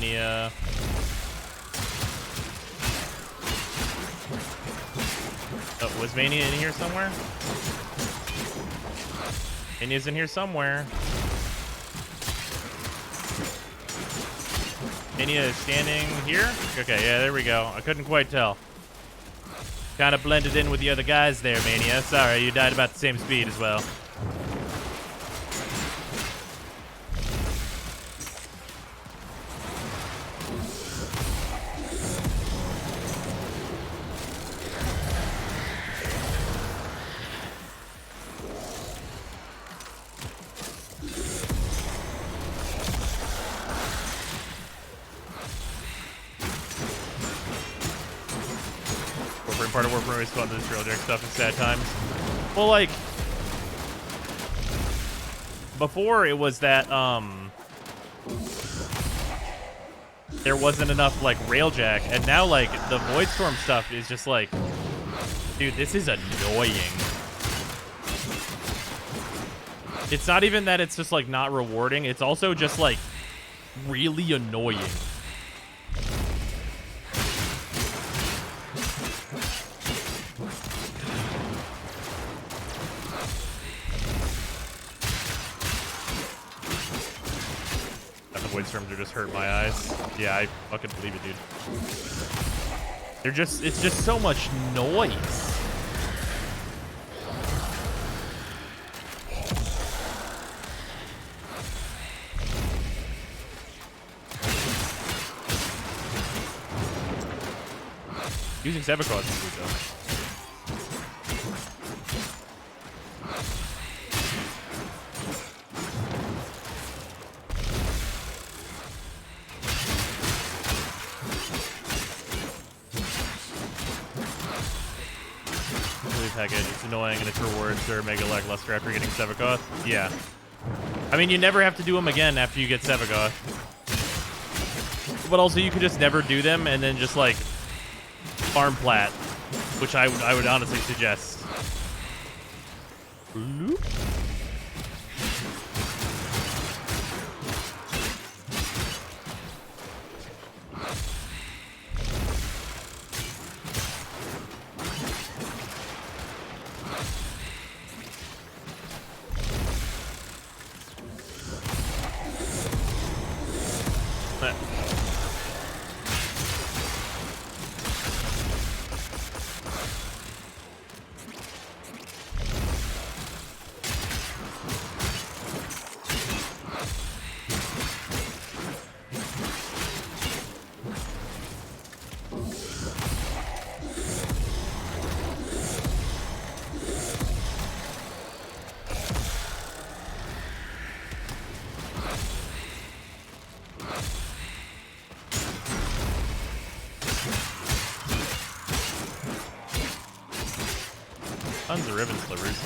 Mania. Oh, was Mania in here somewhere? Mania's in here somewhere. Mania is standing here? Okay, yeah, there we go. I couldn't quite tell. Kind of blended in with the other guys there, Mania. Sorry, you died about the same speed as well. Part of Warframe is fun to this drill deck stuff in sad times. Well, like, before it was that, there wasn't enough, like, Railjack, and now, like, the Voidstorm stuff is just like, dude, this is annoying. It's not even that it's just, like, not rewarding, it's also just, like, really annoying. Voidstorms are just hurt my eyes. Yeah, I fucking believe it, dude. It's just so much noise. Using Sevicon is good though. Package. It's annoying and its rewards are mega lackluster after getting Sevagoth. Yeah. I mean, you never have to do them again after you get Sevagoth. But also, you could just never do them and then just, like, farm plat, which I would honestly suggest. Bloop. Tons of ribbon slivers.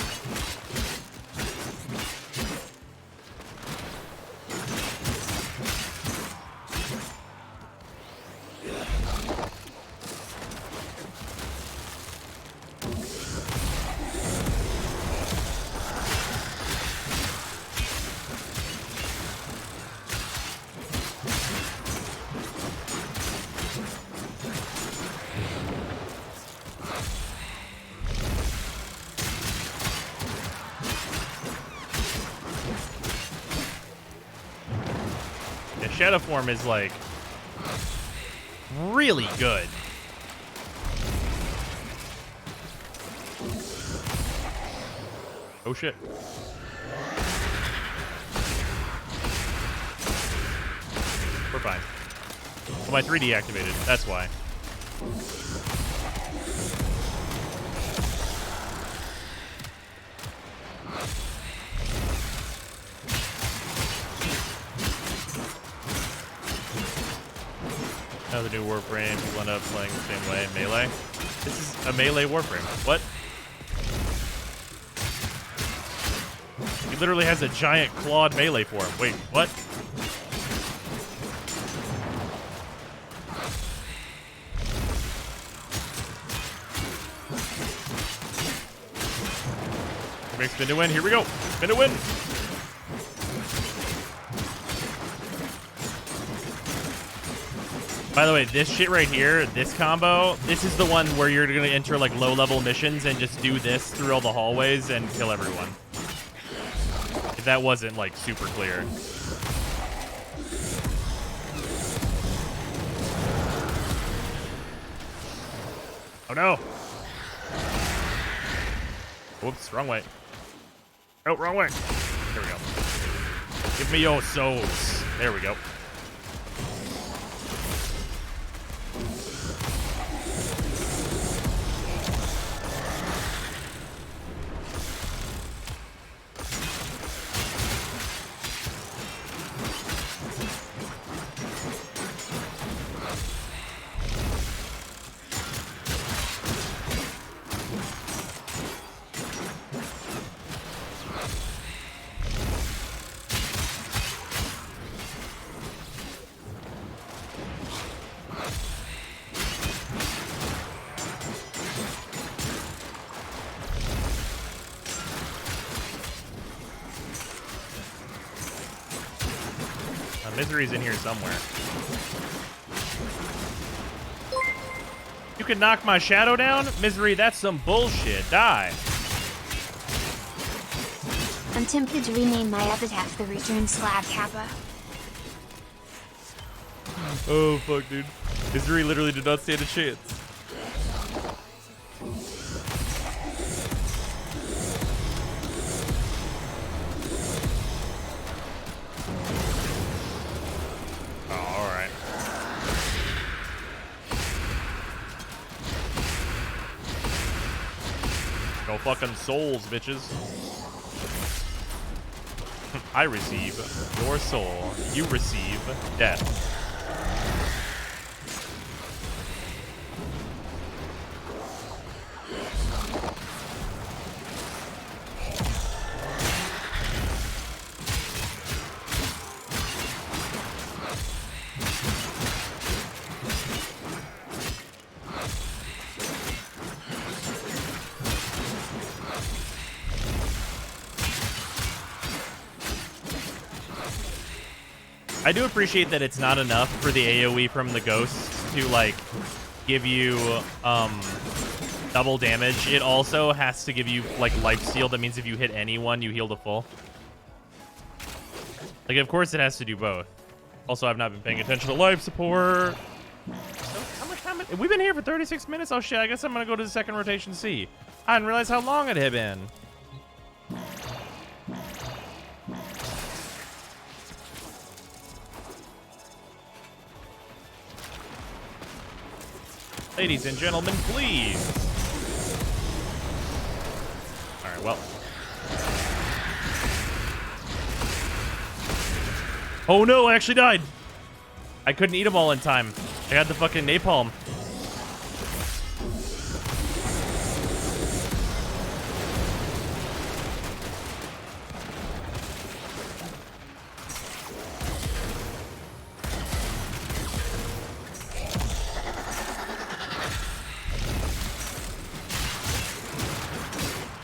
Shadow form is like really good. Oh shit. We're fine. Well, my 3D activated. That's why. Now the new Warframe will end up playing the same way, melee. This is a melee Warframe. What? He literally has a giant clawed melee form. Wait, what? Make spin to win. Here we go. Spin to win. By the way, this shit right here, this combo, this is the one where you're gonna enter like low-level missions and just do this through all the hallways and kill everyone. If that wasn't like super clear. Oh no! Whoops, wrong way. Oh, wrong way. There we go. Give me your souls. There we go. Misery's in here somewhere. You can knock my shadow down? Misery, that's some bullshit. Die. I'm tempted to rename my epitaph the Return Slab Kappa. Oh, fuck, dude. Misery literally did not stand a chance. No fucking souls, bitches. I receive your soul. You receive death. I do appreciate that it's not enough for the AoE from the ghosts to like give you double damage. It also has to give you like life steal. That means if you hit anyone, you heal to full. Like, of course it has to do both. Also, I've not been paying attention to life support. How much time? We've been here for 36 minutes. Oh shit! I guess I'm gonna go to the second rotation C. I didn't realize how long it had been. Ladies and gentlemen, please. All right, well. Oh no, I actually died. I couldn't eat them all in time. I had the fucking napalm.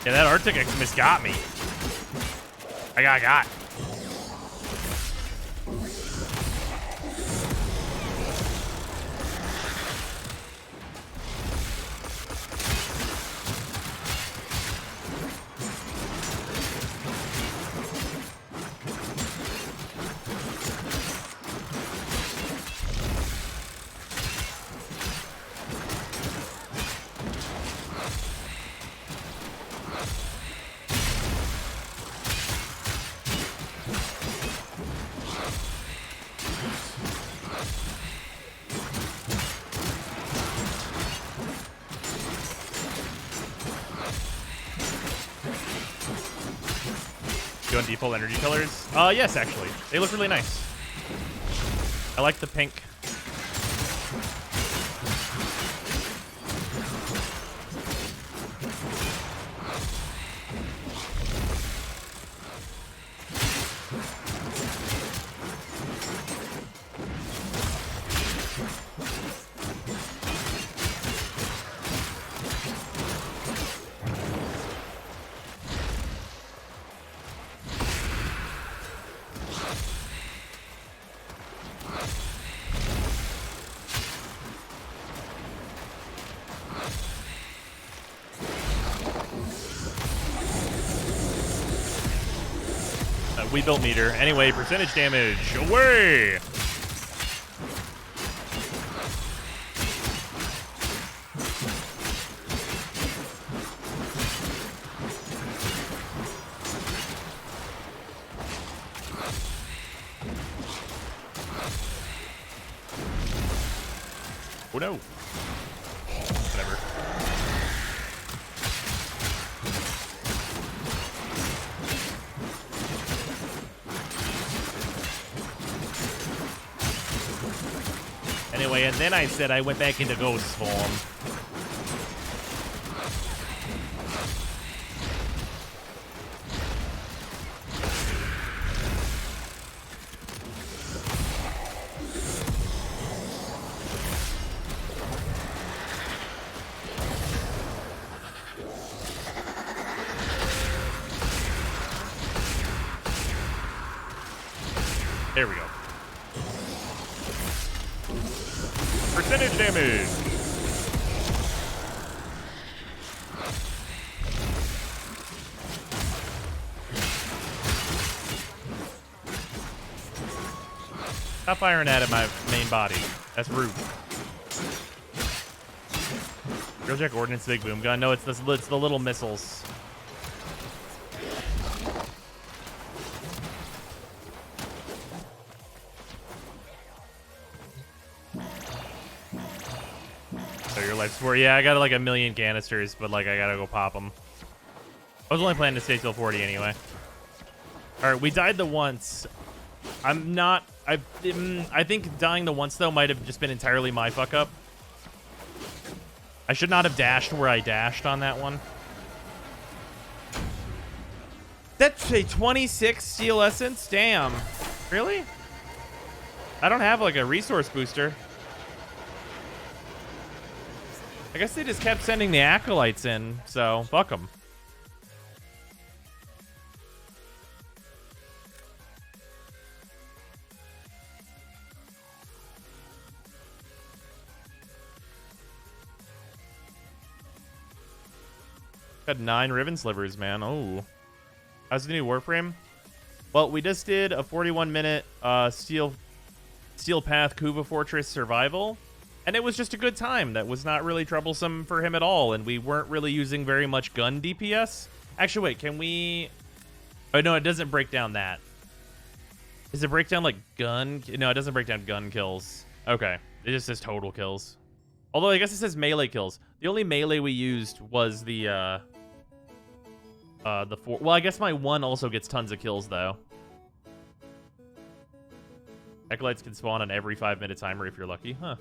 Yeah, that Arctic Xmas got me. I got. Doing default energy colors? Yes, actually. They look really nice. I like the pink. we built meter. Anyway, percentage damage. Away! Oh no. Whatever. Anyway, and then I said I went back into ghost form. There we go. Percentage damage. Stop firing at my main body. That's rude. Railjack Ordnance Big Boom Gun. No, it's the little missiles. So your life support. Yeah, I got like a million canisters, but like I gotta go pop them. I was only planning to stay till 40 anyway. All right, we died the once. I'm not. I think dying the once though might have just been entirely my fuck up. I should not have dashed where I dashed on that one. That's a 26 steel essence. Damn. Really? I don't have like a resource booster. I guess they just kept sending the acolytes in, so fuck them. Got 9 ribbon slivers, man. Oh. How's the new Warframe? Well, we just did a 41-minute Steel Path Kuva Fortress survival, and it was just a good time. That was not really troublesome for him at all, and we weren't really using very much gun DPS. Actually, wait, can we... Oh, no, it doesn't break down that. Does it break down, like, gun? No, it doesn't break down gun kills. Okay. It just says total kills. Although, I guess it says melee kills. The only melee we used was the 4... Well, I guess my 1 also gets tons of kills, though. Acolytes can spawn on every 5-minute timer if you're lucky. Huh.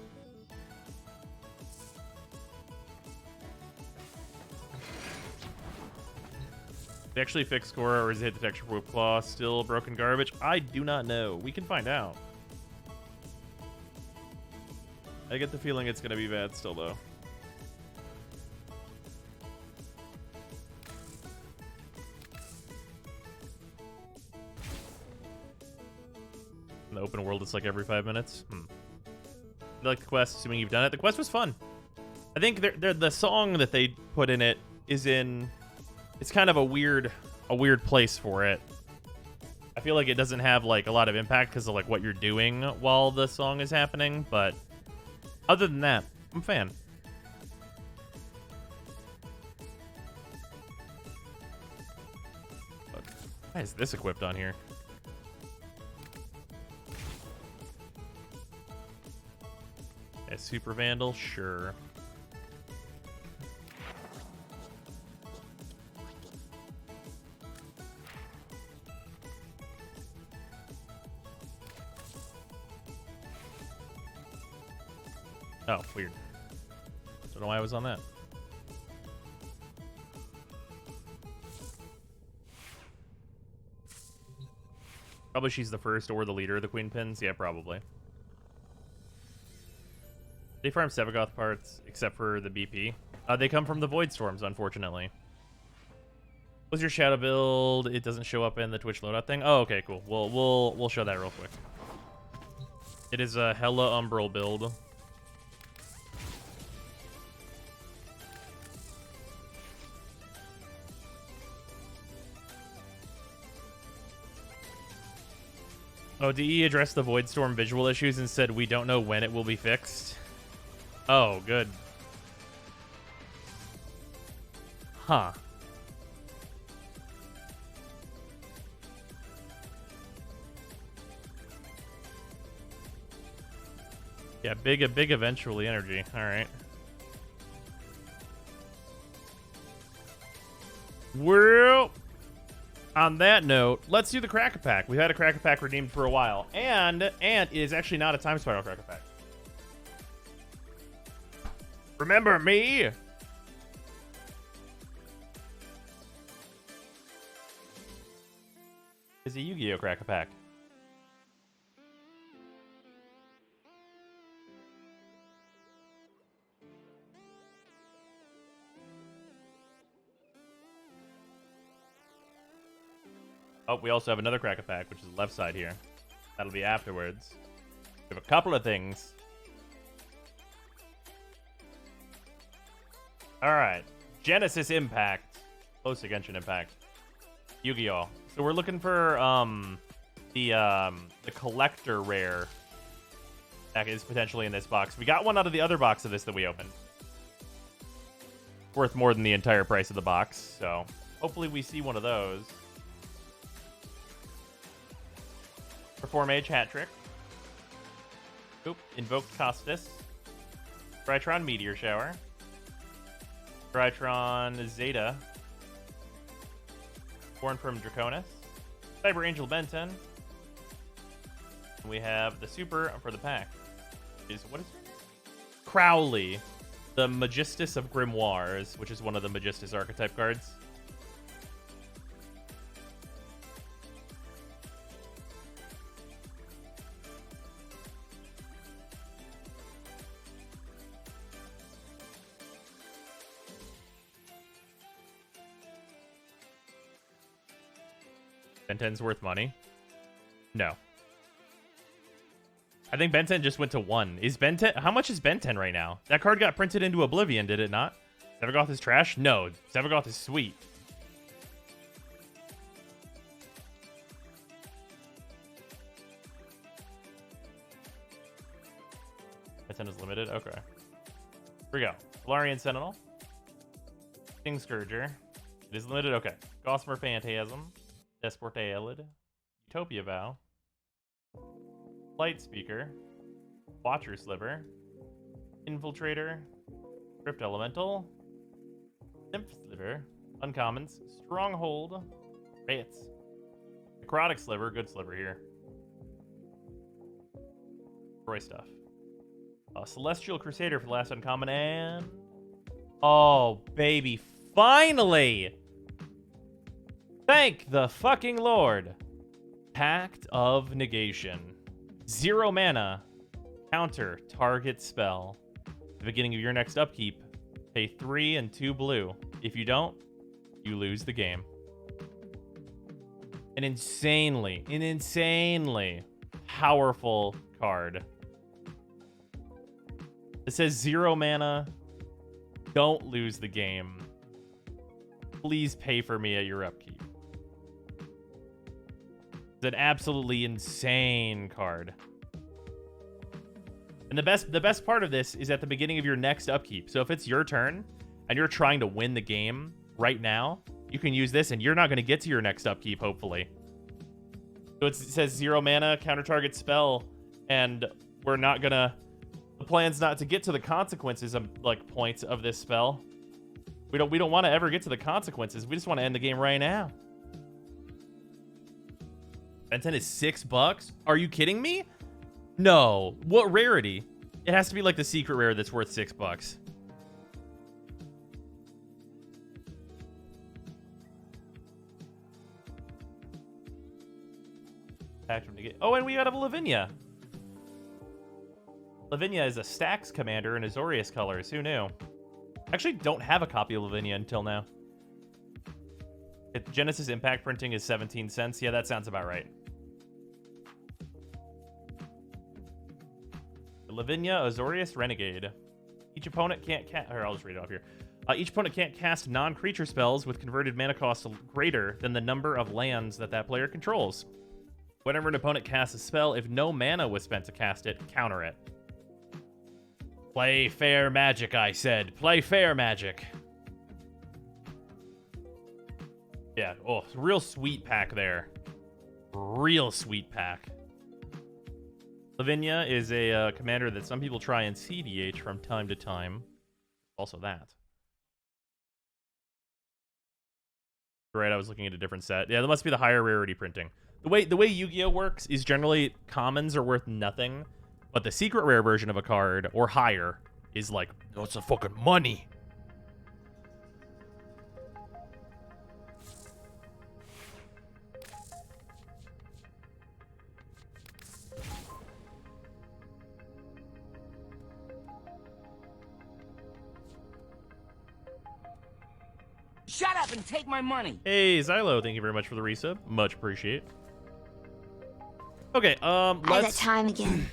They actually fixed Cora, or is it the texture proof claw still broken garbage? I do not know. We can find out. I get the feeling it's going to be bad still, though. In the open world, it's like every 5 minutes. You like the quest, assuming you've done it? The quest was fun. I think the song that they put in it is in... It's kind of a weird place for it. I feel like it doesn't have like a lot of impact because of like what you're doing while the song is happening, but other than that, I'm a fan. But why is this equipped on here? A Super Vandal, sure. Oh, weird. Don't know why I was on that. Probably she's the first or the leader of the Queen Pins. Yeah, probably. They farm Sevagoth parts, except for the BP. They come from the Void Storms, unfortunately. What's your shadow build? It doesn't show up in the Twitch loadout thing. Oh, okay, cool. We'll show that real quick. It is a hella umbral build. Oh, DE addressed the Void Storm visual issues and said we don't know when it will be fixed. Oh, good. Huh. Yeah, big eventually energy. All right. Well, on that note, let's do the Cracker Pack. We've had a Cracker Pack redeemed for a while, and it is actually not a Time Spiral Cracker Pack. Remember me? It's a Yu-Gi-Oh! Cracker Pack. Oh, we also have another Cracker Pack, which is the left side here. That'll be afterwards. We have a couple of things. Alright. Genesis Impact. Close Genshin Impact. Yu-Gi-Oh! So we're looking for the collector rare that is potentially in this box. We got one out of the other box of this that we opened. Worth more than the entire price of the box, so hopefully we see one of those. Perform Age Hat Trick. Oop. Invoked Costas. Drytron Meteor Shower. Drytron Zeta. Born from Draconis. Cyber Angel Benton. And we have the super for the pack. What is her name? Crowley. The Magistus of Grimoires, which is one of the Magistus archetype cards. Ben 10's worth money? No. I think Ben 10 just went to 1. Is Ben 10... How much is Ben 10 right now? That card got printed into oblivion, did it not? Sevagoth is trash? No. Sevagoth is sweet. Ben 10 is limited? Okay. Here we go. Valarian Sentinel. Sting Scourger. It is limited? Okay. Gossamer Phantasm. Desport Aelid, Utopia Vow, Light Speaker, Watcher Sliver, Infiltrator, Crypt Elemental, Nymph Sliver, Uncommons, Stronghold, Rates, Necrotic Sliver, good sliver here. Destroy stuff. Celestial Crusader for the last uncommon, and... Oh, baby, finally! Thank the fucking Lord. Pact of Negation. 0 mana. Counter target spell. At the beginning of your next upkeep, pay 3 and 2 blue. If you don't, you lose the game. An insanely powerful card. It says 0 mana. Don't lose the game. Please pay for me at your upkeep. It's an absolutely insane card. And the best part of this is at the beginning of your next upkeep. So if it's your turn and you're trying to win the game right now, you can use this and you're not going to get to your next upkeep, hopefully. So it says 0 mana, counter target spell, and we're not going to... The plan's not to get to the consequences of, like, points of this spell. We don't want to ever get to the consequences. We just want to end the game right now. Ben 10 is $6? Are you kidding me? No. What rarity? It has to be like the secret rare that's worth $6. Oh, and we got a Lavinia. Lavinia is a Stax commander in Azorius colors. Who knew? I actually don't have a copy of Lavinia until now. Genesis Impact printing is 17 cents. Yeah, that sounds about right. Lavinia, Azorius Renegade. Each opponent can't cast... Or I'll just read it off here. Each opponent can't cast non-creature spells with converted mana cost greater than the number of lands that player controls. Whenever an opponent casts a spell, if no mana was spent to cast it, counter it. Play fair magic, I said. Play fair magic. Yeah, oh, real sweet pack there. Real sweet pack. Lavinia is a commander that some people try and CDH from time to time. Also that. Right, I was looking at a different set. Yeah, that must be the higher rarity printing. The way Yu-Gi-Oh works is generally commons are worth nothing, but the secret rare version of a card, or higher, is like, oh, it's a fucking money. Shut up and take my money. Hey, Xylo, thank you very much for the resub. Much appreciate. Okay, At that let's time again.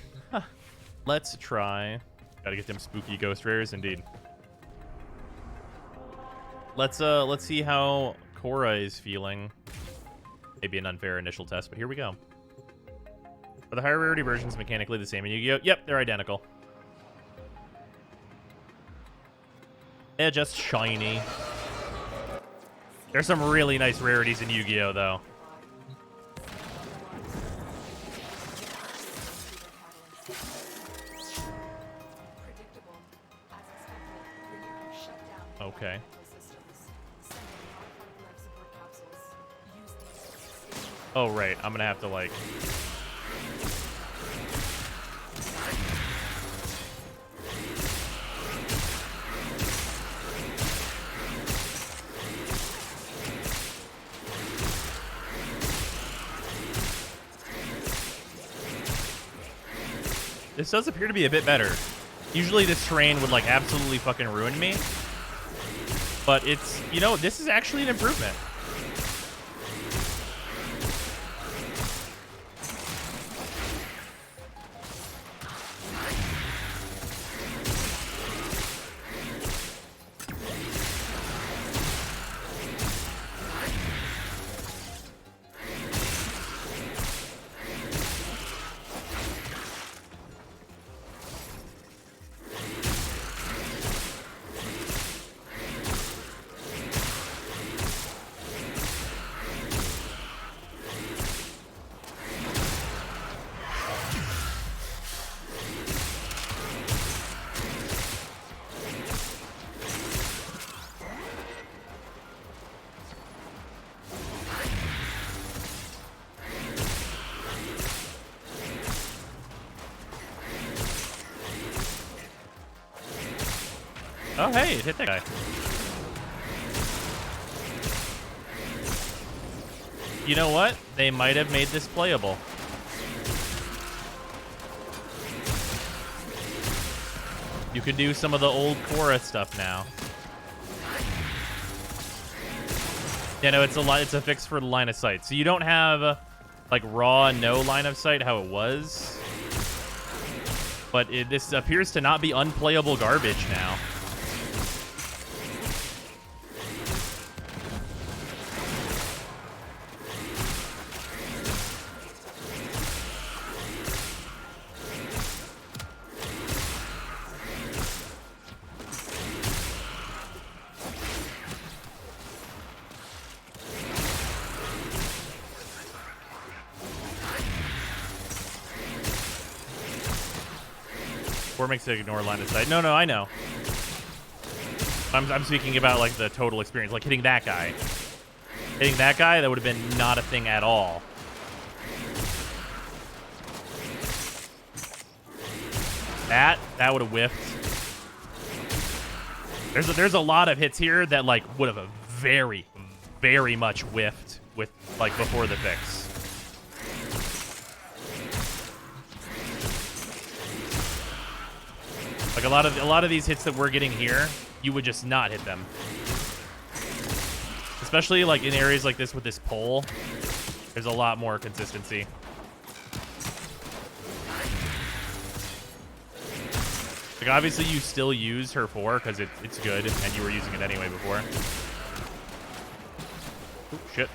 let's try. Gotta get them spooky ghost rares, indeed. Let's see how Cora is feeling. Maybe an unfair initial test, but here we go. Are the higher rarity versions mechanically the same in Yu-Gi-Oh? Yep, they're identical. They're just shiny. There's some really nice rarities in Yu-Gi-Oh, though. Okay. Oh, right. I'm gonna have to, like... This does appear to be a bit better. Usually this terrain would, like, absolutely fucking ruin me. But it's, you know, this is actually an improvement. Oh, hey, it hit that guy. You know what? They might have made this playable. You could do some of the old Korra stuff now. Yeah, no, it's a fix for the line of sight. So you don't have like raw no line of sight how it was. But this appears to not be unplayable garbage now. Or makes it ignore line of sight. No, I know. I'm speaking about like the total experience, like hitting that guy. Hitting that guy, that would have been not a thing at all. That would have whiffed. There's a lot of hits here that like would have very, very much whiffed with like before the fix. Like a lot of these hits that we're getting here, you would just not hit them. Especially like in areas like this with this pole, there's a lot more consistency. Like obviously you still use her 4 because it's good and you were using it anyway before. Oop, shit.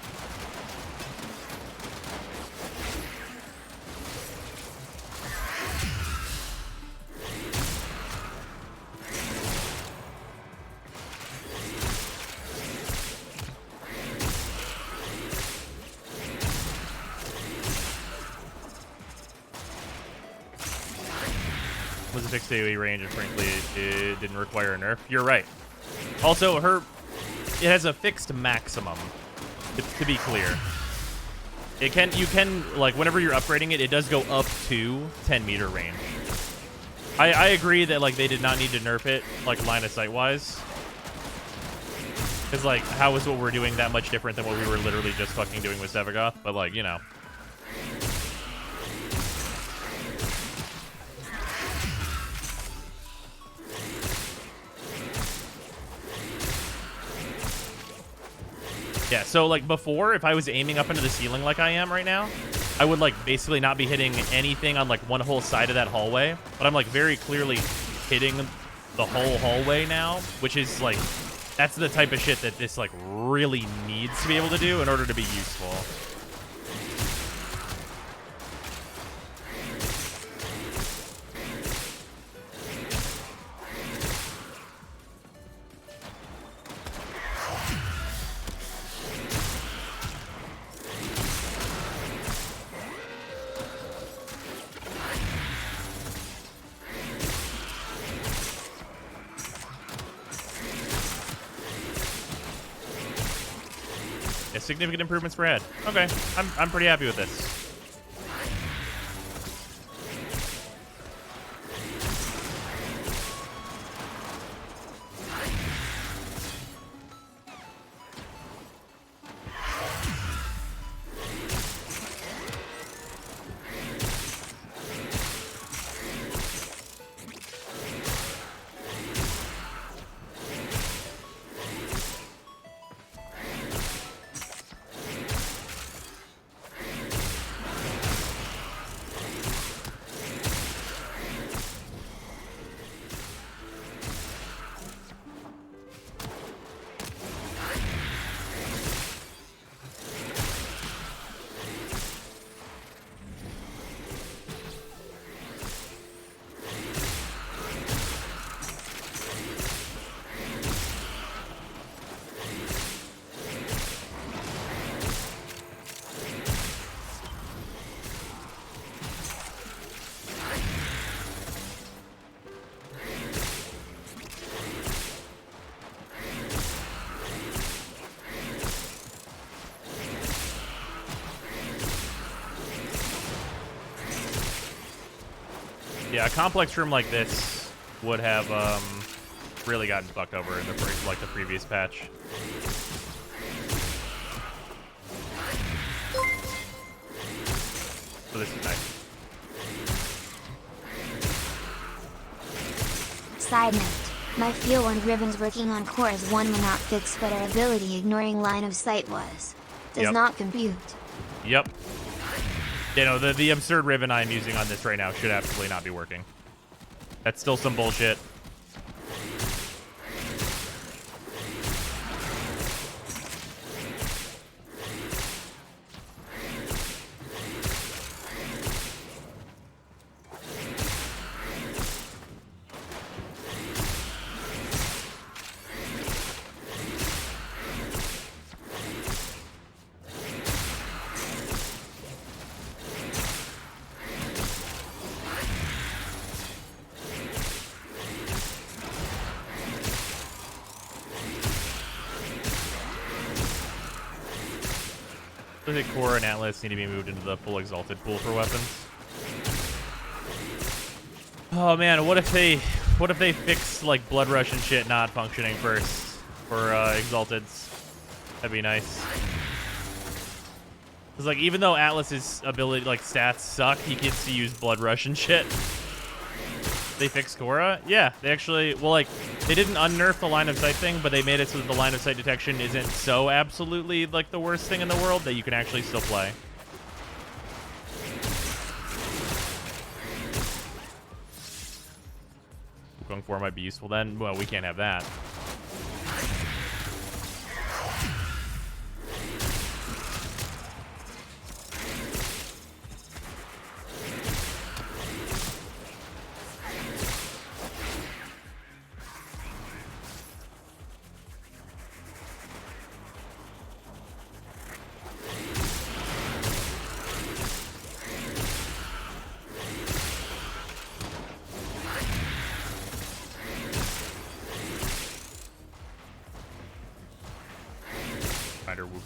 a fixed AoE range, and frankly, it didn't require a nerf. You're right. Also, it has a fixed maximum, to be clear. You can, like, whenever you're upgrading it, it does go up to 10-meter range. I agree that, like, they did not need to nerf it, like, line of sight wise. Because, like, how is what we're doing that much different than what we were literally just fucking doing with Sevagoth? But, like, you know. Yeah, so, like, before, if I was aiming up into the ceiling like I am right now, I would, like, basically not be hitting anything on, like, one whole side of that hallway. But I'm, like, very clearly hitting the whole hallway now, which is, like, that's the type of shit that this, like, really needs to be able to do in order to be useful. Significant improvements for head. Okay, I'm pretty happy with this. Yeah, a complex room like this would have really gotten fucked over in the previous patch. So this is nice. Side note, my feel when Ribbon's working on cores 1 will not fix but our ability ignoring line of sight was. Does not compute. Yep. You know, the absurd ribbon I'm using on this right now should absolutely not be working. That's still some bullshit. I think Core and Atlas need to be moved into the full Exalted pool for weapons. Oh man, what if they fix like Blood Rush and shit not functioning first for Exalteds? That'd be nice. Cause like even though Atlas's ability like stats suck, he gets to use Blood Rush and shit. They fixed Korra? Yeah, they actually, well, like, they didn't unnerf the line of sight thing, but they made it so that the line of sight detection isn't so absolutely, like, the worst thing in the world that you can actually still play. Going 4 might be useful then. Well, we can't have that.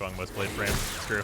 Wukong most played frame. It's true.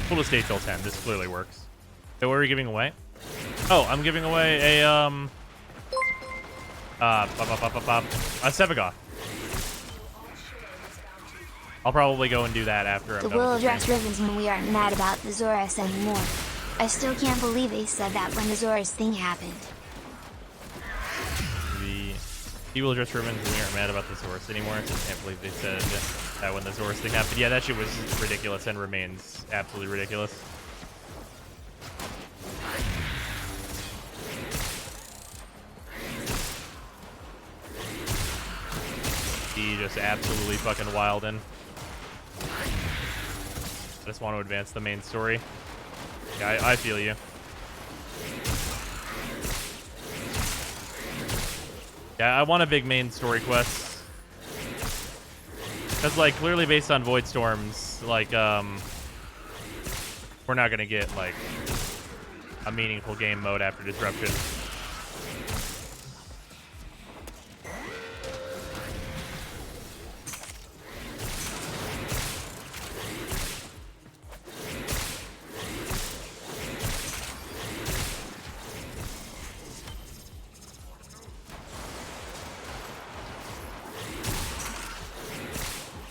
Full state till 10. This clearly works. So what are we giving away? Oh, I'm giving away a Sevagoth. I'll probably go and do that after I'm The done with will this address game. Rivens when we aren't mad about the Zoras anymore. I still can't believe they said that when the Zoras thing happened. He will address Rivens when we aren't mad about the Zoras anymore. I can't believe they said that when the Zoras thing happened. Yeah, that shit was ridiculous and remains absolutely ridiculous. He just absolutely fucking wildin'. I just want to advance the main story. Yeah, I feel you. Yeah, I want a big main story quest. Because, like, clearly based on Void Storms, like, we're not going to get, like, a meaningful game mode after Disruption.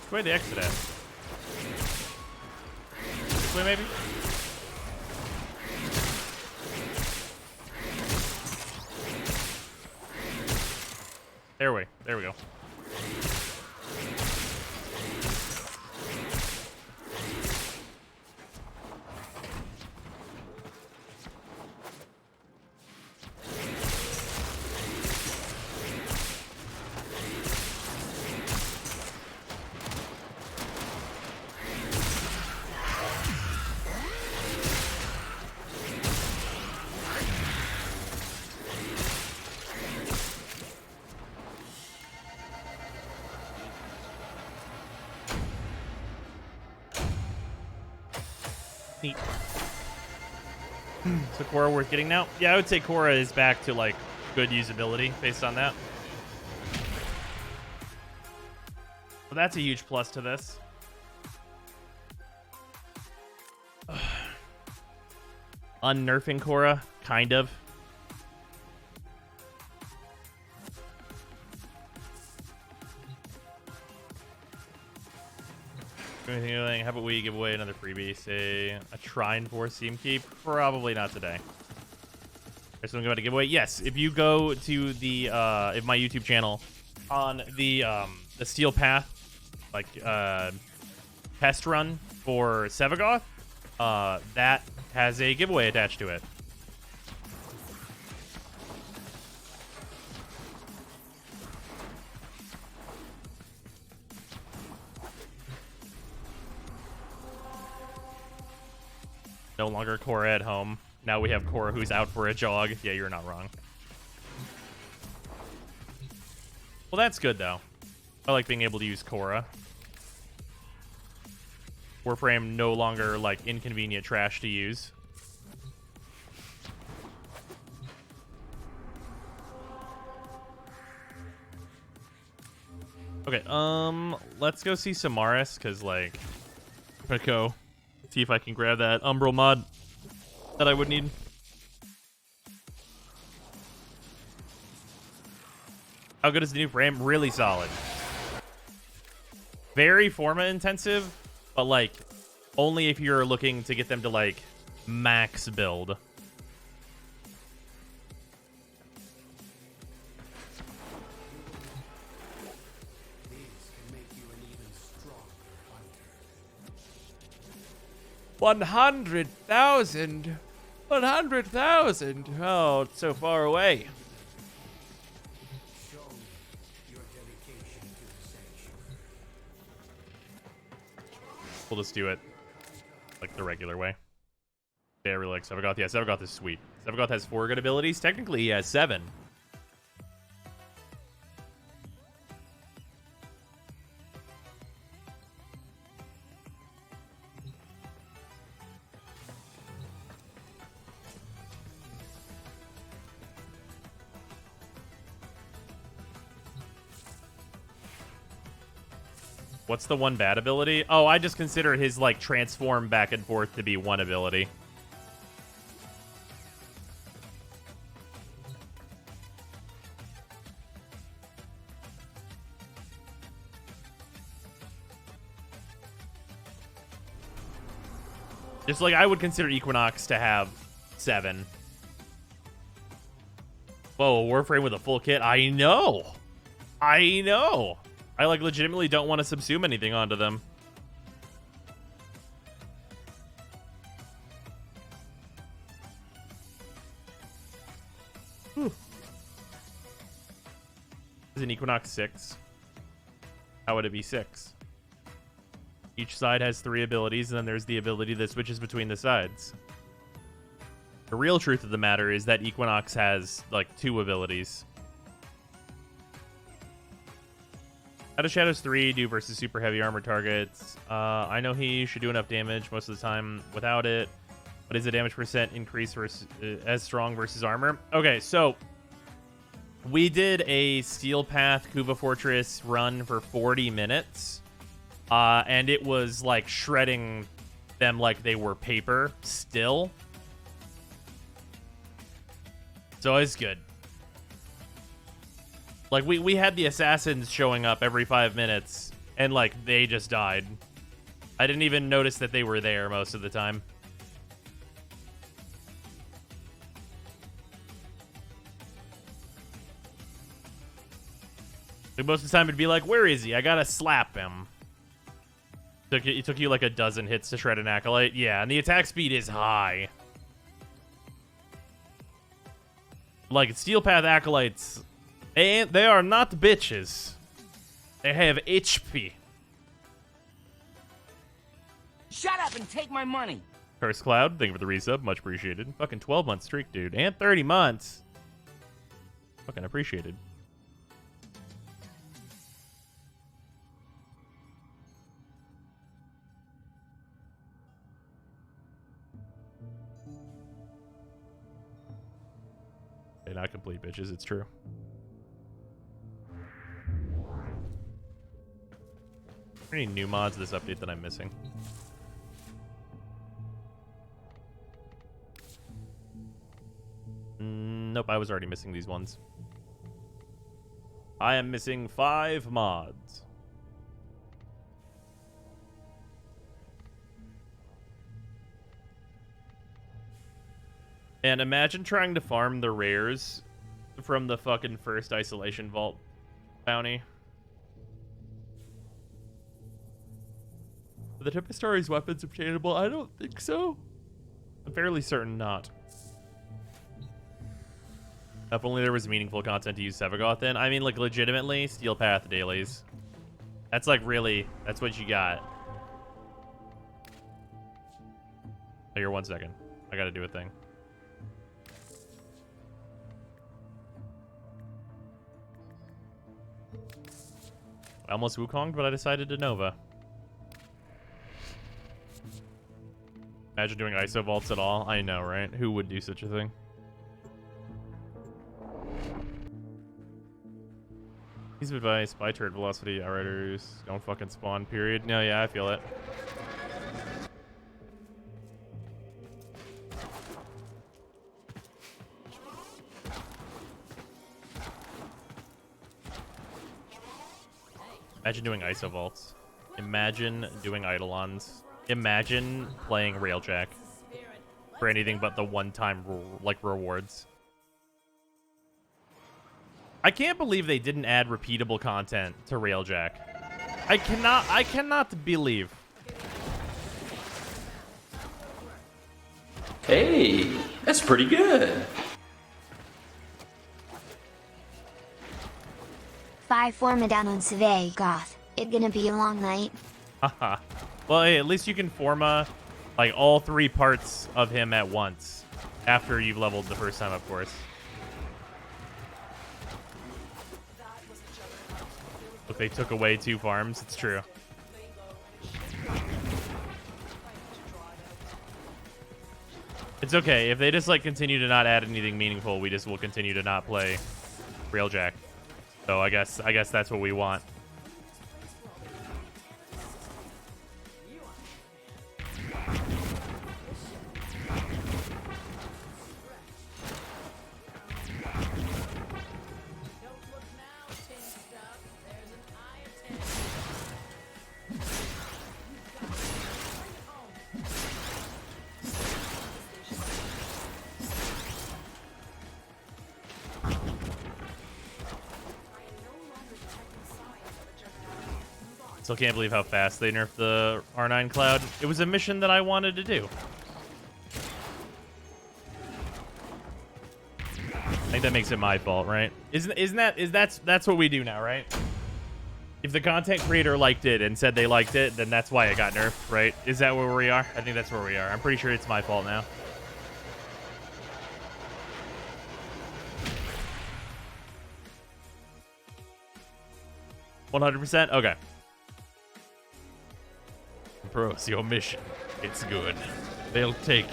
Which way the exit at? This way, maybe? There we go. Neat. So Korra worth getting now? Yeah, I would say Korra is back to, like, good usability based on that. So that's a huge plus to this. Unnerfing Korra, kind of. Anything? How about we give away another freebie? Say a Shrine for Steam Keep? Probably not today. There's something about to give away. Yes, if you go to the if my YouTube channel on the Steel Path, like test run for Sevagoth, that has a giveaway attached to it. No longer Korra at home. Now we have Korra who's out for a jog. Yeah, you're not wrong. Well, that's good, though. I like being able to use Korra. Warframe no longer, like, inconvenient trash to use. Okay, let's go see Samaris, because, like, I'm gonna go see if I can grab that Umbral mod. that I would need. How good is the new frame? Really solid. Very forma intensive, but like only if you're looking to get them to like max build. $100,000. 100,000. Oh, it's so far away. We'll just do it like the regular way. Yeah, I really like Sevagoth. Yeah, Sevagoth is sweet. Sevagoth has 4 good abilities. Technically, he has 7. What's the one bad ability? Oh, I just consider his, like, transform back and forth to be one ability. Just like I would consider Equinox to have 7. Whoa, a Warframe with a full kit? I know! I know! I, like, legitimately don't want to subsume anything onto them. Whew. Is an Equinox 6? How would it be 6? Each side has 3 abilities, and then there's the ability that switches between the sides. The real truth of the matter is that Equinox has, like, 2 abilities. How does Shadows 3 do versus super heavy armor targets? I know he should do enough damage most of the time without it. But is the damage percent increase versus as strong versus armor? Okay, so we did a Steel Path Kuva Fortress run for 40 minutes. And it was like shredding them like they were paper still. So it's good. Like, we had the assassins showing up every 5 minutes, and, like, they just died. I didn't even notice that they were there most of the time. Like, most of the time it'd be like, where is he? I gotta slap him. It took you, like, a dozen hits to shred an Acolyte. Yeah, and the attack speed is high. Like, Steel Path Acolytes... They are not bitches. They have HP. Shut up and take my money. Curse Cloud, thank you for the resub. Much appreciated. Fucking 12-month streak, dude. And 30 months. Fucking appreciated. They're not complete bitches, it's true. Any new mods this update that I'm missing? Nope, I was already missing these ones. I am missing 5 mods. And imagine trying to farm the rares from the fucking first Isolation Vault bounty. Are the Tempestaries weapons obtainable? I don't think so. I'm fairly certain not. If only there was meaningful content to use Sevagoth in. I mean, like, legitimately, Steel Path dailies. That's, like, really, that's what you got. Oh, here, 1 second. I gotta do a thing. I almost Wukonged, but I decided to Nova. Imagine doing ISO vaults at all. I know, right? Who would do such a thing? Piece of advice, buy turret velocity, outriders, don't fucking spawn, period. No, yeah, I feel it. Imagine doing iso vaults. Imagine doing eidolons. Imagine playing railjack for anything but the one-time like rewards. I can't believe they didn't add repeatable content to railjack. I cannot believe. Hey, that's pretty good. 5 forma down on Survey, Goth. It gonna be a long night. Haha. Well, hey, at least you can forma like all 3 parts of him at once after you've leveled the first time, of course. Look, they took away 2 farms. It's true. It's okay. If they just like continue to not add anything meaningful, we just will continue to not play railjack. So I guess that's what we want. Still can't believe how fast they nerfed the R9 Cloud. It was a mission that I wanted to do. I think that makes it my fault, right? That's what we do now, right? If the content creator liked it and said they liked it, then that's why it got nerfed, right? Is that where we are? I think that's where we are. I'm pretty sure it's my fault now. $100%? Okay. Bros, your mission. It's good. They'll take it.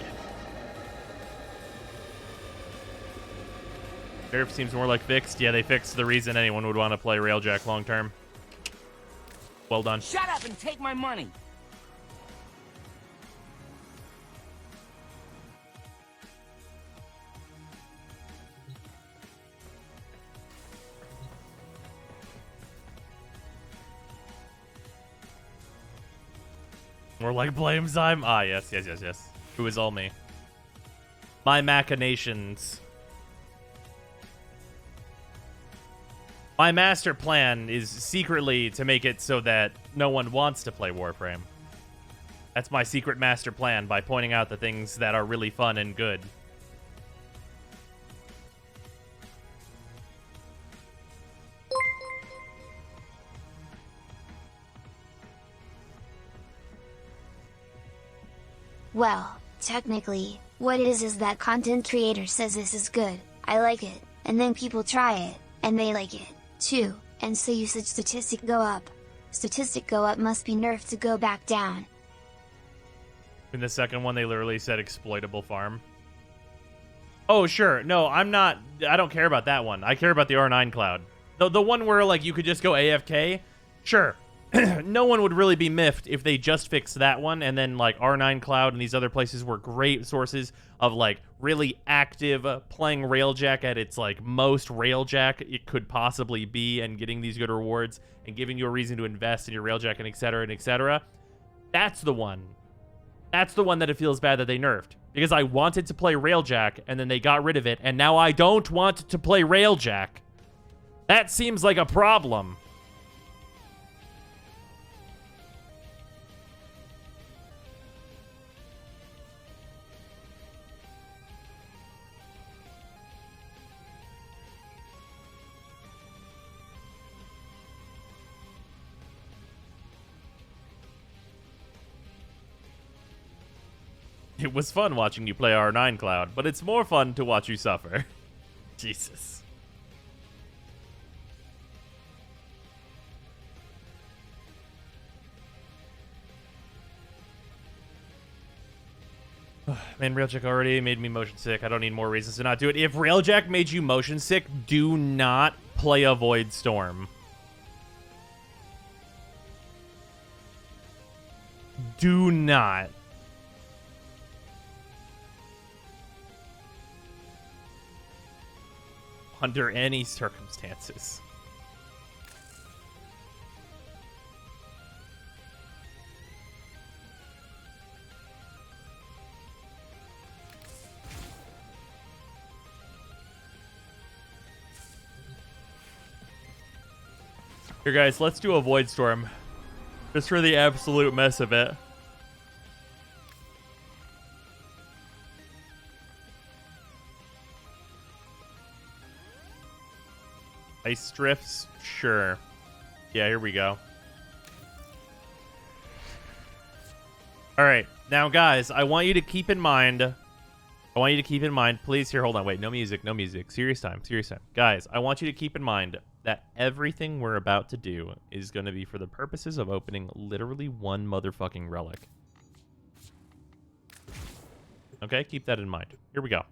Nerf seems more like fixed. Yeah, they fixed the reason anyone would want to play railjack long term. Well done. Shut up and take my money. More like blame time. Ah, yes. It was all me. My machinations. My master plan is secretly to make it so that no one wants to play Warframe. That's my secret master plan, by pointing out the things that are really fun and good. Well, technically, what it is that content creator says this is good, I like it, and then people try it, and they like it, too, and so usage statistic go up. Statistic go up must be nerfed to go back down. In the second one, they literally said exploitable farm. Oh, sure. No, I don't care about that one. I care about the R9 Cloud. The one where, like, you could just go AFK? Sure. No one would really be miffed if they just fixed that one, and then, like, R9 Cloud and these other places were great sources of, like, really active playing railjack at its, like, most railjack it could possibly be, and getting these good rewards and giving you a reason to invest in your railjack and et cetera and et cetera. That's the one. That's the one that it feels bad that they nerfed. Because I wanted to play railjack, and then they got rid of it, and now I don't want to play railjack. That seems like a problem. It was fun watching you play R9 Cloud, but it's more fun to watch you suffer. Jesus. Man, Railjack already made me motion sick. I don't need more reasons to not do it. If Railjack made you motion sick, do not play a Void Storm. Do not. Under any circumstances. Here, guys, let's do a Void Storm. Just for the absolute mess of it. Ice drifts? Sure. Yeah, here we go. Alright, now guys, I want you to keep in mind... please, here, hold on, wait, no music, no music. Serious time, serious time. Guys, I want you to keep in mind that everything we're about to do is going to be for the purposes of opening literally one motherfucking relic. Okay, keep that in mind. Here we go.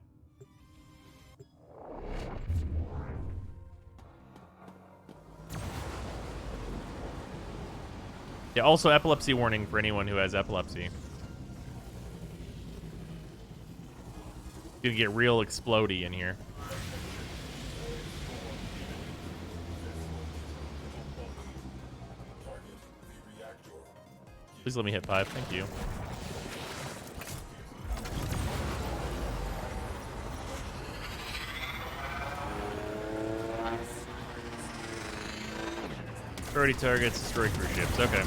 Yeah, also epilepsy warning for anyone who has epilepsy. It's gonna get real explodey in here. Please let me hit 5, thank you. Priority targets, destroy cruise ships. Okay.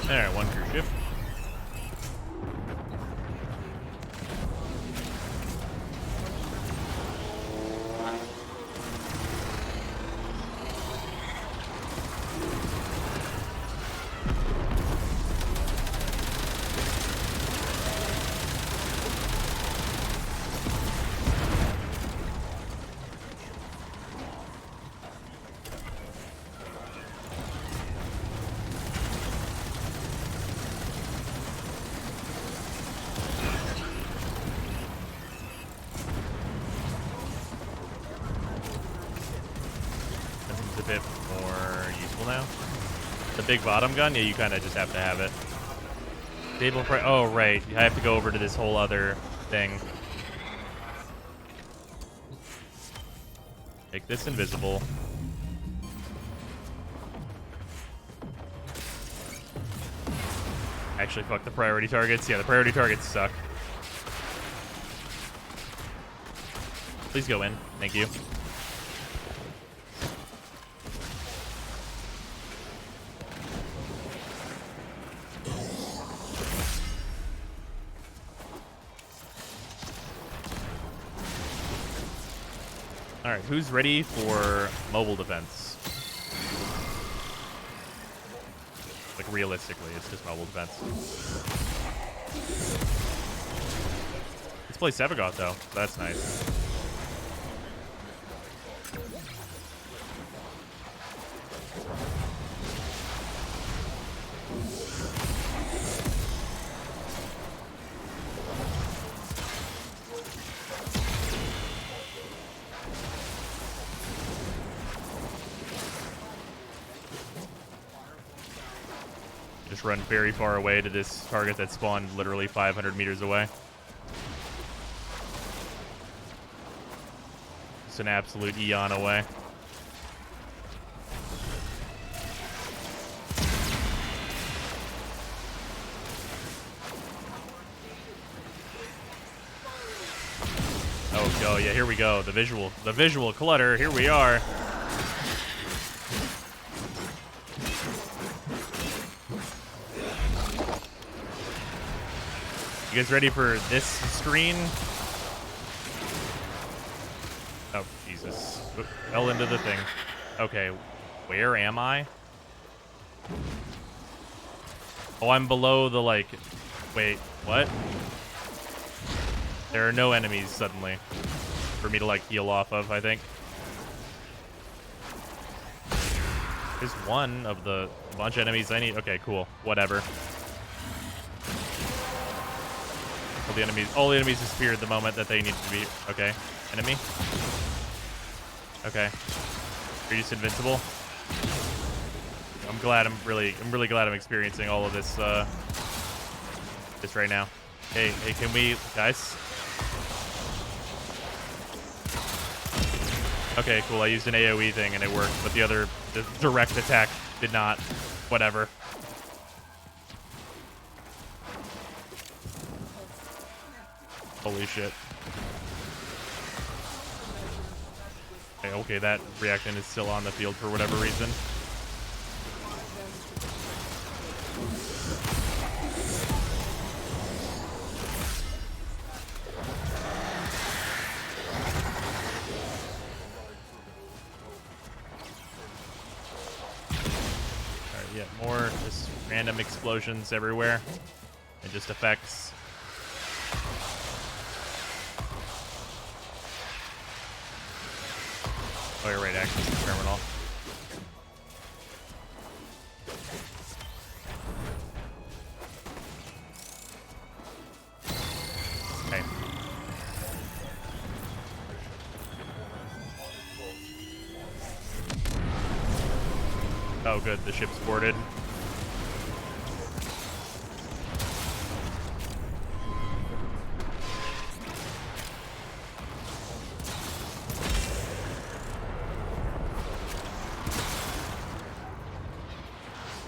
Alright, one cruise ship. A bit more useful now. The big bottom gun, yeah, you kind of just have to have it. Stable price. Oh, right. I have to go over to this whole other thing. Make this invisible. Actually, fuck the priority targets. Yeah, the priority targets suck. Please go in. Thank you. Alright, who's ready for mobile defense? Like, realistically, it's just mobile defense. Let's play Sevagoth, though. That's nice. Just run very far away to this target that spawned literally 500 meters away. Just an absolute eon away. Oh, yeah, here we go. The visual clutter. Here we are. You guys ready for this screen? Oh, Jesus. Oop, fell into the thing. Okay, where am I? Oh, I'm below the, like... Wait, what? There are no enemies, suddenly, for me to, like, heal off of, I think. There's one of the bunch of enemies I need. Okay, cool. Whatever. All the enemies disappeared the moment that they needed to be. Okay, enemy. Okay, you're just invincible. I'm really glad I'm experiencing all of this, this right now. Hey, can we, guys? Okay, cool. I used an AoE thing and it worked, but the direct attack did not. Whatever. Holy shit. Okay, that reactant is still on the field for whatever reason. Alright, yeah, more just random explosions everywhere. And just effects. Oh, you're right, access the terminal. Okay. Oh, good, the ship's boarded.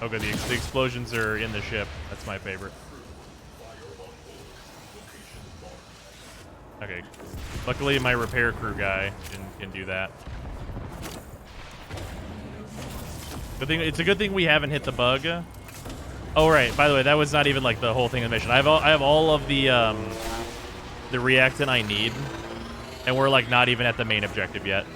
Oh, good. The explosions are in the ship. That's my favorite. Okay. Luckily, my repair crew guy can do that. Good thing. It's a good thing we haven't hit the bug. Oh, right. By the way, that was not even like the whole thing of the mission. I have all of the reactant I need, and we're like not even at the main objective yet.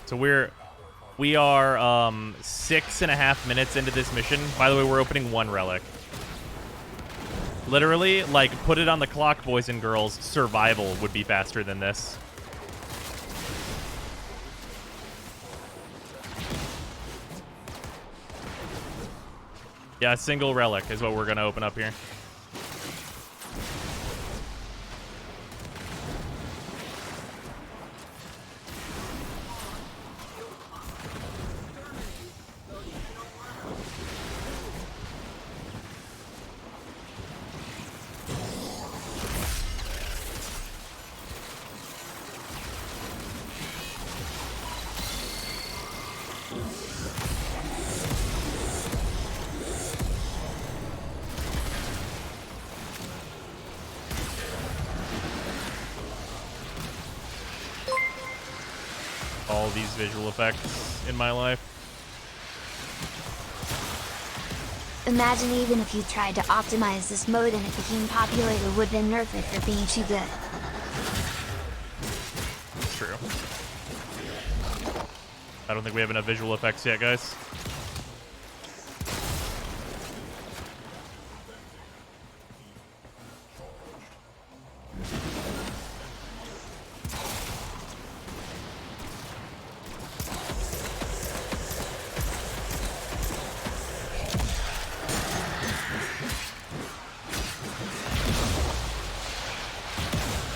So we are 6.5 minutes into this mission. By the way, we're opening 1 relic. Literally, like, put it on the clock, boys and girls. Survival would be faster than this. Yeah, a single relic is what we're gonna open up here. All these visual effects in my life. Imagine even if you tried to optimize this mode and it became popular, it would then nerf it for being too good. It's true. I don't think we have enough visual effects yet, guys.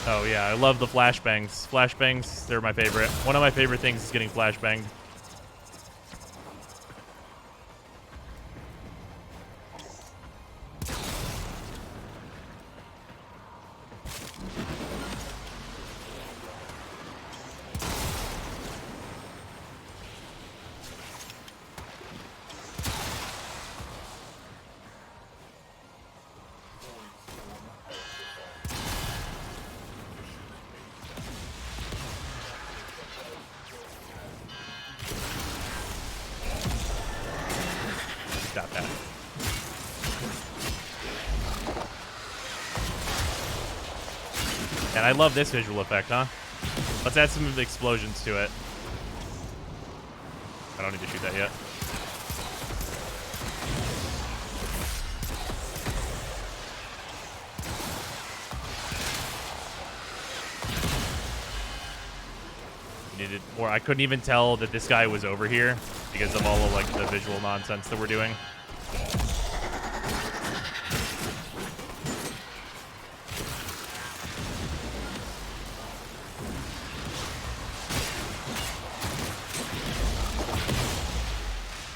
Oh yeah, I love the flashbangs. Flashbangs, they're my favorite. One of my favorite things is getting flashbanged. Stop that. And I love this visual effect, huh? Let's add some of the explosions to it. I don't need to shoot that yet. Needed more. I couldn't even tell that this guy was over here because of all of like the visual nonsense that we're doing.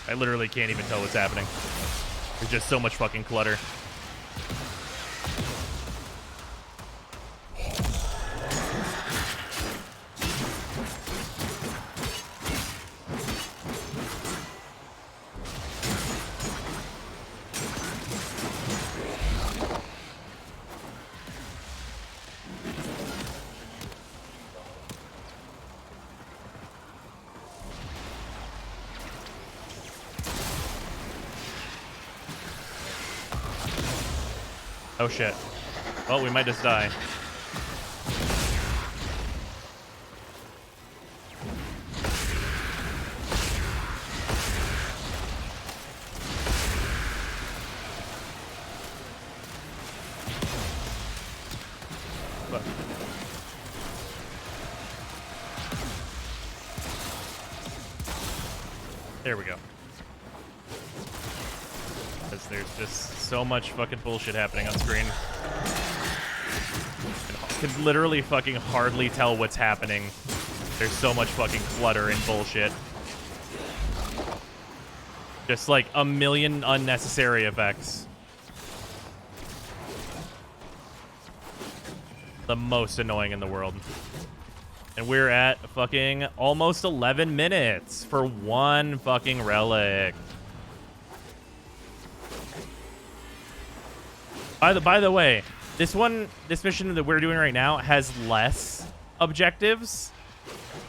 I literally can't even tell what's happening. There's just so much fucking clutter. Oh shit. Well, we might just die. Fuck. There we go. Because there's just so much fucking bullshit happening on screen. I can literally fucking hardly tell what's happening. There's so much fucking clutter and bullshit. Just like a million unnecessary effects. The most annoying in the world. And we're at fucking almost 11 minutes for one fucking relic. By the way, this mission that we're doing right now has less objectives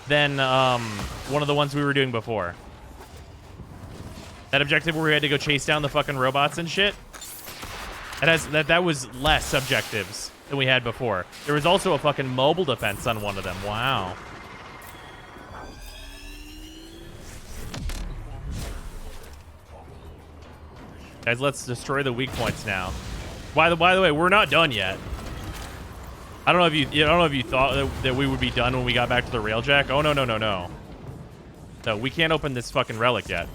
than one of the ones we were doing before. That objective where we had to go chase down the fucking robots and shit. That was less objectives than we had before. There was also a fucking mobile defense on one of them. Wow. Guys, let's destroy the weak points now. By the way, we're not done yet. I don't know if you thought that we would be done when we got back to the railjack. Oh no. No, we can't open this fucking relic yet.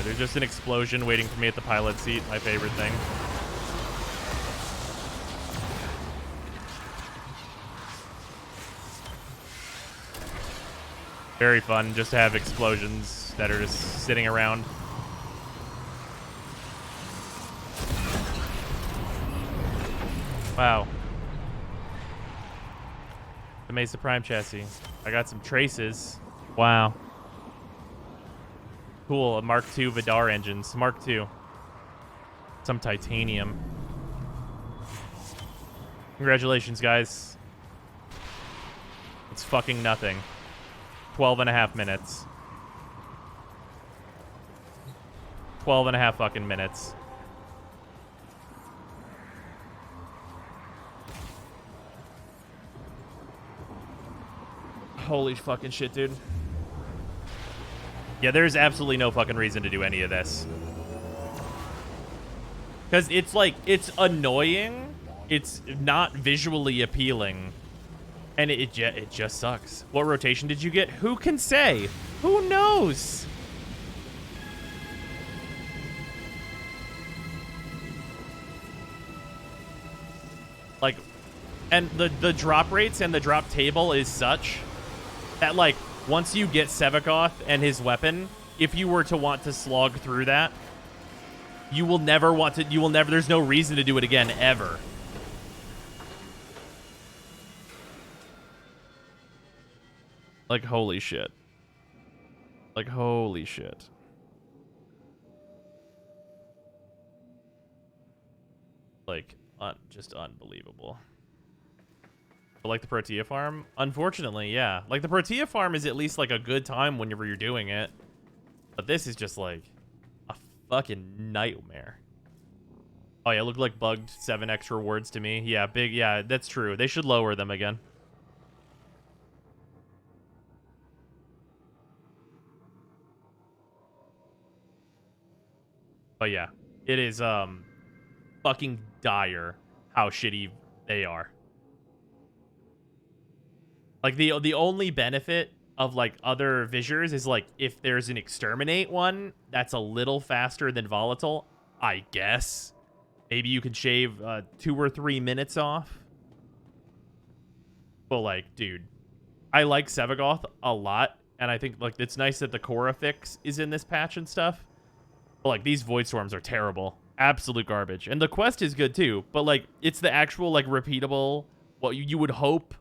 There's just an explosion waiting for me at the pilot seat. My favorite thing. Very fun just to have explosions that are just sitting around. Wow. The Mesa Prime chassis. I got some traces. Wow. Cool, a Mark II Vidar engines. Mark II. Some titanium. Congratulations, guys. It's fucking nothing. 12 and a half minutes. 12 and a half fucking minutes. Holy fucking shit, dude. Yeah, there's absolutely no fucking reason to do any of this. Because it's like, it's annoying. It's not visually appealing. And it just sucks. What rotation did you get? Who can say? Who knows? Like, and the drop rates and the drop table is such that, like, once you get Sevakoth and his weapon, if you were to want to slog through that, you will never want to, there's no reason to do it again, ever. Like, holy shit. Like, holy shit. Like, just unbelievable. But like the Protea farm? Unfortunately, yeah. Like, the Protea farm is at least, like, a good time whenever you're doing it. But this is just, like, a fucking nightmare. Oh, yeah, look like bugged 7x rewards to me. Yeah, big, yeah, that's true. They should lower them again. But yeah, it is, fucking dire how shitty they are. Like, the only benefit of like other Vizures is like if there's an exterminate one that's a little faster than volatile, I guess. Maybe you could shave 2 or 3 minutes off. But like, dude, I like Sevagoth a lot, and I think like it's nice that the Korra fix is in this patch and stuff. But like these Void Storms are terrible. Absolute garbage. And the quest is good too, but like it's the actual like repeatable, what you would hope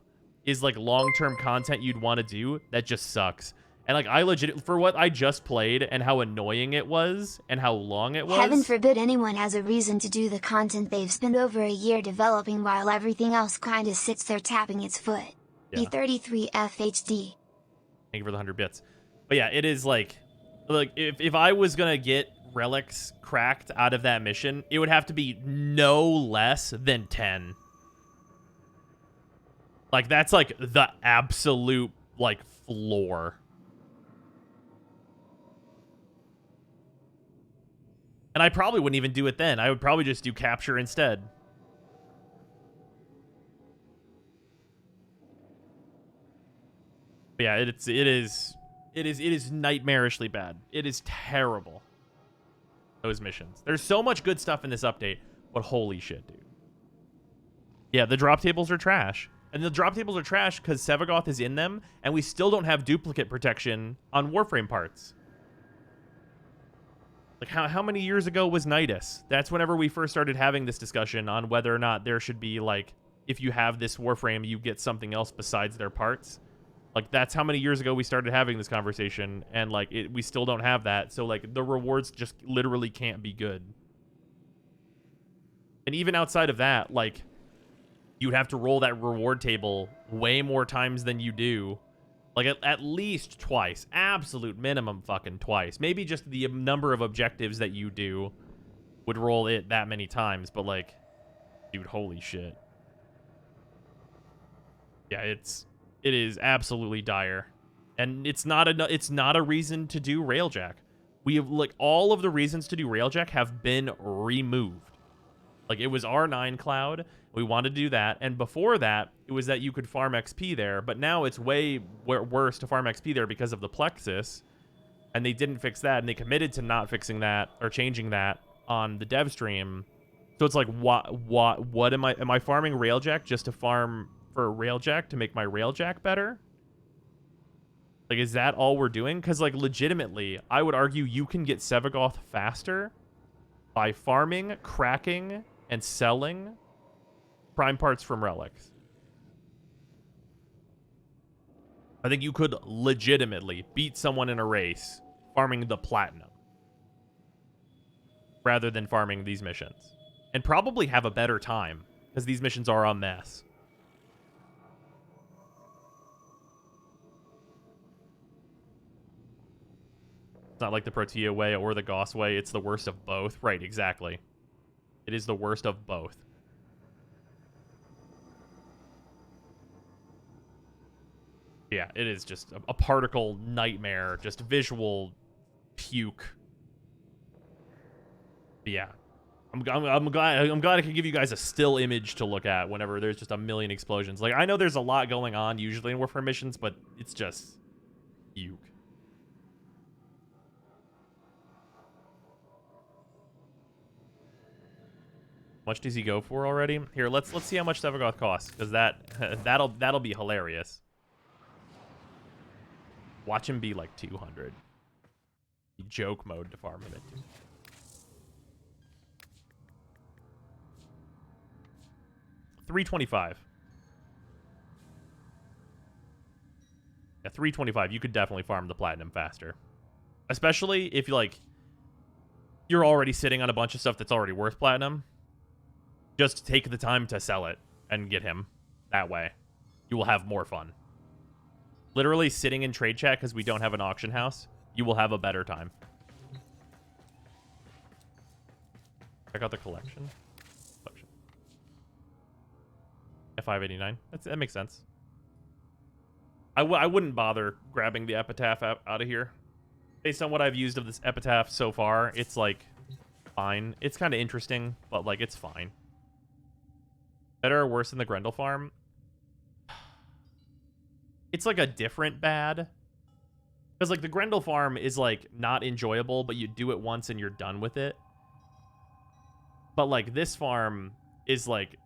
is like long-term content you'd want to do that just sucks. And like I legit, for what I just played and how annoying it was and how long it was. Heaven forbid anyone has a reason to do the content they've spent over a year developing while everything else kinda sits there tapping its foot. Yeah. E33 FHD. Thank you for the 100 bits. But yeah, it is like if I was gonna get relics cracked out of that mission, it would have to be no less than 10. Like that's like the absolute like floor. And I probably wouldn't even do it then. I would probably just do capture instead. But yeah, it is nightmarishly bad. It is terrible. Those missions. There's so much good stuff in this update, but holy shit, dude. Yeah, the drop tables are trash. And the drop tables are trash because Sevagoth is in them, and we still don't have duplicate protection on Warframe parts. Like, how many years ago was Nidus? That's whenever we first started having this discussion on whether or not there should be, like, if you have this Warframe, you get something else besides their parts. Like, that's how many years ago we started having this conversation, and, like, we still don't have that. So, like, the rewards just literally can't be good. And even outside of that, like, you'd have to roll that reward table way more times than you do. Like, at least twice. Absolute minimum fucking twice. Maybe just the number of objectives that you do would roll it that many times. But, like, dude, holy shit. Yeah, it is absolutely dire. And it's not a reason to do Railjack. We have, like, all of the reasons to do Railjack have been removed. Like, it was R9 Cloud. We wanted to do that. And before that, it was that you could farm XP there. But now it's way worse to farm XP there because of the Plexus. And they didn't fix that. And they committed to not fixing that or changing that on the dev stream. So it's like, what am I farming Railjack just to farm for Railjack to make my Railjack better? Like, is that all we're doing? Because, like, legitimately, I would argue you can get Sevagoth faster by farming, cracking, and selling prime parts from relics. I think you could legitimately beat someone in a race farming the platinum rather than farming these missions. And probably have a better time, because these missions are a mess. It's not like the Protea way or the Goss way. It's the worst of both. Right, exactly. It is the worst of both. Yeah, it is just a particle nightmare. Just visual puke. But yeah. I'm glad I can give you guys a still image to look at whenever there's just a million explosions. Like, I know there's a lot going on usually in Warframe missions, but it's just puke. How much does he go for already? Here, let's see how much Sevagoth costs, because that'll be hilarious. Watch him be like 200. Joke mode to farm him into. $325. Yeah, $325. You could definitely farm the platinum faster, especially if you're already sitting on a bunch of stuff that's already worth platinum. Just take the time to sell it and get him that way. You will have more fun. Literally sitting in trade chat because we don't have an auction house, you will have a better time. Check out the collection. F589. That makes sense. I wouldn't bother grabbing the Epitaph out of here. Based on what I've used of this Epitaph so far, it's like fine. It's kind of interesting, but like it's fine. Better or worse than the Grendel farm? It's like a different bad. Because, like, the Grendel farm is, like, not enjoyable, but you do it once and you're done with it. But, like, this farm is, like,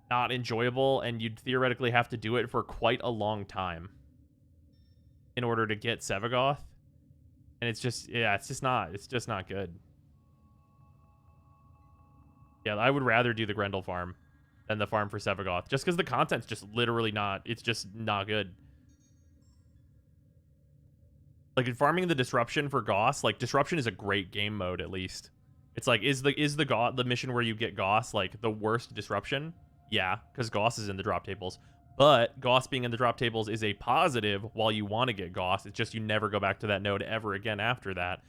not enjoyable, and you'd theoretically have to do it for quite a long time in order to get Sevagoth. And it's just, yeah, it's just not good. Yeah, I would rather do the Grendel farm than the farm for Sevagoth, just because the content's just literally not, it's just not good. Like, in farming the disruption for Goss, like, disruption is a great game mode, at least. It's like, is the mission where you get Goss, like, the worst disruption? Yeah, because Goss is in the drop tables. But Goss being in the drop tables is a positive while you want to get Goss. It's just you never go back to that node ever again after that.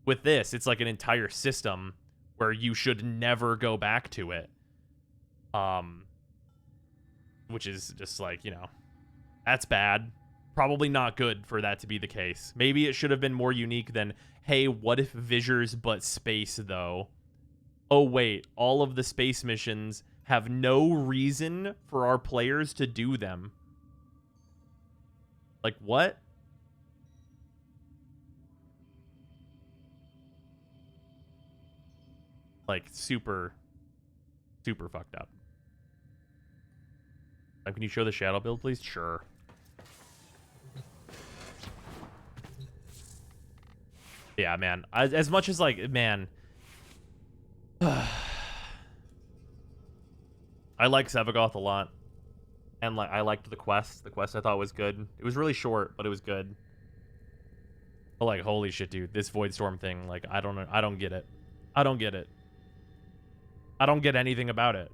With this, it's like an entire system where you should never go back to it. Which is just like, you know, that's bad. Probably not good for that to be the case. Maybe it should have been more unique than, hey, what if Visors but space, though? Oh, wait, all of the space missions have no reason for our players to do them. Like, what? Like, super fucked up. Can you show the shadow build, please? Sure. Yeah, man. As much as, like, man... I like Sevagoth a lot. And, like, I liked the quest. The quest I thought was good. It was really short, but it was good. But, like, holy shit, dude. This Voidstorm thing, like, I don't know. I don't get it. I don't get it. I don't get anything about it.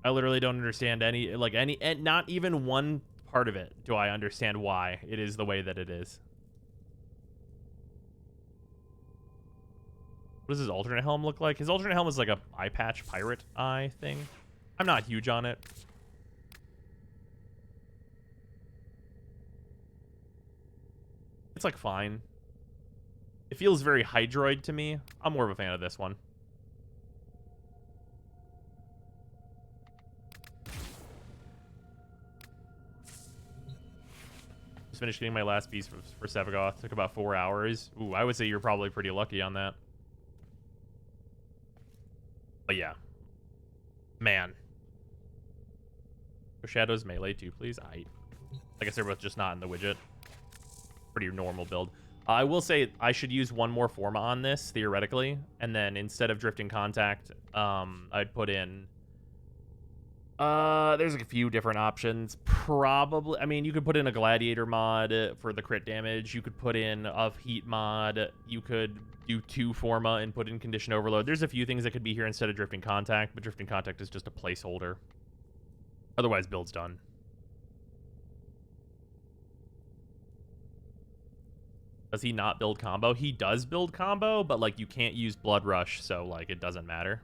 I literally don't understand not even one part of it do I understand why it is the way that it is. What does his alternate helm look like? His alternate helm is like a eye patch pirate eye thing. I'm not huge on it. It's like fine. It feels very Hydroid to me. I'm more of a fan of this one. Just finished getting my last piece for Sevagoth. Took about 4 hours. Ooh, I would say you're probably pretty lucky on that. But yeah. Man. Shadows melee too, please. I guess they're both just not in the widget. Pretty normal build. I will say I should use one more Forma on this, theoretically. And then instead of Drifting Contact, I'd put in... there's a few different options. Probably... I mean, you could put in a Gladiator mod for the crit damage. You could put in a Heat mod. You could do 2 Forma and put in Condition Overload. There's a few things that could be here instead of Drifting Contact, but Drifting Contact is just a placeholder. Otherwise, build's done. Does he not build combo? He does build combo, but, like, you can't use Blood Rush, so, like, it doesn't matter.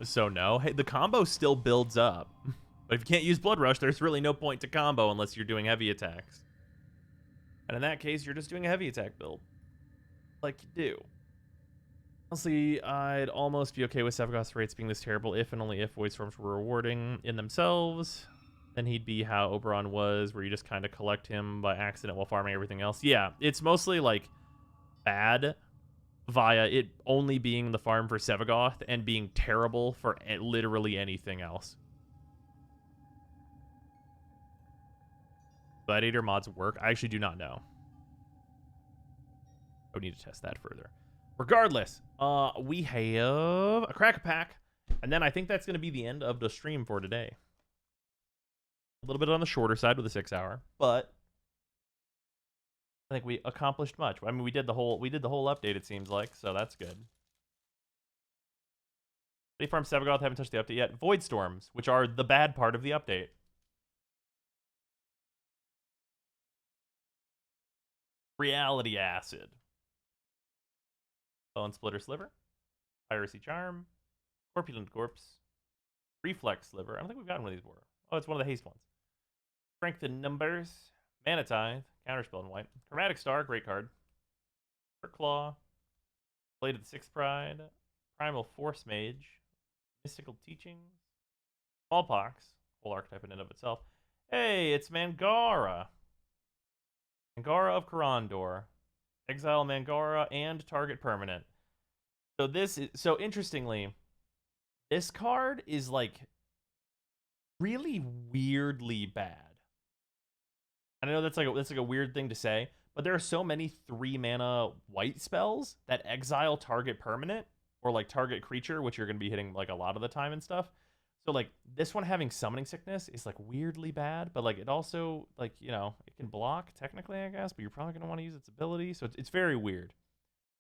So, no. Hey, the combo still builds up. But if you can't use Blood Rush, there's really no point to combo unless you're doing heavy attacks. And in that case, you're just doing a heavy attack build. Like you do. Honestly, I'd almost be okay with Sevagoth's rates being this terrible if and only if Void Storms were rewarding in themselves. Then he'd be how Oberon was, where you just kind of collect him by accident while farming everything else. Yeah, it's mostly, like, bad via it only being the farm for Sevagoth and being terrible for literally anything else. Gladiator mods work? I actually do not know. I would need to test that further. Regardless, we have a crack pack, and then I think that's going to be the end of the stream for today. A little bit on the shorter side with a 6-hour, but I think we accomplished much. I mean, we did the whole update, it seems like, so that's good. City Farm Sevagoth haven't touched the update yet. Void Storms, which are the bad part of the update. Reality Acid. Bone Splitter Sliver. Piracy Charm. Corpulent Corpse. Reflex Sliver. I don't think we've gotten one of these before. Oh, it's one of the haste ones. Strength in Numbers. Mana Tithe. Counterspell in white. Chromatic Star. Great card. Claw, Blade of the Sixth Pride, Primal Force Mage, Mystical Teachings, Smallpox, whole archetype in and of itself. Hey, it's Mangara. Mangara of Karandor. Exile Mangara and target permanent. So this is so interestingly, this card is like really weirdly bad. And I know that's like a weird thing to say, but there are so many 3-mana white spells that exile target permanent or like target creature, which you're going to be hitting like a lot of the time and stuff. So like this one having Summoning Sickness is like weirdly bad, but like it also like, you know, it can block technically, I guess, but you're probably going to want to use its ability. So it's very weird.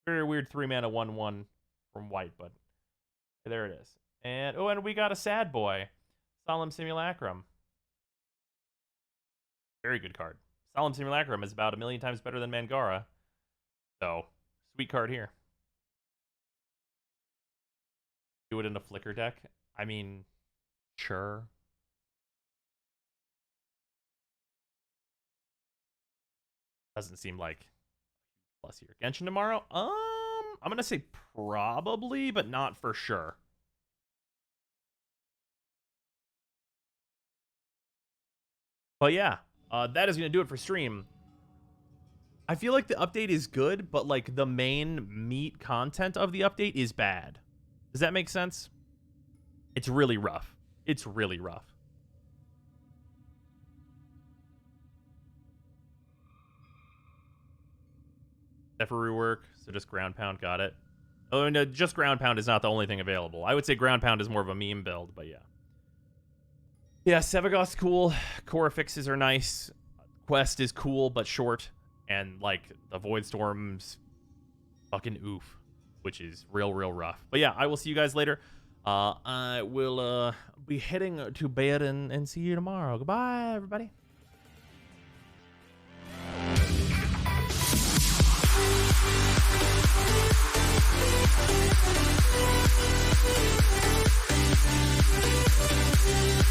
Very weird 3-mana 1/1 from white, but there it is. And oh, and we got a sad boy. Solemn Simulacrum. Very good card. Solemn Simulacrum is about 1,000,000 times better than Mangara. So, sweet card here. Do it in a Flicker deck? I mean, sure. Doesn't seem like plus here. Genshin tomorrow? I'm gonna say probably, but not for sure. But yeah, that is gonna do it for stream. I feel like the update is good, but like the main meat content of the update is bad. Does that make sense? It's really rough. It's really rough. Except for rework, so just ground pound, got it. Oh no, just ground pound is not the only thing available. I would say ground pound is more of a meme build, but yeah. Yeah, Sevagoth's cool. Core fixes are nice. Quest is cool but short, and like the Void Storm's fucking oof, which is real rough. But yeah, I will see you guys later. I will be heading to bed and see you tomorrow. Goodbye, everybody. We'll be right back.